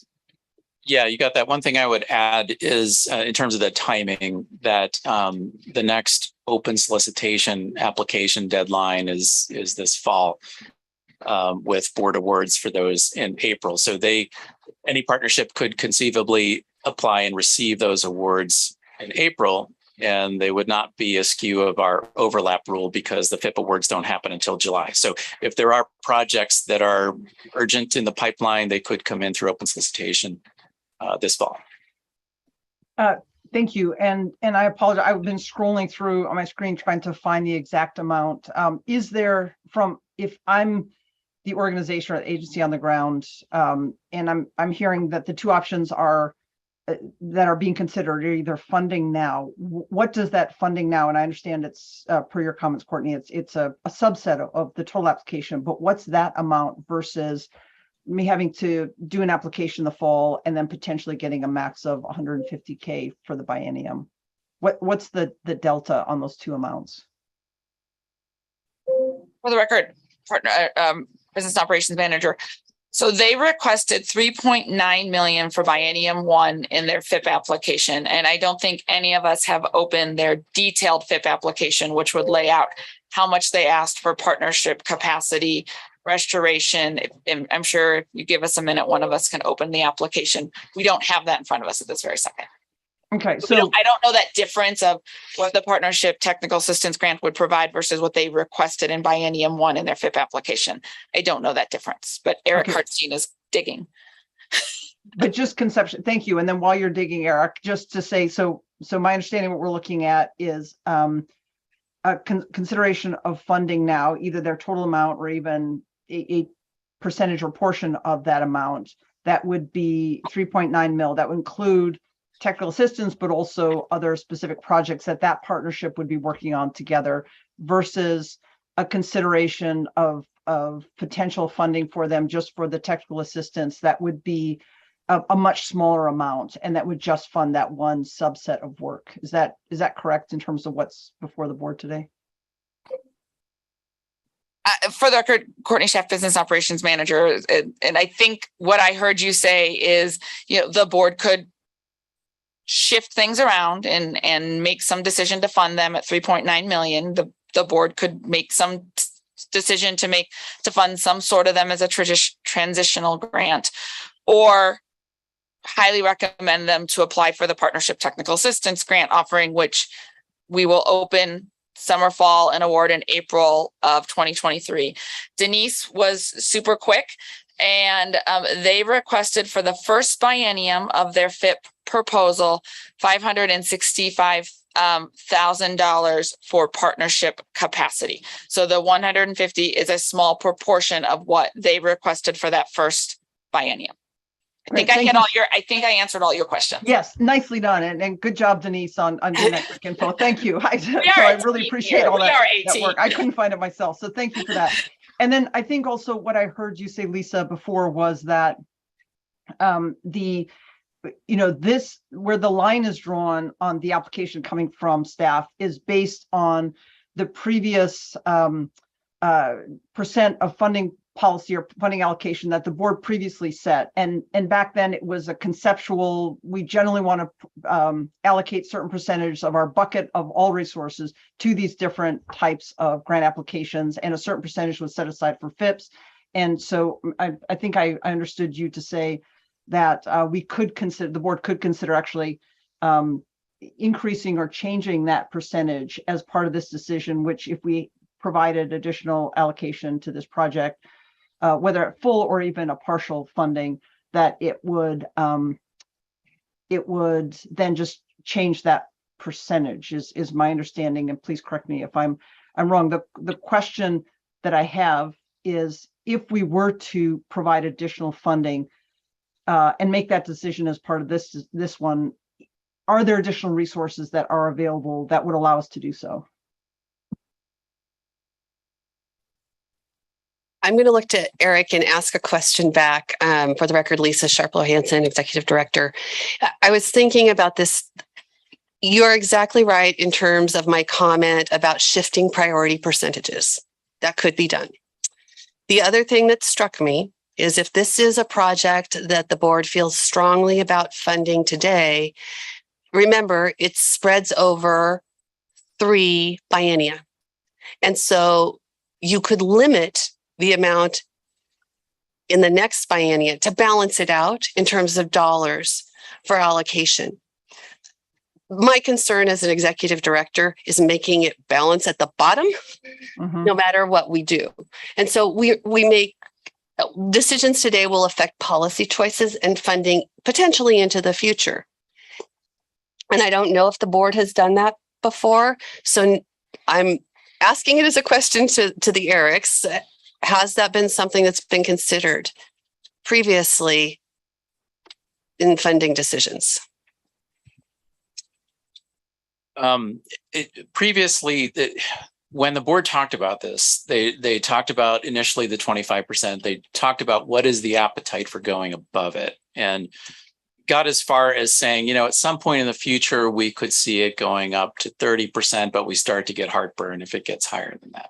Yeah, you got that. One thing I would add is in terms of the timing, that the next open solicitation application deadline is this fall, with board awards for those in April. So any partnership could conceivably apply and receive those awards in April, and they would not be askew of our overlap rule because the FIP awards don't happen until July. So if there are projects that are urgent in the pipeline, they could come in through open solicitation this fall. Thank you. And I apologize. I've been scrolling through on my screen trying to find the exact amount. Is there, if I'm the organization or the agency on the ground, and I'm hearing that the two options are that are being considered are either funding now. What does that funding now? And I understand it's per your comments, Courtney, it's a subset of the total application, but what's that amount versus me having to do an application in the fall and then potentially getting a max of 150K for the biennium? What's the delta on those two amounts? For the record, Business Operations Manager. So they requested 3.9 million for biennium 1 in their FIP application. And I don't think any of us have opened their detailed FIP application, which would lay out how much they asked for partnership capacity, restoration. I'm sure if you give us a minute, one of us can open the application. We don't have that in front of us at this very second. Okay, so I don't know that difference of what the partnership technical assistance grant would provide versus what they requested in biennium 1 in their FIP application. I don't know that difference, but Eric Hartstein is digging. But just conception, thank you. And then while you're digging, Eric, just to say, so my understanding, what we're looking at is a consideration of funding now, either their total amount or even a percentage or portion of that amount. That would be 3.9 mil. That would include technical assistance, but also other specific projects that partnership would be working on together, versus a consideration of potential funding for them just for the technical assistance. That would be a much smaller amount, and that would just fund that one subset of work. Is that correct in terms of what's before the board today? for the record, Courtney Sheff, Business Operations Manager. And I think what I heard you say is, the board could shift things around and make some decision to fund them at 3.9 million. The board could make some decision to fund some sort of them as a transitional grant, or highly recommend them to apply for the Partnership Technical Assistance Grant offering, which we will open summer, fall, and award in April of 2023. Denise was super quick, and they requested for the first biennium of their FIP proposal $565,000 for partnership capacity. So the 150 is a small proportion of what they requested for that first biennium. I think I think I answered all your questions. Yes, nicely done. And good job, Denise, on getting that quick info. Thank you. I really appreciate all that work. I couldn't find it myself. So thank you for that. And then I think also what I heard you say, Lisa, before was that this, where the line is drawn on the application coming from staff, is based on the previous percent of funding policy or funding allocation that the board previously set. And back then it was a conceptual, we generally want to allocate certain percentage of our bucket of all resources to these different types of grant applications, and a certain percentage was set aside for FIPS. And so I think I understood you to say that the board could consider actually increasing or changing that percentage as part of this decision, which if we provided additional allocation to this project, whether at full or even a partial funding, that it would then just change that percentage is my understanding. And please correct me if I'm wrong. The question that I have is, if we were to provide additional funding and make that decision as part of this one, are there additional resources that are available that would allow us to do so? I'm going to look to Eric and ask a question back. For the record, Lisa Sharplow-Hansen, Executive Director. I was thinking about this. You're exactly right in terms of my comment about shifting priority percentages. That could be done. The other thing that struck me is, if this is a project that the board feels strongly about funding today, remember, it spreads over 3 biennia. And so you could limit the amount in the next biennia to balance it out in terms of dollars for allocation. My concern as an executive director is making it balance at the bottom, no matter what we do. And so we make decisions today will affect policy choices and funding potentially into the future. And I don't know if the board has done that before. So I'm asking it as a question to the Erics. Has that been something that's been considered previously in funding decisions? Previously, when the board talked about this, they talked about initially the 25%. They talked about what is the appetite for going above it, and got as far as saying, at some point in the future, we could see it going up to 30%, but we start to get heartburn if it gets higher than that.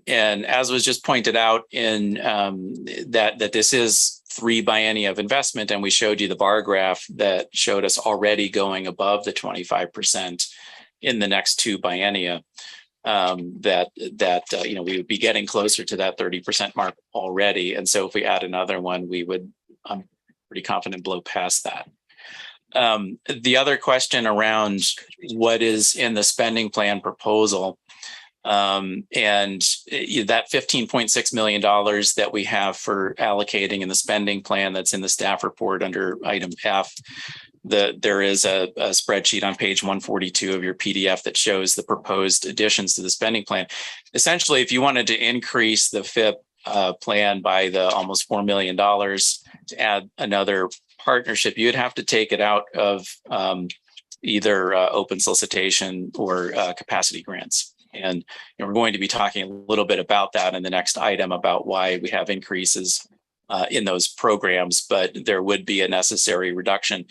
And as was just pointed out in that this is 3 biennia of investment, and we showed you the bar graph that showed us already going above the 25% in the next 2 biennia. We would be getting closer to that 30% mark already, and so if we add another one, we would, I'm pretty confident, blow past that. The other question around what is in the spending plan proposal. And that $15.6 million that we have for allocating in the spending plan that's in the staff report under item F, there is a spreadsheet on page 142 of your PDF that shows the proposed additions to the spending plan. Essentially, if you wanted to increase the FIP plan by the almost $4 million to add another partnership, you'd have to take it out of either open solicitation or capacity grants. And we're going to be talking a little bit about that in the next item about why we have increases in those programs, but there would be a necessary reduction.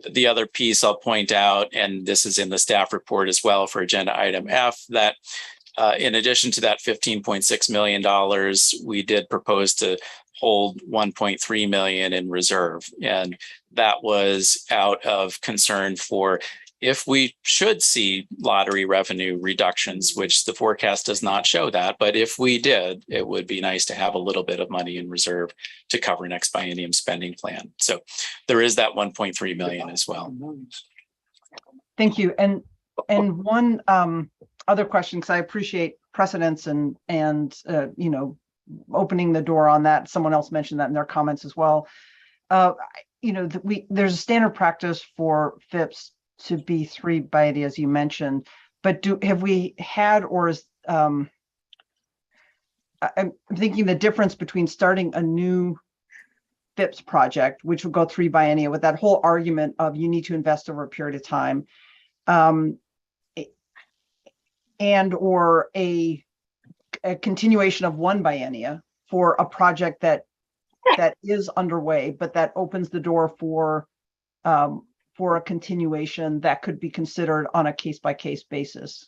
The other piece I'll point out, and this is in the staff report as well for agenda item F, that in addition to that $15.6 million, we did propose to hold 1.3 million in reserve. And that was out of concern for if we should see lottery revenue reductions, which the forecast does not show that, but if we did, it would be nice to have a little bit of money in reserve to cover next biennium spending plan. So there is that 1.3 million as well. Thank you. And one other question, because I appreciate precedents and you know, opening the door on that. Someone else mentioned that in their comments as well. You know, there's a standard practice for FIPS to be 3 biennia, as you mentioned, but have we had, or is I'm thinking the difference between starting a new FIPS project, which will go 3 biennia, with that whole argument of you need to invest over a period of time, and or a continuation of 1 biennia for a project that is underway, but that opens the door for a continuation that could be considered on a case-by-case basis.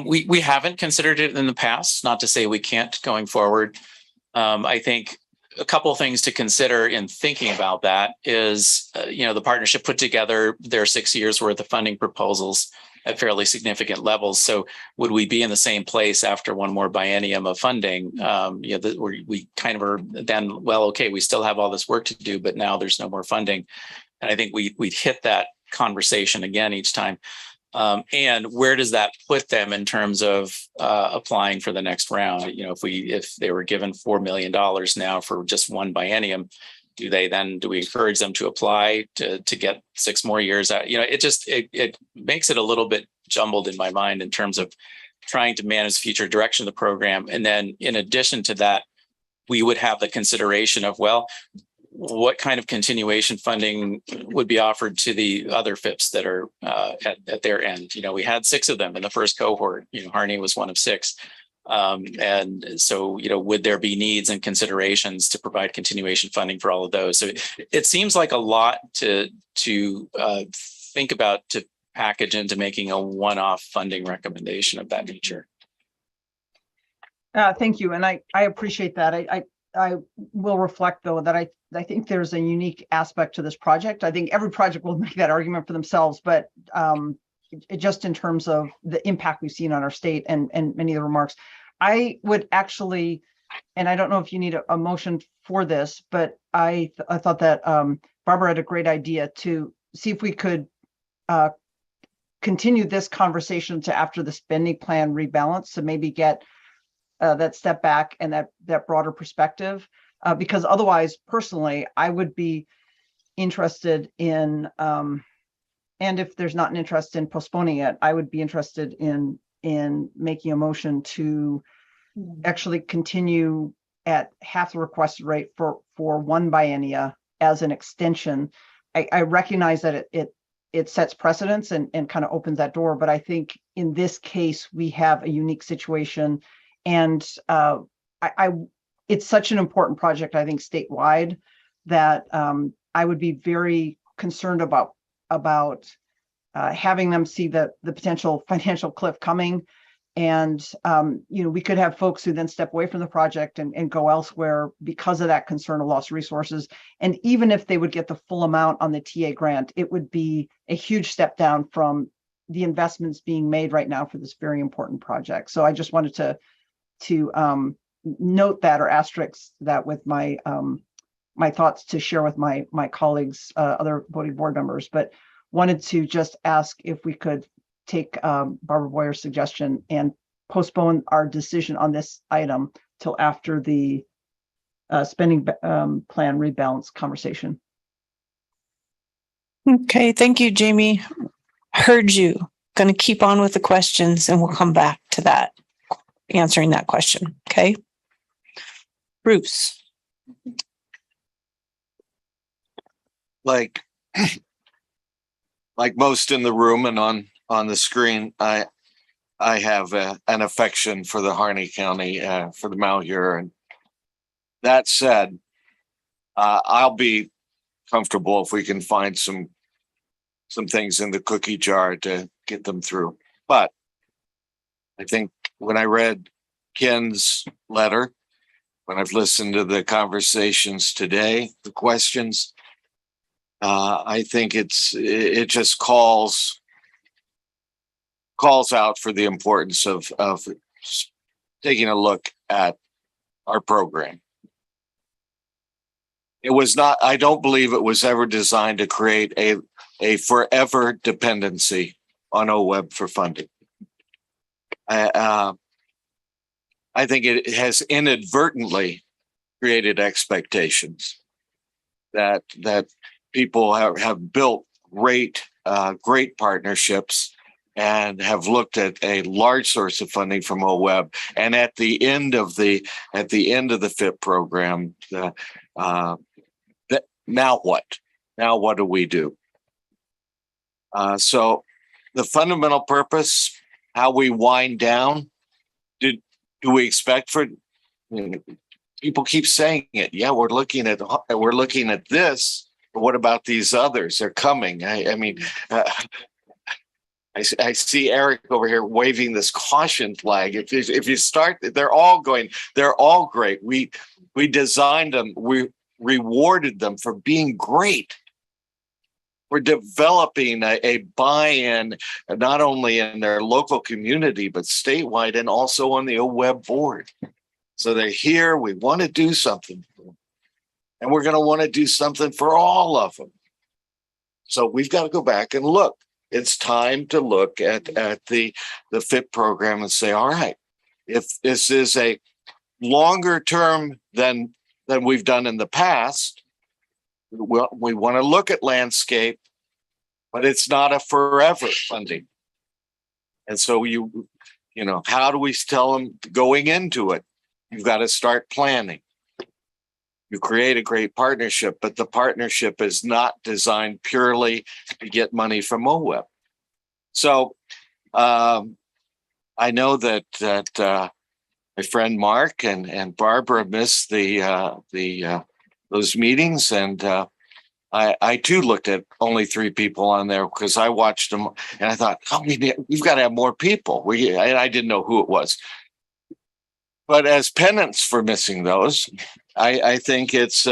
We haven't considered it in the past, not to say we can't going forward. I think a couple of things to consider in thinking about that is, you know, the partnership put together their 6 years worth of funding proposals at fairly significant levels. So would we be in the same place after one more biennium of funding? You know, we kind of are then, well, okay, we still have all this work to do, but now there's no more funding. And I think we'd hit that conversation again each time. And where does that put them in terms of applying for the next round? You know, if they were given $4 million now for just 1 biennium, do we encourage them to apply to get 6 more years out? You know, it makes it a little bit jumbled in my mind in terms of trying to manage future direction of the program. And then in addition to that, we would have the consideration of, well, what kind of continuation funding would be offered to the other FIPS that are at their end? You know, we had 6 of them in the first cohort. You know, Harney was one of 6. And so, you know, would there be needs and considerations to provide continuation funding for all of those? So it seems like a lot to think about to package into making a one-off funding recommendation of that nature. Thank you. And I appreciate that. I will reflect, though, that I think there's a unique aspect to this project. I think every project will make that argument for themselves, but just in terms of the impact we've seen on our state and many of the remarks, I would actually, and I don't know if you need a motion for this, but I thought that Barbara had a great idea to see if we could continue this conversation to after the spending plan rebalance, to maybe get that step back and that broader perspective, because otherwise, personally, I would be interested in, and if there's not an interest in postponing it, I would be interested in making a motion to actually continue at half the requested rate for 1 biennia as an extension. I recognize that it sets precedents and kind of opens that door, but I think in this case we have a unique situation, and it's such an important project, I think, statewide, that I would be very concerned about having them see the potential financial cliff coming. And, you know, we could have folks who then step away from the project and go elsewhere because of that concern of lost resources. And even if they would get the full amount on the TA grant, it would be a huge step down from the investments being made right now for this very important project. So I just wanted to note that, or asterisk that, with my my thoughts to share with my colleagues, other voting board members, but wanted to just ask if we could take Barbara Boyer's suggestion and postpone our decision on this item till after the spending plan rebalance conversation. Okay, thank you, Jamie. Heard you. Going to keep on with the questions, and we'll come back to that, answering that question. Okay. Bruce. Like most in the room and on the screen, I have an affection for the Harney County, for the Malheur. And that said, I'll be comfortable if we can find some some things in the cookie jar to get them through. But I think when I read Ken's letter, when I've listened to the conversations today, the questions, I think it just calls out for the importance of taking a look at our program. It was not, I don't believe it was ever designed to create a forever dependency on OWEB for funding. I think it has inadvertently created expectations that people have built great partnerships and have looked at a large source of funding from OWEB, and at the end of the FIP program, now what? Now what do we do? So the fundamental purpose, how we wind down, do we expect for, people keep saying it. Yeah, we're looking at this, but what about these others? They're coming. I mean, I see Eric over here waving this caution flag. If you start, they're all great. We designed them. We rewarded them for being great. We're developing a buy-in, not only in their local community, but statewide, and also on the OWEB board. So they're here. We want to do something for them. And we're going to want to do something for all of them. So we've got to go back and look. It's time to look at the FIP program and say, all right, if this is a longer term than we've done in the past, we want to look at landscape, but it's not a forever funding. And so how do we tell them going into it? You've got to start planning. You create a great partnership, but the partnership is not designed purely to get money from OWEB. So I know that my friend Mark and Barbara missed those meetings, and I too looked at only 3 people on there because I watched them and I thought, we've got to have more people. I didn't know who it was. But as penance for missing those, I think it's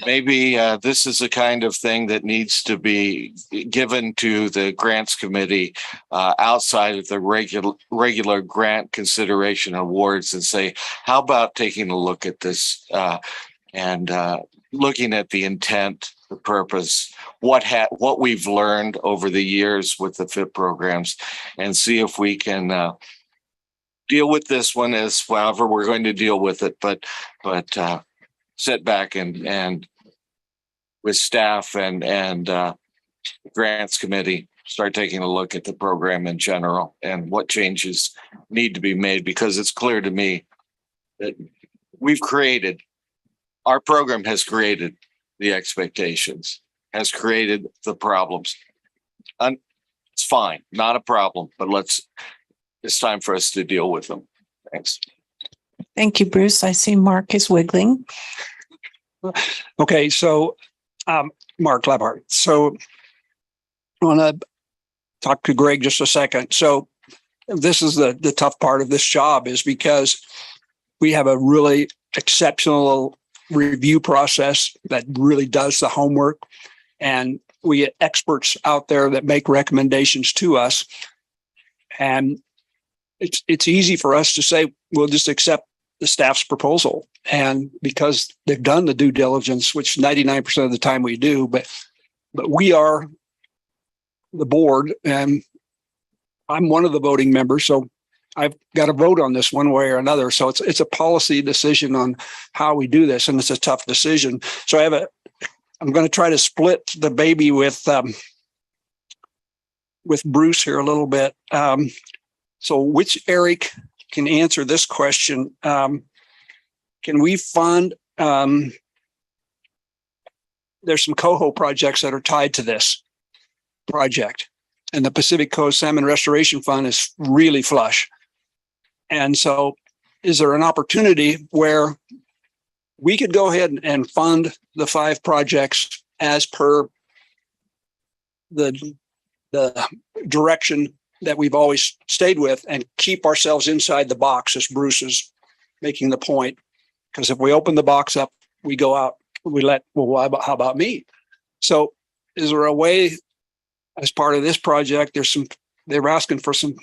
maybe this is the kind of thing that needs to be given to the grants committee outside of the regular grant consideration awards, and say, how about taking a look at this and looking at the intent, the purpose, what we've learned over the years with the FIP programs, and see if we can deal with this one as however we're going to deal with it, but sit back and with staff and grants committee start taking a look at the program in general and what changes need to be made, because it's clear to me that our program has created the expectations, has created the problems. It's fine, not a problem, but it's time for us to deal with them. Thanks. Thank you, Bruce. I see Mark is wiggling. Okay, so Mark Labhart. So I want to talk to Greg just a second. So this is the tough part of this job, is because we have a really exceptional review process that really does the homework, and we get experts out there that make recommendations to us. And it's easy for us to say, we'll just accept the staff's proposal. And because they've done the due diligence, which 99% of the time we do, but we are the board, and I'm one of the voting members. So I've got to vote on this one way or another. So it's a policy decision on how we do this. And it's a tough decision. So I'm going to try to split the baby with Bruce here a little bit. So which Eric can answer this question? Can we fund, there's some coho projects that are tied to this project, and the Pacific Coast Salmon Restoration Fund is really flush. And so is there an opportunity where we could go ahead and fund the 5 projects as per the the direction that we've always stayed with and keep ourselves inside the box, as Bruce is making the point. Because if we open the box up, we go out, how about me? So is there a way, as part of this project, they're asking for some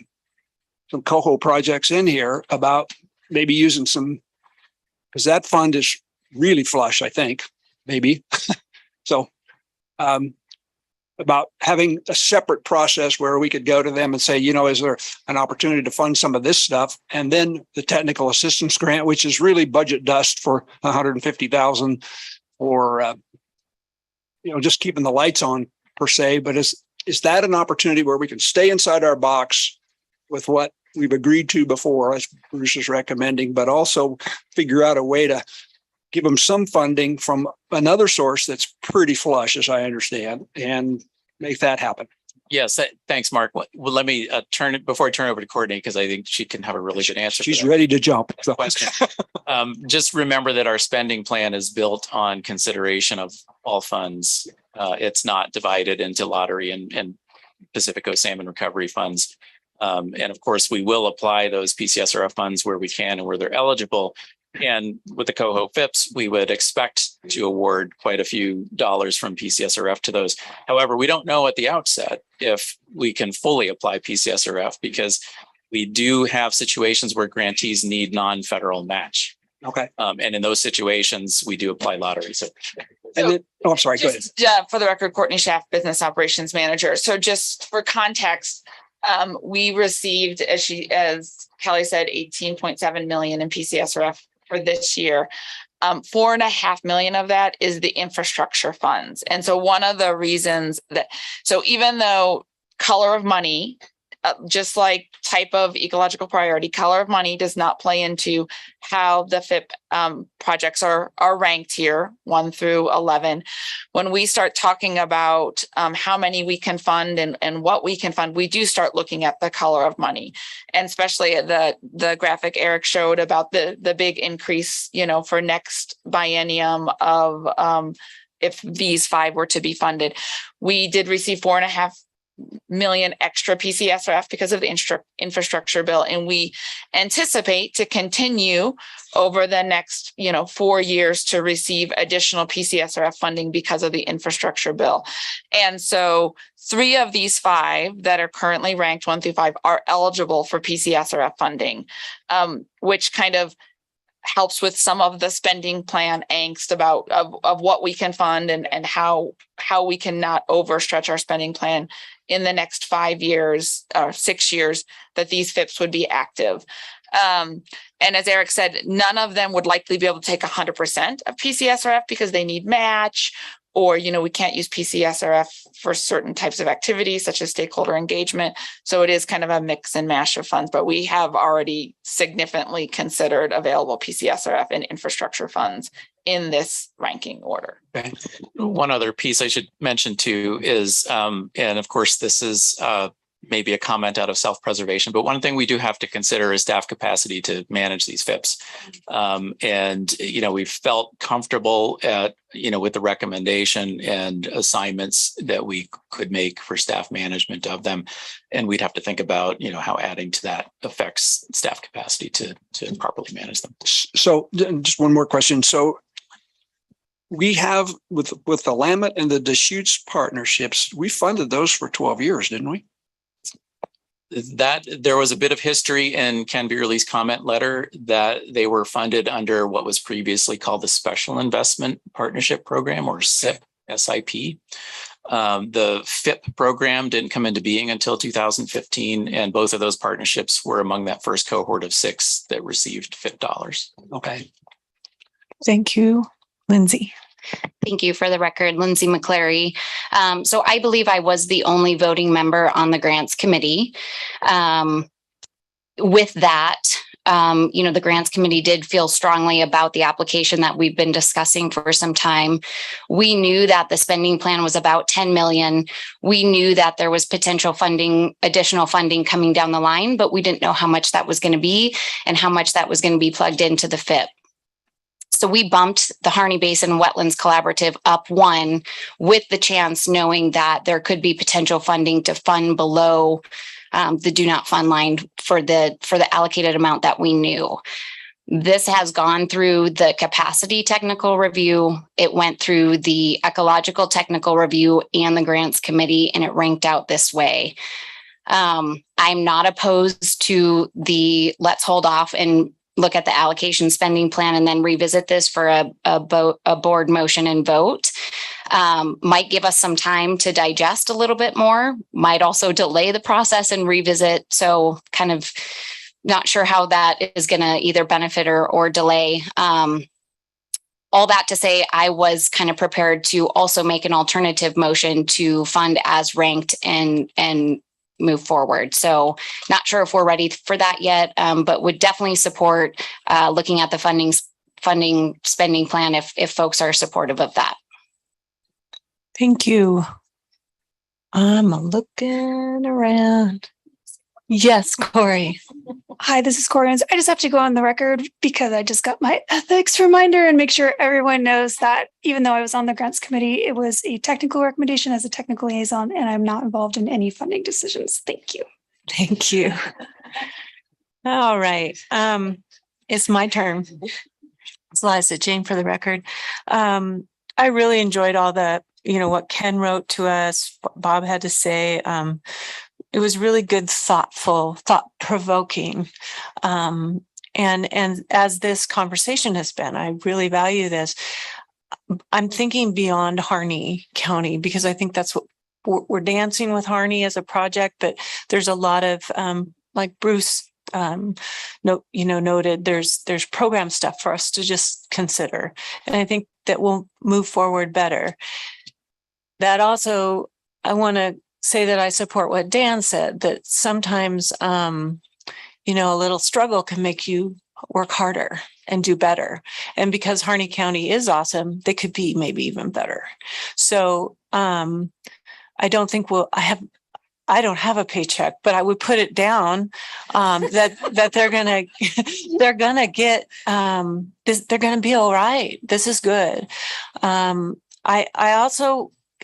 coho projects in here about maybe using some, because that fund is really flush, I think, maybe. So about having a separate process where we could go to them and say, is there an opportunity to fund some of this stuff? And then the technical assistance grant, which is really budget dust for $150,000 for, just keeping the lights on per se. But is that an opportunity where we can stay inside our box with what we've agreed to before, as Bruce is recommending, but also figure out a way to give them some funding from another source that's pretty flush, as I understand, and make that happen? Yes, thanks, Mark. Well, let me before I turn over to Courtney, because I think she can have a really good answer. She's ready to jump. So. Question. Just remember that our spending plan is built on consideration of all funds. It's not divided into lottery and Pacific Coast Salmon Recovery funds. And of course, we will apply those PCSRF funds where we can and where they're eligible. And with the coho FIPS, we would expect to award quite a few dollars from PCSRF to those. However, we don't know at the outset if we can fully apply PCSRF, because we do have situations where grantees need non-federal match. Okay. And in those situations, we do apply lottery. I'm sorry, go ahead. For the record, Courtney Schaff, Business Operations Manager. So just for context, we received, as Kelly said, 18.7 million in PCSRF for this year. 4.5 million of that is the infrastructure funds. And so one of the reasons so even though color of money, just like type of ecological priority, color of money does not play into how the FIP projects are ranked here, 1 through 11. When we start talking about how many we can fund and what we can fund, we do start looking at the color of money, and especially the graphic Eric showed about the big increase, for next biennium of if these 5 were to be funded. We did receive 4.5 million extra PCSRF because of the infrastructure bill. And we anticipate to continue over the next, 4 years to receive additional PCSRF funding because of the infrastructure bill. And so 3 of these 5 that are currently ranked 1 through 5 are eligible for PCSRF funding, which kind of helps with some of the spending plan angst about of what we can fund and how we cannot overstretch our spending plan in the next 5 years or 6 years that these FIPS would be active. And as Eric said, none of them would likely be able to take 100% of PCSRF because they need match, or, we can't use PCSRF for certain types of activities such as stakeholder engagement. So it is kind of a mix and mash of funds, but we have already significantly considered available PCSRF and infrastructure funds in this ranking order. Okay. One other piece I should mention too is, and of course, this is maybe a comment out of self-preservation, but one thing we do have to consider is staff capacity to manage these FIPS. And, we've felt comfortable with the recommendation and assignments that we could make for staff management of them. And we'd have to think about, how adding to that affects staff capacity to properly manage them. So just one more question. So we have with the Willamette and the Deschutes partnerships, we funded those for 12 years, didn't we? That there was a bit of history in Ken Beerley's comment letter that they were funded under what was previously called the Special Investment Partnership Program, or SIP. The FIP program didn't come into being until 2015, and both of those partnerships were among that first cohort of 6 that received FIP dollars. Okay. Thank you, Lindsay. Thank you. For the record, Lindsay McClary. So I believe I was the only voting member on the grants committee. With that, the grants committee did feel strongly about the application that we've been discussing for some time. We knew that the spending plan was about 10 million. We knew that there was potential funding, additional funding coming down the line, but we didn't know how much that was going to be and how much that was going to be plugged into the FIP. So we bumped the Harney Basin Wetlands Collaborative up one, with the chance knowing that there could be potential funding to fund below the do not fund line for the allocated amount that we knew. This has gone through the capacity technical review. It went through the ecological technical review and the grants committee, and it ranked out this way. I'm not opposed to the let's hold off and look at the allocation spending plan and then revisit this for a board motion and vote. Might give us some time to digest a little bit more, might also delay the process and revisit. So kind of not sure how that is going to either benefit or delay. All that to say, I was kind of prepared to also make an alternative motion to fund as ranked and move forward. So not sure if we're ready for that yet, but would definitely support looking at the funding spending plan if folks are supportive of that. Thank you. I'm looking around. Yes, Corey. Hi, this is Corey. I just have to go on the record because I just got my ethics reminder and make sure everyone knows that even though I was on the grants committee, it was a technical recommendation as a technical liaison, and I'm not involved in any funding decisions. Thank you. Thank you. All right. It's my turn. It's Liza, Jane for the record. I really enjoyed all the, what Ken wrote to us, what Bob had to say. It was really good, thoughtful, thought-provoking. And as this conversation has been, I really value this. I'm thinking beyond Harney County, because I think that's what we're dancing with Harney as a project, but there's a lot of, like Bruce noted, there's program stuff for us to just consider. And I think that we'll move forward better. That also, I want to say that I support what Dan said, that sometimes, a little struggle can make you work harder and do better. And because Harney County is awesome, they could be maybe even better. So I don't think I don't have a paycheck, but I would put it down that they're gonna get this. They're gonna be all right. This is good.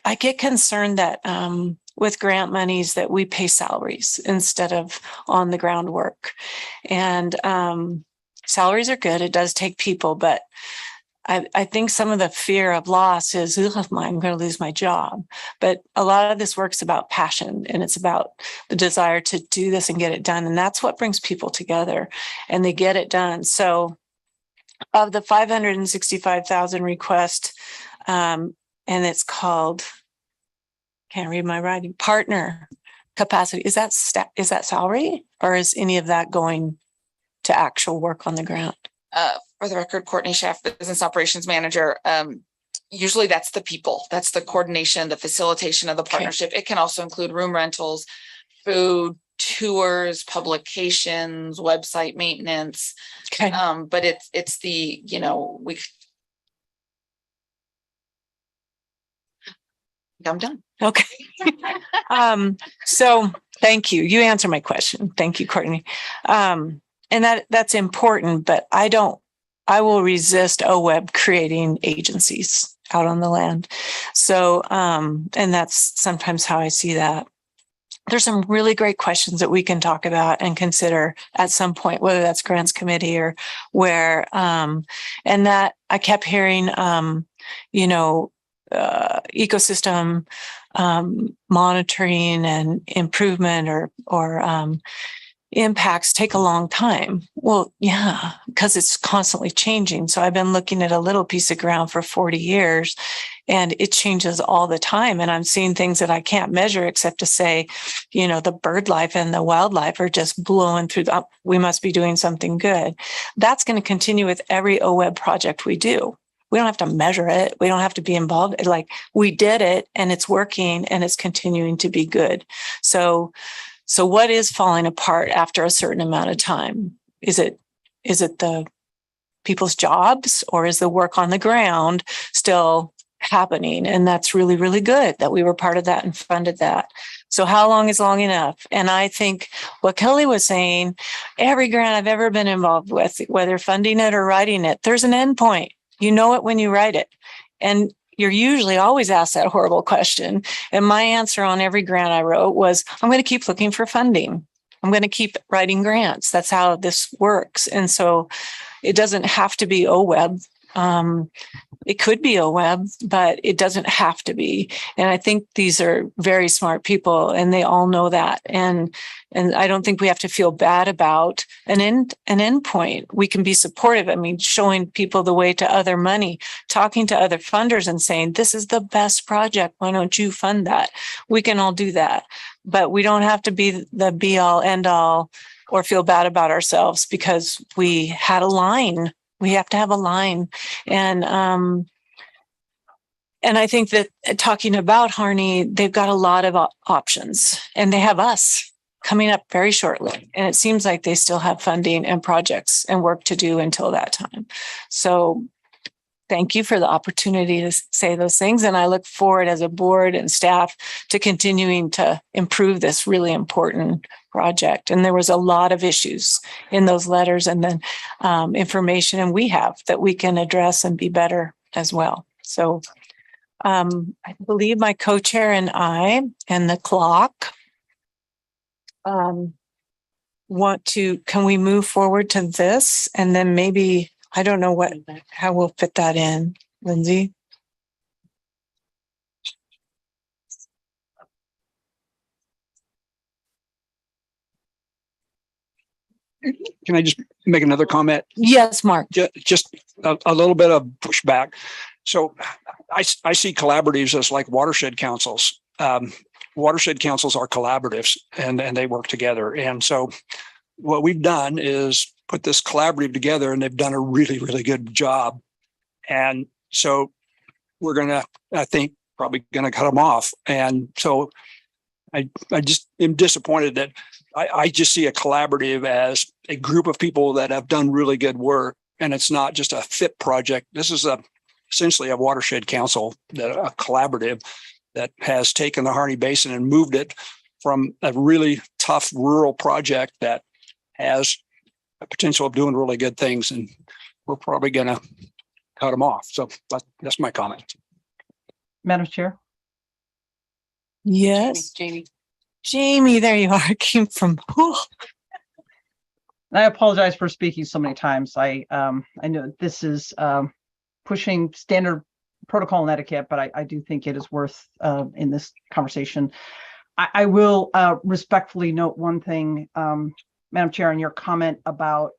I get concerned that with grant monies that we pay salaries instead of on the ground work, and salaries are good. It does take people, but I think some of the fear of loss is, I'm going to lose my job. But a lot of this work's about passion, and it's about the desire to do this and get it done. And that's what brings people together, and they get it done. So of the 565,000 request, and it's called, can't read my writing, partner capacity. Is that salary, or is any of that going to actual work on the ground? For the record, Courtney Schaff, Business Operations Manager. Usually that's the people, that's the coordination, the facilitation of the partnership. It can also include room rentals, food, tours, publications, website maintenance. Okay. But it's the, I'm done. Okay. So thank you. You answered my question. Thank you, Courtney. And that's important, but I will resist OWEB creating agencies out on the land. So, and that's sometimes how I see that. There's some really great questions that we can talk about and consider at some point, whether that's grants committee or where, and that I kept hearing, ecosystem monitoring and improvement or impacts take a long time. Well, yeah, because it's constantly changing. So I've been looking at a little piece of ground for 40 years and it changes all the time. And I'm seeing things that I can't measure except to say, the bird life and the wildlife are just blowing through. We must be doing something good. That's going to continue with every OWEB project we do. We don't have to measure it. We don't have to be involved. Like, we did it and it's working and it's continuing to be good. So what is falling apart after a certain amount of time? Is it the people's jobs, or is the work on the ground still happening? And that's really, really good that we were part of that and funded that. So how long is long enough? And I think what Kelly was saying, every grant I've ever been involved with, whether funding it or writing it, there's an end point. You know it when you write it. And you're usually always asked that horrible question. And my answer on every grant I wrote was, I'm going to keep looking for funding. I'm going to keep writing grants. That's how this works. And so it doesn't have to be OWEB. It could be OWEB, but it doesn't have to be. And I think these are very smart people and they all know that. And I don't think we have to feel bad about an end point. We can be supportive. I mean, showing people the way to other money, talking to other funders and saying, this is the best project. Why don't you fund that? We can all do that, but we don't have to be the be all end all or feel bad about ourselves because we had a line. We have to have a line. And I think that talking about Harney, they've got a lot of options and they have us coming up very shortly. And it seems like they still have funding and projects and work to do until that time. So thank you for the opportunity to say those things. And I look forward as a board and staff to continuing to improve this really important project. And there was a lot of issues in those letters and then information and we have that we can address and be better as well. So I believe my co-chair and I and the clock want to, can we move forward to this? And then maybe, I don't know how we'll fit that in, Lindsay. Can I just make another comment? Yes, Mark. Just a little bit of pushback. So I see collaboratives as like watershed councils. Watershed councils are collaboratives and they work together. And so what we've done is put this collaborative together and they've done a really, really good job. And so we're going to, I think, probably going to cut them off. And so I just am disappointed that I just see a collaborative as a group of people that have done really good work. And it's not just a FIP project. This is essentially a watershed council, a collaborative that has taken the Harney Basin and moved it from a really tough rural project that has a potential of doing really good things. And we're probably going to cut them off. So that's my comment. Madam Chair. Yes. Jamie, there you are. I came from. I apologize for speaking so many times. I know this is pushing standard protocol and etiquette, but I do think it is worth in this conversation. I will respectfully note one thing, Madam Chair, in your comment about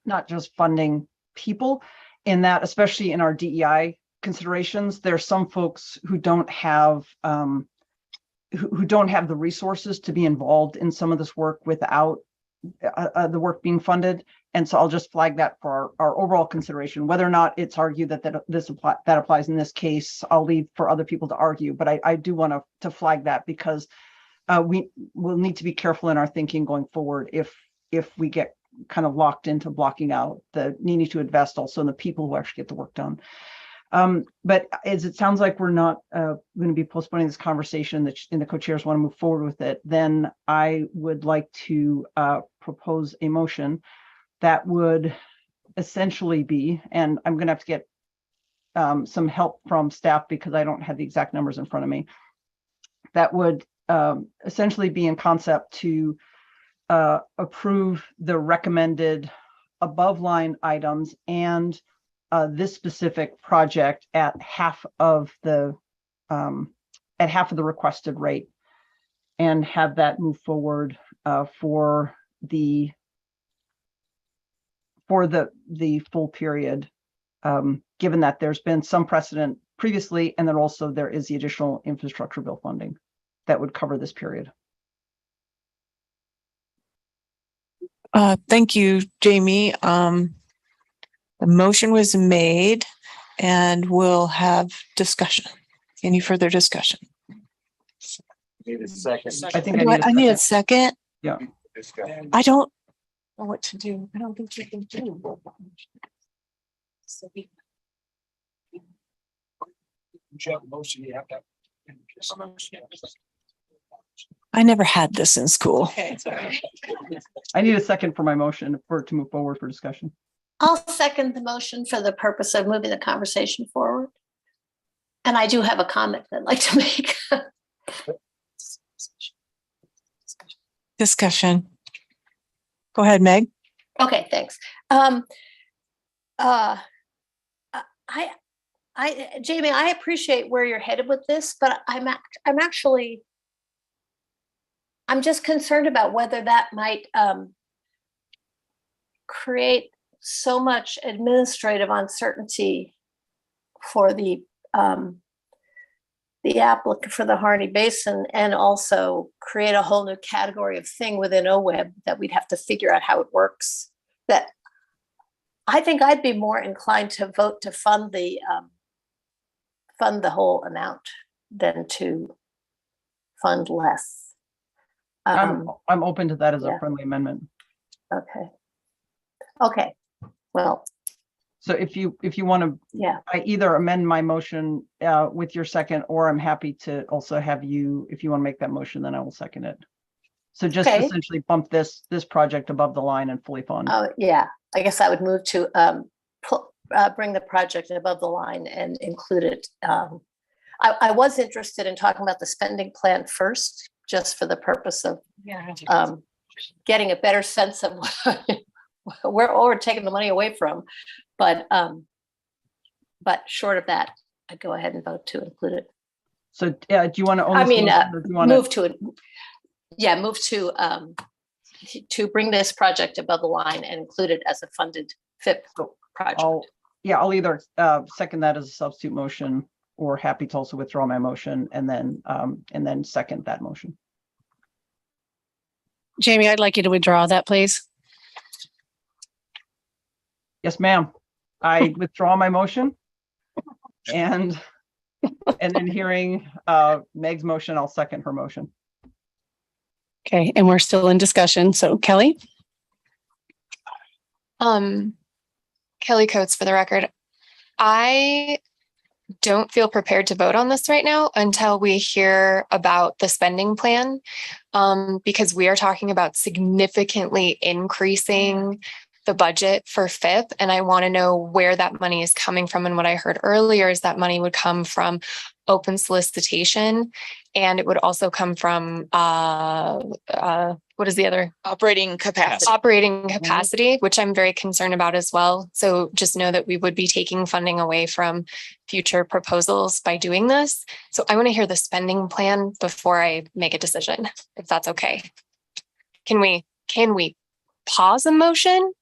not just funding people, in that, especially in our DEI considerations, there are some folks who don't have the resources to be involved in some of this work without the work being funded. And so I'll just flag that for our overall consideration. Whether or not it's argued that that applies in this case, I'll leave for other people to argue. But I do want to flag that because we will need to be careful in our thinking going forward if we get kind of locked into blocking out the needing to invest also in the people who actually get the work done. But as it sounds like we're not going to be postponing this conversation and the co-chairs want to move forward with it, then I would like to propose a motion that would essentially be, and I'm going to have to get some help from staff because I don't have the exact numbers in front of me, that would essentially be in concept to approve the recommended above line items and this specific project at half of the requested rate, and have that move forward for the full period, given that there's been some precedent previously, and then also there is the additional infrastructure bill funding that would cover this period. Thank you, Jamie. The motion was made and we'll have discussion. Any further discussion? Need a second. I think I need a second. Yeah. I don't know what to do. I don't think you can do. I never had this in school. I need a second for my motion for it to move forward for discussion. I'll second the motion for the purpose of moving the conversation forward. And I do have a comment that I'd like to make. Discussion. Go ahead, Meg. Okay, thanks. Jamie, I appreciate where you're headed with this, but I'm just concerned about whether that might create so much administrative uncertainty for the applicant for the Harney Basin, and also create a whole new category of thing within OWEB that we'd have to figure out how it works. That I think I'd be more inclined to vote to fund the whole amount than to fund less. I'm open to that as a friendly amendment. Okay. Well, so if you want to, I either amend my motion with your second, or I'm happy to also have you, if you want to make that motion, then I will second it. So just essentially bump this project above the line and fully fund. Yeah, I guess I would move to bring the project above the line and include it. I was interested in talking about the spending plan first, just for the purpose of getting a better sense of where we're taking the money away from. But short of that, I'd go ahead and vote to include it. So do you want to own move to it? Yeah, move to bring this project above the line and include it as a funded FIP project. I'll either second that as a substitute motion, or happy to also withdraw my motion and then second that motion. Jamie, I'd like you to withdraw that, please. Yes, ma'am. I withdraw my motion, and then hearing Meg's motion, I'll second her motion. Okay, and we're still in discussion. So Kelly? Kelly Coates for the record. I don't feel prepared to vote on this right now until we hear about the spending plan, because we are talking about significantly increasing the budget for FIP, and I want to know where that money is coming from. And what I heard earlier is that money would come from open solicitation, and it would also come from what is the other? Operating capacity. Operating capacity, which I'm very concerned about as well. So just know that we would be taking funding away from future proposals by doing this. So I want to hear the spending plan before I make a decision, if that's okay. Can we pause a motion?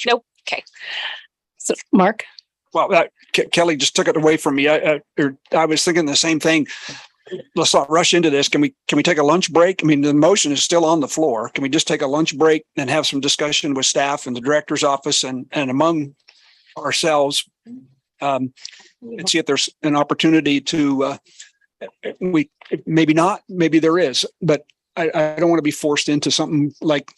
Nope. Okay. So Mark? Well, Kelly just took it away from me. I was thinking the same thing. Let's not rush into this. Can we take a lunch break? I mean, the motion is still on the floor. Can we just take a lunch break and have some discussion with staff and the director's office and among ourselves, and see if there's an opportunity to, maybe not, maybe there is, but I don't want to be forced into something like,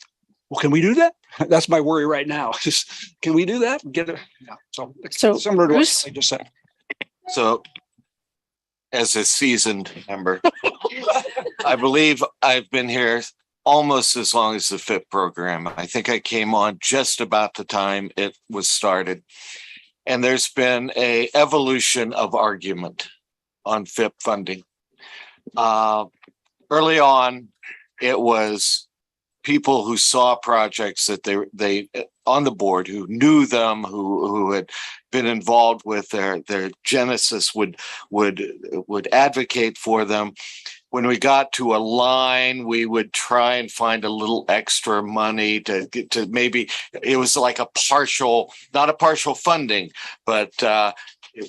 well, can we do that? That's my worry right now. Just, can we do that? So similar to what I just said. So, as a seasoned member, I believe I've been here almost as long as the FIP program. I think I came on just about the time it was started. And there's been an evolution of argument on FIP funding. Early on, it was people who saw projects that they on the board, who knew them, who had been involved with their genesis would advocate for them. When we got to a line, we would try and find a little extra money to maybe, it was like not a partial funding, but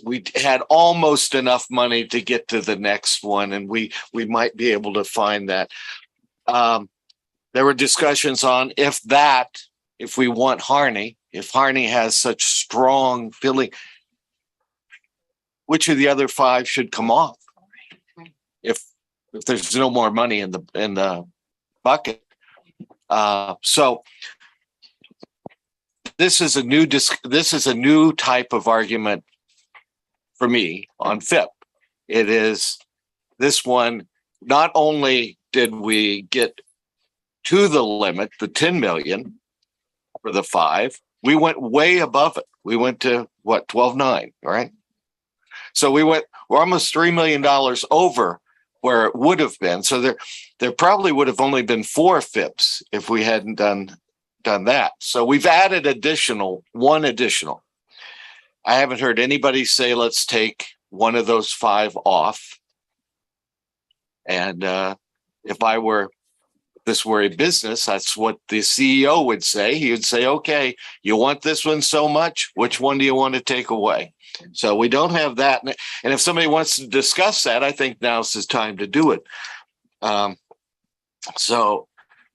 we had almost enough money to get to the next one, and we might be able to find that. There were discussions on if we want Harney, if Harney has such strong feeling, which of the other five should come off? If there's no more money in the bucket. So this is a new type of argument for me on FIP. It is this one. Not only did we get to the limit, the 10 million for the five, We went way above it. We went to what, 12.9, right? So we're almost $3 million over where it would have been. So there probably would have only been 4 FIPS if we hadn't done that. So we've added one additional. I haven't heard anybody say, let's take one of those 5 off. And if this were a business, that's what the CEO would say. He would say, okay, you want this one so much, which one do you want to take away? So we don't have that. And if somebody wants to discuss that, I think now's the time to do it. But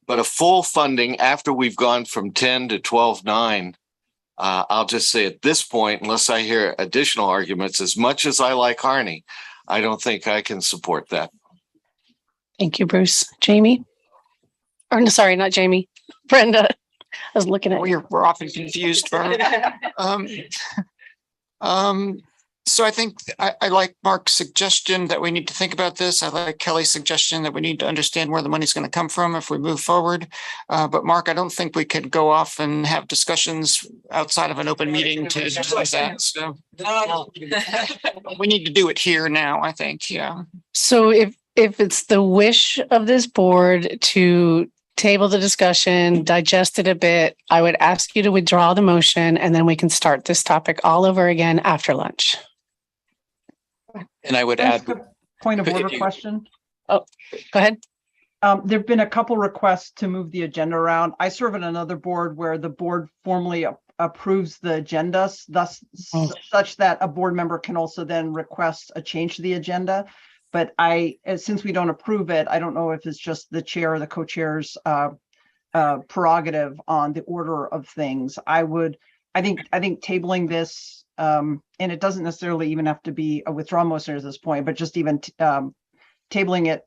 a full funding after we've gone from 10 to 12.9, I'll just say at this point, unless I hear additional arguments, as much as I like Harney, I don't think I can support that. Thank you, Bruce. Jamie? Or no, sorry, not Jamie. Brenda. I was looking at you. We're often confused. So I think I like Mark's suggestion that we need to think about this. I like Kelly's suggestion that we need to understand where the money's going to come from if we move forward. But Mark, I don't think we could go off and have discussions outside of an open meeting to discuss that. So we need to do it here now, I think. Yeah. So if it's the wish of this board to table the discussion, digest it a bit, I would ask you to withdraw the motion and then we can start this topic all over again after lunch. And I would add. Point of order question. Oh, go ahead. There've been a couple requests to move the agenda around. I serve in another board where the board formally approves the agenda, such that a board member can also then request a change to the agenda. But since we don't approve it, I don't know if it's just the chair or the co-chair's prerogative on the order of things. I think tabling this, and it doesn't necessarily even have to be a withdrawal motion at this point, but just even tabling it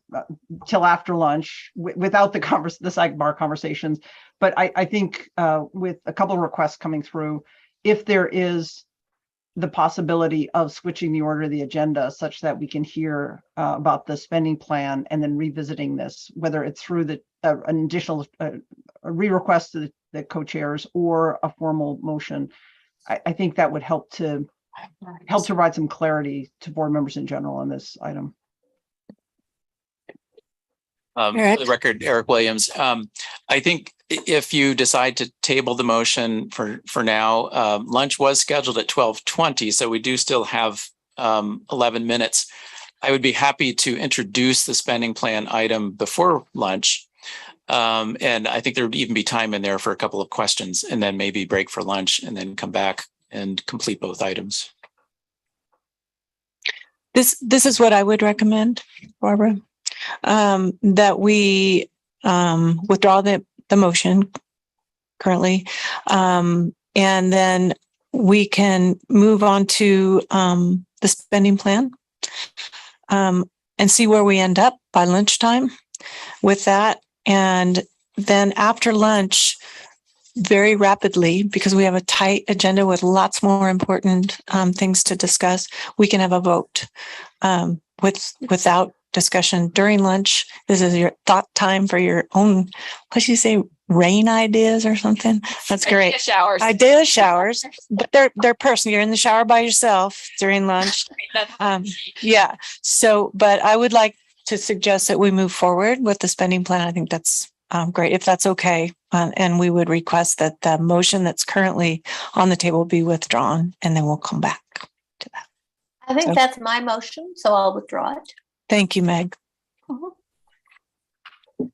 till after lunch without the sidebar conversations. But I think with a couple of requests coming through, if there is the possibility of switching the order of the agenda such that we can hear about the spending plan and then revisiting this, whether it's through an additional re-request to the co-chairs or a formal motion, I think that would help to provide some clarity to board members in general on this item. For the record, Eric Williams. I think if you decide to table the motion for now, lunch was scheduled at 12:20, so we do still have 11 minutes. I would be happy to introduce the spending plan item before lunch. And I think there would even be time in there for a couple of questions and then maybe break for lunch and then come back and complete both items. This is what I would recommend, Barbara. That we withdraw the motion currently, and then we can move on to the spending plan and see where we end up by lunchtime with that. And then after lunch, very rapidly, because we have a tight agenda with lots more important things to discuss, we can have a vote without discussion during lunch. This is your thought time for your own, what do you say, rain ideas or something? That's great. Idea showers, but they're personal. You're in the shower by yourself during lunch. Yeah. So, but I would like to suggest that we move forward with the spending plan. I think that's great, if that's okay. And we would request that the motion that's currently on the table be withdrawn, and then we'll come back to that. I think that's my motion, so I'll withdraw it. Thank you, Meg. Mm-hmm.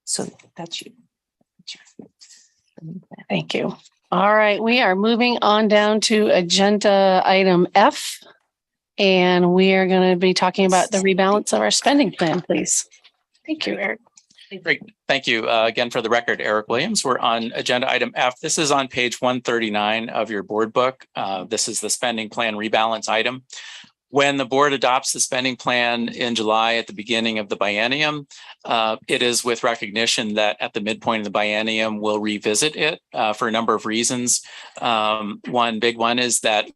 So that's you. Thank you. All right, we are moving on down to agenda item F, and we are going to be talking about the rebalance of our spending plan, please. Thank you, Eric. Great. Thank you. Again, for the record, Eric Williams. We're on agenda item F. This is on page 139 of your board book. This is the spending plan rebalance item. When the board adopts the spending plan in July at the beginning of the biennium, it is with recognition that at the midpoint of the biennium, we'll revisit it for a number of reasons. One big one is that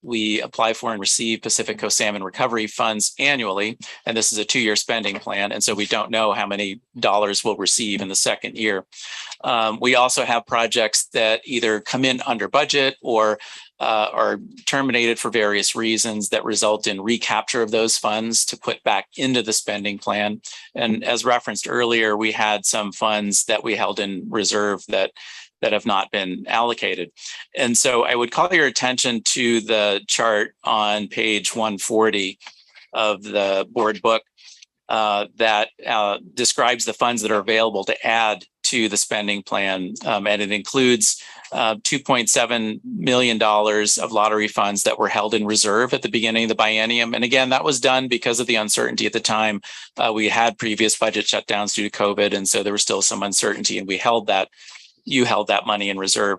we apply for and receive Pacific Coast Salmon Recovery funds annually, and this is a 2-year spending plan, and so we don't know how many dollars we'll receive in the second year. We also have projects that either come in under budget or are terminated for various reasons that result in recapture of those funds to put back into the spending plan. And as referenced earlier, we had some funds that we held in reserve that have not been allocated. And so I would call your attention to the chart on page 140 of the board book that describes the funds that are available to add to the spending plan. And it includes $2.7 million of lottery funds that were held in reserve at the beginning of the biennium. And again, that was done because of the uncertainty at the time. We had previous budget shutdowns due to COVID, and so there was still some uncertainty, and we held that. You held that money in reserve.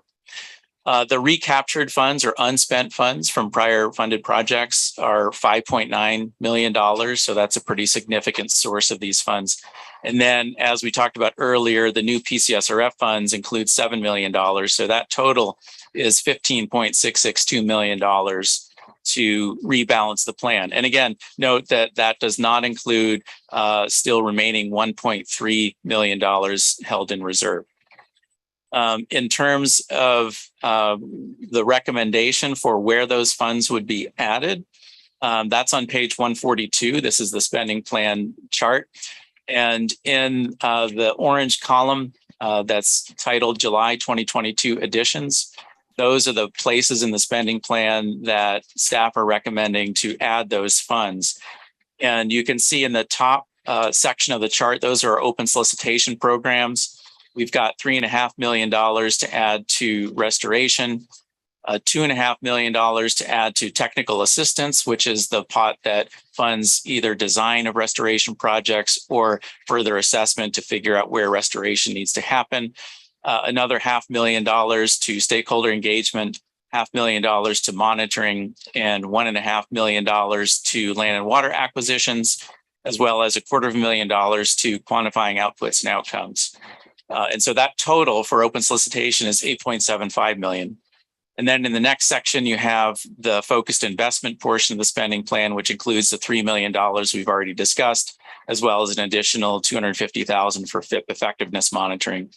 The recaptured funds or unspent funds from prior funded projects are $5.9 million. So that's a pretty significant source of these funds. And then, as we talked about earlier, the new PCSRF funds include $7 million. So that total is $15.662 million to rebalance the plan. And again, note that that does not include still remaining $1.3 million held in reserve. In terms of the recommendation for where those funds would be added, that's on page 142. This is the spending plan chart. And in the orange column that's titled July 2022 additions, those are the places in the spending plan that staff are recommending to add those funds. And you can see in the top section of the chart, those are open solicitation programs. We've got $3.5 million to add to restoration, $2.5 million to add to technical assistance, which is the pot that funds either design of restoration projects or further assessment to figure out where restoration needs to happen. Another $500,000 to stakeholder engagement, $500,000 to monitoring, and $1.5 million to land and water acquisitions, as well as $250,000 to quantifying outputs and outcomes. And so that total for open solicitation is $8.75 million. And then in the next section, you have the focused investment portion of the spending plan, which includes the $3 million we've already discussed, as well as an additional $250,000 for FIP effectiveness monitoring.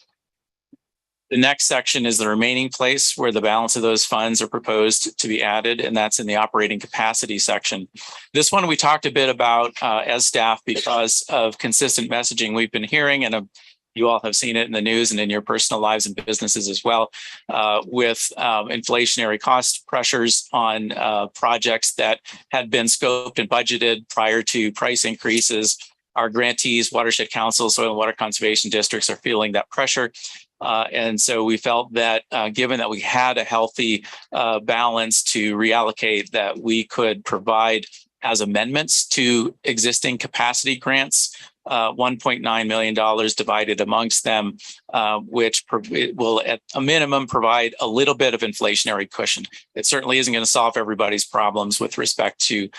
The next section is the remaining place where the balance of those funds are proposed to be added, and that's in the operating capacity section. This one we talked a bit about as staff because of consistent messaging we've been hearing, and you all have seen it in the news and in your personal lives and businesses as well, with inflationary cost pressures on projects that had been scoped and budgeted prior to price increases. Our grantees, watershed councils, soil and water conservation districts are feeling that pressure. And so we felt that given that we had a healthy balance to reallocate, that we could provide as amendments to existing capacity grants, $1.9 million divided amongst them, which will at a minimum provide a little bit of inflationary cushion. It certainly isn't going to solve everybody's problems with respect to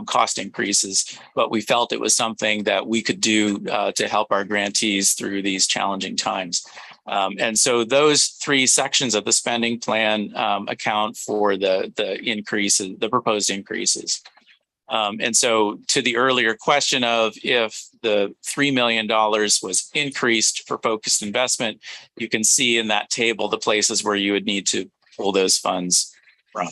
cost increases, but we felt it was something that we could do to help our grantees through these challenging times. And so those three sections of the spending plan account for the increases, the proposed increases. And so to the earlier question of if the $3 million was increased for focused investment, you can see in that table the places where you would need to pull those funds from.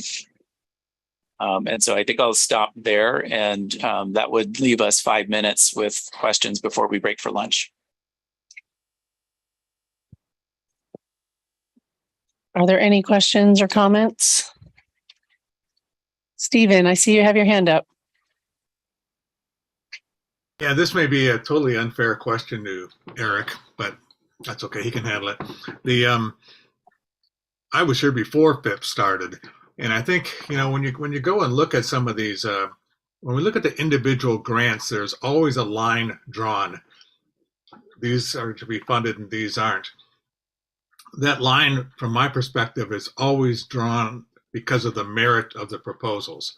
And so I think I'll stop there, and that would leave us 5 minutes with questions before we break for lunch. Are there any questions or comments? Stephen, I see you have your hand up. Yeah, this may be a totally unfair question to Eric, but that's okay. He can handle it. I was here before FIP started, and I think when you go and look at some of these, when we look at the individual grants, there's always a line drawn. These are to be funded, and these aren't. That line, from my perspective, is always drawn because of the merit of the proposals.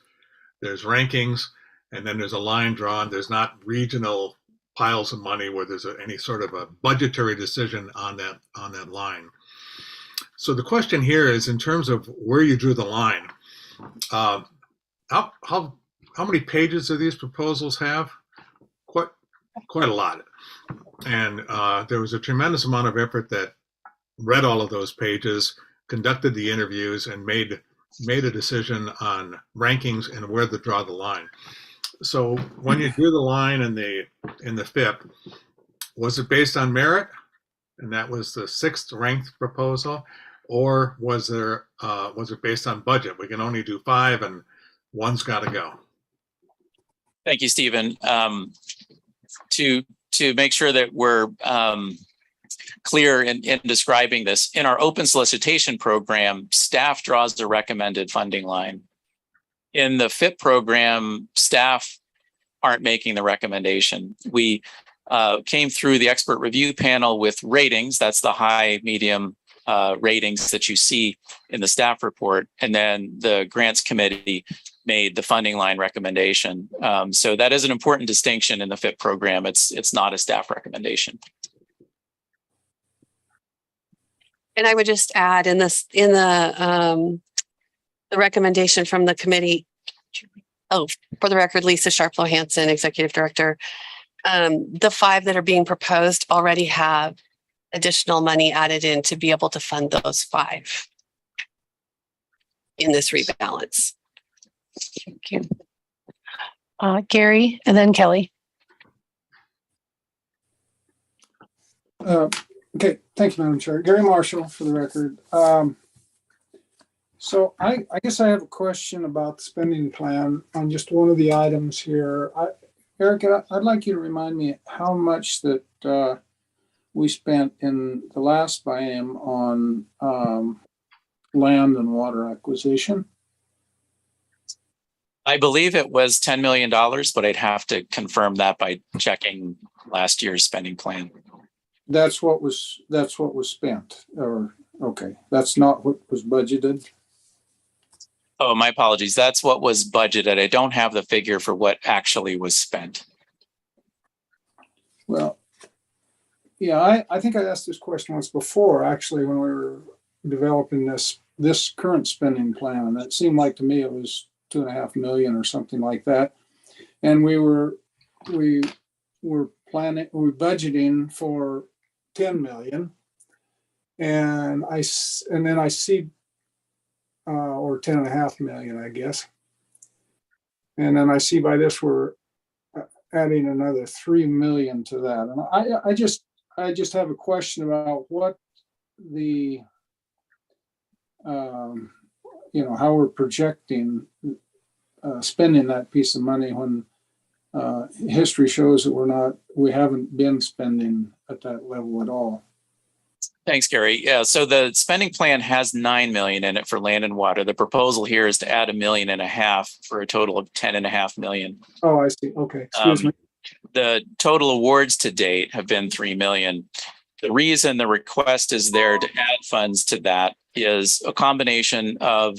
There's rankings. And then there's a line drawn. There's not regional piles of money where there's any sort of a budgetary decision on that line. So the question here is, in terms of where you drew the line, how many pages do these proposals have? Quite a lot. And there was a tremendous amount of effort that read all of those pages, conducted the interviews, and made a decision on rankings and where to draw the line. So when you drew the line in the FIP, was it based on merit, and that was the 6th ranked proposal, or was it based on budget? We can only do 5, and one's got to go. Thank you, Stephen. To make sure that we're clear in describing this, in our open solicitation program, staff draws the recommended funding line. In the FIP program, staff aren't making the recommendation. We came through the expert review panel with ratings. That's the high, medium ratings that you see in the staff report. And then the grants committee made the funding line recommendation. So that is an important distinction in the FIP program. It's not a staff recommendation. And I would just add in the recommendation from the committee. Oh, for the record, Lisa Sharplow Hansen, Executive Director. The 5 that are being proposed already have additional money added in to be able to fund those 5 in this rebalance. Thank you. Gary, and then Kelly. Okay, thank you, Madam Chair. Gary Marshall, for the record. So I guess I have a question about the spending plan on just one of the items here. Eric, I'd like you to remind me how much that we spent in the last biennium on land and water acquisition. I believe it was $10 million, but I'd have to confirm that by checking last year's spending plan. That's what was spent, or okay, that's not what was budgeted. Oh, my apologies. That's what was budgeted. I don't have the figure for what actually was spent. Well, yeah, I think I asked this question once before, actually, when we were developing this current spending plan. It seemed like to me it was $2.5 million or something like that, and we were budgeting for 10 million, and then I see or 10.5 million, I guess, and then I see by this we're adding another 3 million to that, and I just have a question about what the how we're projecting spending that piece of money when history shows that we haven't been spending at that level at all. Thanks, Gary. Yeah, so the spending plan has 9 million in it for land and water. The proposal here is to add $1.5 million for a total of 10.5 million. Oh, I see. Okay, excuse me. The total awards to date have been 3 million. The reason the request is there to add funds to that is a combination of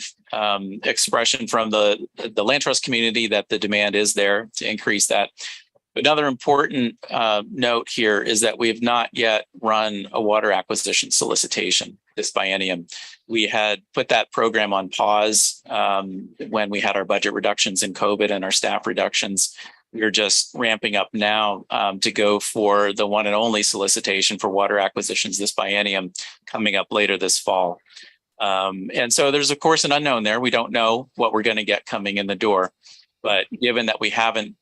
expression from the land trust community that the demand is there to increase that. Another important note here is that we have not yet run a water acquisition solicitation this biennium. We had put that program on pause when we had our budget reductions in COVID and our staff reductions. We're just ramping up now to go for the one and only solicitation for water acquisitions this biennium coming up later this fall. And so there's, of course, an unknown there. We don't know what we're going to get coming in the door. But given that we haven't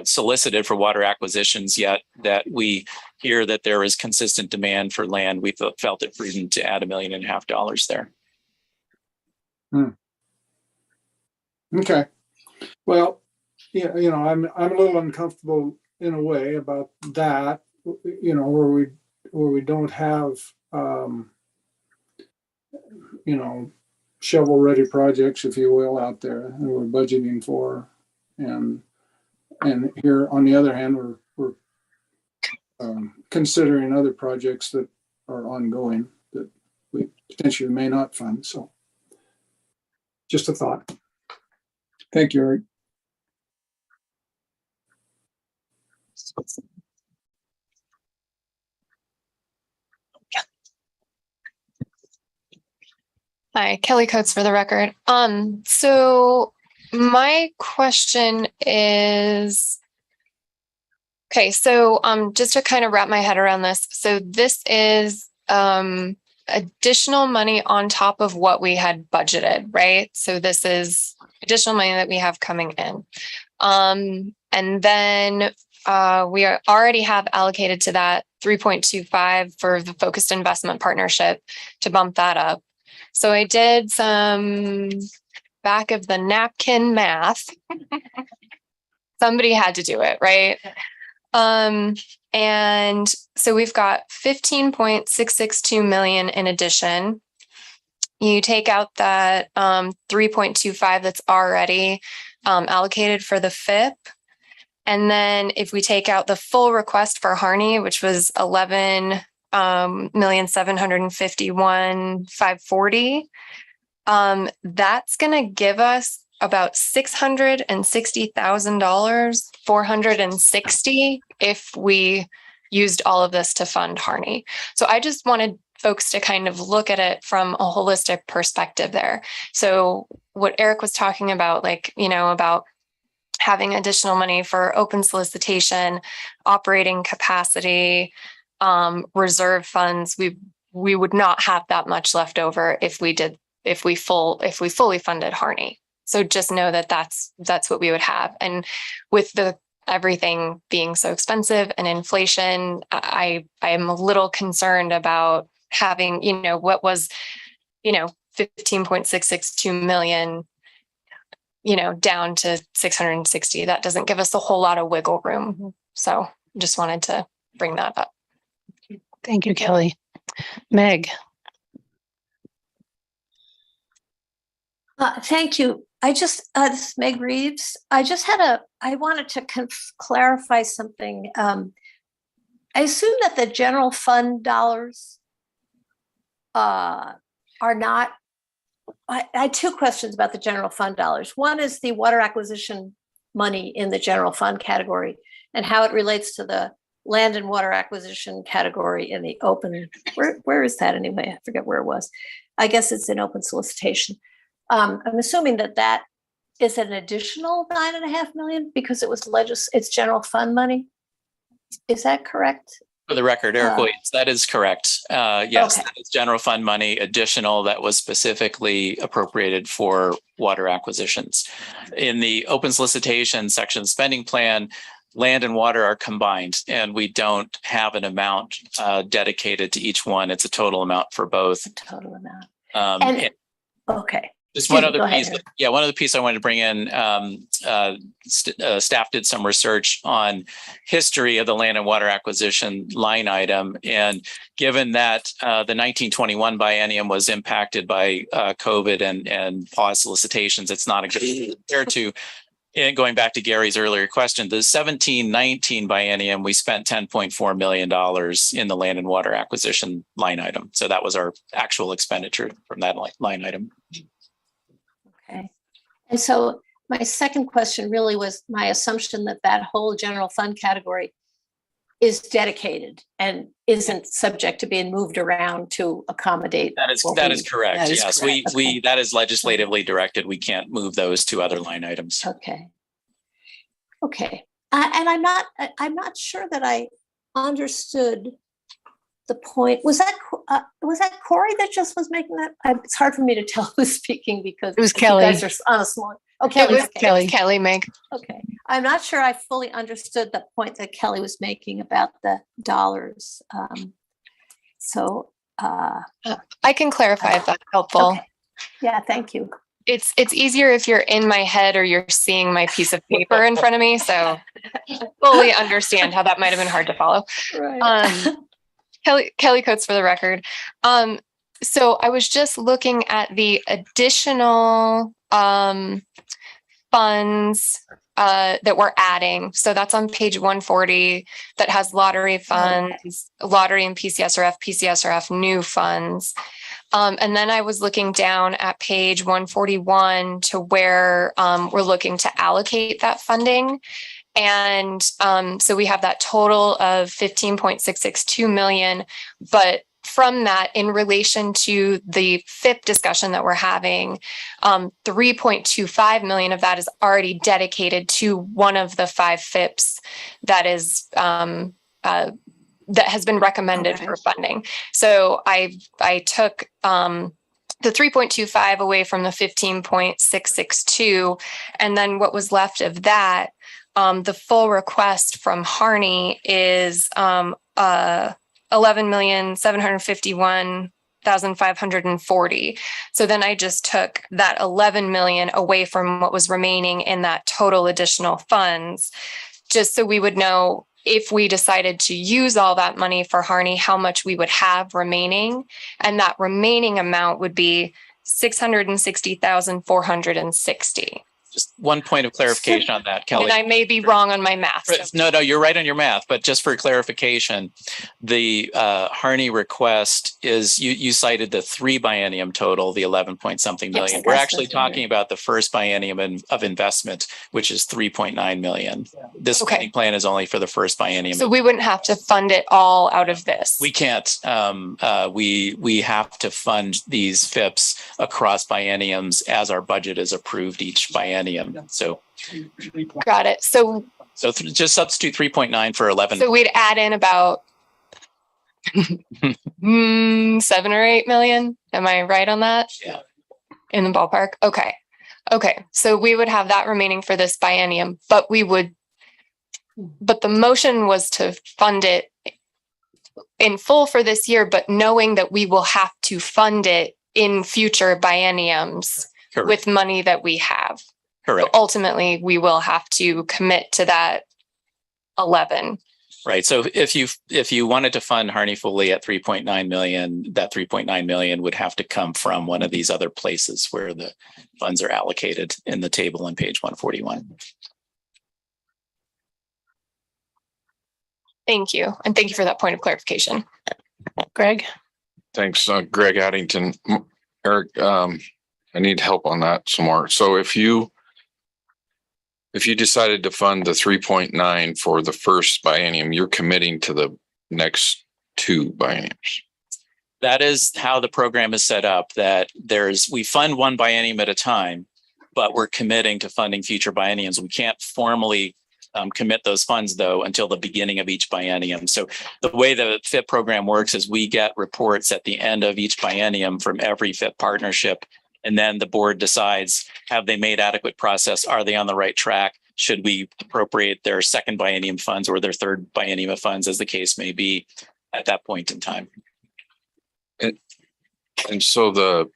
solicited for water acquisitions yet, that we hear that there is consistent demand for land, we felt it prudent to add $1.5 million there. Okay. Well, yeah, I'm a little uncomfortable in a way about that, where we don't have, shovel-ready projects, if you will, out there, and we're budgeting for. And here, on the other hand, we're considering other projects that are ongoing that we potentially may not fund. So, just a thought. Thank you, Eric. Hi, Kelly Coates for the record. So My question is, okay, so just to kind of wrap my head around this. So this is additional money on top of what we had budgeted, right? So this is additional money that we have coming in. And then we already have allocated to that 3.25 for the focused investment partnership to bump that up. So I did some back of the napkin math. Somebody had to do it, right? And so we've got 15.662 million in addition. You take out that 3.25 that's already allocated for the FIP. And then if we take out the full request for Harney, which was 11,751,540, that's going to give us about $660,000, 460 if we used all of this to fund Harney. So I just wanted folks to kind of look at it from a holistic perspective there. So what Eric was talking about, like, you know, about having additional money for open solicitation, operating capacity, reserve funds, we would not have that much left over if we fully funded Harney. So just know that that's what we would have. And with everything being so expensive and inflation, I am a little concerned about having, you know, what was, you know, 15.662 million, you know, down to 660. That doesn't give us a whole lot of wiggle room. So just wanted to bring that up. Thank you, Kelly. Meg. Thank you. This is Meg Reeves. I wanted to clarify something. I assume that the general fund dollars are not, I had two questions about the general fund dollars. One is the water acquisition money in the general fund category and how it relates to the land and water acquisition category in the open, where is that anyway? I forget where it was. I guess it's in open solicitation. I'm assuming that is an additional 9.5 million because it was it's general fund money. Is that correct? For the record, Eric Williams, that is correct. Yes, Okay. that is general fund money additional that was specifically appropriated for water acquisitions. In the open solicitation section spending plan, land and water are combined, and we don't have an amount dedicated to each one. It's a total amount for both. Total amount. And okay. Just one other piece. One other piece I wanted to bring in. Staff did some research on history of the land and water acquisition line item, and given that the 1921 biennium was impacted by COVID and pause solicitations, it's not a good compare to. And going back to Gary's earlier question, the 17-19 biennium, we spent $10.4 million in the land and water acquisition line item. So that was our actual expenditure from that line item. Okay. And so my second question really was my assumption that whole general fund category is dedicated and isn't subject to being moved around to accommodate. That is correct. Yes, correct. That is legislatively directed. We can't move those to other line items. Okay. Okay. And I'm not sure that I understood the point. Was that Corey that just was making that? It's hard for me to tell who's speaking because it was Kelly. You guys are on a small. Okay, it was Kelly, Meg. Okay, I'm not sure I fully understood the point that Kelly was making about the dollars. I can clarify if that's helpful. Okay. Yeah, thank you. It's easier if you're in my head or you're seeing my piece of paper in front of me. So fully understand how that might have been hard to follow. Right. Kelly Coates for the record. So I was just looking at the additional funds that we're adding. So that's on page 140 that has lottery funds, lottery and PCSRF new funds. And then I was looking down at page 141 to where we're looking to allocate that funding. And so we have that total of 15.662 million, but from that, in relation to the FIP discussion that we're having, 3.25 million of that is already dedicated to one of the 5 FIPs that is that has been recommended for funding. So I took the 3.25 away from the 15.662, and then what was left of that, the full request from Harney is 11,751,540. So then I just took that 11 million away from what was remaining in that total additional funds, just so we would know if we decided to use all that money for Harney, how much we would have remaining. And that remaining amount would be 660,460. Just one point of clarification on that, Kelly. And I may be wrong on my math. So. No, you're right on your math. But just for clarification, the Harney request is, you cited the 3 biennium total, the 11 point something million. We're actually talking about the first biennium of investment, which is 3.9 million. This spending plan is only for the first biennium. So we wouldn't have to fund it all out of this. We can't. We have to fund these FIPs across bienniums as our budget is approved each biennium. So got it. So just substitute 3.9 for 11. So we'd add in about 7 or 8 million. Am I right on that? Yeah. In the ballpark. Okay. So we would have that remaining for this biennium, but the motion was to fund it in full for this year, but knowing that we will have to fund it in future bienniums. Correct. With money that we have. Correct. So ultimately, we will have to commit to that 11. Right. So if you wanted to fund Harney fully at 3.9 million, that 3.9 million would have to come from one of these other places where the funds are allocated in the table on page 141. Thank you. And thank you for that point of clarification. Greg? Thanks, Greg Addington. Eric, I need help on that some more. So if you decided to fund the 3.9 for the first biennium, you're committing to the next 2 bienniums. That is how the program is set up, that we fund one biennium at a time, but we're committing to funding future bienniums. We can't formally commit those funds though until the beginning of each biennium. So the way the FIP program works is we get reports at the end of each biennium from every FIP partnership. And then the board decides, have they made adequate progress? Are they on the right track? Should we appropriate their second biennium funds or their third biennium of funds, as the case may be, at that point in time? And so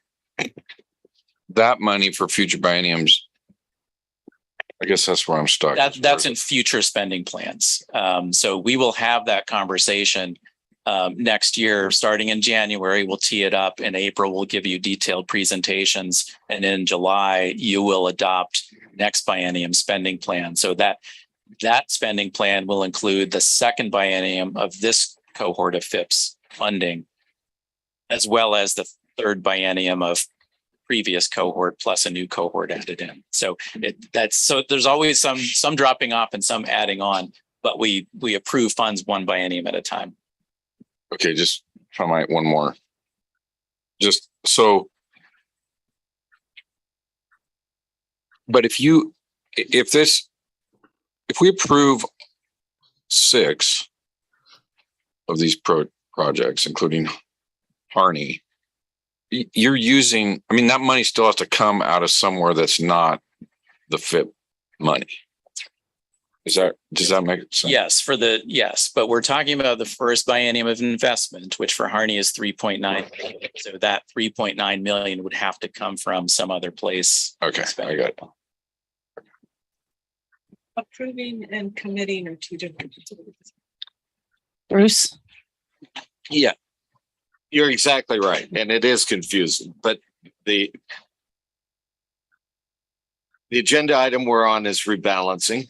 that money for future bienniums, I guess that's where I'm stuck. That's in future spending plans. So we will have that conversation next year, starting in January. We'll tee it up. In April, we'll give you detailed presentations. And in July, you will adopt next biennium spending plan. So that spending plan will include the second biennium of this cohort of FIPS funding, as well as the third biennium of previous cohort plus a new cohort added in. So there's always some dropping off and some adding on, but we approve funds one biennium at a time. Okay, just try my one more. Just so, but if we approve 6 of these projects, including Harney, you're using, I mean, that money still has to come out of somewhere that's not the FIP money. Does that make sense? Yes, but we're talking about the first biennium of investment, which for Harney is 3.9 million. So that 3.9 million would have to come from some other place. Okay, I got it. Approving and committing are 2 different things. Bruce? Yeah, you're exactly right. And it is confusing, but the agenda item we're on is rebalancing.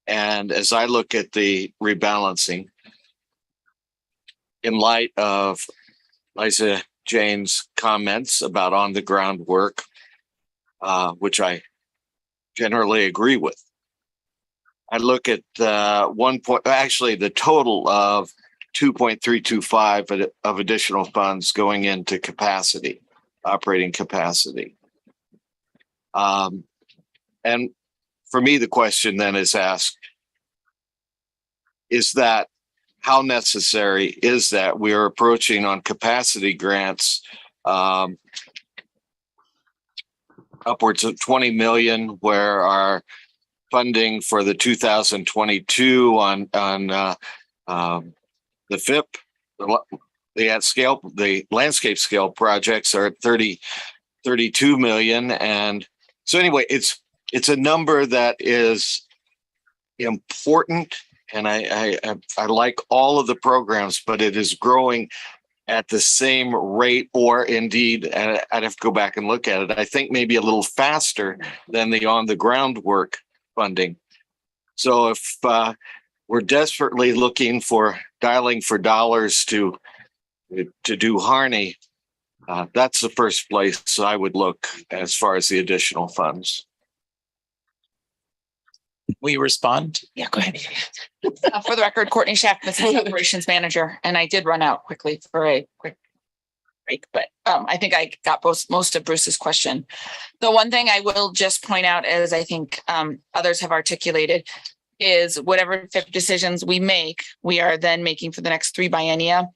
And as I look at the rebalancing, in light of Liza Jane's comments about on the ground work, which I generally agree with, I look at the total of 2.325 of additional funds going into capacity, operating capacity. And for me, the question then is asked, is that how necessary is that? We are approaching on capacity grants upwards of 20 million, where our funding for the 2022 on the FIP, the landscape scale projects are at 32 million. And so anyway, it's a number that is important. And I like all of the programs, but it is growing at the same rate, or indeed, and I'd have to go back and look at it, I think maybe a little faster than the on the ground work funding. So if we're desperately looking for dialing for dollars to do Harney, that's the first place I would look as far as the additional funds. Will you respond? Yeah, go ahead. For the record, Courtney Schaff, Business Operations Manager, and I did run out quickly for a quick break, but I think I got most of Bruce's question. The one thing I will just point out, as I think others have articulated, is whatever FIP decisions we make, we are then making for the next 3 biennia.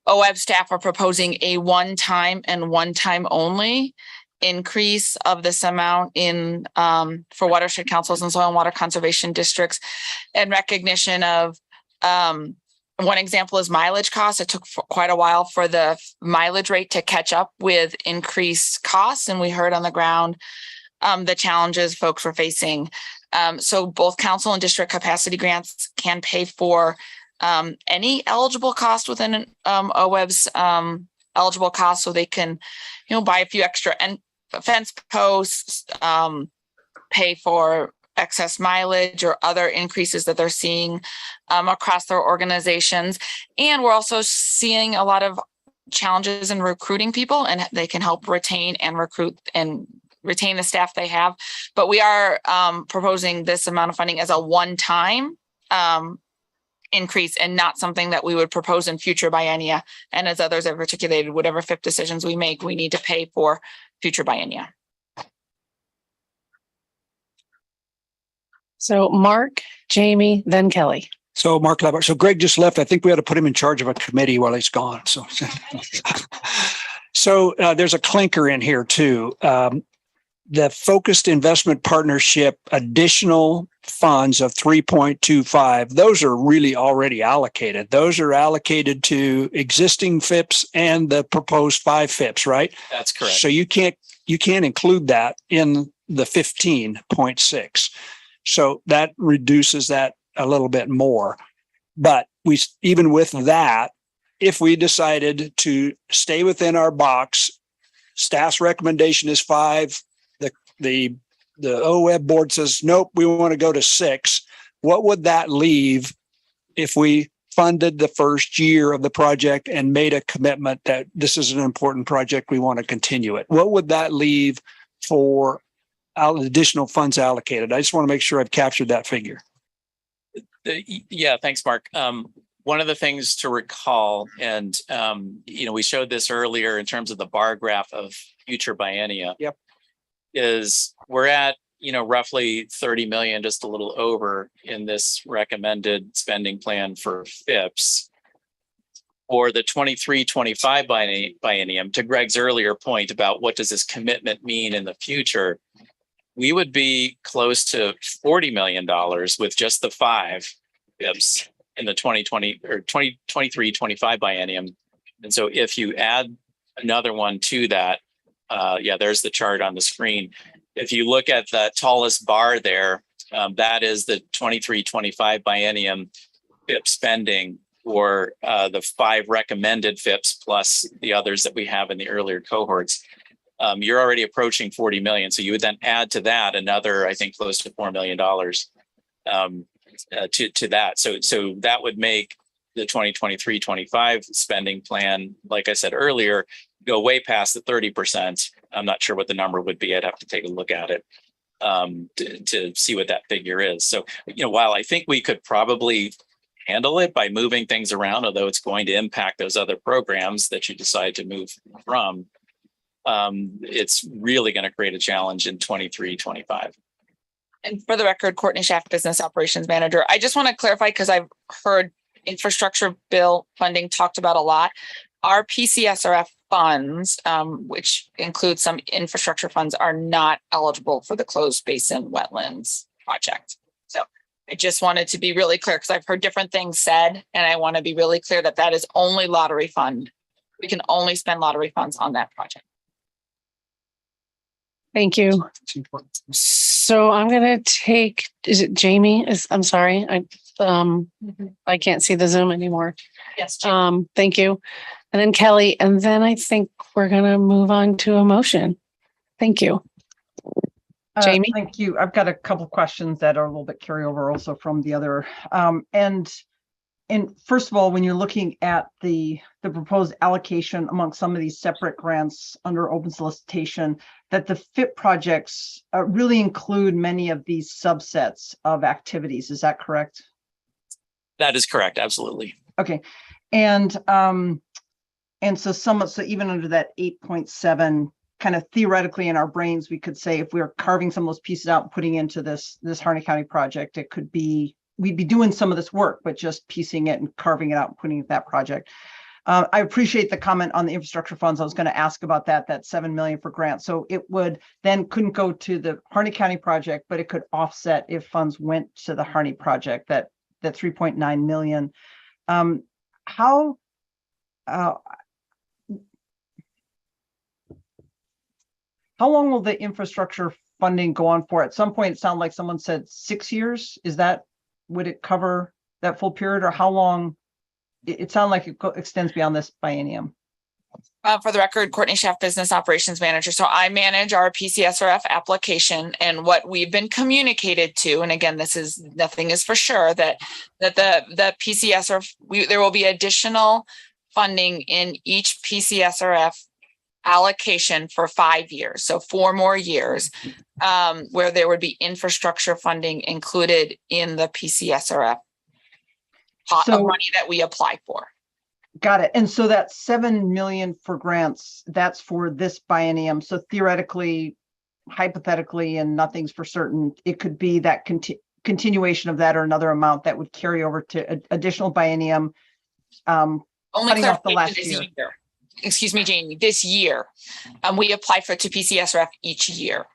OWEB staff are proposing a one-time and one-time only increase of this amount in for watershed councils and soil and water conservation districts, and recognition of one example is mileage costs. It took quite a while for the mileage rate to catch up with increased costs, and we heard on the ground the challenges folks were facing. So both council and district capacity grants can pay for any eligible cost within OWEB's eligible costs, so they can, buy a few extra fence posts, pay for excess mileage or other increases that they're seeing across their organizations. And we're also seeing a lot of challenges in recruiting people, and they can help retain and recruit and retain the staff they have. But we are proposing this amount of funding as a one-time increase, and not something that we would propose in future biennia. And as others have articulated, whatever FIP decisions we make, we need to pay for future biennia. So Mark, Jamie, then Kelly. So Mark Labar. So Greg just left. I think we ought to put him in charge of a committee while he's gone. So there's a clinker in here too. The focused investment partnership additional funds of 3.25, those are really already allocated. Those are allocated to existing FIPs and the proposed 5 FIPs, right? That's correct. So you can't include that in the 15.6. So that reduces that a little bit more. But even with that, if we decided to stay within our box, staff's recommendation is 5. The OWEB board says, nope, we want to go to 6. What would that leave if we funded the first year of the project and made a commitment that this is an important project, we want to continue it? What would that leave for additional funds allocated? I just want to make sure I've captured that figure. Yeah, thanks, Mark. One of the things to recall, and we showed this earlier in terms of the bar graph of future biennia. Yep. Is we're at, roughly 30 million, just a little over in this recommended spending plan for FIPS. Or the 23-25 biennium, to Greg's earlier point about what does this commitment mean in the future, we would be close to $40 million with just the 5 FIPS in the 2020 or 2023-25 biennium. And so if you add another one to that, there's the chart on the screen. If you look at the tallest bar there, that is the 23-25 biennium FIP spending, or the 5 recommended FIPs plus the others that we have in the earlier cohorts. You're already approaching 40 million. So you would then add to that another, I think, close to $4 million to that. So that would make the 2023-25 spending plan, like I said earlier, go way past the 30%. I'm not sure what the number would be. I'd have to take a look at it to see what that figure is. So, while I think we could probably handle it by moving things around, although it's going to impact those other programs that you decide to move from. It's really going to create a challenge in 23, 25. And for the record, Courtney Schaff, Business Operations Manager. I just want to clarify because I've heard infrastructure bill funding talked about a lot. Our PCSRF funds, which include some infrastructure funds, are not eligible for the closed basin wetlands project. So I just wanted to be really clear because I've heard different things said, and I want to be really clear that that is only lottery fund. We can only spend lottery funds on that project. Thank you. So I'm gonna take, is it Jamie? I'm sorry. I can't see the Zoom anymore. Yes. Thank you. And then Kelly, and then I think we're gonna move on to a motion. Thank you. Jamie? Thank you. I've got a couple questions that are a little bit carryover also from the other. And first of all, when you're looking at the proposed allocation among some of these separate grants under open solicitation, that the FIP projects really include many of these subsets of activities. Is that correct? That is correct. Absolutely. Okay. And so even under that 8.7, kind of theoretically in our brains, we could say if we were carving some of those pieces out and putting into this Harney County project, it could be, we'd be doing some of this work, but just piecing it and carving it out and putting it in that project. I appreciate the comment on the infrastructure funds. I was going to ask about that 7 million for grants. So it would then couldn't go to the Harney County project, but it could offset if funds went to the Harney project, that 3.9 million. How long will the infrastructure funding go on for? At some point, it sounded like someone said 6 years. Would it cover that full period, or how long? It sounded like it extends beyond this biennium. For the record, Courtney Schaff, Business Operations Manager. So I manage our PCSRF application, and what we've been communicated to, and again, nothing is for sure, that the PCSRF, there will be additional funding in each PCSRF allocation for 5 years. So 4 more years, where there would be infrastructure funding included in the PCSRF pot of money that we apply for. Got it. And so that 7 million for grants, that's for this biennium. So theoretically, hypothetically, and nothing's for certain, it could be that continuation of that or another amount that would carry over to additional biennium. Only cutting off the last year. Excuse me, Jamie, this year. We apply for to PCSRF each year.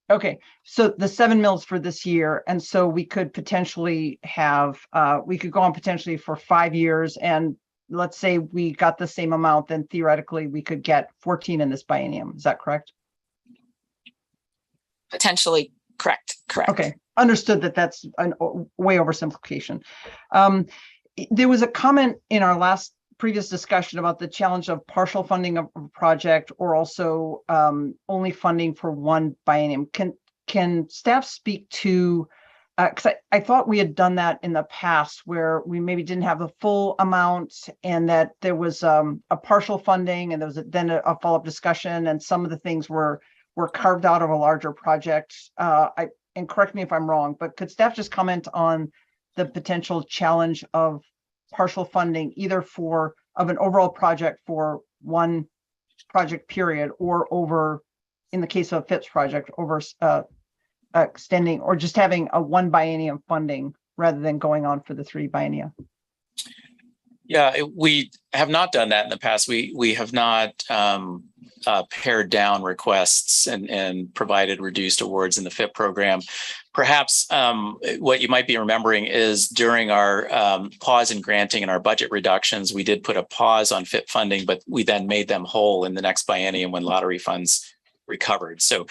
Okay, so the 7 mils for this year, and so we could potentially have, we could go on potentially for 5 years, and let's say we got the same amount, then theoretically we could get 14 in this biennium. Is that correct? Potentially correct. Okay, understood that that's a way oversimplification. There was a comment in our previous discussion about the challenge of partial funding of a project, or also only funding for one biennium. Can staff speak to, because I thought we had done that in the past where we maybe didn't have the full amount, and that there was a partial funding, and there was then a follow-up discussion, and some of the things were carved out of a larger project. And correct me if I'm wrong, but could staff just comment on the potential challenge of partial funding, either of an overall project for one project period, or over, in the case of a FIPS project, over extending, or just having a one biennium funding rather than going on for the 3 biennia? Yeah, we have not done that in the past. We have not pared down requests and provided reduced awards in the FIP program. Perhaps what you might be remembering is during our pause in granting and our budget reductions, we did put a pause on FIP funding, but we then made them whole in the next biennium when lottery funds recovered. So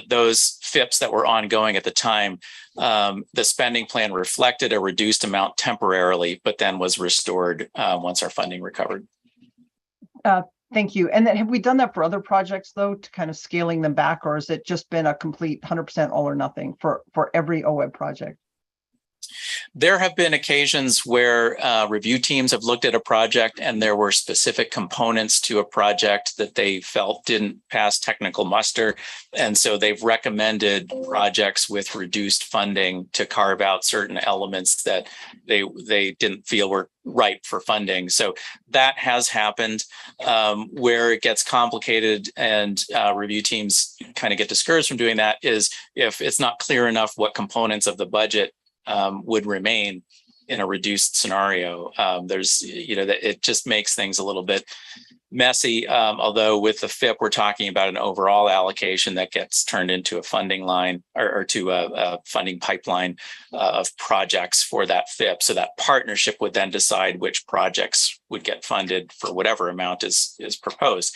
those FIPs that were ongoing at the time, the spending plan reflected a reduced amount temporarily, but then was restored once our funding recovered. Thank you. And then have we done that for other projects, though, to kind of scaling them back, or has it just been a complete 100% all or nothing for every OWEB project? There have been occasions where review teams have looked at a project and there were specific components to a project that they felt didn't pass technical muster. And so they've recommended projects with reduced funding to carve out certain elements that they didn't feel were ripe for funding. So that has happened. Where it gets complicated and review teams kind of get discouraged from doing that is if it's not clear enough what components of the budget would remain in a reduced scenario. There's, that it just makes things a little bit messy. Although with the FIP, we're talking about an overall allocation that gets turned into a funding line or to a funding pipeline of projects for that FIP. So that partnership would then decide which projects would get funded for whatever amount is proposed.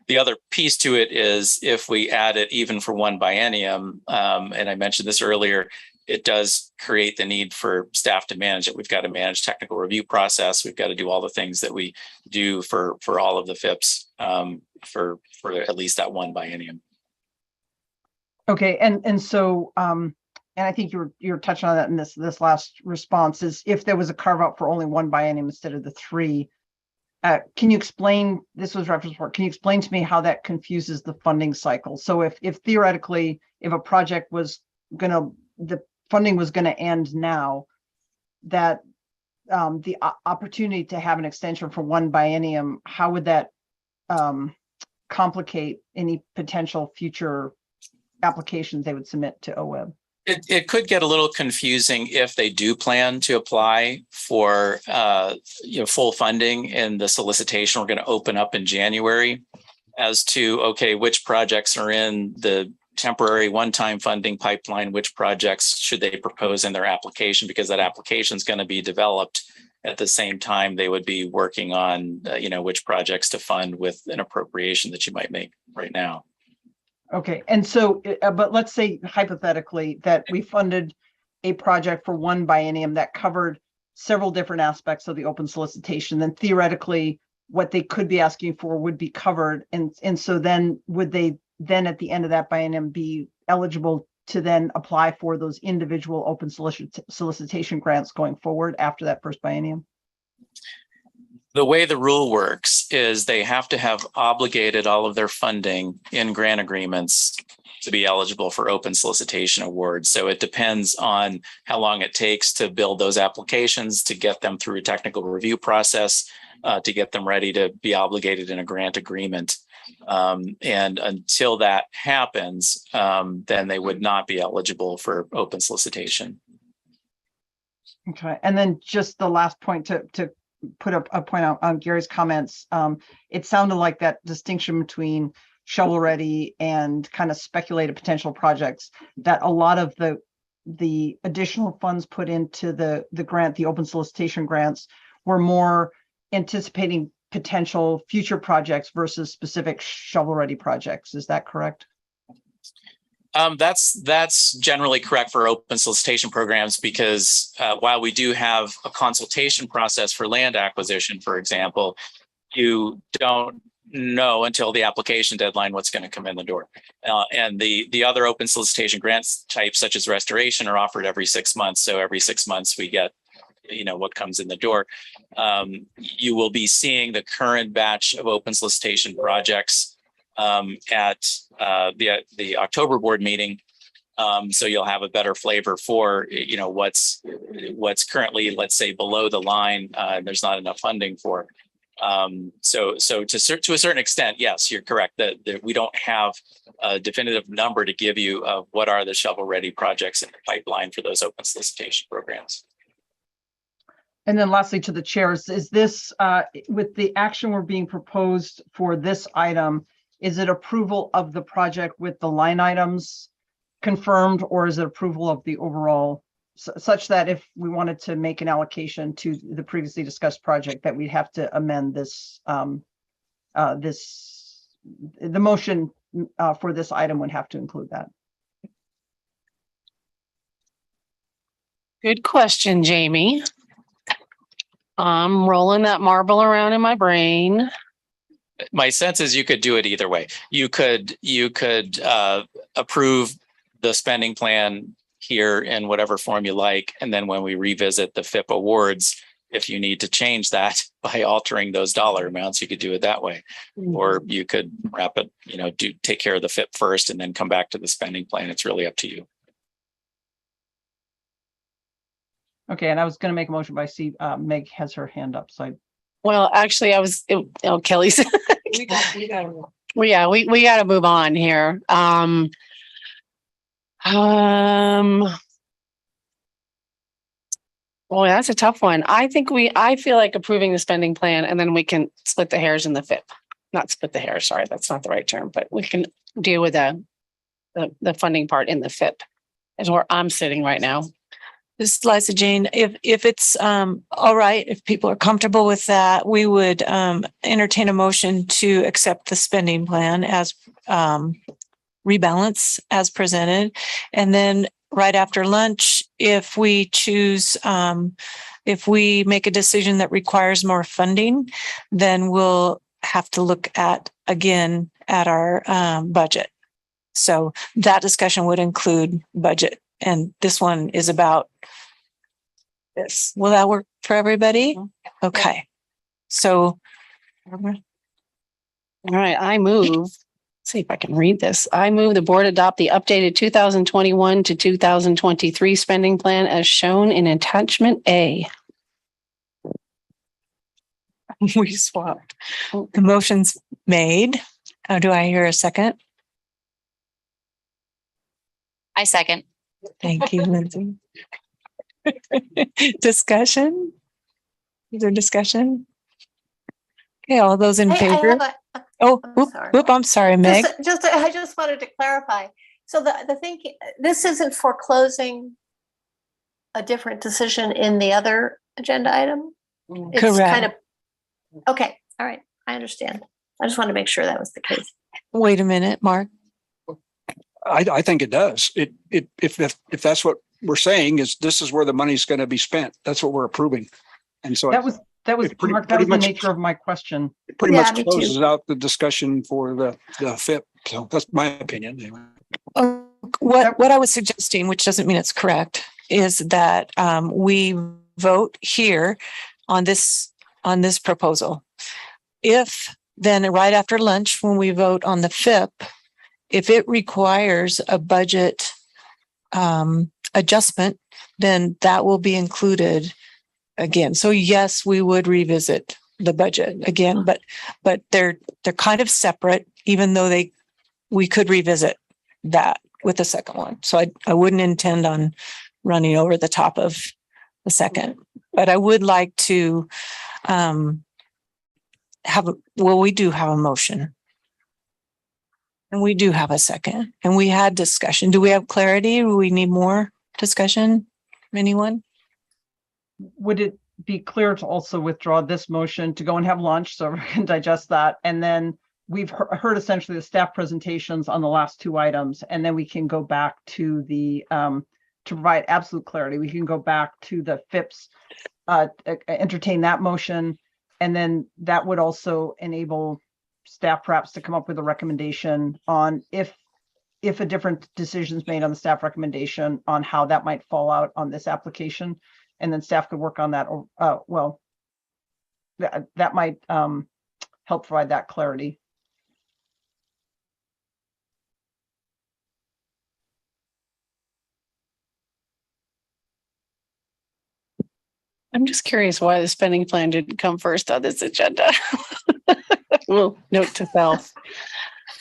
The other piece to it is if we add it even for one biennium, and I mentioned this earlier, it does create the need for staff to manage it. We've got to manage technical review process. We've got to do all the things that we do for all of the FIPs for at least that one biennium. Okay, and so and I think you're touching on that in this last response is if there was a carve out for only one biennium instead of the three. Can you explain? This was reference for. Can you explain to me how that confuses the funding cycle? So if theoretically, if a project was the funding was going to end now, that the opportunity to have an extension for one biennium, how would that complicate any potential future applications they would submit to OWEB? It could get a little confusing if they do plan to apply for full funding in the solicitation we're going to open up in January as to, okay, which projects are in the temporary one-time funding pipeline, which projects should they propose in their application, because that application is going to be developed at the same time they would be working on, which projects to fund with an appropriation that you might make right now. Okay, and so, but let's say hypothetically that we funded a project for one biennium that covered several different aspects of the open solicitation, then theoretically what they could be asking for would be covered. And so then would they then at the end of that biennium be eligible to then apply for those individual open solicitation grants going forward after that first biennium? The way the rule works is they have to have obligated all of their funding in grant agreements to be eligible for open solicitation awards. So it depends on how long it takes to build those applications, to get them through a technical review process, to get them ready to be obligated in a grant agreement. And until that happens, then they would not be eligible for open solicitation. Okay, and then just the last point to put up a point out on Gary's comments. It sounded like that distinction between shovel ready and kind of speculated potential projects, that a lot of the additional funds put into the grant, the open solicitation grants, were more anticipating potential future projects versus specific shovel ready projects. Is that correct? That's generally correct for open solicitation programs, because while we do have a consultation process for land acquisition, for example, you don't know until the application deadline what's going to come in the door. And the other open solicitation grants types, such as restoration, are offered every 6 months. So every 6 months we get what comes in the door. You will be seeing the current batch of open solicitation projects at the October board meeting. So you'll have a better flavor for, what's currently, let's say, below the line. There's not enough funding for. So to a certain extent, yes, you're correct that we don't have a definitive number to give you of what are the shovel ready projects in the pipeline for those open solicitation programs. And then lastly, to the chairs, is this with the action we're being proposed for this item, is it approval of the project with the line items confirmed, or is it approval of the overall, such that if we wanted to make an allocation to the previously discussed project, that we'd have to amend this, the motion for this item would have to include that? Good question, Jamie. I'm rolling that marble around in my brain. My sense is you could do it either way. You could approve the spending plan here in whatever form you like. And then when we revisit the FIP awards, if you need to change that by altering those dollar amounts, you could do it that way. Or you could wrap it, take care of the FIP first and then come back to the spending plan. It's really up to you. Okay, and I was going to make a motion, but I see Meg has her hand up. So Well, actually, Kelly's. We got Well, yeah, we got to move on here. Well, that's a tough one. I feel like approving the spending plan and then we can split the hairs in the FIP. Not split the hairs, sorry, that's not the right term, but we can deal with the funding part in the FIP is where I'm sitting right now. This is Liza Jane. If it's all right, if people are comfortable with that, we would entertain a motion to accept the spending plan as rebalance as presented. And then right after lunch, if we choose, if we make a decision that requires more funding, then we'll have to look at our budget. So that discussion would include budget. And this one is about this. Will that work for everybody? Okay. So. All right, I move. Let's see if I can read this. I move the board adopt the updated 2021 to 2023 spending plan as shown in attachment A. We swapped. The motion's made. Do I hear a second? I second. Thank you, Lindsay. Discussion? Is there discussion? Okay, all those in favor? I'm sorry, Meg. I just wanted to clarify. So the thing, this isn't foreclosing a different decision in the other agenda item? It's Correct. kind of, okay, all right, I understand. I just want to make sure that was the case. Wait a minute, Mark. I think it does. If that's what we're saying is this is where the money's going to be spent. That's what we're approving. And so that was Mark, that was the nature of my question. It pretty much closes out the discussion for the FIP. So that's my opinion anyway. What I was suggesting, which doesn't mean it's correct, is that we vote here on this proposal. If then right after lunch, when we vote on the FIP, if it requires a budget adjustment, then that will be included again. So yes, we would revisit the budget again, but they're kind of separate, even though we could revisit that with the second one. So I wouldn't intend on running over the top of the second, but I would like to we do have a motion. And we do have a second, and we had discussion. Do we have clarity? Do we need more discussion? Anyone? Would it be clear to also withdraw this motion to go and have lunch so we can digest that? And then we've heard essentially the staff presentations on the last two items, and then we can go back to the, to provide absolute clarity, we can go back to the FIPS, entertain that motion, and then that would also enable staff perhaps to come up with a recommendation on if a different decision is made on the staff recommendation on how that might fall out on this application, and then staff could work on that. That might help provide that clarity. I'm just curious why the spending plan didn't come first on this agenda. Well, note to self.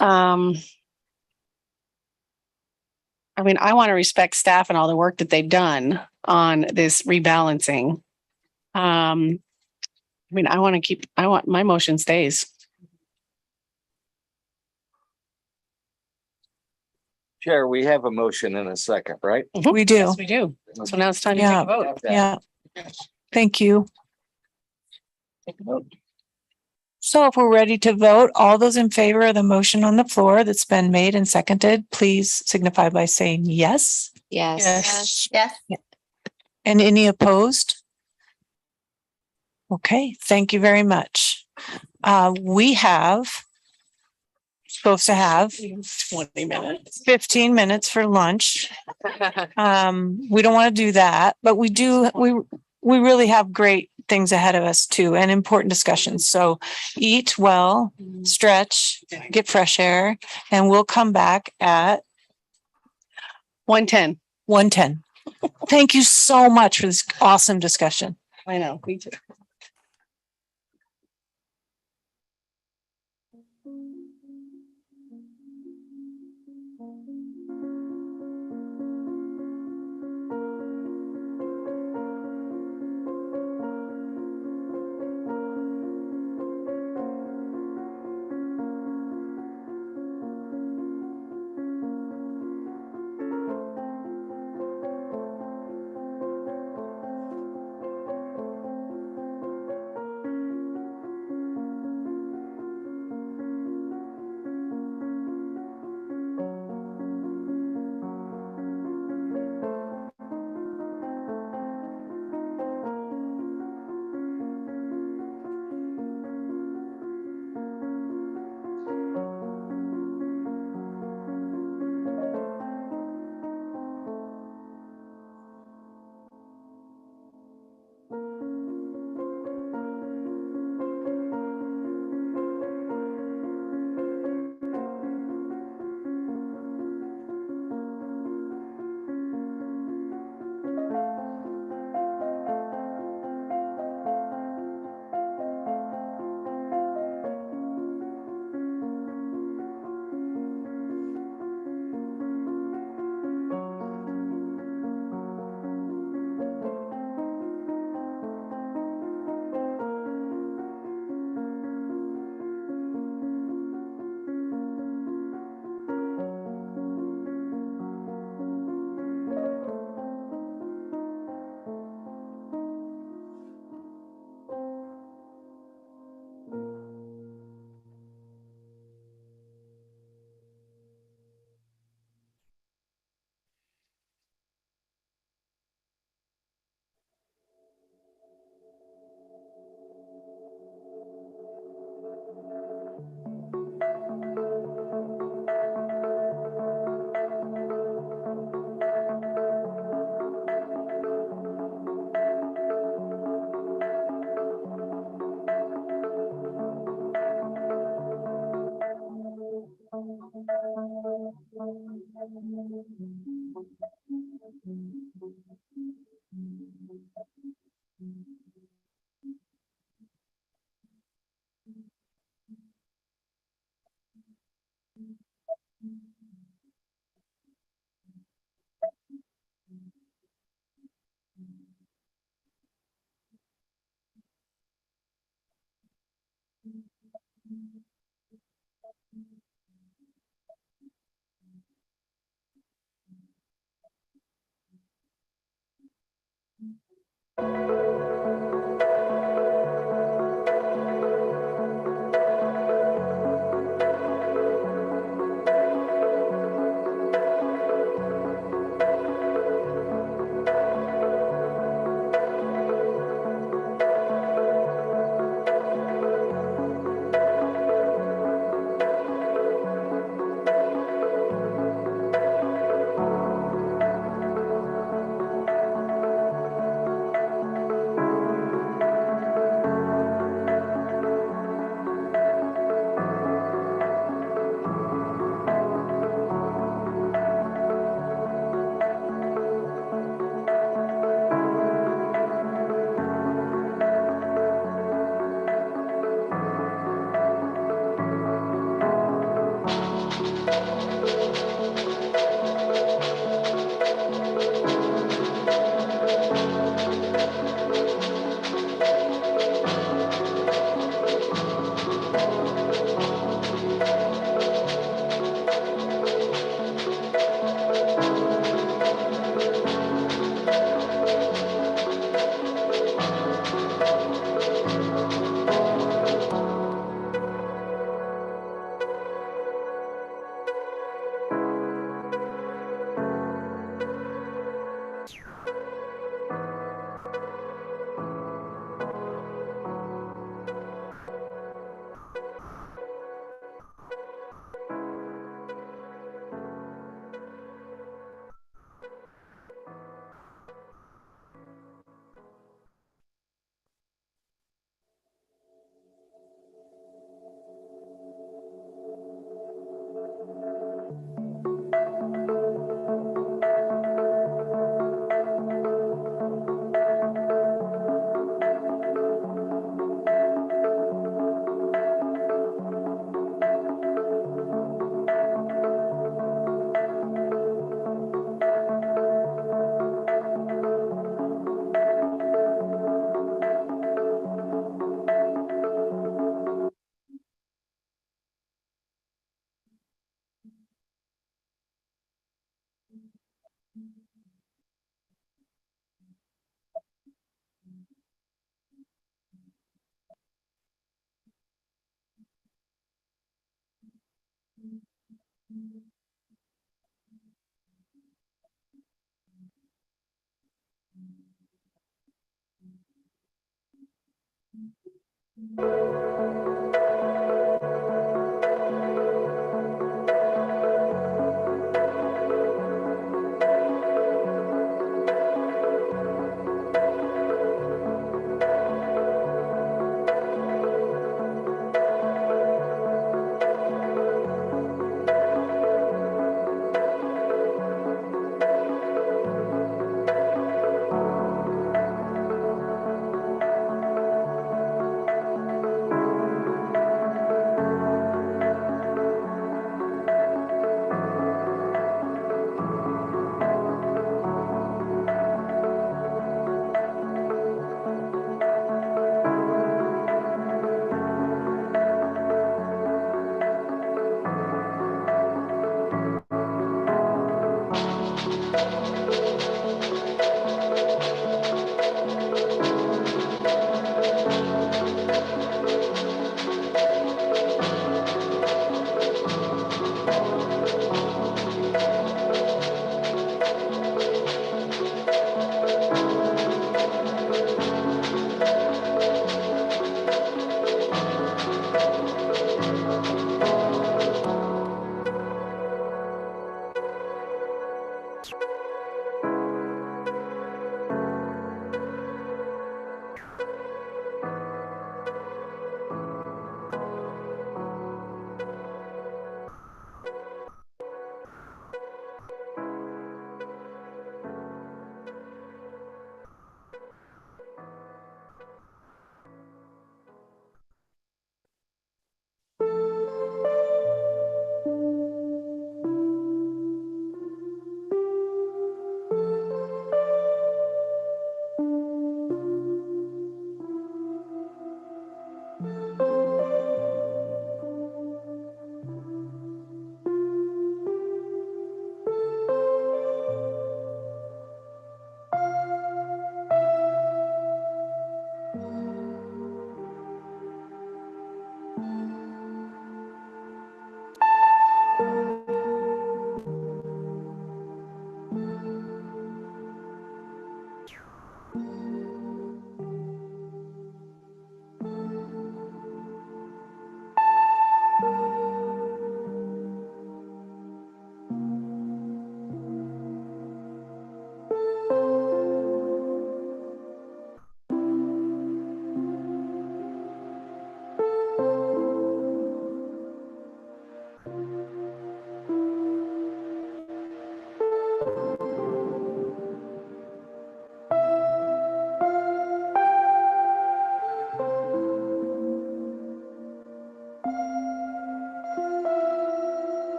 I mean, I want to respect staff and all the work that they've done on this rebalancing. I mean, I want my motion stays. Chair, we have a motion in a second, right? We do. Yes, we do. So now it's time to take a vote. Yeah. Thank you. Take a vote. So if we're ready to vote, all those in favor of the motion on the floor that's been made and seconded, please signify by saying yes. Yes. Yes. And any opposed? Okay, thank you very much. We have supposed to have 20 minutes. 15 minutes for lunch. We don't want to do that, but we really have great things ahead of us too, and important discussions. So eat well, stretch, get fresh air, and we'll come back at 1:10. 1:10. Thank you so much for this awesome discussion. I know, me too.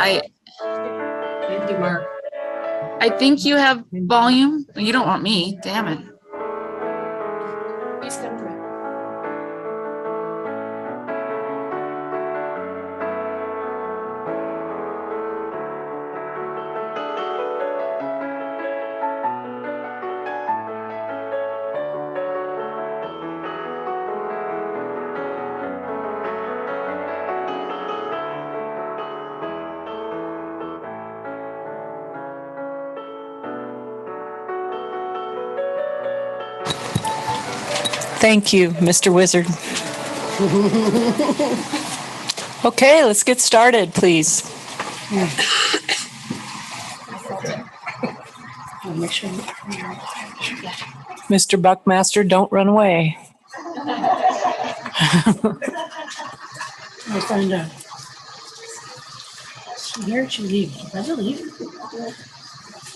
Thank you, Mark. I think you have volume. You don't want me. Damn it. Thank you, Mr. Wizard. Okay, let's get started, please. Mr. Buckmaster, don't run away. I found out. Where did she leave? Brenda leave?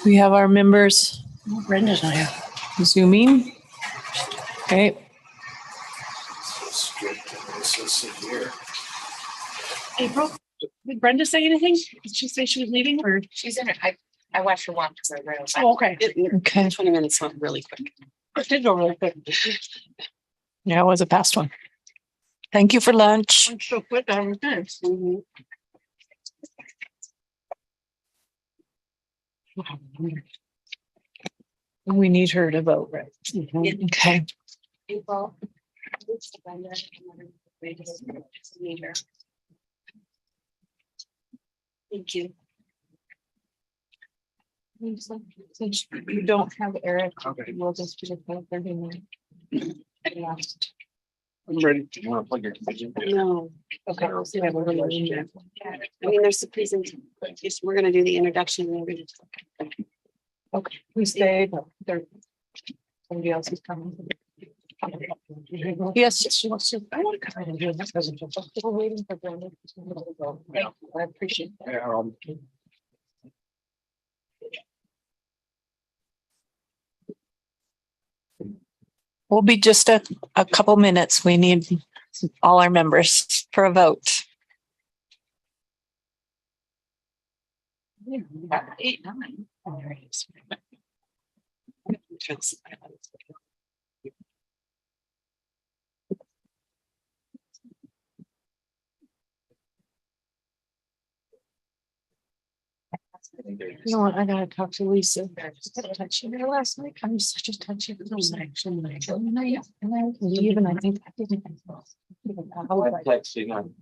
We have our members Brenda's not here. Zooming. Okay. April, did Brenda say anything? Did she say she was leaving or? She's in it. I watched her walk to the room. Oh, okay. Okay. 20 minutes went really quick. It did go really quick. Yeah, it was a fast one. Thank you for lunch. I'm so quick. I was finished. We need her to vote, right? Okay. April. Thank you. Since you don't have Eric, we'll just do the 30 minutes. I'm ready. No. Okay. I mean, there's the presentation. We're going to do the introduction. And we're going to Okay, we stay, but there, somebody else is coming. Yes, she wants to. I want to come in and do this presentation. We're waiting for Brenda. I appreciate that. We'll be just a couple minutes. We need all our members for a vote. 8, 9. Oh, there it is. You know what? I gotta talk to Lisa. I just got touchy there last night. I'm such a touchy person. Actually, and I leave, and I think I didn't. I was like,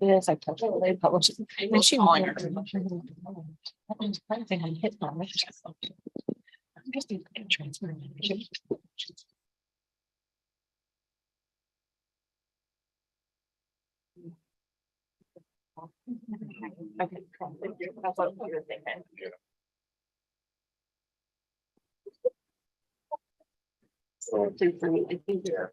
this, I touched it, they published it. And she calling her. I think I'm hitting on it. I'm just transferring it. Okay, cool. That's what you're thinking. for me. I think you're.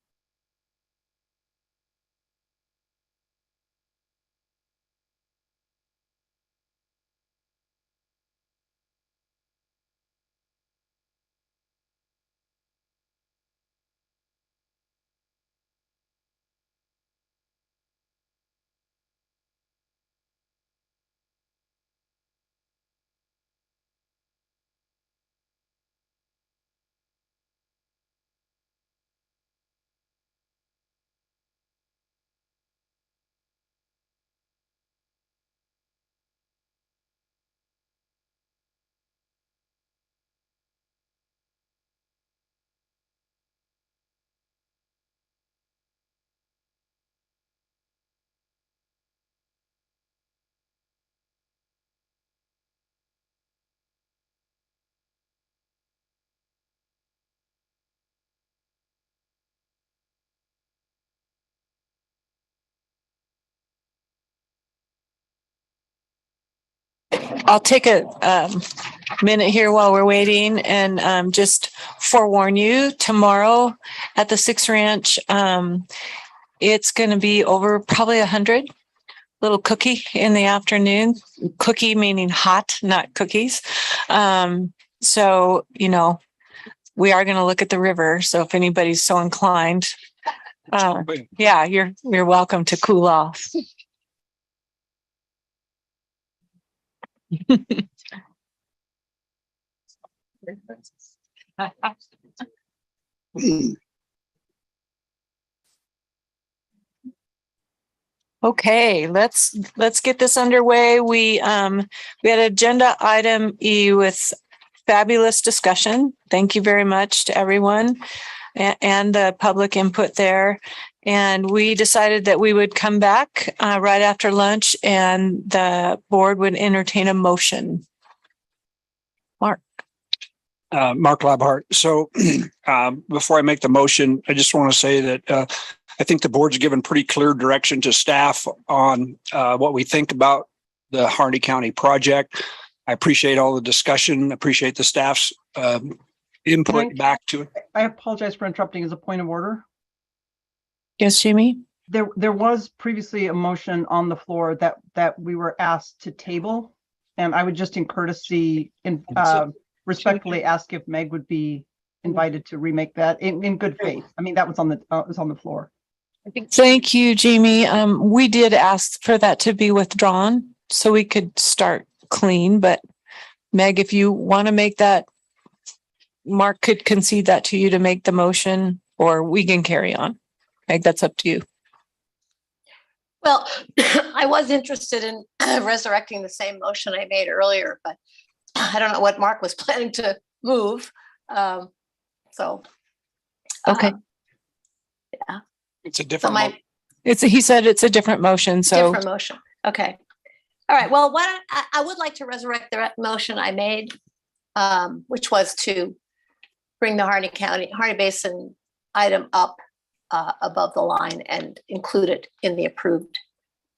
I'll take a minute here while we're waiting and just forewarn you, tomorrow at the Six Ranch, it's going to be over probably 100. Little cookie in the afternoon. Cookie meaning hot, not cookies. So, you know, we are going to look at the river. So if anybody's so inclined, yeah, you're welcome to cool off. Okay, let's get this underway. We had agenda item E with fabulous discussion. Thank you very much to everyone and the public input there. And we decided that we would come back right after lunch and the board would entertain a motion. Mark. Mark Labhart. So before I make the motion, I just want to say that I think the board's given pretty clear direction to staff on what we think about the Harney County project. I appreciate all the discussion, appreciate the staff's input back to it. I apologize for interrupting as a point of order. Yes, Jamie? There was previously a motion on the floor that we were asked to table. And I would just in courtesy respectfully ask if Meg would be invited to remake that in good faith. I mean, that was on the floor. Thank you, Jamie. We did ask for that to be withdrawn so we could start clean, but Meg, if you want to make that, Mark could concede that to you to make the motion, or we can carry on. Meg, that's up to you. Well, I was interested in resurrecting the same motion I made earlier, but I don't know what Mark was planning to move. Okay. Yeah. It's a different motion. He said it's a different motion. So different motion. Okay. All right. Well, I would like to resurrect the motion I made, which was to bring the Harney Basin item up above the line and include it in the approved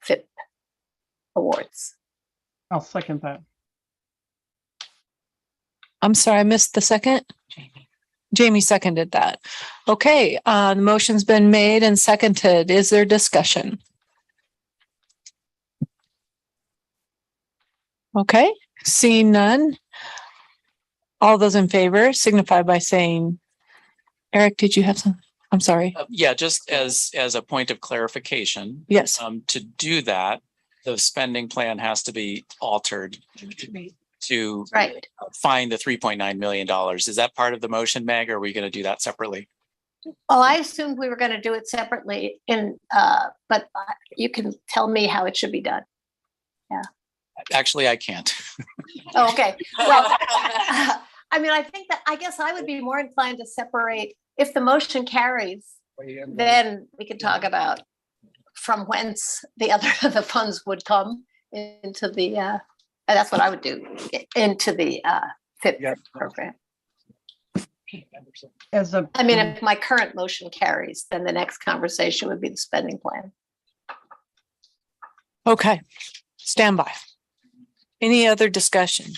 FIP awards. I'll second that. I'm sorry, I missed the second. Jamie seconded that. Okay, the motion's been made and seconded. Is there discussion? Okay, seeing none. All those in favor signify by saying, Eric, did you have some? I'm sorry. Yeah, just as a point of clarification. Yes. To do that, the spending plan has to be altered to find the $3.9 million. Is that part of the motion, Meg, or are we going to do that separately? Well, I assumed we were going to do it separately, but you can tell me how it should be done. Yeah. Actually, I can't. Oh, okay. Well, I mean, I guess I would be more inclined to separate. If the motion carries, then we can talk about from whence the funds would come into the, and that's what I would do, into the FIP program. I mean, if my current motion carries, then the next conversation would be the spending plan. Okay, stand by. Any other discussion?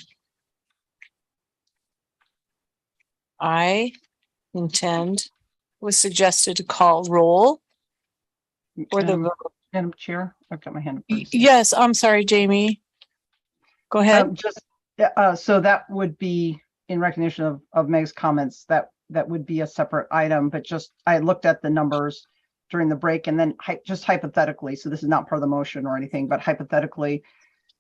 I intend, was suggested to call roll or the vote. Madam Chair, I've got my hand up. Yes, I'm sorry, Jamie. Go ahead. So that would be in recognition of Meg's comments, that would be a separate item, but just I looked at the numbers during the break and then just hypothetically, so this is not part of the motion or anything, but hypothetically,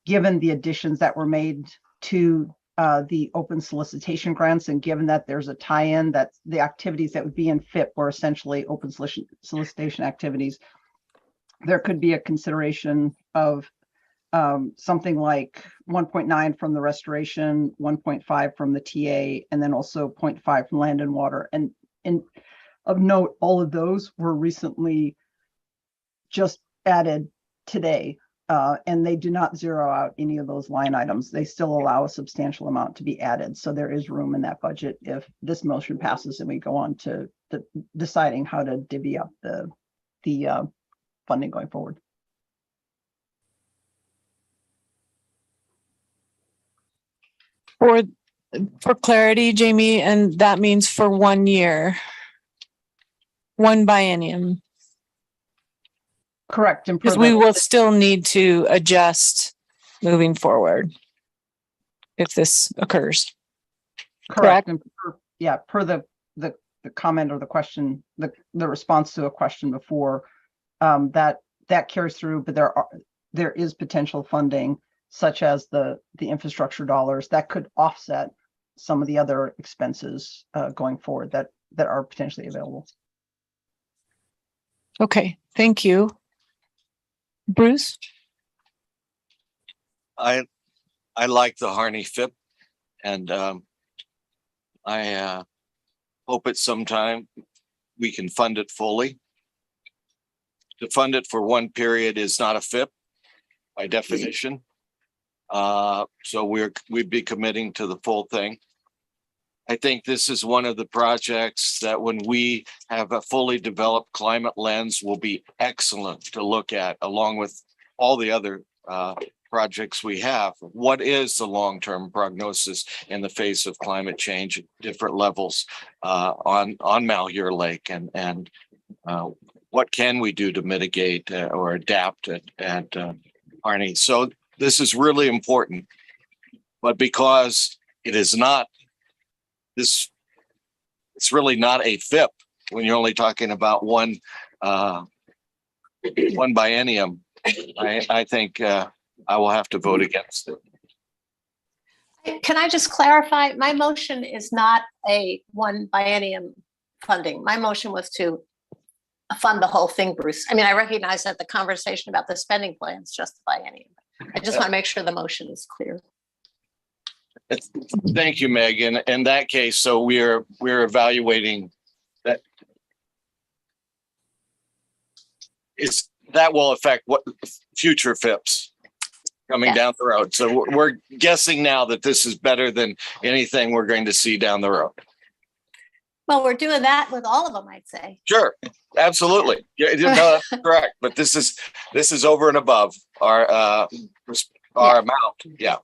given the additions that were made to the open solicitation grants, and given that there's a tie-in, that the activities that would be in FIP were essentially open solicitation activities, there could be a consideration of something like 1.9 from the restoration, 1.5 from the TA, and then also 0.5 from land and water. And of note, all of those were recently just added today. And they do not zero out any of those line items. They still allow a substantial amount to be added. So there is room in that budget if this motion passes and we go on to deciding how to divvy up the funding going forward. For clarity, Jamie, and that means for 1 year, one biennium. Correct. Because we will still need to adjust moving forward if this occurs. Correct. And per the comment or the question, the response to a question before, that carries through, but there is potential funding such as the infrastructure dollars that could offset some of the other expenses going forward that are potentially available. Okay, thank you. Bruce? I like the Harney FIP, and I hope at some time we can fund it fully. To fund it for one period is not a FIP by definition. So we'd be committing to the full thing. I think this is one of the projects that when we have a fully developed climate lens will be excellent to look at, along with all the other projects we have. What is the long-term prognosis in the face of climate change at different levels on Malheur Lake, and what can we do to mitigate or adapt at Harney? So this is really important, but because it is not this, it's really not a FIP when you're only talking about one biennium. I think I will have to vote against it. Can I just clarify? My motion is not a one biennium funding. My motion was to fund the whole thing, Bruce. I mean, I recognize that the conversation about the spending plan is just the biennium. I just want to make sure the motion is clear. Thank you, Meg. In that case, so we're evaluating that. That will affect what future FIPs coming down the road. So we're guessing now that this is better than anything we're going to see down the road. Well, we're doing that with all of them, I'd say. Sure, absolutely. Yeah, no, that's correct. But this is over and above our amount. Yeah.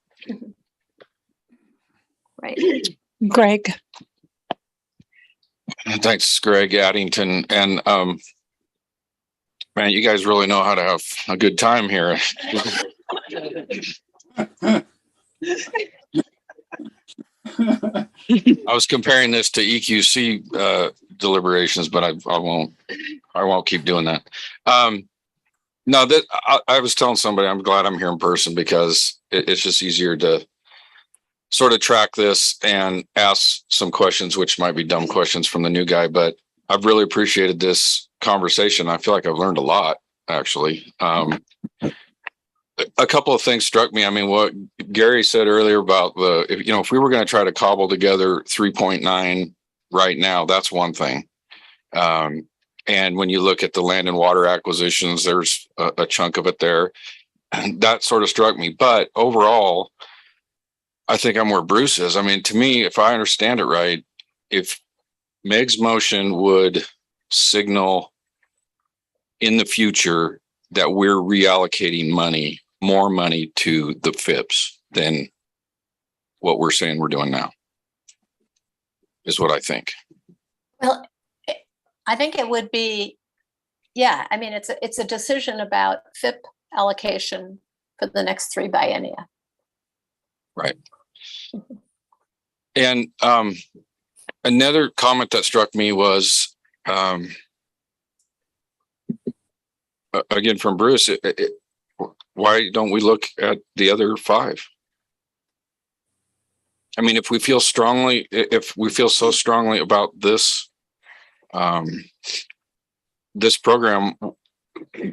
Right. Greg. Thanks, Greg Addington. And man, you guys really know how to have a good time here. I was comparing this to EQC deliberations, but I won't keep doing that. No, that I was telling somebody I'm glad I'm here in person because it's just easier to sort of track this and ask some questions, which might be dumb questions from the new guy, but I've really appreciated this conversation. I feel like I've learned a lot, actually. A couple of things struck me. I mean, what Gary said earlier about if we were going to try to cobble together 3.9 right now, that's one thing. And when you look at the land and water acquisitions, there's a chunk of it there. And that sort of struck me. But overall, I think I'm where Bruce is. I mean, to me, if I understand it right, if Meg's motion would signal in the future that we're reallocating more money to the FIPS than what we're saying we're doing now, is what I think. Well, I think it would be, yeah. I mean, it's a decision about FIP allocation for the next 3 biennia. Right. And another comment that struck me was, again, from Bruce, why don't we look at the other 5? I mean, if we feel so strongly about this, this program,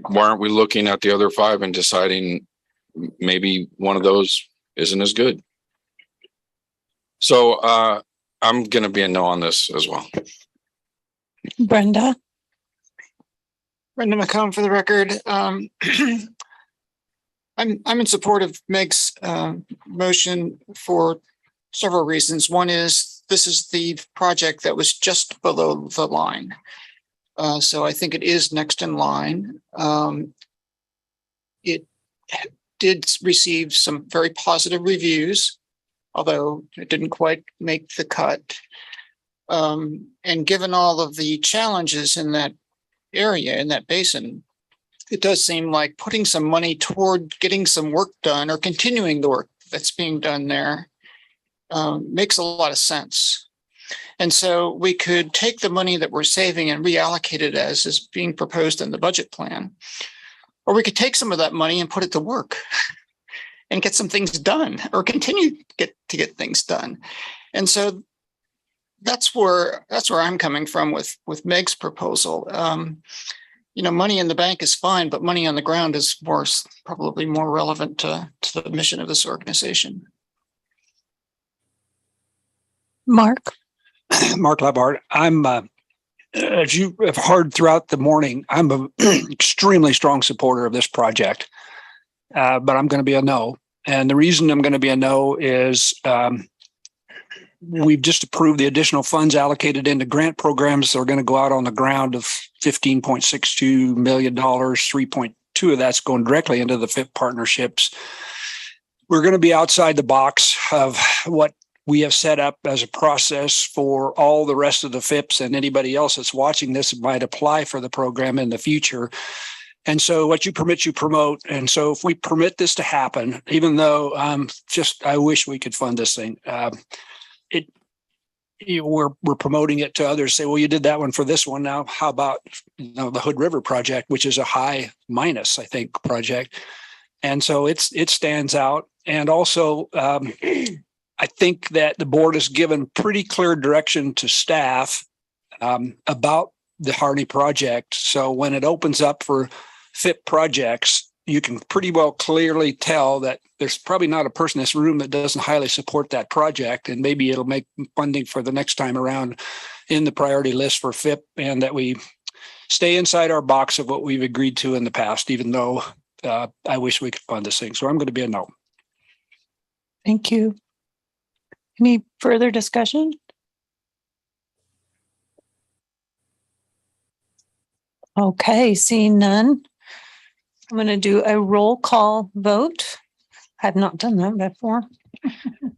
why aren't we looking at the other 5 and deciding maybe one of those isn't as good? So I'm going to be a no on this as well. Brenda. Brenda McComb for the record. I'm in support of Meg's motion for several reasons. One is this is the project that was just below the line. So I think it is next in line. It did receive some very positive reviews, although it didn't quite make the cut. And given all of the challenges in that area, in that basin, it does seem like putting some money toward getting some work done or continuing the work that's being done there makes a lot of sense. And so we could take the money that we're saving and reallocate it as is being proposed in the budget plan. Or we could take some of that money and put it to work and get some things done or continue to get things done. And so that's where I'm coming from with Meg's proposal. Money in the bank is fine, but money on the ground is probably more relevant to the mission of this organization. Mark. Mark Labart. I'm, as you have heard throughout the morning, I'm an extremely strong supporter of this project, but I'm going to be a no. And the reason I'm going to be a no is we've just approved the additional funds allocated into grant programs that are going to go out on the ground of $15.62 million. 3.2 of that's going directly into the FIP partnerships. We're going to be outside the box of what we have set up as a process for all the rest of the FIPs, and anybody else that's watching this might apply for the program in the future. And so what you permit, you promote. And so if we permit this to happen, even though I wish we could fund this thing, we're promoting it to others. Say, well, you did that one for this one. Now, how about the Hood River project, which is a high minus, I think, project. And so it stands out. And also, I think that the board has given pretty clear direction to staff about the Harney project. So when it opens up for FIP projects, you can pretty well clearly tell that there's probably not a person in this room that doesn't highly support that project. And maybe it'll make funding for the next time around in the priority list for FIP, and that we stay inside our box of what we've agreed to in the past, even though I wish we could fund this thing. So I'm going to be a no. Thank you. Any further discussion? Okay, seeing none. I'm going to do a roll call vote. I've not done that before.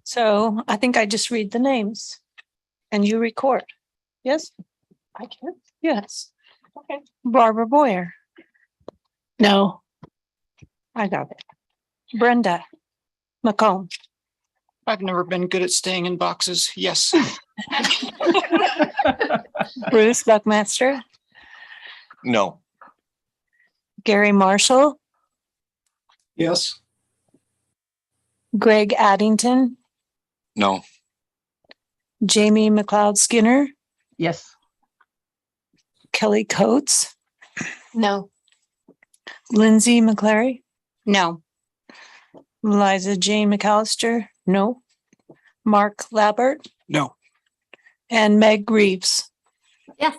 So I think I just read the names and you record. Yes? I can. Yes. Okay. Barbara Boyer. No. I got it. Brenda McComb. I've never been good at staying in boxes. Yes. Bruce Buckmaster. No. Gary Marshall. Yes. Greg Addington. No. Jamie McLeod Skinner. Yes. Kelly Coates. No. Lindsay McClary. No. Liza Jane McAllister. No. Mark Labert. No. And Meg Reeves. Yes.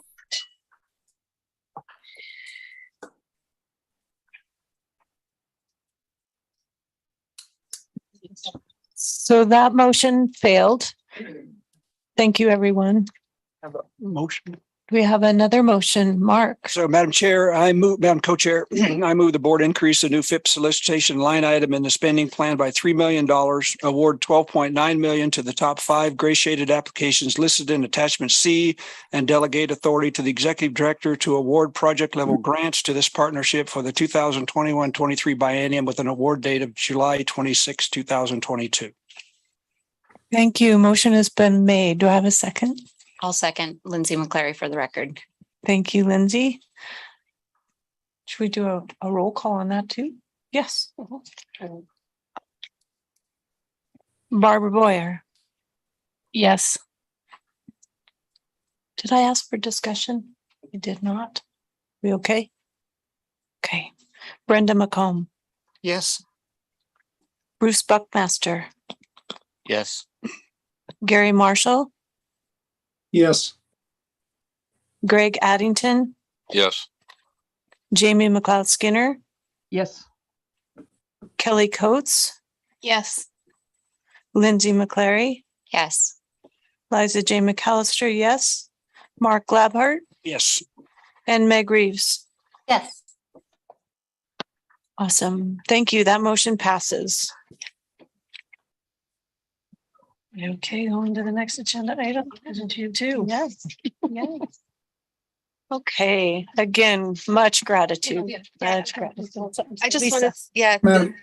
So that motion failed. Thank you, everyone. Have a motion. We have another motion, Mark. So, Madam Chair, Madam Co-Chair, I move the board increase the new FIP solicitation line item in the spending plan by $3 million, award $12.9 million to the top 5 gray shaded applications listed in attachment C, and delegate authority to the executive director to award project level grants to this partnership for the 2021-23 biennium with an award date of July 26, 2022. Thank you. Motion has been made. Do I have a second? I'll second Lindsay McClary for the record. Thank you, Lindsay. Should we do a roll call on that too? Yes. Barbara Boyer. Yes. Did I ask for discussion? You did not. We okay? Okay. Brenda McComb. Yes. Bruce Buckmaster. Yes. Gary Marshall. Yes. Greg Addington. Yes. Jamie McLeod Skinner. Yes. Kelly Coates. Yes. Lindsay McClary. Yes. Liza J. McAllister, yes. Mark Labhart. Yes. And Meg Reeves. Yes. Awesome. Thank you. That motion passes. Okay, going to the next agenda item. Isn't you too? Yes. Yes. Okay, again, much gratitude. Much gratitude. I just Lisa. want to, Madam-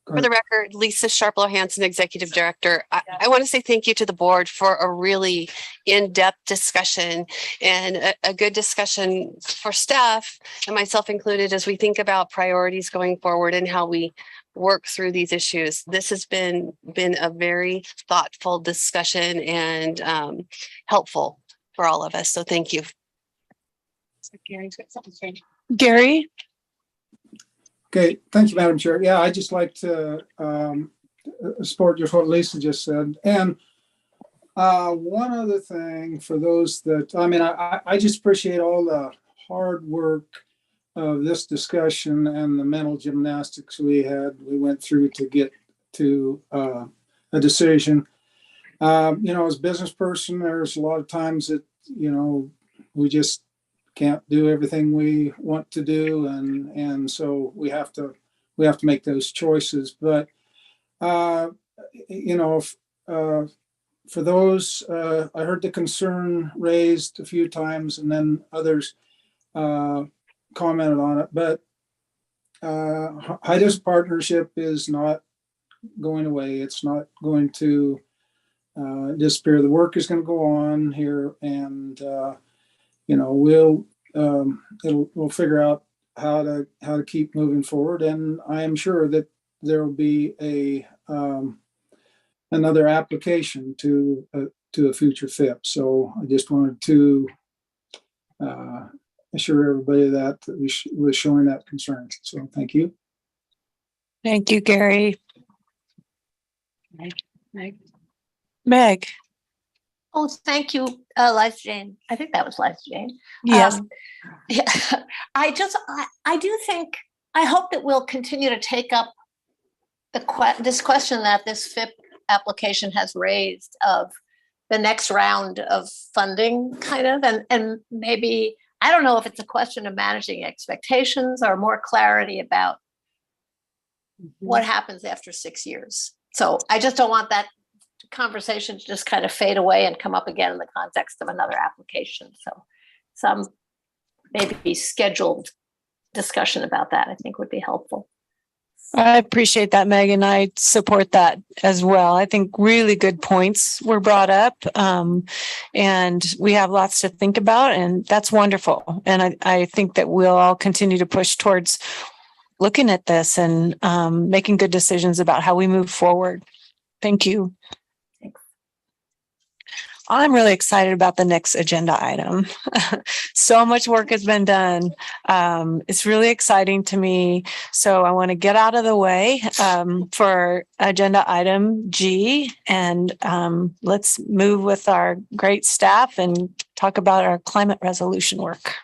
for the record, Lisa Sharplow Hanson, Executive Director. I want to say thank you to the board for a really in-depth discussion and a good discussion for staff and myself included as we think about priorities going forward and how we work through these issues. This has been a very thoughtful discussion and helpful for all of us. So thank you. Gary? Okay, thank you, Madam Chair. Yeah, I'd just like to support just what Lisa just said. And one other thing for those that, I mean, I just appreciate all the hard work of this discussion and the mental gymnastics we went through to get to a decision. You know, as a business person, there's a lot of times that, you know, we just can't do everything we want to do, and so we have to make those choices. But you know, for those, I heard the concern raised a few times, and then others commented on it. But HIDIS partnership is not going away. It's not going to disappear. The work is going to go on here, and you know, we'll figure out how to keep moving forward. And I am sure that there will be another application to a future FIP. So I just wanted to assure everybody that we was showing that concern. So thank you. Thank you, Gary. Meg. Oh, thank you, Liza Jane. I think that was Liza Jane. Yes. Yeah, I do think, I hope that we'll continue to take up this question that this FIP application has raised of the next round of funding, kind of, and maybe, I don't know if it's a question of managing expectations or more clarity about what happens after 6 years. So I just don't want that conversation to just kind of fade away and come up again in the context of another application. So some maybe scheduled discussion about that, I think, would be helpful. I appreciate that, Megan. I support that as well. I think really good points were brought up, and we have lots to think about, and that's wonderful. And I think that we'll all continue to push towards looking at this and making good decisions about how we move forward. Thank you. I'm really excited about the next agenda item. So much work has been done. It's really exciting to me. So I want to get out of the way for agenda item G, and let's move with our great staff and talk about our climate resolution work.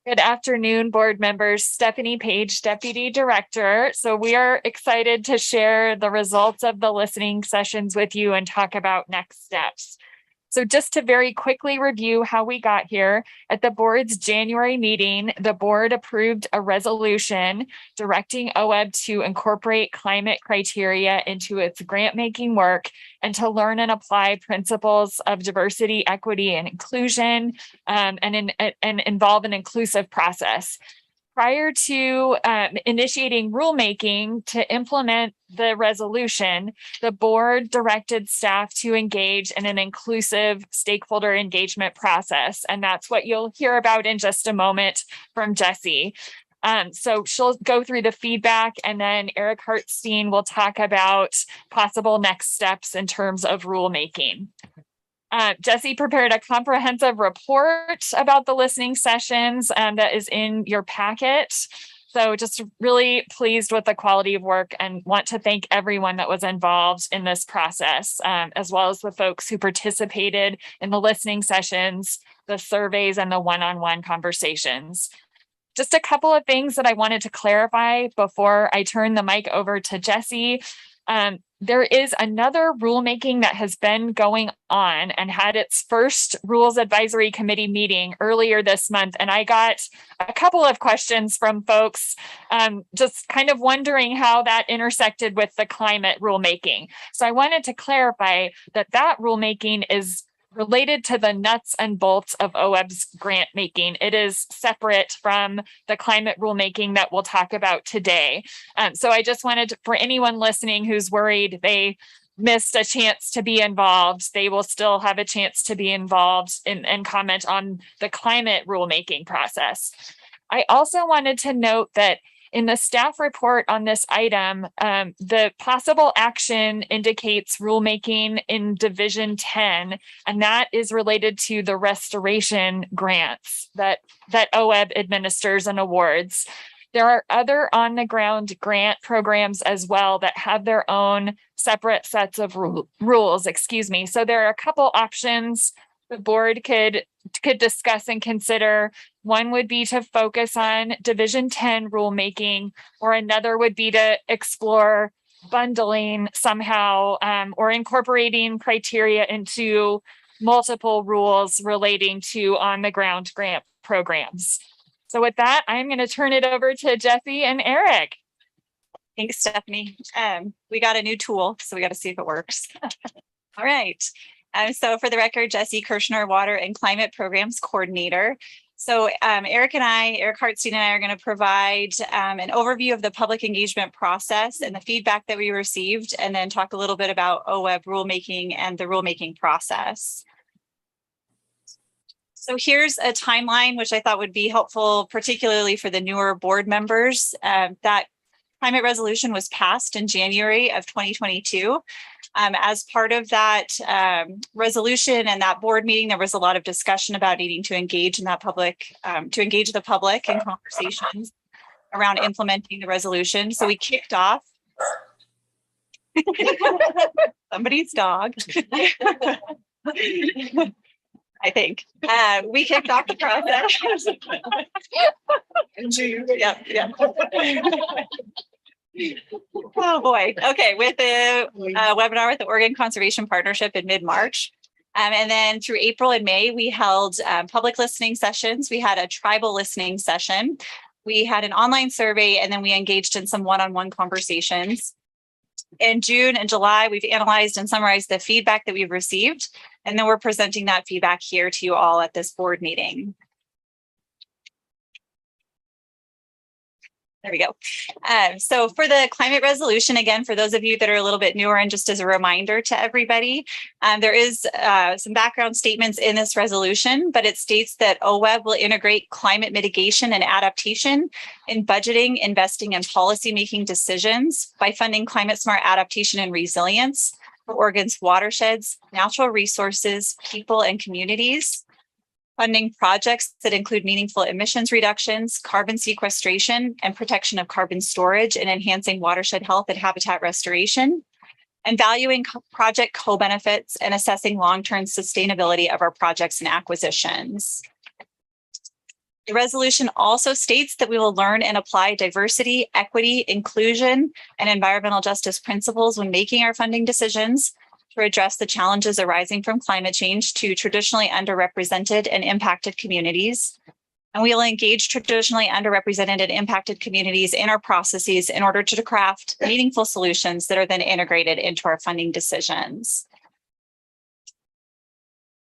Good afternoon, board members. Stephanie Page, Deputy Director. So we are excited to share the results of the listening sessions with you and talk about next steps. So just to very quickly review how we got here, at the board's January meeting, the board approved a resolution directing OWEB to incorporate climate criteria into its grant-making work and to learn and apply principles of diversity, equity, and inclusion, and involve an inclusive process. Prior to initiating rulemaking to implement the resolution, the board directed staff to engage in an inclusive stakeholder engagement process. And that's what you'll hear about in just a moment from Jessie. So she'll go through the feedback, and then Eric Hartstein will talk about possible next steps in terms of rulemaking. Jessie prepared a comprehensive report about the listening sessions that is in your packet. So just really pleased with the quality of work and want to thank everyone that was involved in this process, as well as the folks who participated in the listening sessions, the surveys, and the one-on-one conversations. Just a couple of things that I wanted to clarify before I turn the mic over to Jessie. There is another rulemaking that has been going on and had its first Rules Advisory Committee meeting earlier this month. And I got a couple of questions from folks just kind of wondering how that intersected with the climate rulemaking. So I wanted to clarify that that rulemaking is related to the nuts and bolts of OWEB's grant making. It is separate from the climate rulemaking that we'll talk about today. So I just wanted to, for anyone listening who's worried they missed a chance to be involved, they will still have a chance to be involved and comment on the climate rulemaking process. I also wanted to note that In the staff report on this item, the possible action indicates rulemaking in Division 10, and that is related to the restoration grants that OWEB administers and awards. There are other on-the-ground grant programs as well that have their own separate sets of rules, So there are a couple options the board could discuss and consider. One would be to focus on Division 10 rulemaking, or another would be to explore bundling somehow, or incorporating criteria into multiple rules relating to on-the-ground grant programs. So with that, I'm going to turn it over to Jesse and Eric. Thanks, Stephanie. We got a new tool, so we got to see if it works. All right. So for the record, Jesse Kirshner, Water and Climate Programs Coordinator. So Eric Hartstein and I are going to provide an overview of the public engagement process and the feedback that we received, and then talk a little bit about OWEB rulemaking and the rulemaking process. So here's a timeline, which I thought would be helpful, particularly for the newer board members. That climate resolution was passed in January of 2022. As part of that resolution and that board meeting, there was a lot of discussion about needing to engage in that public, to engage the public in conversations around implementing the resolution. So we kicked off somebody's dog. I think we kicked off the process. Oh boy. Okay. With the webinar with the Oregon Conservation Partnership in mid-March. And then through April and May, we held public listening sessions. We had a tribal listening session. We had an online survey, and then we engaged in some one-on-one conversations. In June and July, we've analyzed and summarized the feedback that we've received, and then we're presenting that feedback here to you all at this board meeting. There we go. So for the climate resolution, again, for those of you that are a little bit newer, and just as a reminder to everybody, there is some background statements in this resolution, but it states that OWEB will integrate climate mitigation and adaptation in budgeting, investing, and policymaking decisions by funding climate smart adaptation and resilience for Oregon's watersheds, natural resources, people, and communities. Funding projects that include meaningful emissions reductions, carbon sequestration, and protection of carbon storage, and enhancing watershed health and habitat restoration, and valuing project co-benefits and assessing long-term sustainability of our projects and acquisitions. The resolution also states that we will learn and apply diversity, equity, inclusion, and environmental justice principles when making our funding decisions to address the challenges arising from climate change to traditionally underrepresented and impacted communities. And we will engage traditionally underrepresented and impacted communities in our processes in order to craft meaningful solutions that are then integrated into our funding decisions.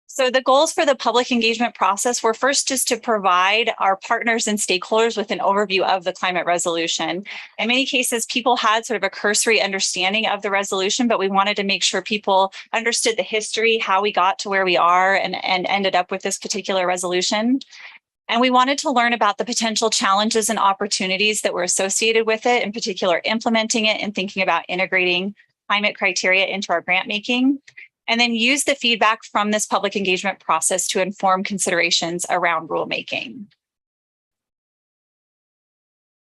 So the goals for the public engagement process were first just to provide our partners and stakeholders with an overview of the climate resolution. In many cases, people had sort of a cursory understanding of the resolution, but we wanted to make sure people understood the history, how we got to where we are and ended up with this particular resolution. And we wanted to learn about the potential challenges and opportunities that were associated with it, in particular, implementing it and thinking about integrating climate criteria into our grant making. And then use the feedback from this public engagement process to inform considerations around rulemaking.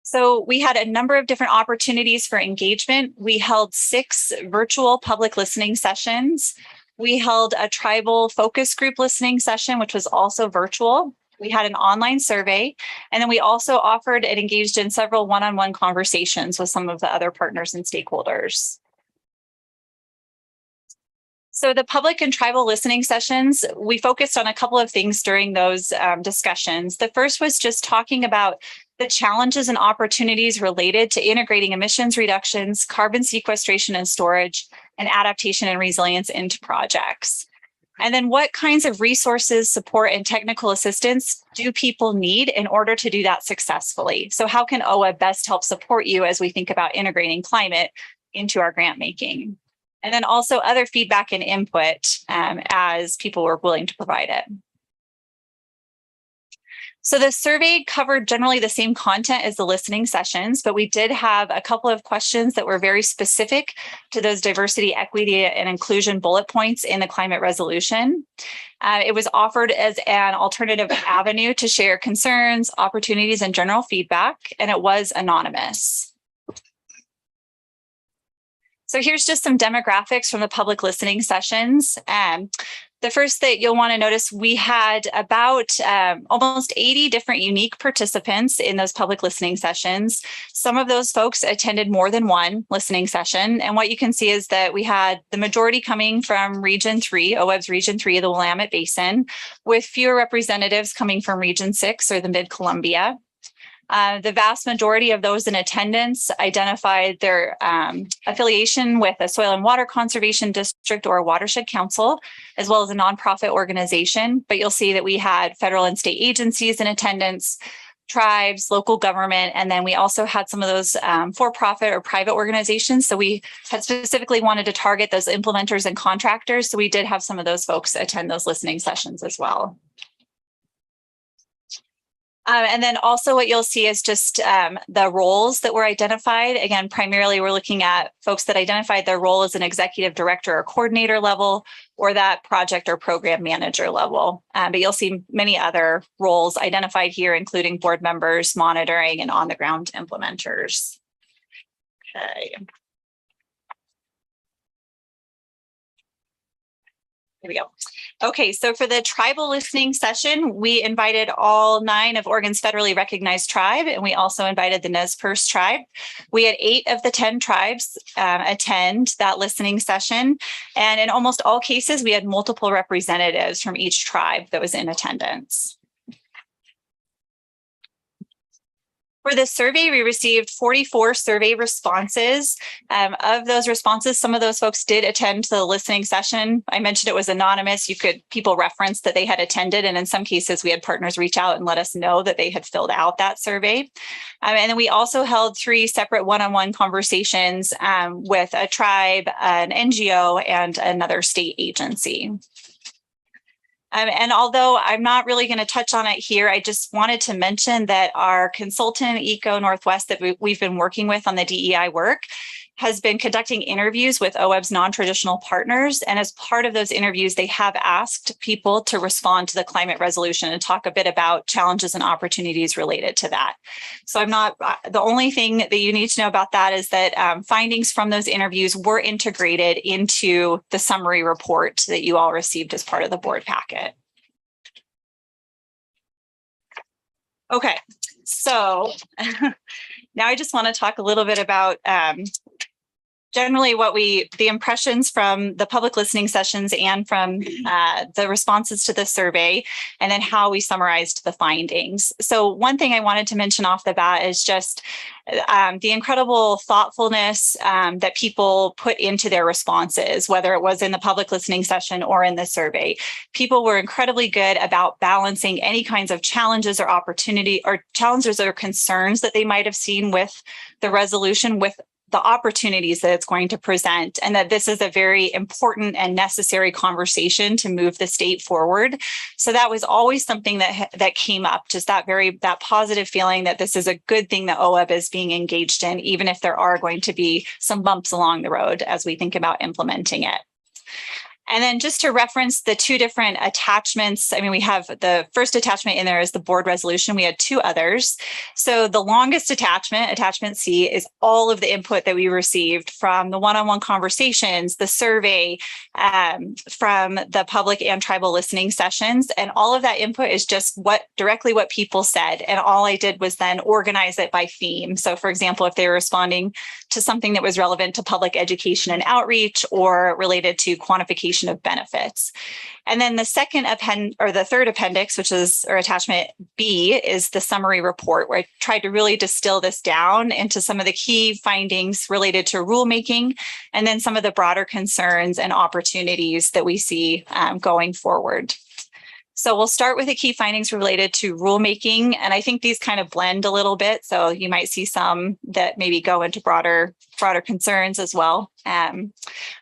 So we had a number of different opportunities for engagement. We held 6 virtual public listening sessions. We held a tribal focus group listening session, which was also virtual. We had an online survey, and then we also offered and engaged in several one-on-one conversations with some of the other partners and stakeholders. So the public and tribal listening sessions, we focused on a couple of things during those discussions. The first was just talking about the challenges and opportunities related to integrating emissions reductions, carbon sequestration and storage, and adaptation and resilience into projects. And then what kinds of resources, support, and technical assistance do people need in order to do that successfully? So how can OWEB best help support you as we think about integrating climate into our grant making? And then also other feedback and input as people were willing to provide it. So the survey covered generally the same content as the listening sessions, but we did have a couple of questions that were very specific to those diversity, equity, and inclusion bullet points in the climate resolution. It was offered as an alternative avenue to share concerns, opportunities, and general feedback, and it was anonymous. So here's just some demographics from the public listening sessions. The first that you'll want to notice, we had about almost 80 different unique participants in those public listening sessions. Some of those folks attended more than one listening session. And what you can see is that we had the majority coming from Region 3, OWEB's Region 3 of the Willamette Basin, with fewer representatives coming from Region 6 or the Mid-Columbia. The vast majority of those in attendance identified their affiliation with a soil and water conservation district or a watershed council, as well as a nonprofit organization. But you'll see that we had federal and state agencies in attendance, tribes, local government, and then we also had some of those for-profit or private organizations. So we had specifically wanted to target those implementers and contractors. So we did have some of those folks attend those listening sessions as well. And then also what you'll see is just the roles that were identified. Again, primarily we're looking at folks that identified their role as an executive director or coordinator level, or that project or program manager level. But you'll see many other roles identified here, including board members, monitoring, and on-the-ground implementers. Okay. Here we go. Okay, so for the tribal listening session, we invited all 9 of Oregon's federally recognized tribe, and we also invited the Nez Perce tribe. We had 8 of the 10 tribes attend that listening session, and in almost all cases, we had multiple representatives from each tribe that was in attendance. For this survey, we received 44 survey responses. Of those responses, some of those folks did attend the listening session. I mentioned it was anonymous. People referenced that they had attended, and in some cases, we had partners reach out and let us know that they had filled out that survey. And then we also held 3 separate one-on-one conversations with a tribe, an NGO, and another state agency. And although I'm not really going to touch on it here, I just wanted to mention that our consultant, Eco Northwest, that we've been working with on the DEI work, has been conducting interviews with OWEB's non-traditional partners. And as part of those interviews, they have asked people to respond to the climate resolution and talk a bit about challenges and opportunities related to that. So the only thing that you need to know about that is that findings from those interviews were integrated into the summary report that you all received as part of the board packet. Okay, so now I just want to talk a little bit about generally the impressions from the public listening sessions and from the responses to the survey, and then how we summarized the findings. So one thing I wanted to mention off the bat is just the incredible thoughtfulness that people put into their responses, whether it was in the public listening session or in the survey. People were incredibly good about balancing any kinds of challenges or opportunity or challenges or concerns that they might have seen with the resolution, with the opportunities that it's going to present, and that this is a very important and necessary conversation to move the state forward. So that was always something that came up, just that positive feeling that this is a good thing that OWEB is being engaged in, even if there are going to be some bumps along the road as we think about implementing it. And then just to reference the 2 different attachments, I mean, we have the first attachment in there is the board resolution. We had 2 others. So the longest attachment, attachment C, is all of the input that we received from the one-on-one conversations, the survey, from the public and tribal listening sessions. And all of that input is just directly what people said. And all I did was then organize it by theme. So for example, if they were responding to something that was relevant to public education and outreach or related to quantification of benefits. And then the third appendix, or attachment B, is the summary report, where I tried to really distill this down into some of the key findings related to rulemaking, and then some of the broader concerns and opportunities that we see going forward. So we'll start with the key findings related to rulemaking. And I think these kind of blend a little bit. So you might see some that maybe go into broader concerns as well. But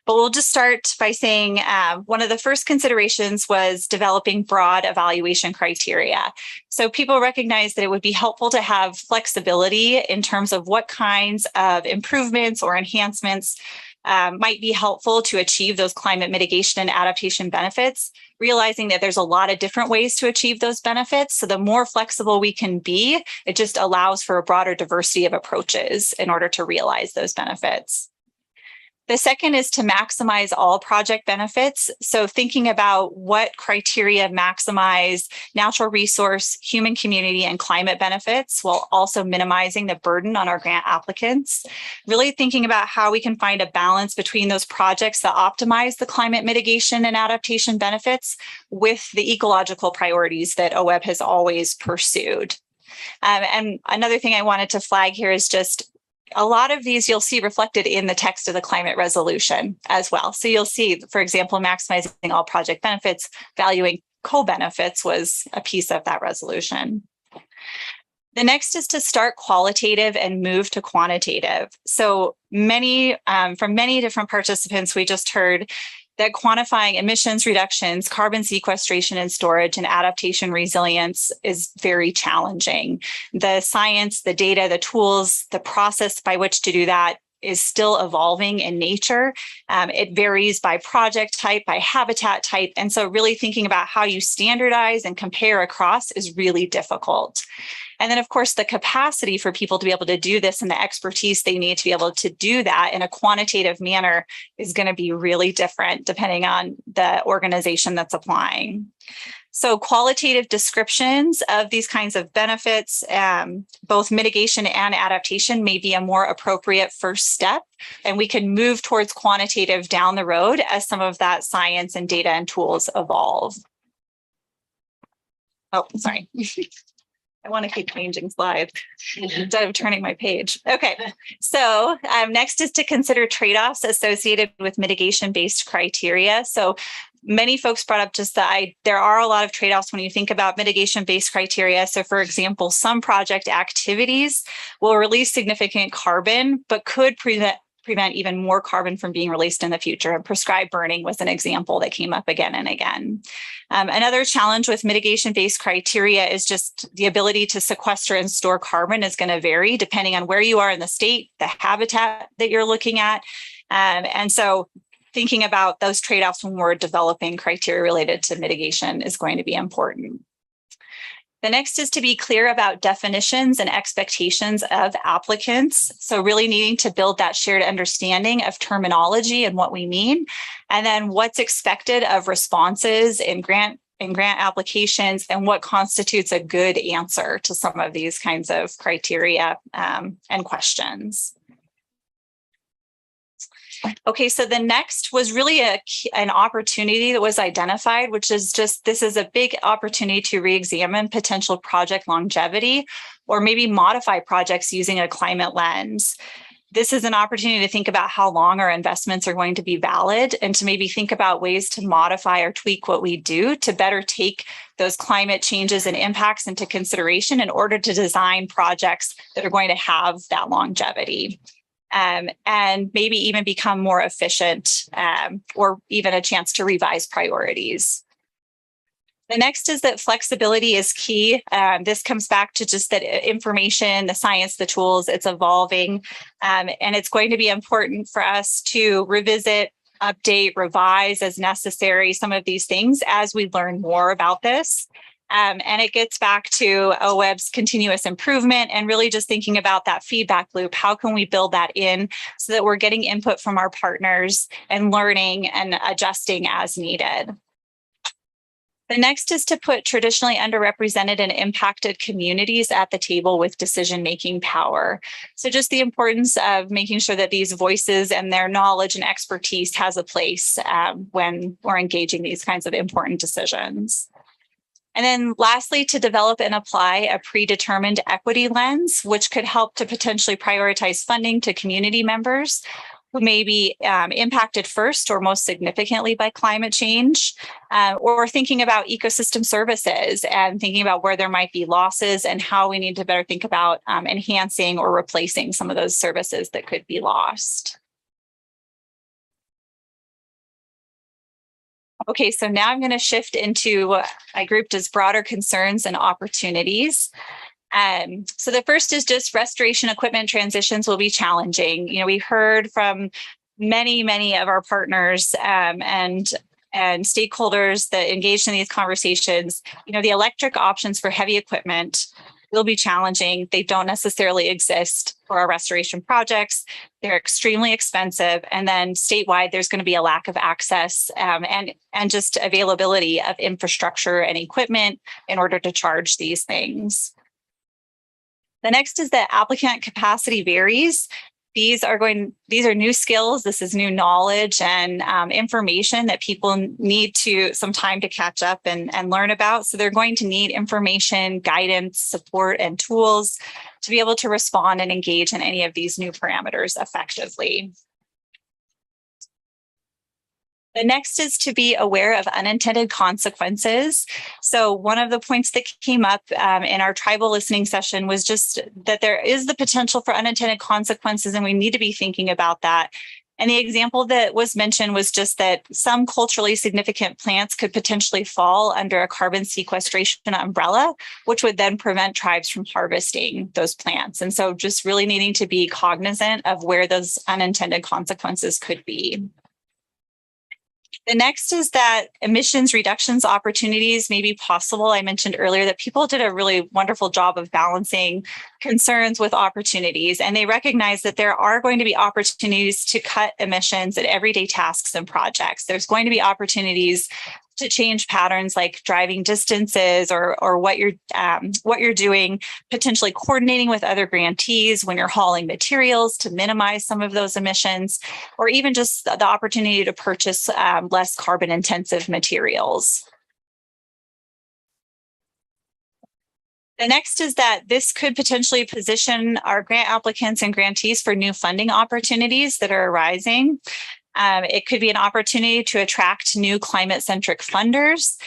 we'll just start by saying one of the first considerations was developing broad evaluation criteria. So people recognize that it would be helpful to have flexibility in terms of what kinds of improvements or enhancements might be helpful to achieve those climate mitigation and adaptation benefits, realizing that there's a lot of different ways to achieve those benefits. So the more flexible we can be, it just allows for a broader diversity of approaches in order to realize those benefits. The second is to maximize all project benefits. So thinking about what criteria maximize natural resource, human community, and climate benefits, while also minimizing the burden on our grant applicants. Really thinking about how we can find a balance between those projects that optimize the climate mitigation and adaptation benefits with the ecological priorities that OWEB has always pursued. And another thing I wanted to flag here is just a lot of these you'll see reflected in the text of the climate resolution as well. So you'll see, for example, maximizing all project benefits, valuing co-benefits was a piece of that resolution. The next is to start qualitative and move to quantitative. So many, from many different participants, we just heard that quantifying emissions reductions, carbon sequestration and storage, and adaptation resilience is very challenging. The science, the data, the tools, the process by which to do that is still evolving in nature. It varies by project type, by habitat type. And so really thinking about how you standardize and compare across is really difficult. And then, of course, the capacity for people to be able to do this and the expertise they need to be able to do that in a quantitative manner is going to be really different depending on the organization that's applying. So qualitative descriptions of these kinds of benefits, both mitigation and adaptation, may be a more appropriate first step. And we can move towards quantitative down the road as some of that science and data and tools evolve. Oh, sorry. I want to keep changing slides instead of turning my page. Okay, so next is to consider trade-offs associated with mitigation-based criteria. So many folks brought up just that there are a lot of trade-offs when you think about mitigation-based criteria. So for example, some project activities will release significant carbon, but could prevent even more carbon from being released in the future. And prescribed burning was an example that came up again and again. Another challenge with mitigation-based criteria is just the ability to sequester and store carbon is going to vary depending on where you are in the state, the habitat that you're looking at. And so thinking about those trade-offs when we're developing criteria related to mitigation is going to be important. The next is to be clear about definitions and expectations of applicants. So really needing to build that shared understanding of terminology and what we mean, and then what's expected of responses in grant applications and what constitutes a good answer to some of these kinds of criteria and questions. Okay, so the next was really an opportunity that was identified, which is just, this is a big opportunity to re-examine potential project longevity or maybe modify projects using a climate lens. This is an opportunity to think about how long our investments are going to be valid and to maybe think about ways to modify or tweak what we do to better take those climate changes and impacts into consideration in order to design projects that are going to have that longevity. And maybe even become more efficient or even a chance to revise priorities. The next is that flexibility is key. This comes back to just that information, the science, the tools, it's evolving. And it's going to be important for us to revisit, update, revise as necessary some of these things as we learn more about this. And it gets back to OWEB's continuous improvement and really just thinking about that feedback loop. How can we build that in so that we're getting input from our partners and learning and adjusting as needed? The next is to put traditionally underrepresented and impacted communities at the table with decision-making power. So just the importance of making sure that these voices and their knowledge and expertise has a place when we're engaging these kinds of important decisions. And then lastly, to develop and apply a predetermined equity lens, which could help to potentially prioritize funding to community members who may be impacted first or most significantly by climate change, or thinking about ecosystem services and thinking about where there might be losses and how we need to better think about enhancing or replacing some of those services that could be lost. Okay, so now I'm going to shift into what I grouped as broader concerns and opportunities. So the first is just restoration equipment transitions will be challenging. You know, we heard from many of our partners and stakeholders that engaged in these conversations. You know, the electric options for heavy equipment will be challenging. They don't necessarily exist for our restoration projects. They're extremely expensive. And then statewide, there's going to be a lack of access and just availability of infrastructure and equipment in order to charge these things. The next is that applicant capacity varies. These are new skills. This is new knowledge and information that people need some time to catch up and learn about. So they're going to need information, guidance, support, and tools to be able to respond and engage in any of these new parameters effectively. The next is to be aware of unintended consequences. So one of the points that came up in our tribal listening session was just that there is the potential for unintended consequences, and we need to be thinking about that. And the example that was mentioned was just that some culturally significant plants could potentially fall under a carbon sequestration umbrella, which would then prevent tribes from harvesting those plants. And so just really needing to be cognizant of where those unintended consequences could be. The next is that emissions reductions opportunities may be possible. I mentioned earlier that people did a really wonderful job of balancing concerns with opportunities, and they recognize that there are going to be opportunities to cut emissions at everyday tasks and projects. There's going to be opportunities to change patterns like driving distances or what you're doing, potentially coordinating with other grantees when you're hauling materials to minimize some of those emissions, or even just the opportunity to purchase less carbon intensive materials. The next is that this could potentially position our grant applicants and grantees for new funding opportunities that are arising. It could be an opportunity to attract new climate-centric funders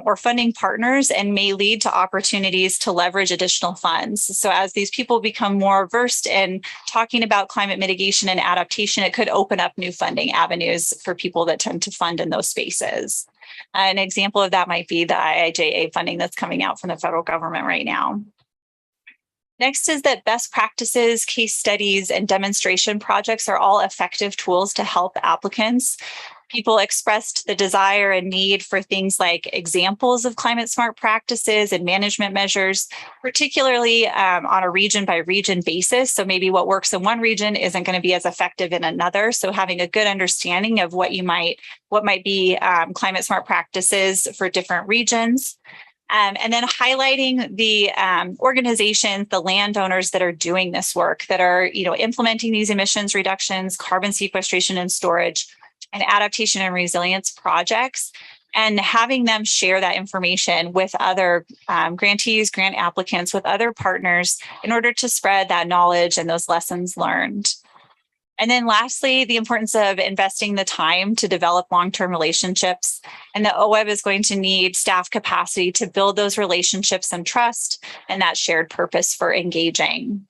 or funding partners, and may lead to opportunities to leverage additional funds. So as these people become more versed in talking about climate mitigation and adaptation, it could open up new funding avenues for people that tend to fund in those spaces. An example of that might be the IIJA funding that's coming out from the federal government right now. Next is that best practices, case studies, and demonstration projects are all effective tools to help applicants. People expressed the desire and need for things like examples of climate smart practices and management measures, particularly on a region by region basis. So maybe what works in one region isn't going to be as effective in another. So having a good understanding of what might be climate smart practices for different regions. And then highlighting the organizations, the landowners that are doing this work, that are implementing these emissions reductions, carbon sequestration and storage, and adaptation and resilience projects, and having them share that information with other grantees, grant applicants, with other partners in order to spread that knowledge and those lessons learned. And then lastly, the importance of investing the time to develop long-term relationships. And the OWEB is going to need staff capacity to build those relationships and trust and that shared purpose for engaging.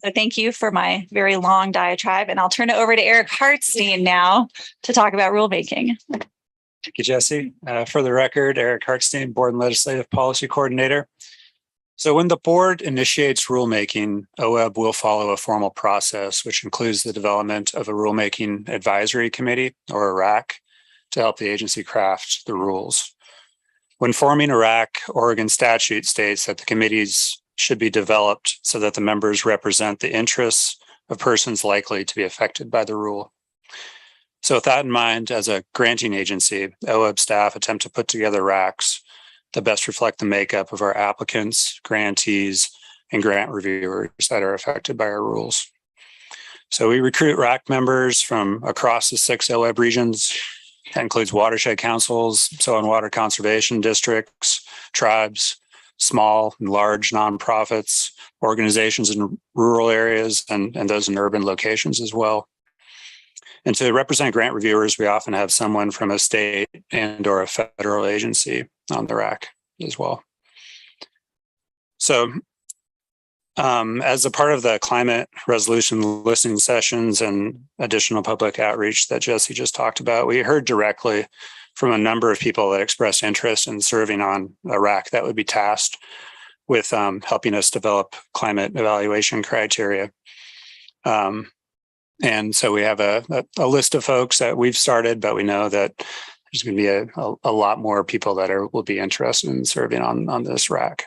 So thank you for my very long diatribe, and I'll turn it over to Eric Hartstein now to talk about rulemaking. Thank you, Jesse. For the record, Eric Hartstein, Board and Legislative Policy Coordinator. So when the board initiates rulemaking, OWEB will follow a formal process, which includes the development of a rulemaking advisory committee, or a RAC, to help the agency craft the rules. When forming a RAC, Oregon statute states that the committees should be developed so that the members represent the interests of persons likely to be affected by the rule. So with that in mind, as a granting agency, OWEB staff attempt to put together RACs that best reflect the makeup of our applicants, grantees, and grant reviewers that are affected by our rules. So we recruit RAC members from across the 6 OWEB regions. That includes watershed councils, soil and water conservation districts, tribes, small and large nonprofits, organizations in rural areas, and those in urban locations as well. And to represent grant reviewers, we often have someone from a state and or a federal agency on the RAC as well. So as a part of the climate resolution listening sessions and additional public outreach that Jesse just talked about, we heard directly from a number of people that expressed interest in serving on a RAC that would be tasked with helping us develop climate evaluation criteria. And so we have a list of folks that we've started, but we know that there's going to be a lot more people that will be interested in serving on this RAC.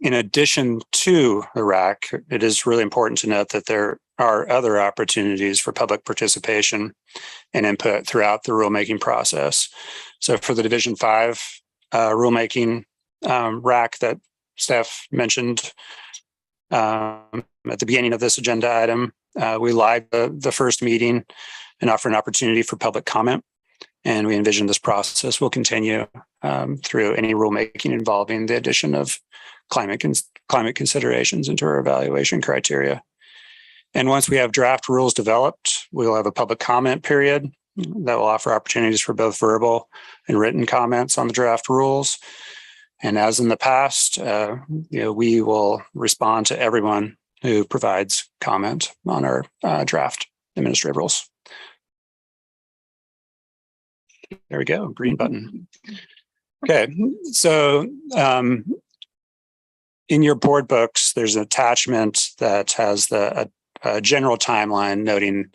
In addition to the RAC, it is really important to note that there are other opportunities for public participation and input throughout the rulemaking process. So for the Division 5 rulemaking RAC that staff mentioned at the beginning of this agenda item, we live the first meeting and offer an opportunity for public comment. And we envision this process will continue through any rulemaking involving the addition of climate considerations into our evaluation criteria. And once we have draft rules developed, we'll have a public comment period that will offer opportunities for both verbal and written comments on the draft rules. And as in the past, we will respond to everyone who provides comment on our draft administrative rules. There we go, green button. Okay, so in your board books, there's an attachment that has the general timeline noting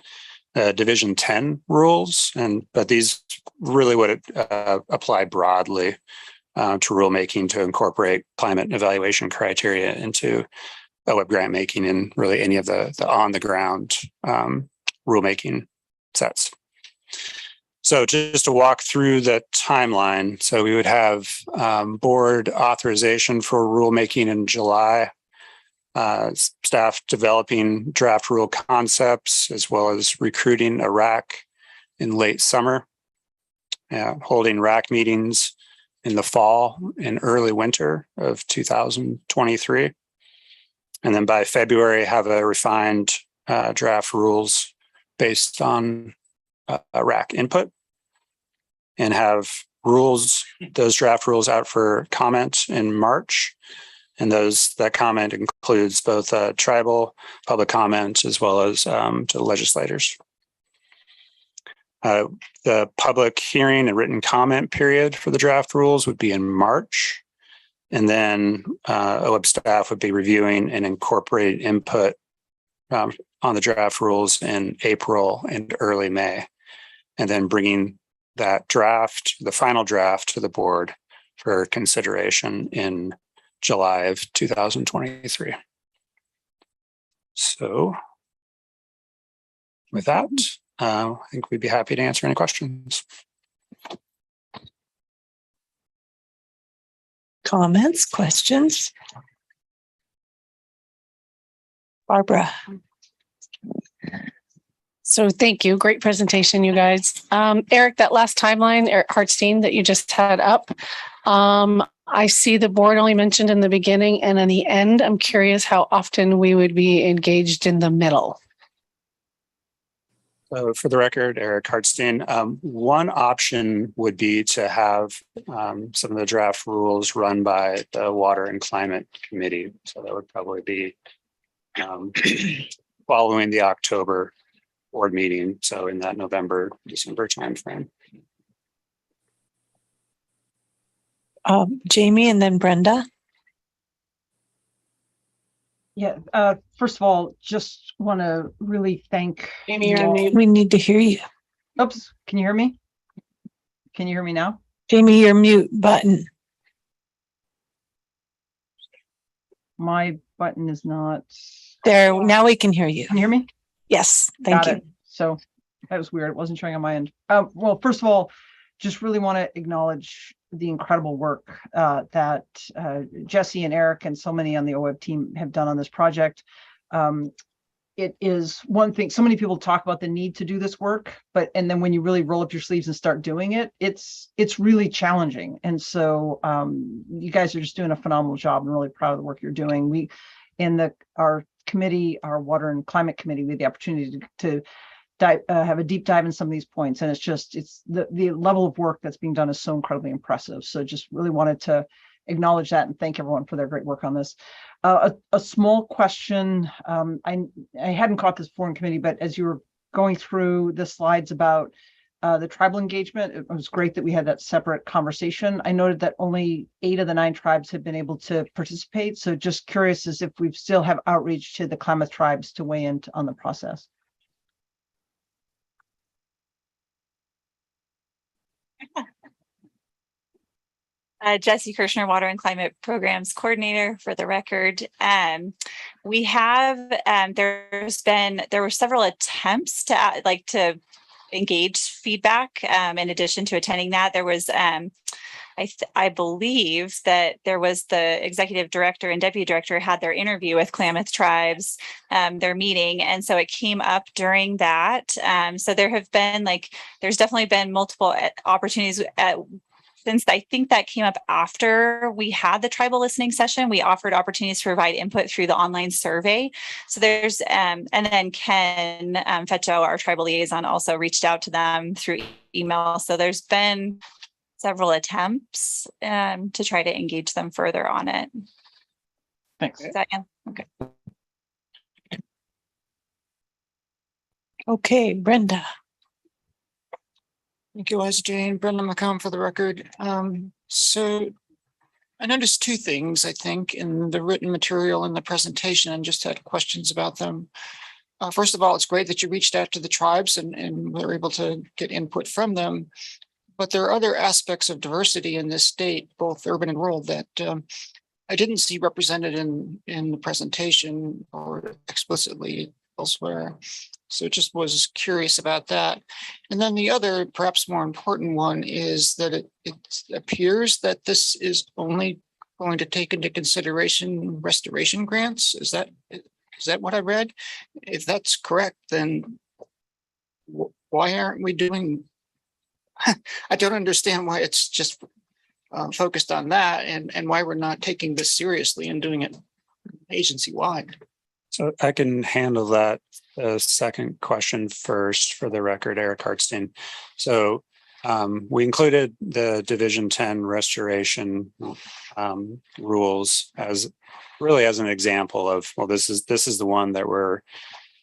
Division 10 rules, but these really would apply broadly to rulemaking to incorporate climate evaluation criteria into OWEB grant making and really any of the on-the-ground rulemaking sets. So just to walk through the timeline, so we would have board authorization for rulemaking in July, staff developing draft rule concepts, as well as recruiting a RAC in late summer, holding RAC meetings in the fall and early winter of 2023. And then by February, have a refined draft rules based on RAC input, and have those draft rules out for comment in March. And that comment includes both tribal public comment as well as to legislators. The public hearing and written comment period for the draft rules would be in March. And then OWEB staff would be reviewing and incorporating input on the draft rules in April and early May, and then bringing that draft, the final draft, to the board for consideration in July of 2023. So with that, I think we'd be happy to answer any questions. Comments, questions? Barbara. So thank you. Great presentation, you guys. Eric, that last timeline, Eric Hartstein, that you just had up, I see the board only mentioned in the beginning and in the end. I'm curious how often we would be engaged in the middle. So for the record, Eric Hartstein, one option would be to have some of the draft rules run by the Water and Climate Committee. So that would probably be following the October board meeting. So in that November, December timeframe. Jamie and then Brenda. Yeah, first of all, just want to really thank Jamie, we need to hear you. Oops, can you hear me? Can you hear me now? Jamie, your mute button. My button is not there. Now we can hear you. Can you hear me? Yes, thank you. So that was weird. It wasn't showing on my end. Well, first of all, just really want to acknowledge the incredible work that Jesse and Eric and so many on the OWEB team have done on this project. It is one thing, so many people talk about the need to do this work, and then when you really roll up your sleeves and start doing it, it's really challenging. And so you guys are just doing a phenomenal job. I'm really proud of the work you're doing. Our committee, our Water and Climate Committee, we had the opportunity to have a deep dive in some of these points. And it's the level of work that's being done is so incredibly impressive. So just really wanted to acknowledge that and thank everyone for their great work on this. A small question, I hadn't caught this before in committee, but as you were going through the slides about the tribal engagement, it was great that we had that separate conversation. I noted that only 8 of the 9 tribes have been able to participate. So just curious as if we still have outreach to the Klamath tribes to weigh in on the process. Jessie Kirshner, Water and Climate Programs Coordinator for the record. We have, there were several attempts to engage feedback. In addition to attending that, there was, I believe that there was the executive director and deputy director had their interview with Klamath tribes, their meeting. And so it came up during that. So there have been there's definitely been multiple opportunities since I think that came up after we had the tribal listening session. We offered opportunities to provide input through the online survey. So there's, and then Ken Fetcho, our tribal liaison, also reached out to them through email. So there's been several attempts to try to engage them further on it. Thanks. Okay. Okay, Brenda. Thank you, Liza Jane. Brenda McComb for the record. So I noticed 2 things, I think, in the written material and the presentation, and just had questions about them. First of all, it's great that you reached out to the tribes and were able to get input from them. But there are other aspects of diversity in this state, both urban and rural, that I didn't see represented in the presentation or explicitly elsewhere. So just was curious about that. And then the other, perhaps more important one, is that it appears that this is only going to take into consideration restoration grants. Is that what I read? If that's correct, then why aren't we doing? I don't understand why it's just focused on that, and why we're not taking this seriously and doing it agency-wide. So I can handle that second question first for the record, Eric Hartstein. So we included the Division 10 restoration rules as an example of, well, this is the one that we're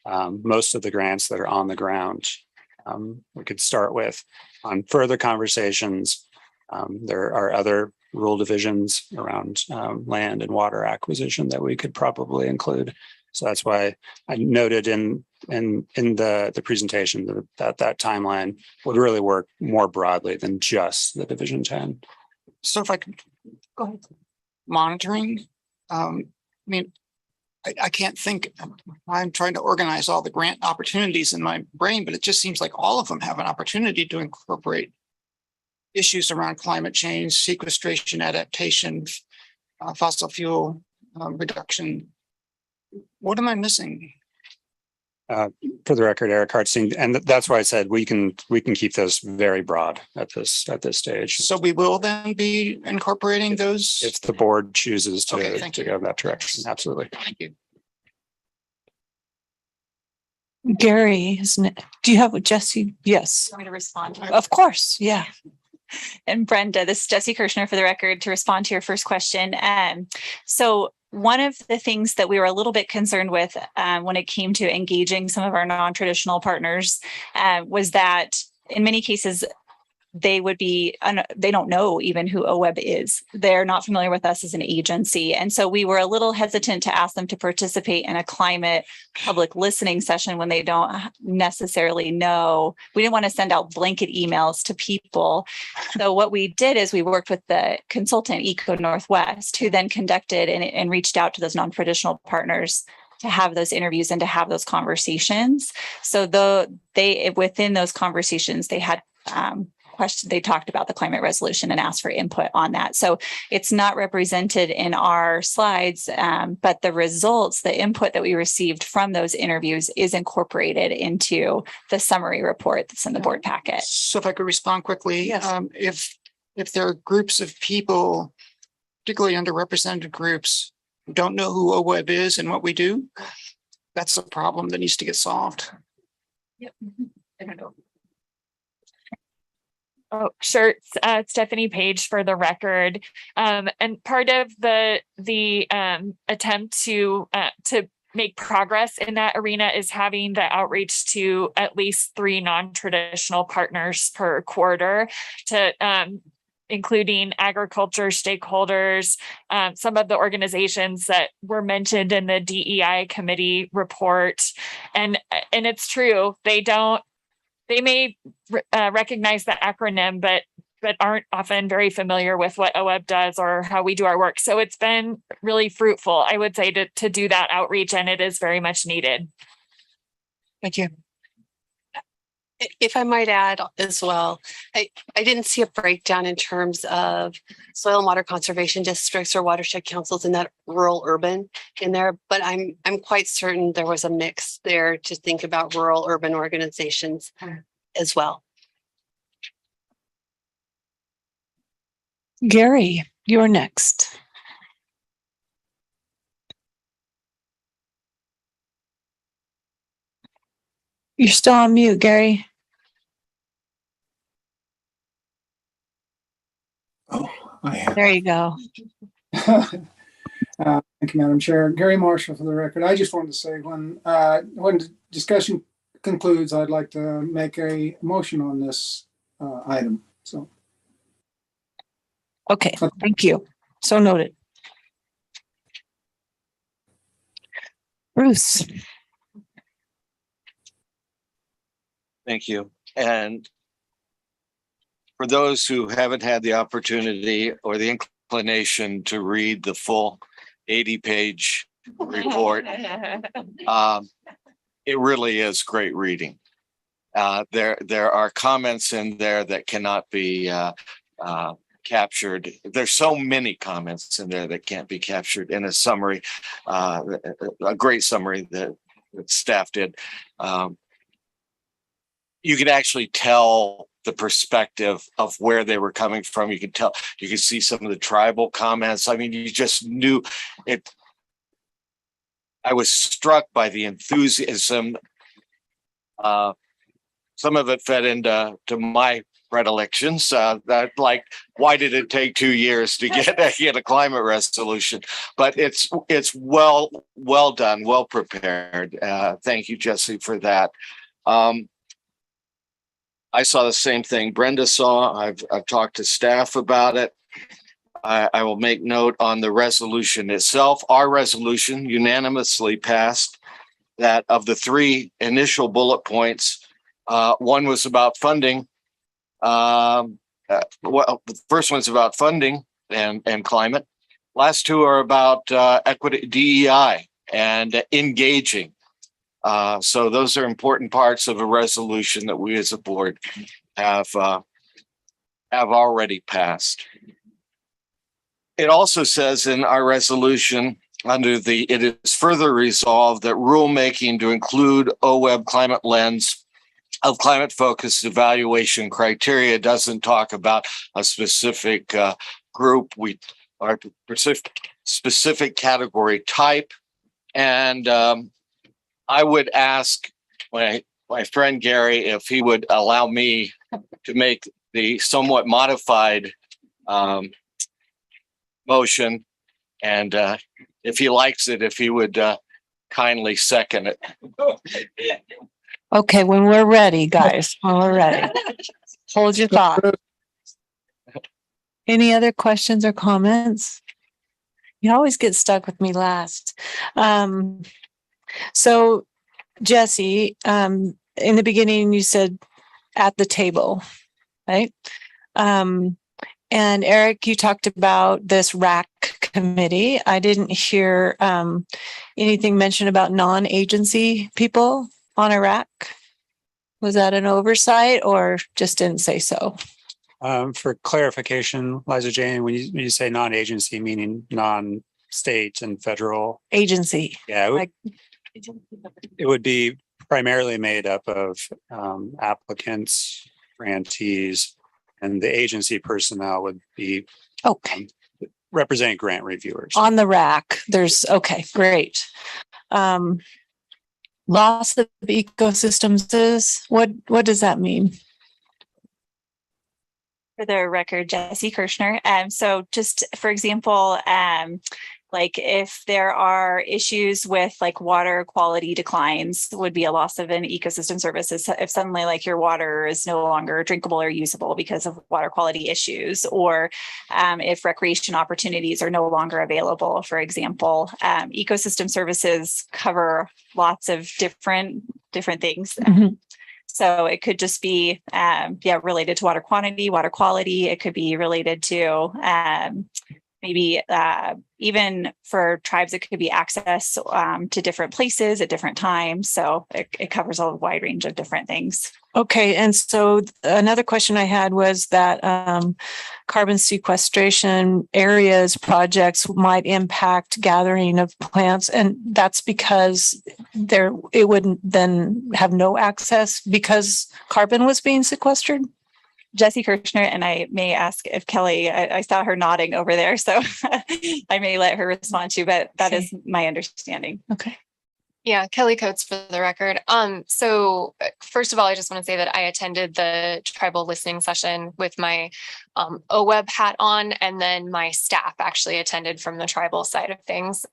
most of the grants that are on the ground. We could start with. On further conversations, there are other rule divisions around land and water acquisition that we could probably include. So that's why I noted in the presentation that timeline would really work more broadly than just the Division 10. So if I could go ahead. Monitoring, I mean, I can't think. I'm trying to organize all the grant opportunities in my brain, but it just seems like all of them have an opportunity to incorporate issues around climate change, sequestration, adaptation, fossil fuel reduction. What am I missing? For the record, Eric Hartstein, and that's why I said we can keep this very broad at this stage. So we will then be incorporating those if the board chooses to, okay, to go in that direction. Absolutely. Thank you. Gary, isn't it? Do you have Jessie? Yes. Want me to respond? Of course. Yeah. And Brenda, this is Jessie Kirshner for the record to respond to your first question. So one of the things that we were a little bit concerned with when it came to engaging some of our non-traditional partners was that in many cases, they don't know even who OWEB is. They're not familiar with us as an agency. And so we were a little hesitant to ask them to participate in a climate public listening session when they don't necessarily know. We didn't want to send out blanket emails to people. So what we did is we worked with the consultant Eco Northwest, who then conducted and reached out to those non-traditional partners to have those interviews and to have those conversations. So within those conversations, they had they talked about the climate resolution and asked for input on that. So it's not represented in our slides, but the results, the input that we received from those interviews is incorporated into the summary report that's in the board packet. So if I could respond quickly, yes. If there are groups of people, particularly underrepresented groups, who don't know who OWEB is and what we do, that's a problem that needs to get solved. Yep. Oh, sure. Stephanie Page for the record. And part of the attempt to make progress in that arena is having the outreach to at least 3 non-traditional partners per quarter to including agriculture stakeholders, some of the organizations that were mentioned in the DEI committee report. And it's true, they may recognize the acronym, but aren't often very familiar with what OWEB does or how we do our work. So it's been really fruitful, I would say, to do that outreach, and it is very much needed. Thank you. If I might add as well, I didn't see a breakdown in terms of soil and water conservation districts or watershed councils in that rural urban in there, but I'm quite certain there was a mix there to think about rural urban organizations as well. Gary, you're next. You're still on mute, Gary. Oh, I have. There you go. Thank you, Madam Chair. Gary Marshall for the record. I just wanted to say when the discussion concludes, I'd like to make a motion on this item. So. Okay, thank you. So noted. Bruce. Thank you. And for those who haven't had the opportunity or the inclination to read the full 80-page report, it really is great reading. There are comments in there that cannot be captured. There's so many comments in there that can't be captured in a summary, a great summary that staff did. You could actually tell the perspective of where they were coming from. You could tell, you could see some of the tribal comments. I mean, you just knew it. I was struck by the enthusiasm. Some of it fed into my predilections. That, like, why did it take 2 years to get a climate resolution? But it's well done, well prepared. Thank you, Jesse, for that. I saw the same thing Brenda saw. I've talked to staff about it. I will make note on the resolution itself. Our resolution unanimously passed that of the 3 initial bullet points, one was about funding. Well, the first one's about funding and climate. Last 2 are about equity, DEI, and engaging. So those are important parts of a resolution that we as a board have already passed. It also says in our resolution under the, it is further resolved that rulemaking to include OWEB climate lens of climate focused evaluation criteria doesn't talk about a specific group, or specific category type. And I would ask my friend Gary if he would allow me to make the somewhat modified motion, and if he likes it, if he would kindly second it. Okay, when we're ready, guys, when we're ready. Hold your thought. Any other questions or comments? You always get stuck with me last. So Jesse, in the beginning, you said at the table, right? And Eric, you talked about this RAC committee. I didn't hear anything mentioned about non-agency people on a RAC. Was that an oversight or just didn't say so? For clarification, Liza Jane, when you say non-agency, meaning non-state and federal agency. Yeah, it would be primarily made up of applicants, grantees, and the agency personnel would be representing grant reviewers. On the RAC, there's, okay, great. loss of ecosystems is? What does that mean? For the record, Jesse Kirschner. So just for example, like if there are issues with like water quality declines would be a loss of an ecosystem services. If suddenly like your water is no longer drinkable or usable because of water quality issues, or if recreation opportunities are no longer available, for example, ecosystem services cover lots of different things. So it could just be, related to water quantity, water quality. It could be related to maybe even for tribes, it could be access to different places at different times. So it covers a wide range of different things. Okay. And so another question I had was that carbon sequestration areas projects might impact gathering of plants. And that's because it wouldn't then have no access because carbon was being sequestered? Jesse Kirschner, and I may ask if Kelly, I saw her nodding over there, so I may let her respond to, but that is my understanding. Okay. Yeah, Kelly Coates for the record. So first of all, I just want to say that I attended the tribal listening session with my OWEB hat on, and then my staff actually attended from the tribal side of things.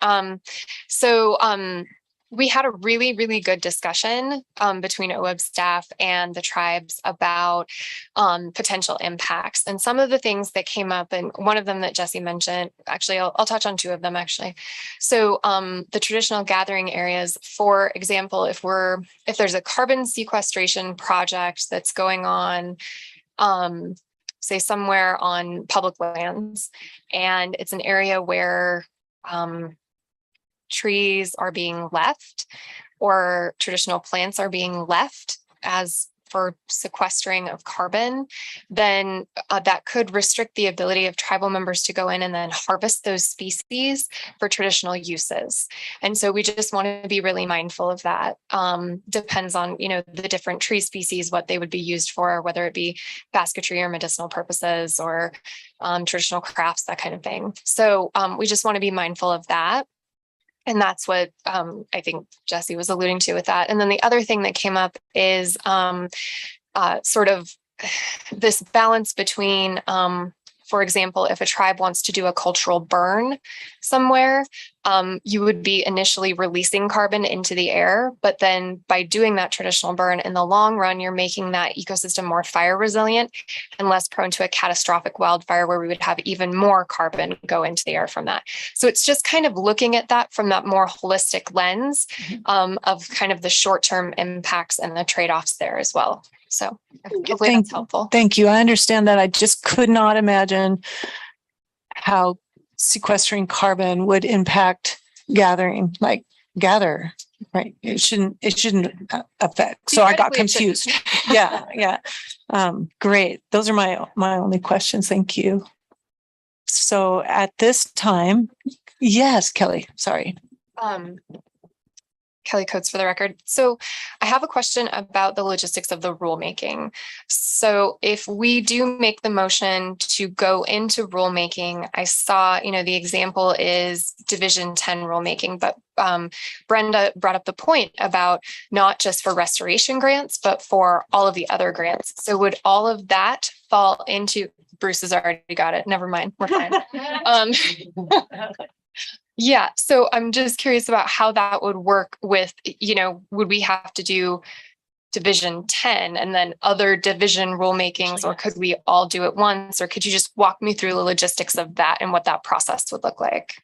We had a really, really good discussion between OWEB staff and the tribes about potential impacts. And some of the things that came up, and one of them that Jesse mentioned, actually, I'll touch on two of them actually. So the traditional gathering areas, for example, if there's a carbon sequestration project that's going on, say somewhere on public lands, and it's an area where trees are being left or traditional plants are being left as for sequestering of carbon, then that could restrict the ability of tribal members to go in and then harvest those species for traditional uses. And so we just want to be really mindful of that. Depends on, the different tree species, what they would be used for, whether it be basketry or medicinal purposes or traditional crafts, that kind of thing. So we just want to be mindful of that. And that's what I think Jesse was alluding to with that. And then the other thing that came up is sort of this balance between, for example, if a tribe wants to do a cultural burn somewhere, you would be initially releasing carbon into the air. But then by doing that traditional burn in the long run, you're making that ecosystem more fire resilient and less prone to a catastrophic wildfire where we would have even more carbon go into the air from that. So it's just kind of looking at that from that more holistic lens of kind of the short-term impacts and the trade-offs there as well. So hopefully that's helpful. Thank you. I understand that. I just could not imagine how sequestering carbon would impact gathering, right? It shouldn't affect. So I got confused. Yeah. Great. Those are my only questions. Thank you. So at this time, yes, Kelly, sorry. Kelly Coates for the record. So I have a question about the logistics of the rulemaking. So if we do make the motion to go into rulemaking, I saw, the example is Division 10 rulemaking, but Brenda brought up the point about not just for restoration grants, but for all of the other grants. So would all of that fall into, Bruce has already got it. Never mind. We're fine. Yeah. So I'm just curious about how that would work with, would we have to do Division 10 and then other division rulemakings, or could we all do it once? Or could you just walk me through the logistics of that and what that process would look like?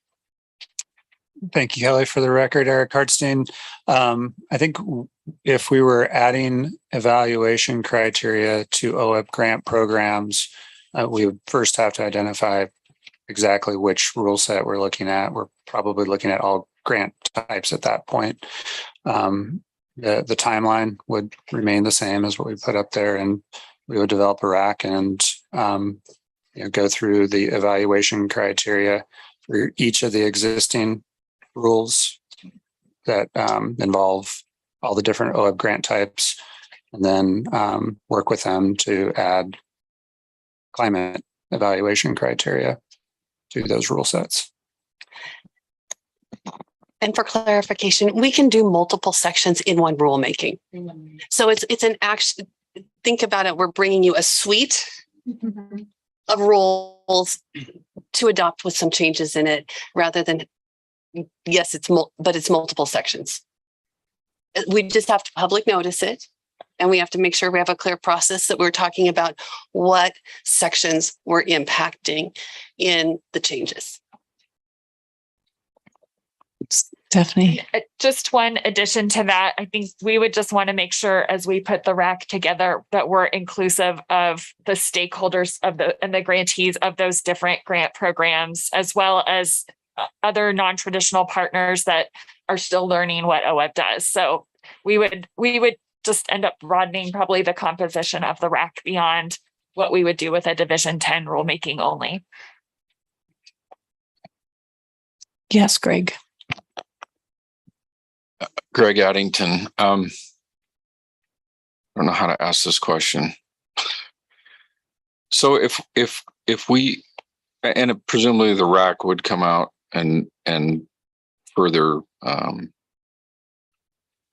Thank you, Kelly. For the record, Eric Hartstein. I think if we were adding evaluation criteria to OWEB grant programs, we would first have to identify exactly which rule set we're looking at. We're probably looking at all grant types at that point. The timeline would remain the same as what we put up there, and we would develop a rack and go through the evaluation criteria for each of the existing rules that involve all the different OWEB grant types, and then work with them to add climate evaluation criteria to those rule sets. And for clarification, we can do multiple sections in one rulemaking. So it's an action. Think about it. We're bringing you a suite of rules to adopt with some changes in it, rather than, yes, but it's multiple sections. We just have to public notice it, and we have to make sure we have a clear process that we're talking about what sections we're impacting in the changes. Stephanie. Just one addition to that, I think we would just want to make sure as we put the RAC together that we're inclusive of the stakeholders and the grantees of those different grant programs, as well as other non-traditional partners that are still learning what OWEB does. So we would just end up broadening probably the composition of the RAC beyond what we would do with a Division 10 rulemaking only. Yes, Greg. Greg Addington. I don't know how to ask this question. So if we, and presumably the RAC would come out and further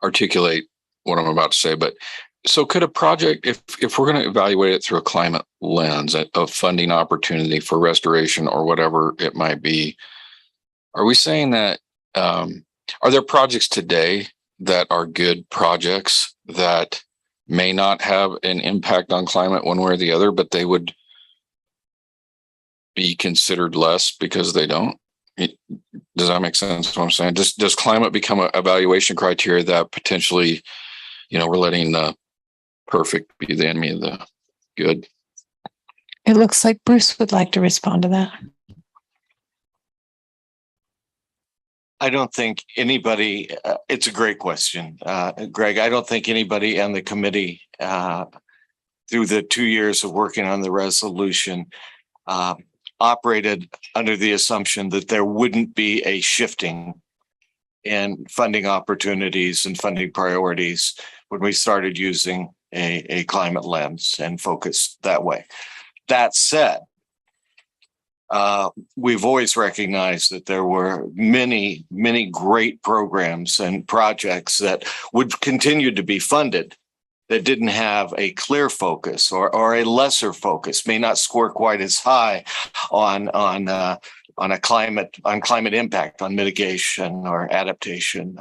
articulate what I'm about to say, but so could a project, if we're going to evaluate it through a climate lens of funding opportunity for restoration or whatever it might be, are we saying that are there projects today that are good projects that may not have an impact on climate one way or the other, but they would be considered less because they don't? Does that make sense? What I'm saying? Does climate become an evaluation criteria that potentially, we're letting the perfect be the enemy of the good? It looks like Bruce would like to respond to that. I don't think anybody, it's a great question, Greg. I don't think anybody on the committee through the 2 years of working on the resolution operated under the assumption that there wouldn't be a shifting in funding opportunities and funding priorities when we started using a climate lens and focus that way. That said, we've always recognized that there were many, many great programs and projects that would continue to be funded that didn't have a clear focus or a lesser focus, may not score quite as high on climate impact, on mitigation or adaptation.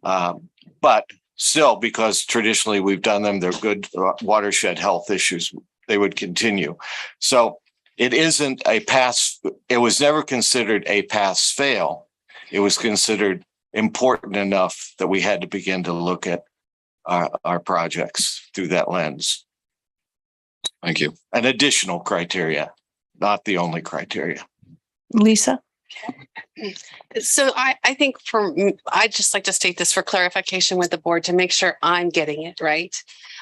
But still, because traditionally we've done them, they're good watershed health issues, they would continue. So it isn't a pass. It was never considered a pass fail. It was considered important enough that we had to begin to look at our projects through that lens. Thank you. An additional criteria, not the only criteria. Lisa? So I think I'd just like to state this for clarification with the board to make sure I'm getting it right.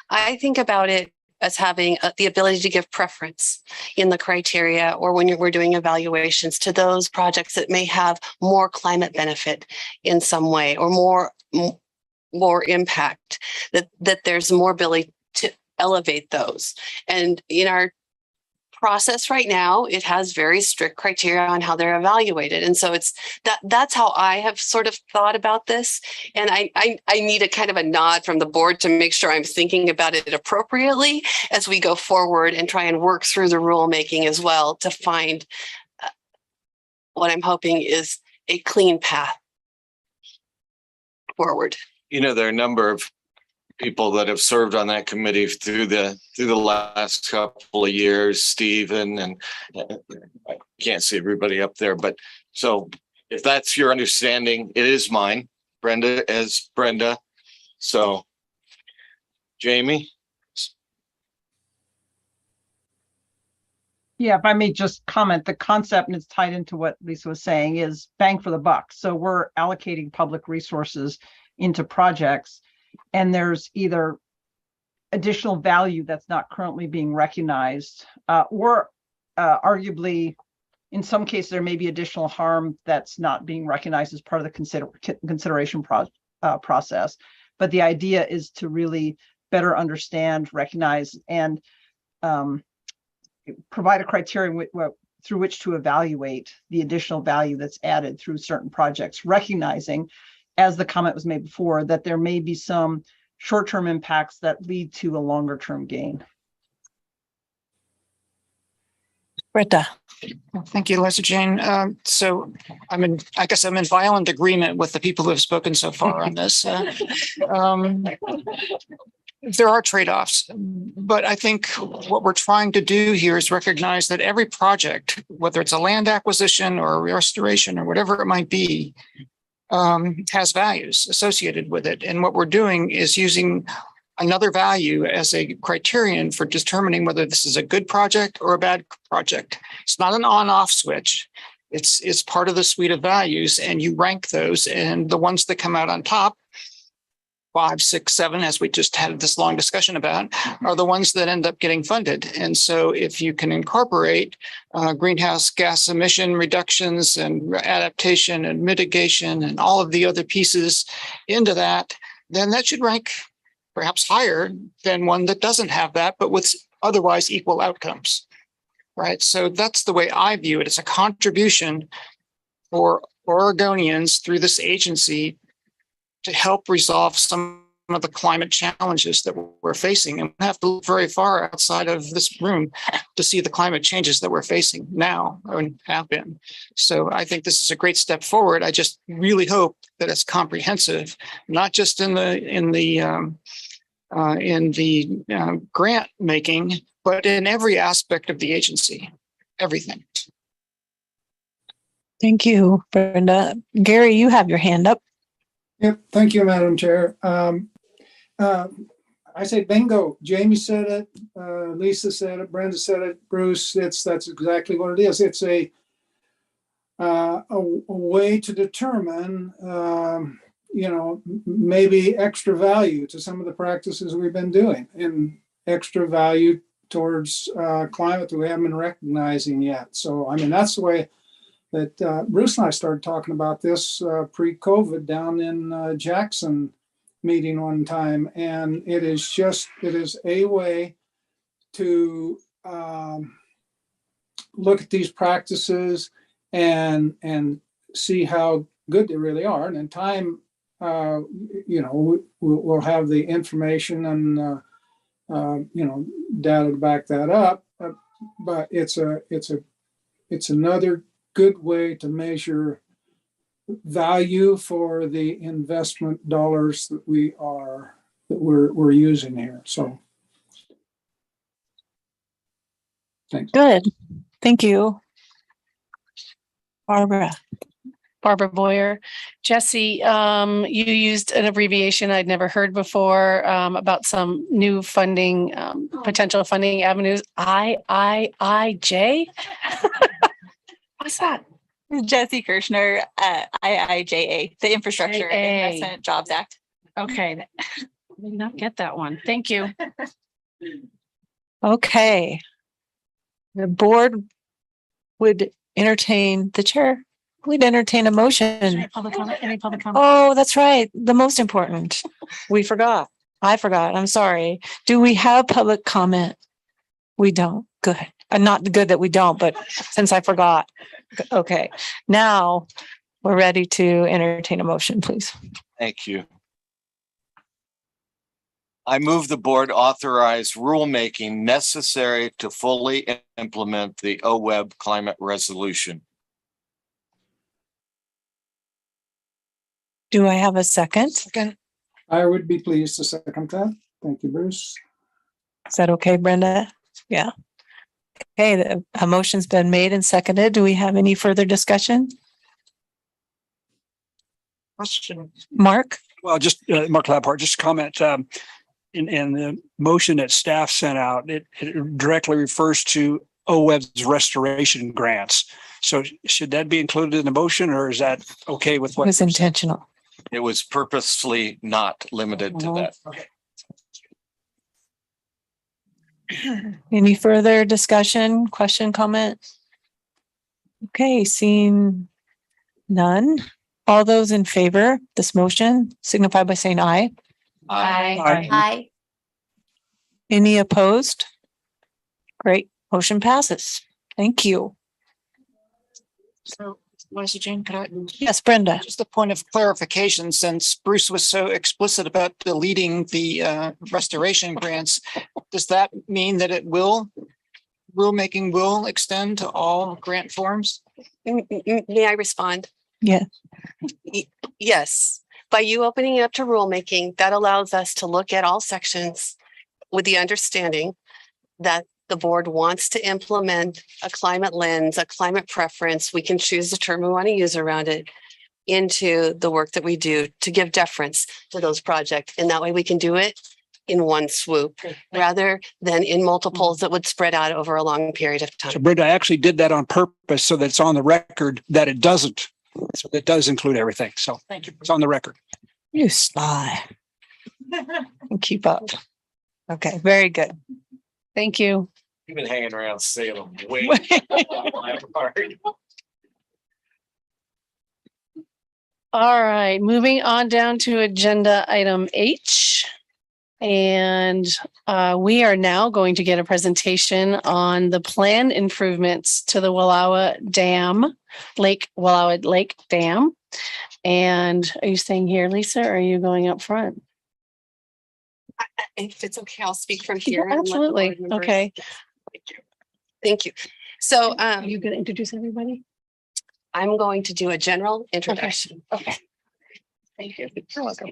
I think about it as having the ability to give preference in the criteria, or when we're doing evaluations, to those projects that may have more climate benefit in some way, or more impact, that there's more ability to elevate those. And in our process right now, it has very strict criteria on how they're evaluated. And so that's how I have sort of thought about this. And I need a kind of a nod from the board to make sure I'm thinking about it appropriately as we go forward and try and work through the rulemaking as well to find what I'm hoping is a clean path forward. There are a number of people that have served on that committee through the last couple of years, Stephen, and I can't see everybody up there, but so if that's your understanding, it is mine, Brenda. So Jamie. Yeah, if I may just comment, the concept, and it's tied into what Lisa was saying, is bang for the buck. So we're allocating public resources into projects, and there's either additional value that's not currently being recognized, or arguably, in some cases, there may be additional harm that's not being recognized as part of the consideration process. But the idea is to really better understand, recognize, and provide a criterion through which to evaluate the additional value that's added through certain projects, recognizing, as the comment was made before, that there may be some short-term impacts that lead to a longer-term gain. Britta. Thank you, Liza Jane. So I guess I'm in violent agreement with the people who have spoken so far on this. There are trade-offs, but I think what we're trying to do here is recognize that every project, whether it's a land acquisition or a restoration or whatever it might be, has values associated with it. And what we're doing is using another value as a criterion for determining whether this is a good project or a bad project. It's not an on-off switch. It's part of the suite of values, and you rank those, and the ones that come out on top, 5, 6, 7, as we just had this long discussion about, are the ones that end up getting funded. And so if you can incorporate greenhouse gas emission reductions and adaptation and mitigation and all of the other pieces into that, then that should rank perhaps higher than one that doesn't have that, but with otherwise equal outcomes, right? So that's the way I view it. It's a contribution for Oregonians through this agency to help resolve some of the climate challenges that we're facing. And we have to look very far outside of this room to see the climate changes that we're facing now and have been. So I think this is a great step forward. I just really hope that it's comprehensive, not just in the grant making, but in every aspect of the agency, everything. Thank you, Brenda. Gary, you have your hand up. Yep. Thank you, Madam Chair. I say bingo. Jamie said it. Lisa said it. Brenda said it. Bruce, that's exactly what it is. It's a way to determine, maybe extra value to some of the practices we've been doing, and extra value towards climate that we haven't been recognizing yet. So, I mean, that's the way that Bruce and I started talking about this pre-COVID down in Jackson meeting one time. And it is a way to look at these practices and see how good they really are. And in time, we'll have the information and, data to back that up. But it's another good way to measure value for the investment dollars that we're using here. So thanks. Good. Thank you. Barbara Boyer. Jesse, you used an abbreviation I'd never heard before about some new funding, potential funding avenues. IIJ? What's that? Jesse Kirshner, IIJA, the Infrastructure Investment Jobs Act. Okay. I did not get that one. Thank you. Okay. The board would entertain, the chair would entertain a motion. Any public comment? Oh, that's right. The most important. We forgot. I forgot. I'm sorry. Do we have public comment? We don't. Good. Not good that we don't, but since I forgot. Okay. Now we're ready to entertain a motion, please. Thank you. I move the board authorize rulemaking necessary to fully implement the OWEB climate resolution. Do I have a second? I would be pleased to second that. Thank you, Bruce. Is that okay, Brenda? Yeah. Okay, a motion's been made and seconded. Do we have any further discussion? Question. Mark? Well, just Mark Labhart, just a comment. In the motion that staff sent out, it directly refers to OWEB's restoration grants. So should that be included in the motion, or is that okay with what? It was intentional. It was purposely not limited to that. Okay. Any further discussion, question, comment? Okay, seeing none. All those in favor of this motion signify by saying aye. Aye. Aye. Any opposed? Great, motion passes. Thank you. So, Melissa Jane, could I? Yes, Brenda. Just a point of clarification, since Bruce was so explicit about deleting the restoration grants, does that mean that rulemaking will extend to all grant forms? May I respond? Yeah. Yes. By you opening it up to rulemaking, that allows us to look at all sections with the understanding that the board wants to implement a climate lens, a climate preference. We can choose the term we want to use around it into the work that we do to give deference to those projects. And that way we can do it in one swoop rather than in multiples that would spread out over a long period of time. So Brenda, I actually did that on purpose so that it's on the record that it doesn't. So that does include everything. So thank you. It's on the record. You sly. Keep up. Okay, very good. Thank you. You've been hanging around Salem way. All right, moving on down to agenda item H. And we are now going to get a presentation on the planned improvements to the Wallowa Lake Dam. And are you staying here, Lisa, or are you going up front? If it's okay, I'll speak from here. Yeah, absolutely. Okay. Thank you. So Are you going to introduce everybody? I'm going to do a general introduction. Okay. Thank you. You're welcome.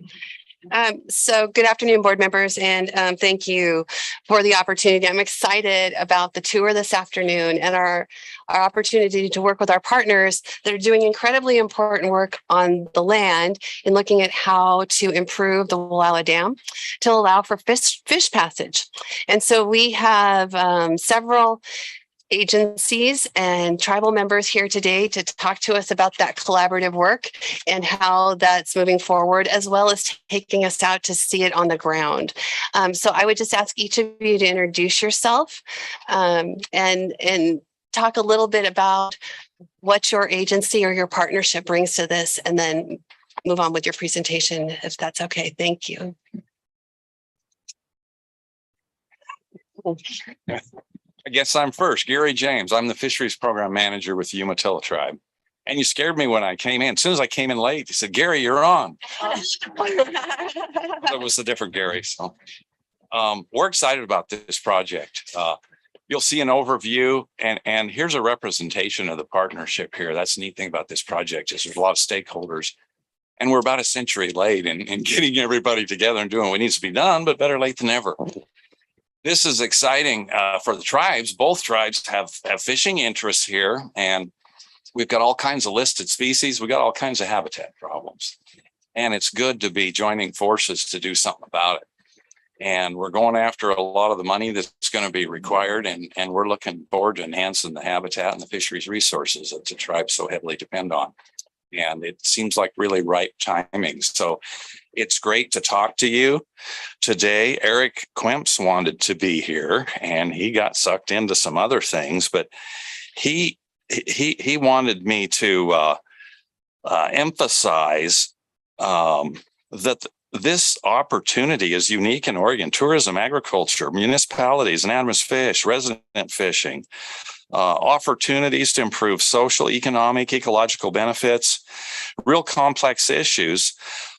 So good afternoon, board members, and thank you for the opportunity. I'm excited about the tour this afternoon and our opportunity to work with our partners that are doing incredibly important work on the land in looking at how to improve the Wallowa Dam to allow for fish passage. And so we have several agencies and tribal members here today to talk to us about that collaborative work and how that's moving forward, as well as taking us out to see it on the ground. So I would just ask each of you to introduce yourself and talk a little bit about what your agency or your partnership brings to this, and then move on with your presentation, if that's okay. Thank you. I guess I'm first. Gary James. I'm the fisheries program manager with the Umatilla tribe. And you scared me when I came in. As soon as I came in late, you said, Gary, you're on. That was a different Gary. So we're excited about this project. You'll see an overview, and here's a representation of the partnership here. That's the neat thing about this project is there's a lot of stakeholders. And we're about a century late in getting everybody together and doing what needs to be done, but better late than never. This is exciting for the tribes. Both tribes have fishing interests here, and we've got all kinds of listed species. We've got all kinds of habitat problems, and it's good to be joining forces to do something about it. And we're going after a lot of the money that's going to be required, and we're looking forward to enhancing the habitat and the fisheries resources that the tribes so heavily depend on. And it seems like really right timing. So it's great to talk to you today. Eric Quimps wanted to be here, and he got sucked into some other things, but he wanted me to emphasize that this opportunity is unique in Oregon. Tourism, agriculture, municipalities, anadromous fish, resident fishing, opportunities to improve social, economic, ecological benefits, real complex issues.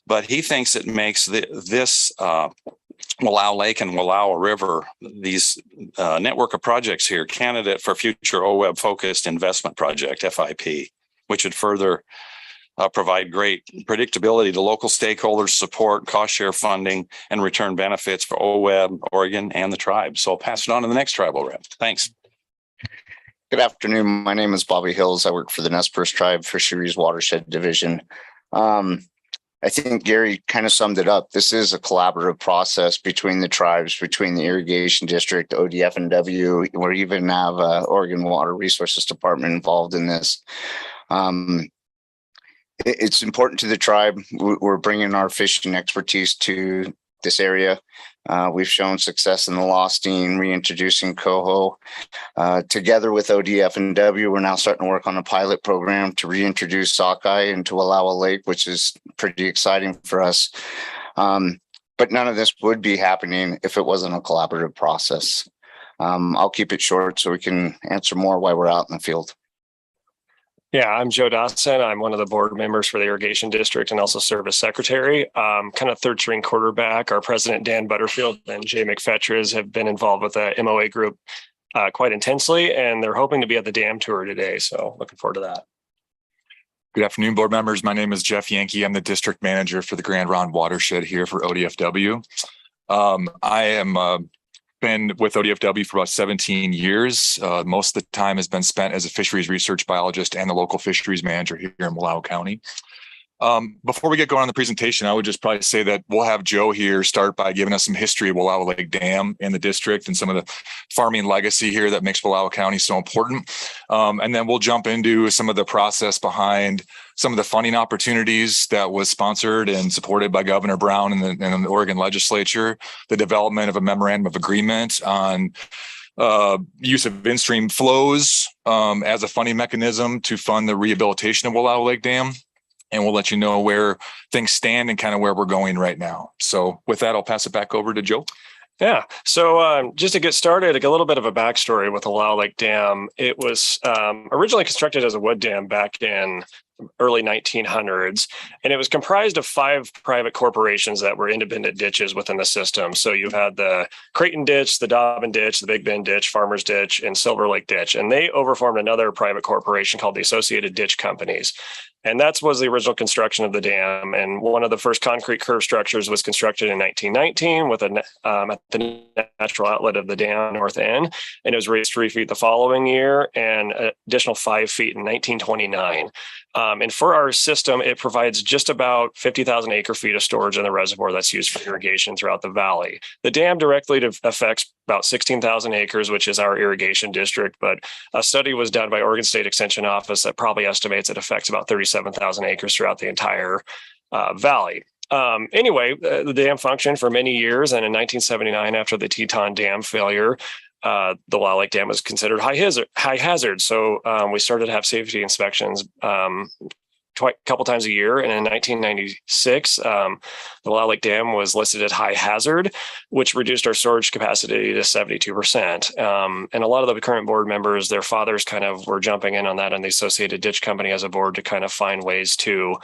But he thinks it makes this Wallowa Lake and Wallowa River, these network of projects here, candidate for future OWEB focused investment project, FIP, which would further provide great predictability to local stakeholders, support, cost share funding, and return benefits for OWEB, Oregon, and the tribe. So I'll pass it on to the next tribal rep. Thanks. Good afternoon. My name is Bobby Hills. I work for the Nez Perce Tribe Fisheries Watershed Division. I think Gary kind of summed it up. This is a collaborative process between the tribes, between the Irrigation District, ODF&W. We even have Oregon Water Resources Department involved in this. It's important to the tribe. We're bringing our fishing expertise to this area. We've shown success in the Lostine, reintroducing coho. Together with ODF&W, we're now starting to work on a pilot program to reintroduce sockeye into Wallowa Lake, which is pretty exciting for us. But none of this would be happening if it wasn't a collaborative process. I'll keep it short so we can answer more while we're out in the field. Yeah, I'm Joe Dawson. I'm one of the board members for the irrigation district and also serve as secretary. Kind of third string quarterback. Our president, Dan Butterfield, and Jay McFetridge have been involved with the MOA group quite intensely, and they're hoping to be at the dam tour today. So looking forward to that. Good afternoon, board members. My name is Jeff Yankee. I'm the district manager for the Grand Ronde watershed here for ODFW. I am been with ODFW for about 17 years. Most of the time has been spent as a fisheries research biologist and the local fisheries manager here in Wallowa County. Before we get going on the presentation, I would just probably say that we'll have Joe here start by giving us some history of Wallowa Lake Dam in the district and some of the farming legacy here that makes Wallowa County so important. And then we'll jump into some of the process behind some of the funding opportunities that was sponsored and supported by Governor Brown and the Oregon legislature, the development of a memorandum of agreement on use of in-stream flows as a funding mechanism to fund the rehabilitation of Wallowa Lake Dam. And we'll let you know where things stand and kind of where we're going right now. So with that, I'll pass it back over to Joe. Yeah. So just to get started, a little bit of a backstory with the Wallowa Lake Dam. It was originally constructed as a wood dam back in early 1900s, and it was comprised of 5 private corporations that were independent ditches within the system. So you had the Creighton Ditch, the Dobbin Ditch, the Big Bend Ditch, Farmers Ditch, and Silver Lake Ditch. And they overformed another private corporation called the Associated Ditch Companies. And that was the original construction of the dam. And one of the first concrete curved structures was constructed in 1919 with at the natural outlet of the dam north end. And it was raised 3 feet the following year and an additional 5 feet in 1929. And for our system, it provides just about 50,000 acre feet of storage in the reservoir that's used for irrigation throughout the valley. The dam directly affects about 16,000 acres, which is our irrigation district. But a study was done by Oregon State Extension Office that probably estimates it affects about 37,000 acres throughout the entire valley. Anyway, the dam functioned for many years. And in 1979, after the Teton Dam failure, the Wallowa Lake Dam was considered high hazard. So we started to have safety inspections a couple times a year. And in 1996, the Wallowa Lake Dam was listed as high hazard, which reduced our storage capacity to 72%. And a lot of the current board members, their fathers kind of were jumping in on that, and the Associated Ditch Company as a board to kind of find ways to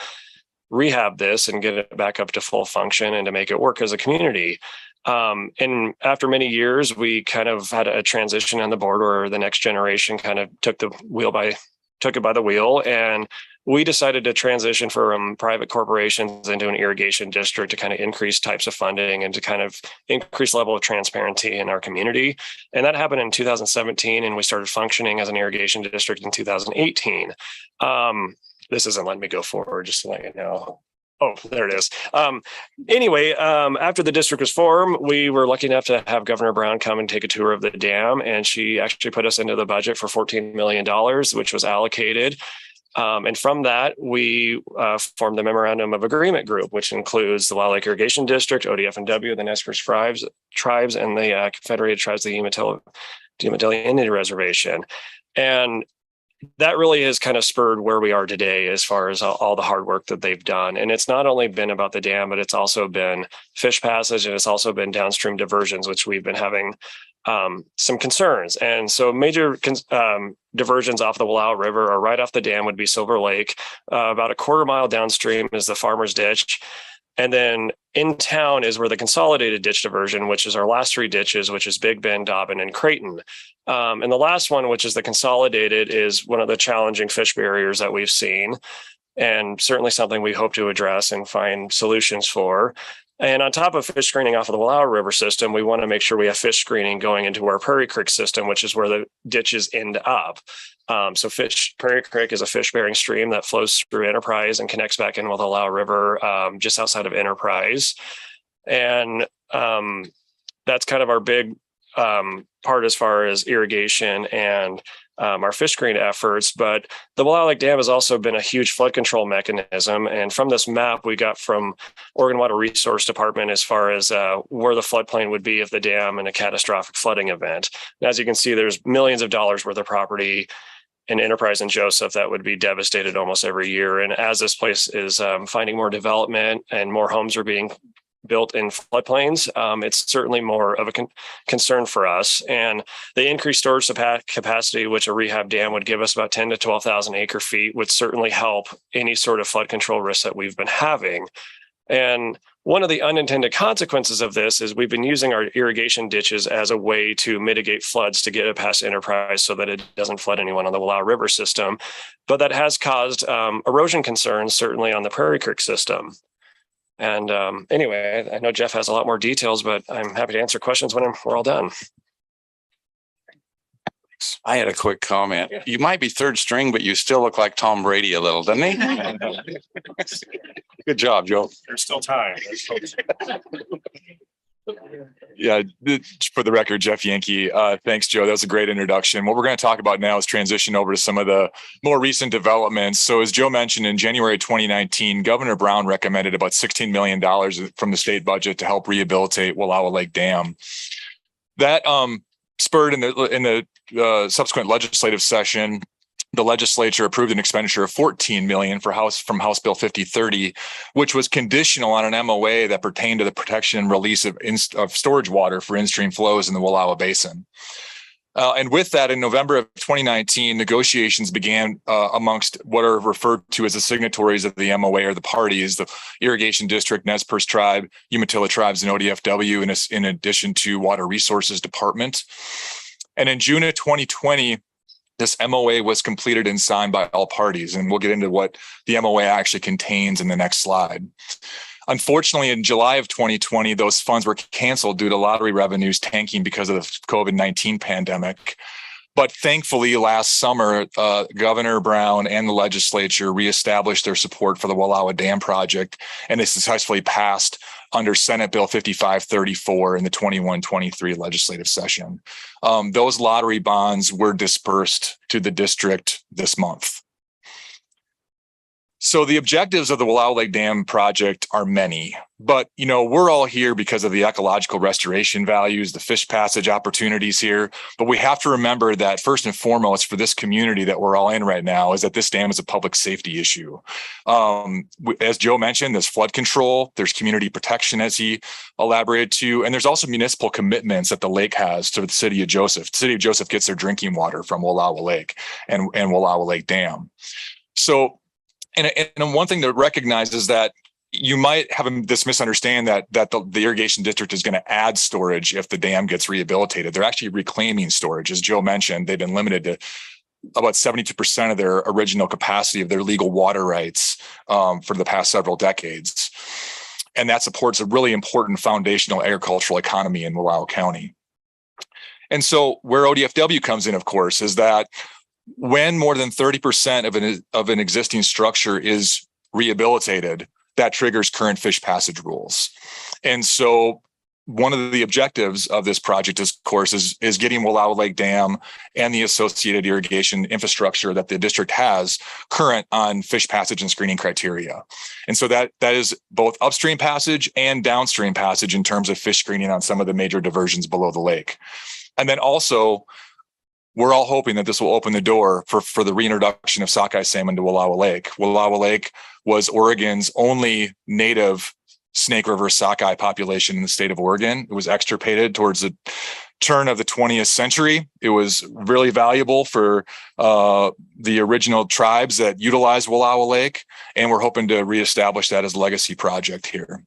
rehab this and get it back up to full function and to make it work as a community. And after many years, we kind of had a transition on the board where the next generation kind of took it by the wheel, and we decided to transition from private corporations into an irrigation district to kind of increase types of funding and to kind of increase level of transparency in our community. And that happened in 2017, and we started functioning as an irrigation district in 2018. This isn't letting me go forward, just to let you know. Oh, there it is. Anyway, after the district was formed, we were lucky enough to have Governor Brown come and take a tour of the dam, and she actually put us into the budget for $14 million, which was allocated. And from that, we formed the Memorandum of Agreement group, which includes the Wallowa Lake Irrigation District, ODF&W, the Nez Perce tribes, and the Confederated Tribes of the Umatilla Indian Reservation. And that really has kind of spurred where we are today as far as all the hard work that they've done. And it's not only been about the dam, but it's also been fish passage, and it's also been downstream diversions, which we've been having some concerns. And so major diversions off the Wallowa River or right off the dam would be Silver Lake. About a quarter mile downstream is the Farmers Ditch. And then in town is where the consolidated ditch diversion, which is our last 3 ditches, which is Big Bend, Dobbin, and Creighton. And the last one, which is the consolidated, is one of the challenging fish barriers that we've seen, and certainly something we hope to address and find solutions for. And on top of fish screening off of the Wallowa River system, we want to make sure we have fish screening going into our Prairie Creek system, which is where the ditches end up. So Prairie Creek is a fish-bearing stream that flows through Enterprise and connects back in with the Wallowa River just outside of Enterprise. And that's kind of our big part as far as irrigation and our fish screen efforts. But the Wallowa Lake Dam has also been a huge flood control mechanism. And from this map we got from Oregon Water Resource Department as far as where the floodplain would be if the dam in a catastrophic flooding event. And as you can see, there's millions of dollars worth of property in Enterprise and Joseph that would be devastated almost every year. And as this place is finding more development and more homes are being built in floodplains, it's certainly more of a concern for us. And the increased storage capacity, which a rehab dam would give us, about 10 to 12,000 acre feet, would certainly help any sort of flood control risks that we've been having. And one of the unintended consequences of this is we've been using our irrigation ditches as a way to mitigate floods to get it past Enterprise so that it doesn't flood anyone on the Wallowa River system. But that has caused erosion concerns, certainly on the Prairie Creek system. And anyway, I know Jeff has a lot more details, but I'm happy to answer questions when we're all done. I had a quick comment. Yeah. You might be third string, but you still look like Tom Brady a little, doesn't he? Good job, Joe. There's still time. Yeah, for the record, Jeff Yankee. Thanks, Joe. That was a great introduction. What we're going to talk about now is transition over to some of the more recent developments. So as Joe mentioned, in January 2019, Governor Brown recommended about $16 million from the state budget to help rehabilitate Wallowa Lake Dam. That spurred in the subsequent legislative session, the legislature approved an expenditure of $14 million from House Bill 5030, which was conditional on an MOA that pertained to the protection and release of storage water for in-stream flows in the Wallowa Basin. And with that, in November of 2019, negotiations began amongst what are referred to as the signatories of the MOA, or the parties, the Irrigation District, Nez Perce Tribe, Umatilla Tribes, and ODFW, in addition to Water Resources Department. And in June of 2020, this MOA was completed and signed by all parties. And we'll get into what the MOA actually contains in the next slide. Unfortunately, in July of 2020, those funds were canceled due to lottery revenues tanking because of the COVID-19 pandemic. But thankfully, last summer, Governor Brown and the legislature reestablished their support for the Wallowa Dam project, and it successfully passed under Senate Bill 5534 in the 21-23 legislative session. Those lottery bonds were dispersed to the district this month. So the objectives of the Wallowa Lake Dam project are many, but we're all here because of the ecological restoration values, the fish passage opportunities here. But we have to remember that first and foremost for this community that we're all in right now is that this dam is a public safety issue. As Joe mentioned, there's flood control, there's community protection, as he elaborated to, and there's also municipal commitments that the lake has to the city of Joseph. The city of Joseph gets their drinking water from Wallowa Lake and Wallowa Lake Dam. So, and one thing to recognize is that you might have this misunderstanding that the irrigation district is going to add storage if the dam gets rehabilitated. They're actually reclaiming storage. As Joe mentioned, they've been limited to about 72% of their original capacity of their legal water rights for the past several decades. And that supports a really important foundational agricultural economy in Wallowa County. And so where ODFW comes in, of course, is that when more than 30% of an existing structure is rehabilitated, that triggers current fish passage rules. And so one of the objectives of this project, of course, is getting Wallowa Lake Dam and the associated irrigation infrastructure that the district has current on fish passage and screening criteria. And so that is both upstream passage and downstream passage in terms of fish screening on some of the major diversions below the lake. And then also, we're all hoping that this will open the door for the reintroduction of sockeye salmon to Wallowa Lake. Wallowa Lake was Oregon's only native Snake River sockeye population in the state of Oregon. It was extirpated towards the turn of the 20th century. It was really valuable for the original tribes that utilized Wallowa Lake, and we're hoping to reestablish that as a legacy project here.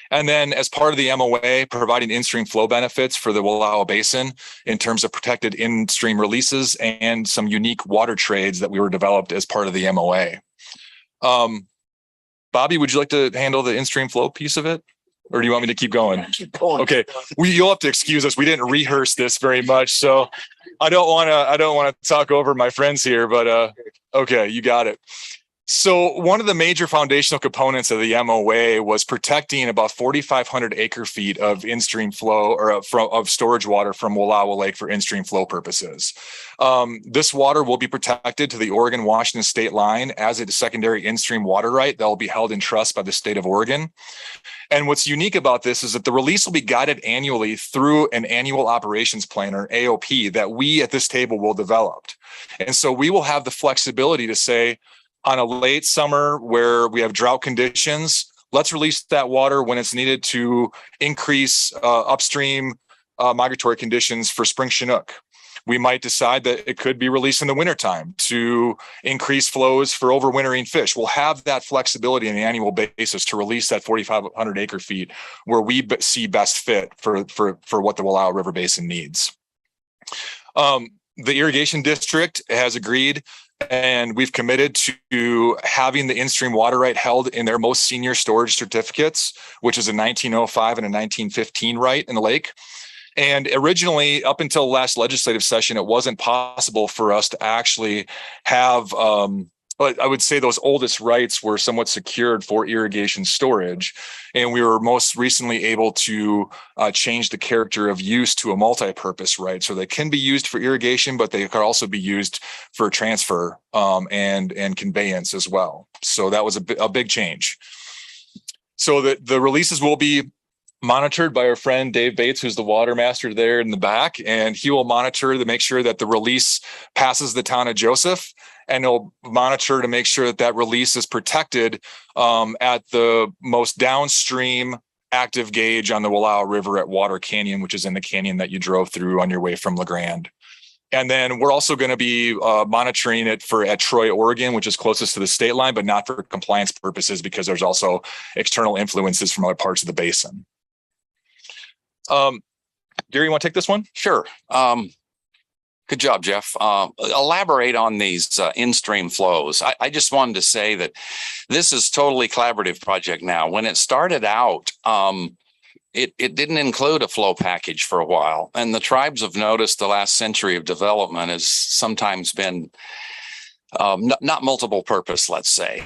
And then as part of the MOA, providing in-stream flow benefits for the Wallowa Basin in terms of protected in-stream releases and some unique water trades that we were developed as part of the MOA. Bobby, would you like to handle the in-stream flow piece of it? Or do you want me to keep going? Keep going. Okay, you'll have to excuse us. We didn't rehearse this very much, so I don't want to talk over my friends here, but okay, you got it. So one of the major foundational components of the MOA was protecting about 4,500 acre feet of in-stream flow or of storage water from Wallowa Lake for in-stream flow purposes. This water will be protected to the Oregon-Washington state line as a secondary in-stream water right that will be held in trust by the state of Oregon. And what's unique about this is that the release will be guided annually through an annual operations plan, or AOP, that we at this table will develop. And so we will have the flexibility to say, on a late summer where we have drought conditions, let's release that water when it's needed to increase upstream migratory conditions for spring Chinook. We might decide that it could be released in the wintertime to increase flows for overwintering fish. We'll have that flexibility on an annual basis to release that 4,500 acre feet where we see best fit for what the Wallowa River Basin needs. The irrigation district has agreed, and we've committed to having the in-stream water right held in their most senior storage certificates, which is a 1905 and a 1915 right in the lake. And originally, up until last legislative session, it wasn't possible for us to actually have, I would say those oldest rights were somewhat secured for irrigation storage. And we were most recently able to change the character of use to a multi-purpose right. So they can be used for irrigation, but they could also be used for transfer and conveyance as well. So that was a big change. So the releases will be monitored by our friend Dave Bates, who's the water master there in the back, and he will monitor to make sure that the release passes the town of Joseph, and he'll monitor to make sure that that release is protected at the most downstream active gauge on the Wallowa River at Water Canyon, which is in the canyon that you drove through on your way from La Grande. And then we're also going to be monitoring it at Troy, Oregon, which is closest to the state line, but not for compliance purposes because there's also external influences from other parts of the basin. Gary, you want to take this one? Sure. Good job, Jeff. Elaborate on these in-stream flows. I just wanted to say that this is totally collaborative project now. When it started out, it didn't include a flow package for a while. And the tribes have noticed the last century of development has sometimes been not multiple purpose, let's say.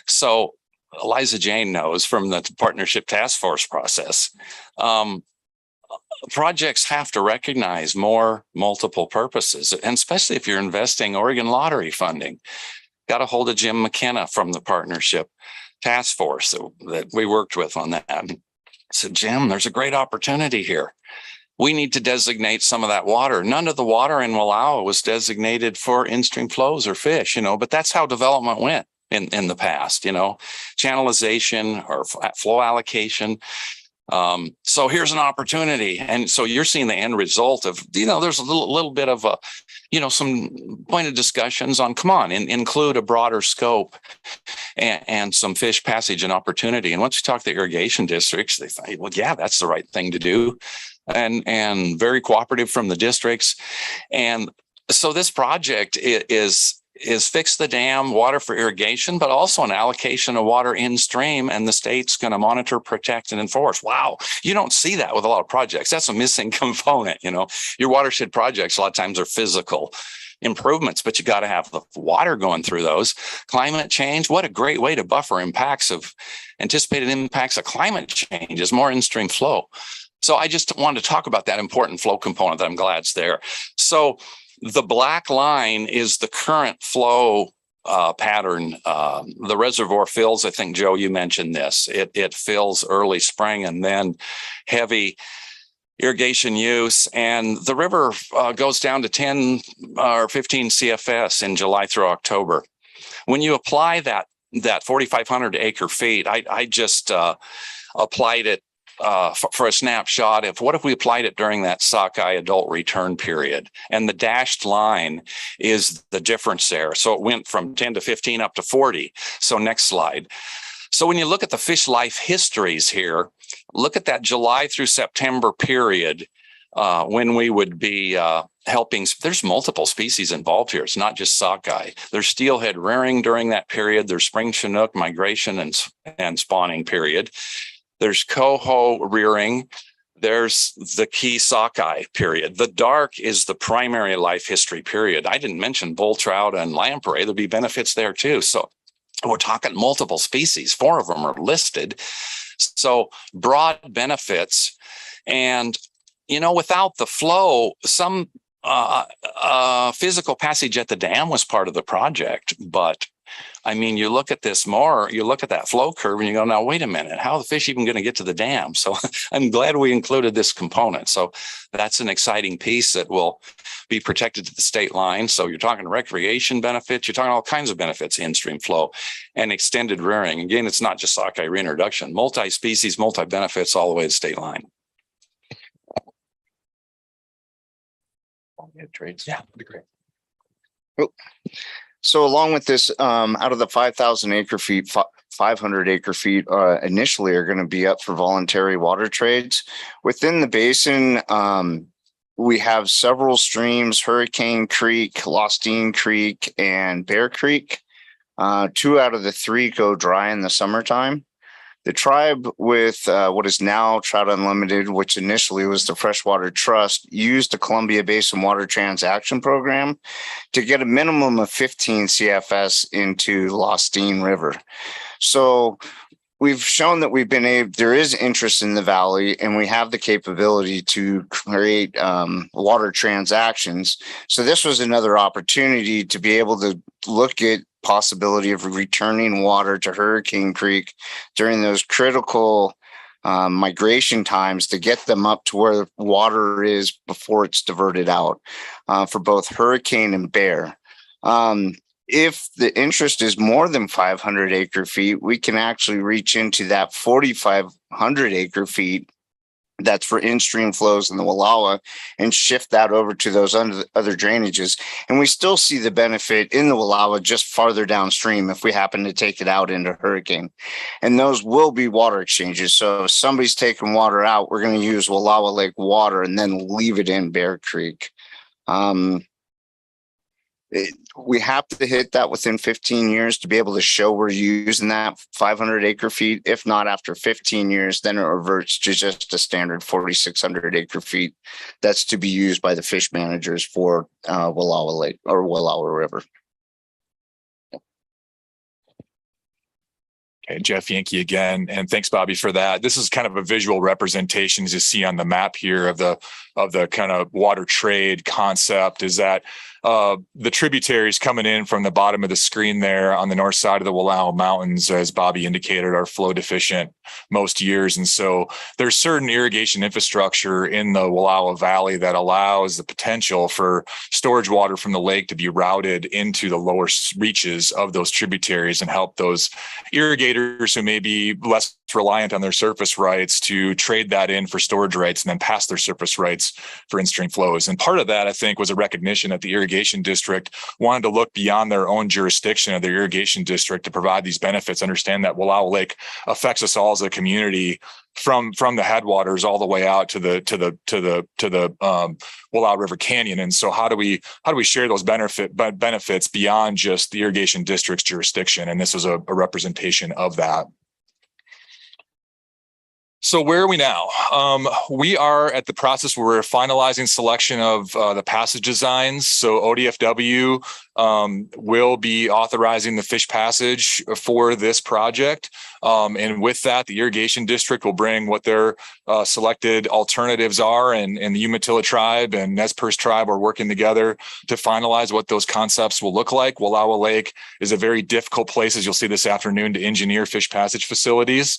So Eliza Jane knows from the partnership task force process, projects have to recognize more multiple purposes, and especially if you're investing Oregon lottery funding. Got a hold of Jim McKenna from the partnership task force that we worked with on that. I said, Jim, there's a great opportunity here. We need to designate some of that water. None of the water in Wallowa was designated for in-stream flows or fish, but that's how development went in the past, channelization or flow allocation. So here's an opportunity. And so you're seeing the end result of, there's a little bit of some pointed discussions on, come on, include a broader scope and some fish passage and opportunity. And once you talk to the irrigation districts, they think, well, yeah, that's the right thing to do. And very cooperative from the districts. And so this project is fix the dam, water for irrigation, but also an allocation of water in stream, and the state's going to monitor, protect, and enforce. Wow. You don't see that with a lot of projects. That's a missing component. Your watershed projects a lot of times are physical improvements, but you got to have the water going through those. Climate change, what a great way to buffer anticipated impacts of climate change is more in-stream flow. So I just wanted to talk about that important flow component that I'm glad is there. So the black line is the current flow pattern. The reservoir fills, I think, Joe, you mentioned this. It fills early spring and then heavy irrigation use. And the river goes down to 10 or 15 CFS in July through October. When you apply that 4,500 acre feet, I just applied it for a snapshot of what if we applied it during that sockeye adult return period, and the dashed line is the difference there. So it went from 10 to 15 up to 40. So next slide. So when you look at the fish life histories here, look at that July through September period when we would be helping. There's multiple species involved here. It's not just sockeye. There's steelhead rearing during that period. There's spring Chinook migration and spawning period. There's coho rearing. There's the key sockeye period. The dark is the primary life history period. I didn't mention bull trout and lamprey. There'll be benefits there too. So we're talking multiple species. 4 of them are listed. So broad benefits. And, without the flow, some physical passage at the dam was part of the project, but I mean, you look at this more, you look at that flow curve and you go, now, wait a minute, how are the fish even going to get to the dam? So I'm glad we included this component. So that's an exciting piece that will be protected to the state line. So you're talking recreation benefits, you're talking all kinds of benefits, in-stream flow and extended rearing. Again, it's not just sockeye reintroduction, multi-species, multi-benefits all the way to the state line. Trades. Yeah, that'd be great. So along with this, out of the 5,000 acre feet, 500 acre feet initially are going to be up for voluntary water trades. Within the basin, we have several streams, Hurricane Creek, Lostine Creek, and Bear Creek. 2 out of the 3 go dry in the summertime. The tribe with what is now Trout Unlimited, which initially was the Freshwater Trust, used the Columbia Basin Water Transaction Program to get a minimum of 15 CFS into Lostine River. So we've shown that there is interest in the valley, and we have the capability to create water transactions. So this was another opportunity to be able to look at possibility of returning water to Hurricane Creek during those critical migration times to get them up to where water is before it's diverted out for both Hurricane and Bear. If the interest is more than 500 acre feet, we can actually reach into that 4,500 acre feet that's for in-stream flows in the Wallowa and shift that over to those other drainages. And we still see the benefit in the Wallowa just farther downstream if we happen to take it out into Hurricane. And those will be water exchanges. So if somebody's taking water out, we're going to use Wallowa Lake water and then leave it in Bear Creek. We have to hit that within 15 years to be able to show we're using that 500 acre feet. If not, after 15 years, then it reverts to just a standard 4,600 acre feet that's to be used by the fish managers for Wallowa Lake or Wallowa River. Okay, Jeff Yankee again, and thanks, Bobby, for that. This is kind of a visual representation, as you see on the map here, of the kind of water trade concept. Is that the tributaries coming in from the bottom of the screen there on the north side of the Wallowa Mountains, as Bobby indicated, are flow deficient most years. And so there's certain irrigation infrastructure in the Wallowa Valley that allows the potential for storage water from the lake to be routed into the lower reaches of those tributaries and help those irrigators who may be less reliant on their surface rights to trade that in for storage rights and then pass their surface rights for in-stream flows. And part of that, I think, was a recognition that the irrigation district wanted to look beyond their own jurisdiction of their irrigation district to provide these benefits, understand that Wallowa Lake affects us all as a community from the headwaters all the way out to the Wallowa River Canyon. And so how do we share those benefits beyond just the irrigation district's jurisdiction? And this is a representation of that. So where are we now? We are at the process where we're finalizing selection of the passage designs. So ODFW will be authorizing the fish passage for this project. And with that, the irrigation district will bring what their selected alternatives are, and the Umatilla tribe and Nez Perce tribe are working together to finalize what those concepts will look like. Wallowa Lake is a very difficult place, as you'll see this afternoon, to engineer fish passage facilities.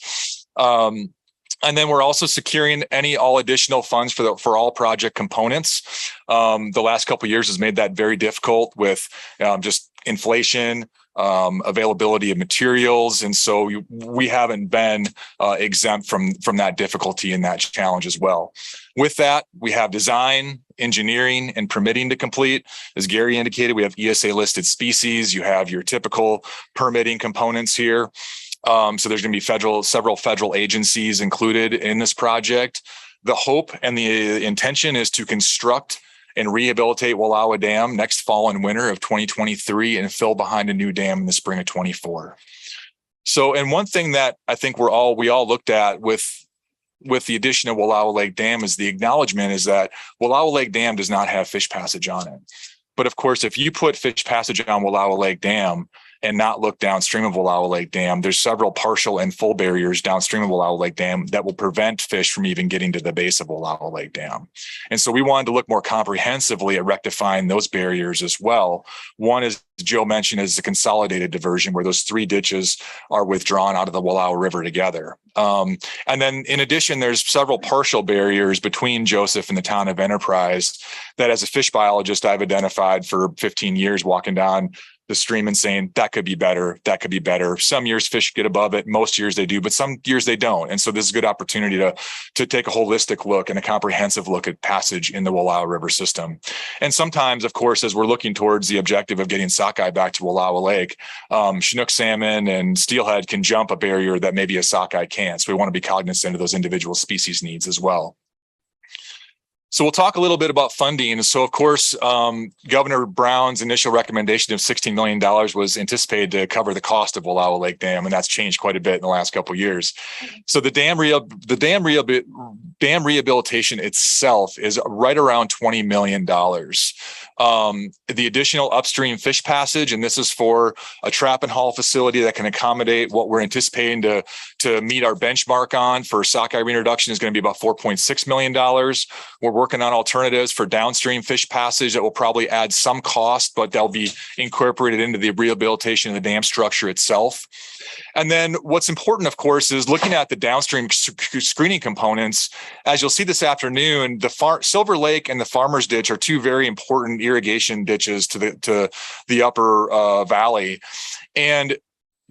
And then we're also securing all additional funds for all project components. The last couple of years has made that very difficult with just inflation, availability of materials. And so we haven't been exempt from that difficulty and that challenge as well. With that, we have design, engineering, and permitting to complete. As Gary indicated, we have ESA listed species. You have your typical permitting components here. So there's going to be several federal agencies included in this project. The hope and the intention is to construct and rehabilitate Wallowa Dam next fall and winter of 2023 and fill behind a new dam in the spring of 24. So, and one thing that I think we all looked at with the addition of Wallowa Lake Dam is the acknowledgement is that Wallowa Lake Dam does not have fish passage on it. But of course, if you put fish passage on Wallowa Lake Dam, and not look downstream of Wallowa Lake Dam. There's several partial and full barriers downstream of Wallowa Lake Dam that will prevent fish from even getting to the base of Wallowa Lake Dam. And so we wanted to look more comprehensively at rectifying those barriers as well. One, as Joe mentioned, is the consolidated diversion, where those 3 ditches are withdrawn out of the Wallowa River together. And then in addition, there's several partial barriers between Joseph and the town of Enterprise that, as a fish biologist, I've identified for 15 years walking down the stream and saying that could be better, that could be better. Some years fish get above it, most years they do, but some years they don't. And so this is a good opportunity to take a holistic look and a comprehensive look at passage in the Wallowa River system. And sometimes, of course, as we're looking towards the objective of getting sockeye back to Wallowa Lake, Chinook salmon and steelhead can jump a barrier that maybe a sockeye can't. So we want to be cognizant of those individual species needs as well. So we'll talk a little bit about funding. So, of course, Governor Brown's initial recommendation of $16 million was anticipated to cover the cost of Wallowa Lake Dam, and that's changed quite a bit in the last couple of years. So the dam rehabilitation itself is right around $20 million. The additional upstream fish passage, and this is for a trap and haul facility that can accommodate what we're anticipating to meet our benchmark on for sockeye reintroduction, is going to be about $4.6 million. We're working on alternatives for downstream fish passage that will probably add some cost, but they'll be incorporated into the rehabilitation of the dam structure itself. And then what's important, of course, is looking at the downstream screening components. As you'll see this afternoon, the Silver Lake and the Farmer's Ditch are 2 very important irrigation ditches to the upper valley. And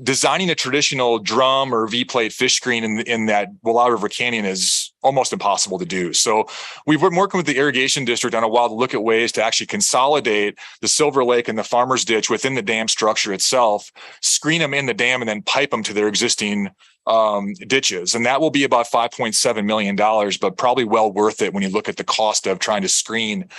designing a traditional drum or V-plate fish screen in that Wallowa River Canyon is almost impossible to do. So we've been working with the irrigation district on a while to look at ways to actually consolidate the Silver Lake and the Farmer's Ditch within the dam structure itself, screen them in the dam, and then pipe them to their existing ditches. And that will be about $5.7 million, but probably well worth it when you look at the cost of trying to screen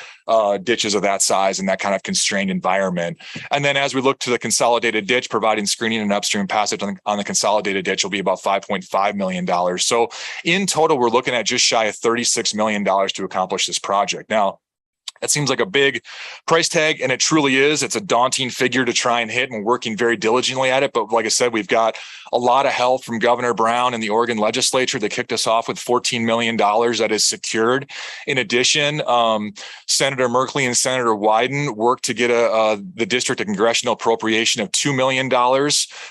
ditches of that size in that kind of constrained environment. And then as we look to the consolidated ditch, providing screening and upstream passage on the consolidated ditch will be about $5.5 million. So in total, we're looking at just shy of $36 million to accomplish this project. Now, that seems like a big price tag, and it truly is. It's a daunting figure to try and hit, and we're working very diligently at it. But like I said, we've got a lot of help from Governor Brown and the Oregon legislature that kicked us off with $14 million that is secured. In addition, Senator Merkley and Senator Wyden worked to get the district a congressional appropriation of $2 million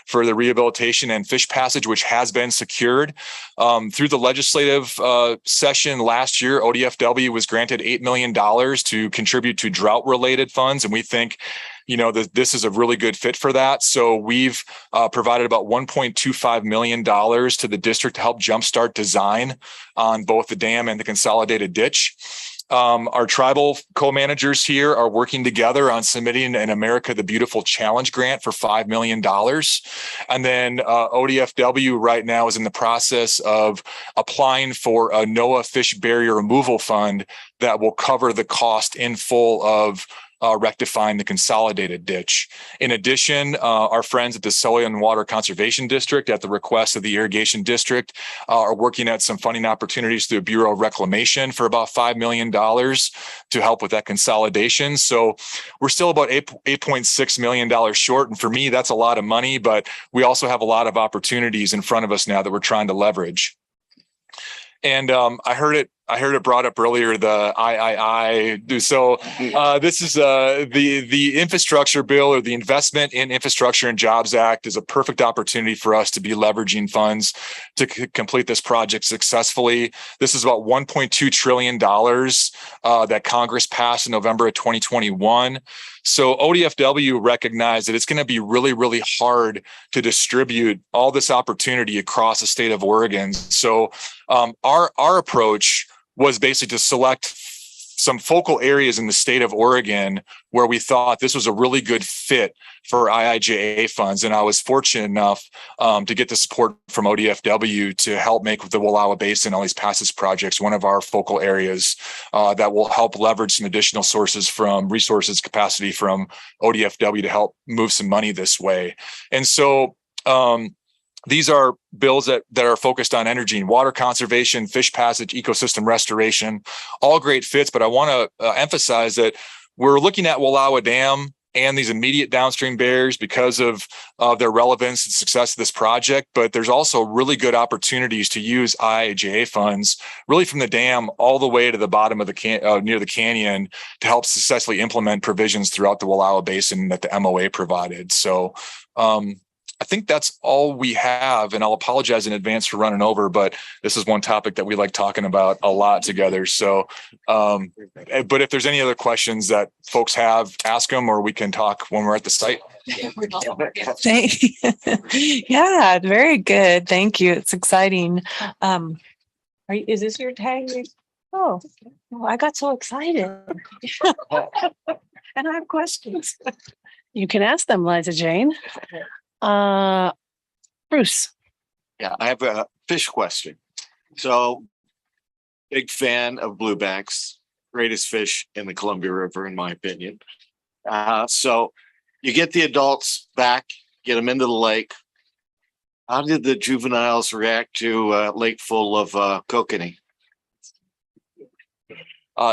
for the rehabilitation and fish passage, which has been secured. Through the legislative session last year, ODFW was granted $8 million to contribute to drought-related funds, and we think, this is a really good fit for that. So we've provided about $1.25 million to the district to help jumpstart design on both the dam and the consolidated ditch. Our tribal co-managers here are working together on submitting an America the Beautiful Challenge grant for $5 million. And then ODFW right now is in the process of applying for a NOAA Fish Barrier Removal Fund that will cover the cost in full of rectifying the consolidated ditch. In addition, our friends at the Soil and Water Conservation District, at the request of the Irrigation District, are working at some funding opportunities through the Bureau of Reclamation for about $5 million to help with that consolidation. So we're still about $8.6 million short. And for me, that's a lot of money, but we also have a lot of opportunities in front of us now that we're trying to leverage. And I heard it brought up earlier, the III. So this is the infrastructure bill, or the Investment in Infrastructure and Jobs Act, is a perfect opportunity for us to be leveraging funds to complete this project successfully. This is about $1.2 trillion that Congress passed in November of 2021. So ODFW recognized that it's going to be really, really hard to distribute all this opportunity across the state of Oregon. So our approach was basically to select some focal areas in the state of Oregon where we thought this was a really good fit for IIJA funds. And I was fortunate enough to get the support from ODFW to help make the Wallowa Basin, all these passage projects, one of our focal areas that will help leverage some additional resources capacity from ODFW to help move some money this way. And so these are bills that are focused on energy and water conservation, fish passage, ecosystem restoration, all great fits. But I want to emphasize that we're looking at Wallowa Dam and these immediate downstream barriers because of their relevance and success of this project. But there's also really good opportunities to use IIJA funds, really from the dam all the way to the bottom of the near the canyon, to help successfully implement provisions throughout the Wallowa Basin that the MOA provided. So I think that's all we have, and I'll apologize in advance for running over, but this is one topic that we like talking about a lot together. So, but if there's any other questions that folks have, ask them, or we can talk when we're at the site. Yeah, very good. Thank you. It's exciting. Is this your tag? Oh, well, I got so excited. And I have questions. You can ask them, Liza Jane. Bruce. Yeah, I have a fish question. So, big fan of bluebacks, greatest fish in the Columbia River, in my opinion. So, you get the adults back, get them into the lake. How did the juveniles react to a lake full of kokanee?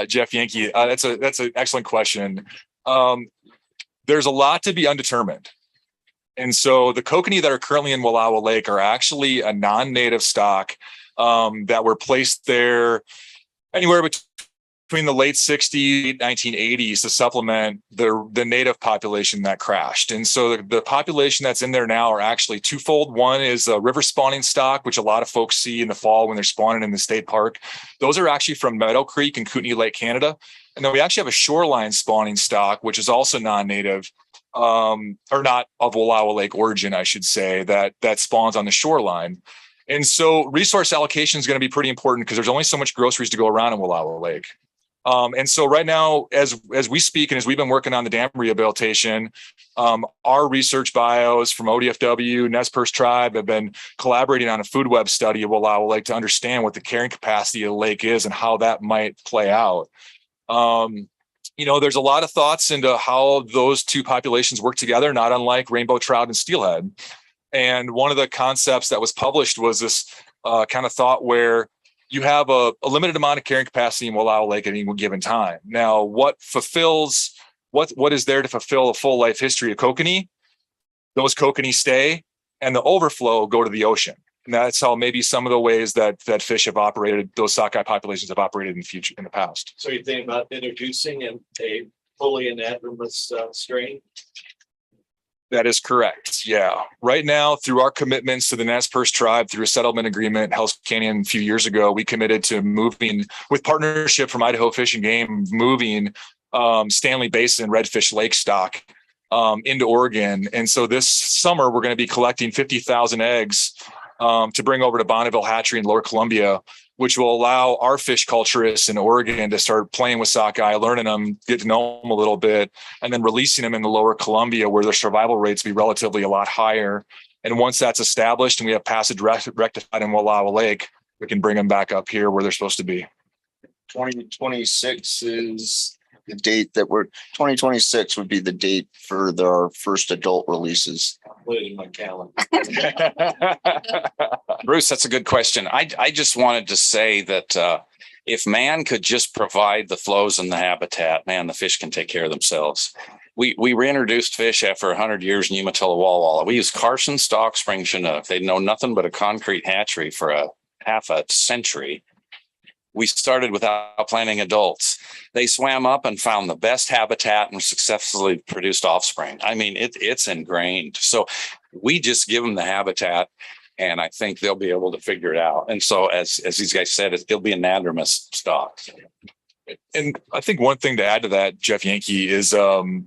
Jeff Yankee, that's an excellent question. There's a lot to be undetermined. And so the kokanee that are currently in Wallowa Lake are actually a non-native stock that were placed there anywhere between the late 60s, 1980s to supplement the native population that crashed. And so the population that's in there now are actually twofold. One is a river spawning stock, which a lot of folks see in the fall when they're spawning in the state park. Those are actually from Meadow Creek and Kootenai Lake, Canada. And then we actually have a shoreline spawning stock, which is also non-native, or not of Wallowa Lake origin, I should say, that spawns on the shoreline. And so resource allocation is going to be pretty important because there's only so much groceries to go around in Wallowa Lake. And so right now, as we speak, and as we've been working on the dam rehabilitation, our research bios from ODFW, Nez Perce Tribe have been collaborating on a food web study of Wallowa Lake to understand what the carrying capacity of the lake is and how that might play out. There's a lot of thoughts into how those two populations work together, not unlike rainbow trout and steelhead. And one of the concepts that was published was this kind of thought where you have a limited amount of carrying capacity in Wallowa Lake at any given time. Now, what is there to fulfill a full life history of kokanee? Those kokanee stay, and the overflow go to the ocean. And that's how maybe some of the ways that fish have operated, those sockeye populations have operated in the past. So you think about introducing a fully anadromous strain? That is correct. Yeah. Right now, through our commitments to the Nez Perce Tribe, through a settlement agreement, Hell's Canyon a few years ago, we committed to moving, with partnership from Idaho Fish and Game, moving Stanley Basin redfish lake stock into Oregon. And so this summer, we're going to be collecting 50,000 eggs to bring over to Bonneville Hatchery in Lower Columbia, which will allow our fish culturists in Oregon to start playing with sockeye, learning them, get to know them a little bit, and then releasing them in the Lower Columbia where their survival rates be relatively a lot higher. And once that's established and we have passage rectified in Wallowa Lake, we can bring them back up here where they're supposed to be. 2026 is the date that 2026 would be the date for our first adult releases. Put it in my calendar. Bruce, that's a good question. I just wanted to say that if man could just provide the flows and the habitat, man, the fish can take care of themselves. We reintroduced fish after 100 years in Umatilla Walla Walla. We used Carson, Stock, Spring, Chinook. They know nothing but a concrete hatchery for a half a century. We started without planting adults. They swam up and found the best habitat and successfully produced offspring. I mean, it's ingrained. So we just give them the habitat, and I think they'll be able to figure it out. And so, as these guys said, it'll be an anadromous stock. And I think one thing to add to that, Jeff Yankee, is the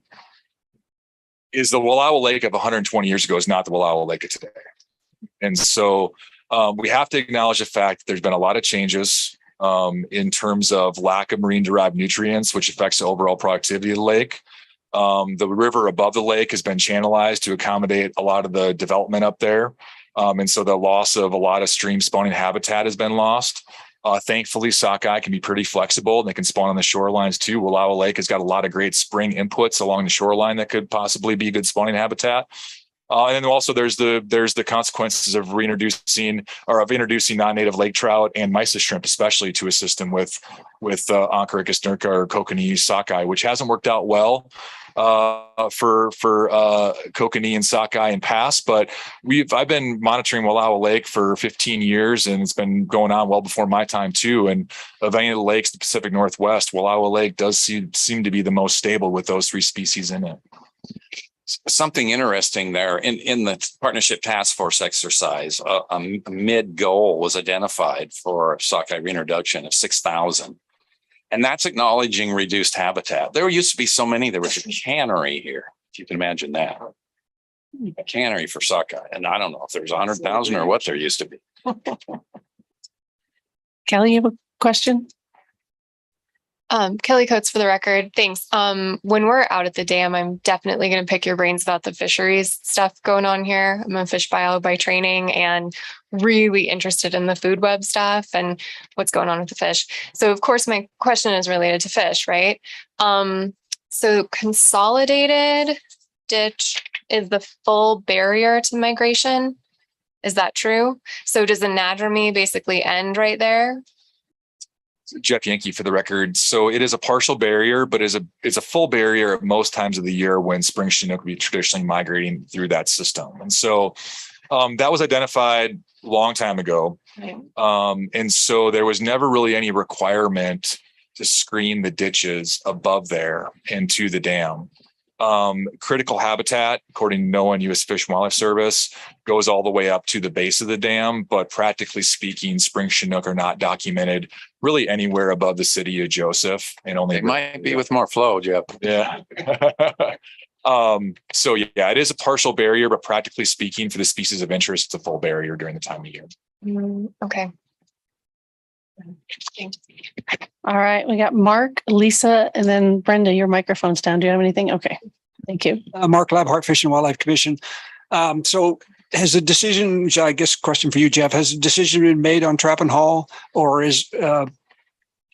Wallowa Lake of 120 years ago is not the Wallowa Lake of today. And so we have to acknowledge the fact that there's been a lot of changes in terms of lack of marine derived nutrients, which affects the overall productivity of the lake. The river above the lake has been channelized to accommodate a lot of the development up there. And so the loss of a lot of stream spawning habitat has been lost. Thankfully, sockeye can be pretty flexible and they can spawn on the shorelines too. Wallowa Lake has got a lot of great spring inputs along the shoreline that could possibly be good spawning habitat. And then also there's the consequences of introducing non-native lake trout and mysis shrimp, especially to a system with Oncorhynchus nurka or kokanee sockeye, which hasn't worked out well. for kokanee and sockeye and pass, but I've been monitoring Wallowa Lake for 15 years, and it's been going on well before my time too. And of any of the lakes, the Pacific Northwest, Wallowa Lake does seem to be the most stable with those three species in it. Something interesting there in the partnership task force exercise, a mid goal was identified for sockeye reintroduction of 6,000. And that's acknowledging reduced habitat. There used to be so many, there was a cannery here, if you can imagine that. A cannery for sockeye. And I don't know if there's 100,000 or what there used to be. Kelly, you have a question? Kelly Coates for the record. Thanks. When we're out at the dam, I'm definitely going to pick your brains about the fisheries stuff going on here. I'm a fish bio by training and really interested in the food web stuff and what's going on with the fish. So of course, my question is related to fish, right? So consolidated ditch is the full barrier to migration. Is that true? So does the anadromy basically end right there? Jeff Yankee for the record. So it is a partial barrier, but it's a full barrier at most times of the year when spring Chinook would be traditionally migrating through that system. And so that was identified a long time ago. Right. And so there was never really any requirement to screen the ditches above there into the dam. Critical habitat, according to NOAA and U.S. Fish and Wildlife Service, goes all the way up to the base of the dam. But practically speaking, spring Chinook are not documented really anywhere above the city of Joseph, and only It might be with more flow, Jeff. Yeah. So yeah, it is a partial barrier, but practically speaking, for the species of interest, it's a full barrier during the time of year. Okay. All right, we got Mark, Lisa, and then Brenda, your microphone's down. Do you have anything? Okay, thank you. Mark Labhart, Fish and Wildlife Commission. So has a decision, which I guess question for you, Jeff, has a decision been made on Trap and Haul, or is that,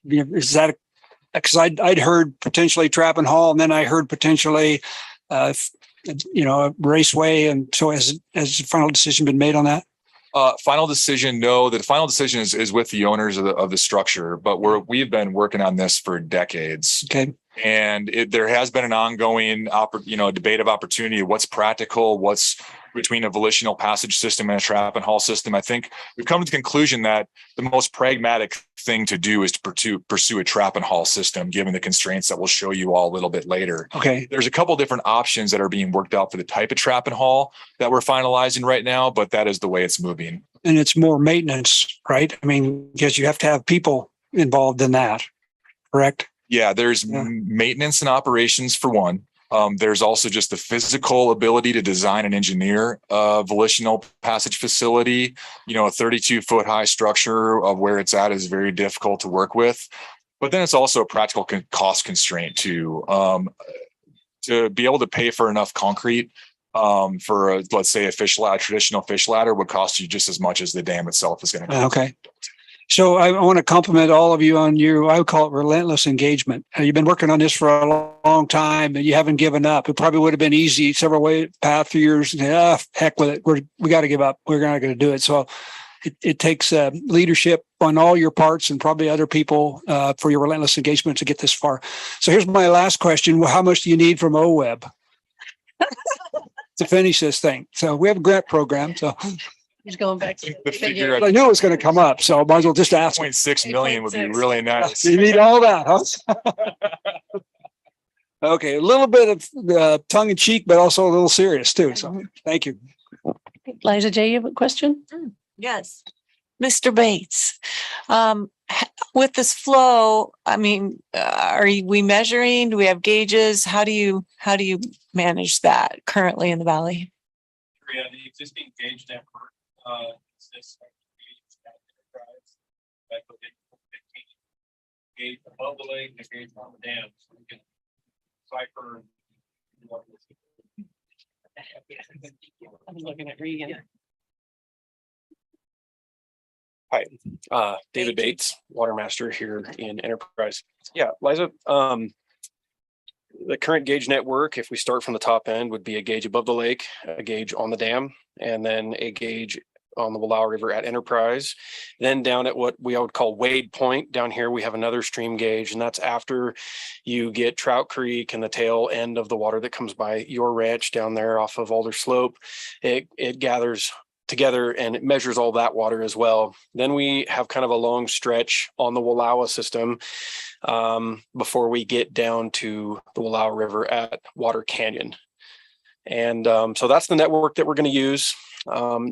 because I'd heard potentially Trap and Haul, and then I heard potentially, a raceway. And so has the final decision been made on that? Final decision, no. The final decision is with the owners of the structure, but we've been working on this for decades. Okay. And there has been an ongoing, debate of opportunity. What's practical? What's between a volitional passage system and a trap and haul system? I think we've come to the conclusion that the most pragmatic thing to do is to pursue a trap and haul system, given the constraints that we'll show you all a little bit later. Okay. There's a couple different options that are being worked out for the type of trap and haul that we're finalizing right now, but that is the way it's moving. And it's more maintenance, right? I mean, because you have to have people involved in that, correct? Yeah, there's maintenance and operations for one. There's also just the physical ability to design and engineer a volitional passage facility. A 32-foot high structure of where it's at is very difficult to work with. But then it's also a practical cost constraint too. To be able to pay for enough concrete for, let's say, a traditional fish ladder would cost you just as much as the dam itself is going to cost. Okay. So I want to compliment all of you on your, I would call it relentless engagement. You've been working on this for a long time and you haven't given up. It probably would have been easy several path for years. Heck with it. We got to give up. We're not going to do it. So it takes leadership on all your parts and probably other people for your relentless engagement to get this far. So here's my last question. Well, how much do you need from OWEB to finish this thing? So we have a grant program. So He's going back to the figure. I know it's going to come up, so I might as well just ask. 0.6 million would be really nice. You need all that, huh? Okay, a little bit of tongue in cheek, but also a little serious too. So thank you. Liza J, you have a question? Yes. Mr. Bates, with this flow, I mean, are we measuring? Do we have gauges? How do you manage that currently in the valley? Yeah, the existing gauge network exists that go gauge above the lake and gauge on the dam, so we can cipher. I'm looking at Regan. Hi, David Bates, Water Master here in Enterprise. Yeah, Liza, the current gauge network, if we start from the top end, would be a gauge above the lake, a gauge on the dam, and then a gauge on the Wallowa River at Enterprise. Then down at what we would call Wade Point, down here, we have another stream gauge, and that's after you get Trout Creek and the tail end of the water that comes by your ranch down there off of Alder Slope. It gathers together and it measures all that water as well. Then we have kind of a long stretch on the Wallowa system before we get down to the Wallowa River at Water Canyon. And so that's the network that we're going to use.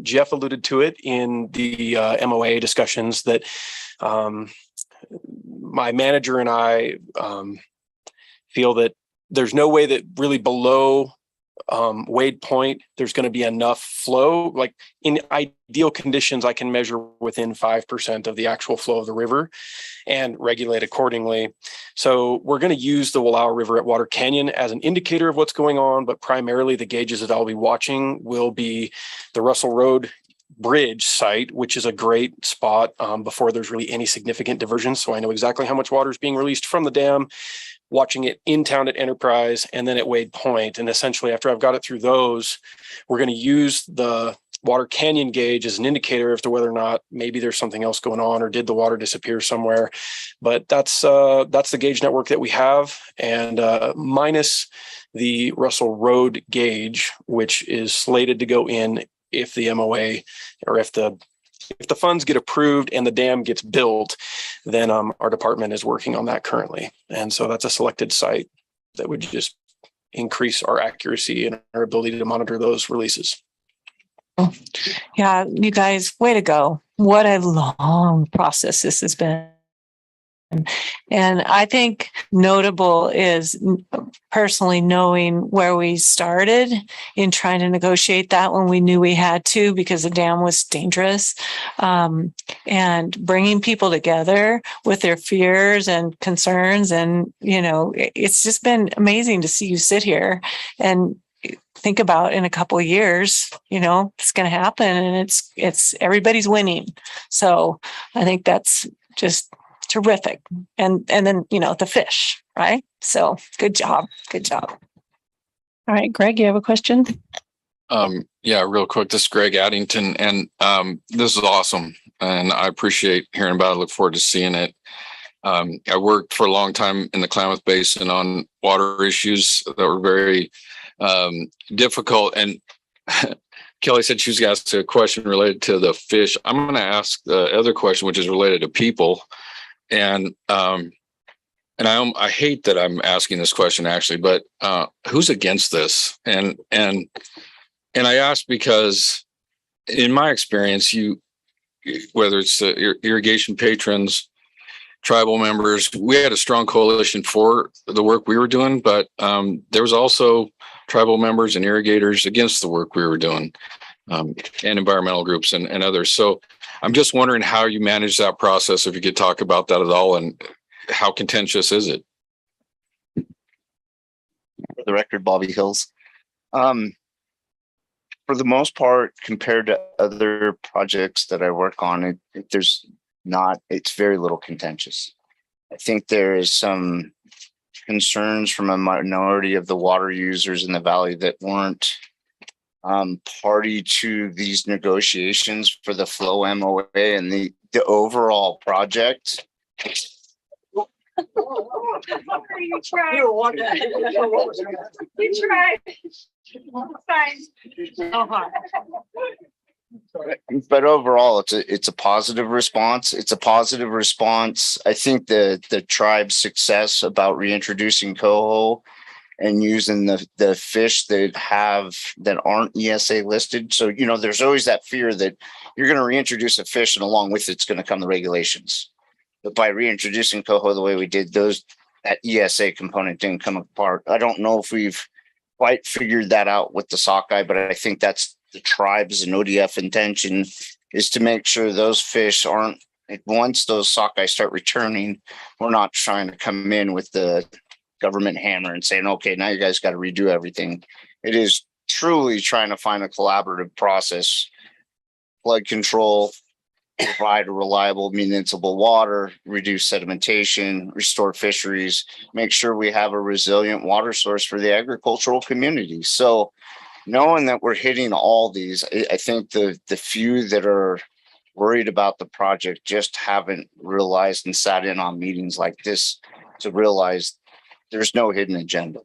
Jeff alluded to it in the MOA discussions that my manager and I feel that there's no way that really below Wade Point, there's going to be enough flow. Like in ideal conditions, I can measure within 5% of the actual flow of the river and regulate accordingly. So we're going to use the Wallowa River at Water Canyon as an indicator of what's going on, but primarily the gauges that I'll be watching will be the Russell Road Bridge site, which is a great spot before there's really any significant diversion. So I know exactly how much water is being released from the dam, watching it in town at Enterprise and then at Wade Point. And essentially after I've got it through those, we're going to use the Water Canyon gauge as an indicator as to whether or not maybe there's something else going on or did the water disappear somewhere. But that's the gauge network that we have, and minus the Russell Road gauge, which is slated to go in if the MOA or if the funds get approved and the dam gets built, then our department is working on that currently. And so that's a selected site that would just increase our accuracy and our ability to monitor those releases. Yeah, you guys, way to go. What a long process this has been. And I think notable is personally knowing where we started in trying to negotiate that when we knew we had to because the dam was dangerous, and bringing people together with their fears and concerns. And, you know, it's just been amazing to see you sit here and think about in a couple of years, you know, it's going to happen and it's everybody's winning. So I think that's just terrific. And then, you know, the fish, right? So good job. Good job. All right, Greg, you have a question? Yeah, real quick. This is Greg Addington, and this is awesome. And I appreciate hearing about it. I look forward to seeing it. I worked for a long time in the Klamath Basin on water issues that were very difficult. And Kelly said she was going to ask a question related to the fish. I'm going to ask the other question, which is related to people. And I hate that I'm asking this question actually, but who's against this? And I ask because in my experience, whether it's irrigation patrons, tribal members, we had a strong coalition for the work we were doing, but there was also tribal members and irrigators against the work we were doing, and environmental groups and others. So I'm just wondering how you manage that process, if you could talk about that at all, and how contentious is it? For the record, Bobby Hills. For the most part, compared to other projects that I work on, it's very little contentious. I think there is some concerns from a minority of the water users in the valley that weren't party to these negotiations for the flow MOA and the overall project. You tried. You tried. But overall, it's a positive response. It's a positive response. I think the tribe's success about reintroducing coho and using the fish that aren't ESA listed. So, you know, there's always that fear that you're going to reintroduce a fish and along with it's going to come the regulations. But by reintroducing coho the way we did, that ESA component didn't come apart. I don't know if we've quite figured that out with the sockeye, but I think that's the tribe's and ODF intention, is to make sure those fish aren't, once those sockeye start returning, we're not trying to come in with the government hammer and saying, okay, now you guys got to redo everything. It is truly trying to find a collaborative process, flood control, provide a reliable municipal water, reduce sedimentation, restore fisheries, make sure we have a resilient water source for the agricultural community. So knowing that we're hitting all these, I think the few that are worried about the project just haven't realized and sat in on meetings like this to realize there's no hidden agenda.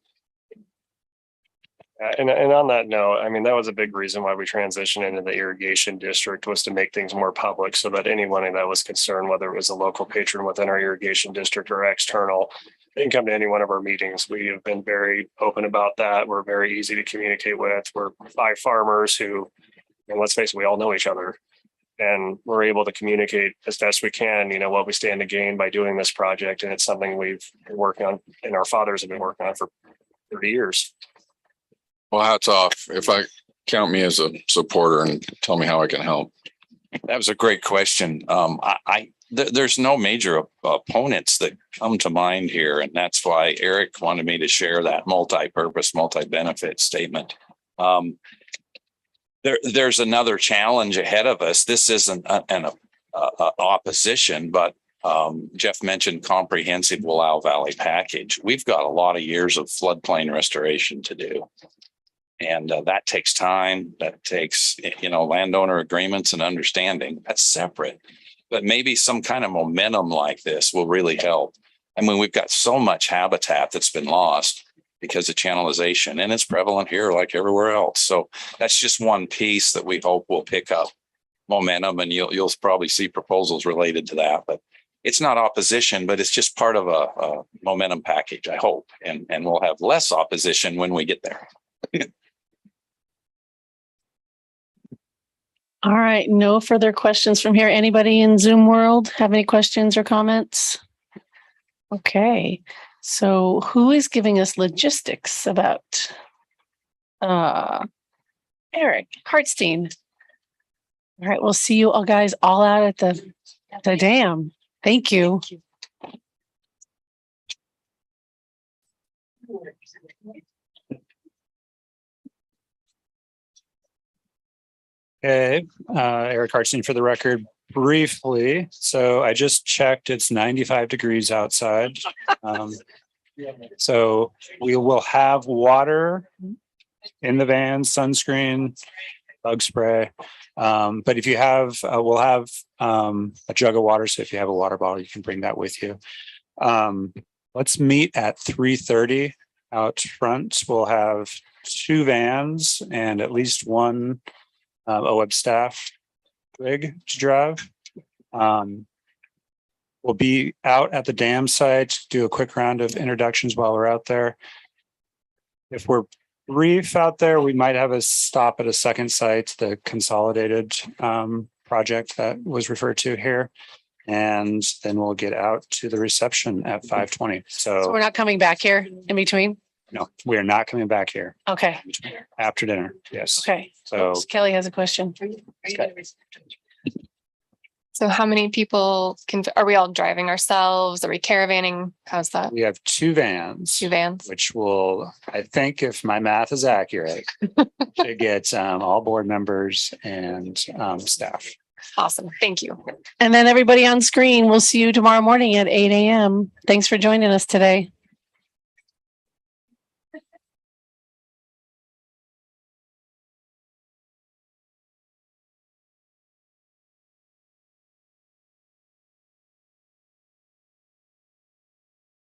And on that note, I mean, that was a big reason why we transitioned into the irrigation district, was to make things more public so that anyone that was concerned, whether it was a local patron within our irrigation district or external, they can come to any one of our meetings. We have been very open about that. We're very easy to communicate with. We're 5 farmers who, and let's face it, we all know each other. And we're able to communicate as best we can, you know, what we stand to gain by doing this project. And it's something we've been working on, and our fathers have been working on for 30 years. Well, hats off. If I count me as a supporter and tell me how I can help. That was a great question. There's no major opponents that come to mind here, and that's why Eric wanted me to share that multi-purpose, multi-benefit statement. There's another challenge ahead of us. This isn't an opposition, but Jeff mentioned comprehensive Wallowa Valley package. We've got a lot of years of floodplain restoration to do. And that takes time. That takes, landowner agreements and understanding. That's separate. But maybe some kind of momentum like this will really help. I mean, we've got so much habitat that's been lost because of channelization, and it's prevalent here like everywhere else. So that's just one piece that we hope will pick up momentum, and you'll probably see proposals related to that. But it's not opposition, but it's just part of a momentum package, I hope. And we'll have less opposition when we get there. All right, no further questions from here. Anybody in Zoom world have any questions or comments? Okay, so who is giving us logistics about Eric Hartstein? All right, we'll see you all guys all out at the dam. Thank you. Okay, Eric Hartstein for the record, briefly. So I just checked, it's 95 degrees outside. So we will have water in the van, sunscreen, bug spray. But if you have, we'll have a jug of water. So if you have a water bottle, you can bring that with you. Let's meet at 3:30 out front. We'll have 2 vans and at least 1 OWEB staff rig to drive. We'll be out at the dam site, do a quick round of introductions while we're out there. If we're brief out there, we might have a stop at a second site, the consolidated project that was referred to here. And then we'll get out to the reception at 5:20. So we're not coming back here in between? No, we are not coming back here. Okay. After dinner, yes. Okay. So Kelly has a question. So how many people are we all driving ourselves? Are we caravanning? How's that? we have 2 vans. 2 vans. Which will, I think if my math is accurate, to get all board members and staff. Awesome. Thank you. And then everybody on screen, we'll see you tomorrow morning at 8 a.m. Thanks for joining us today.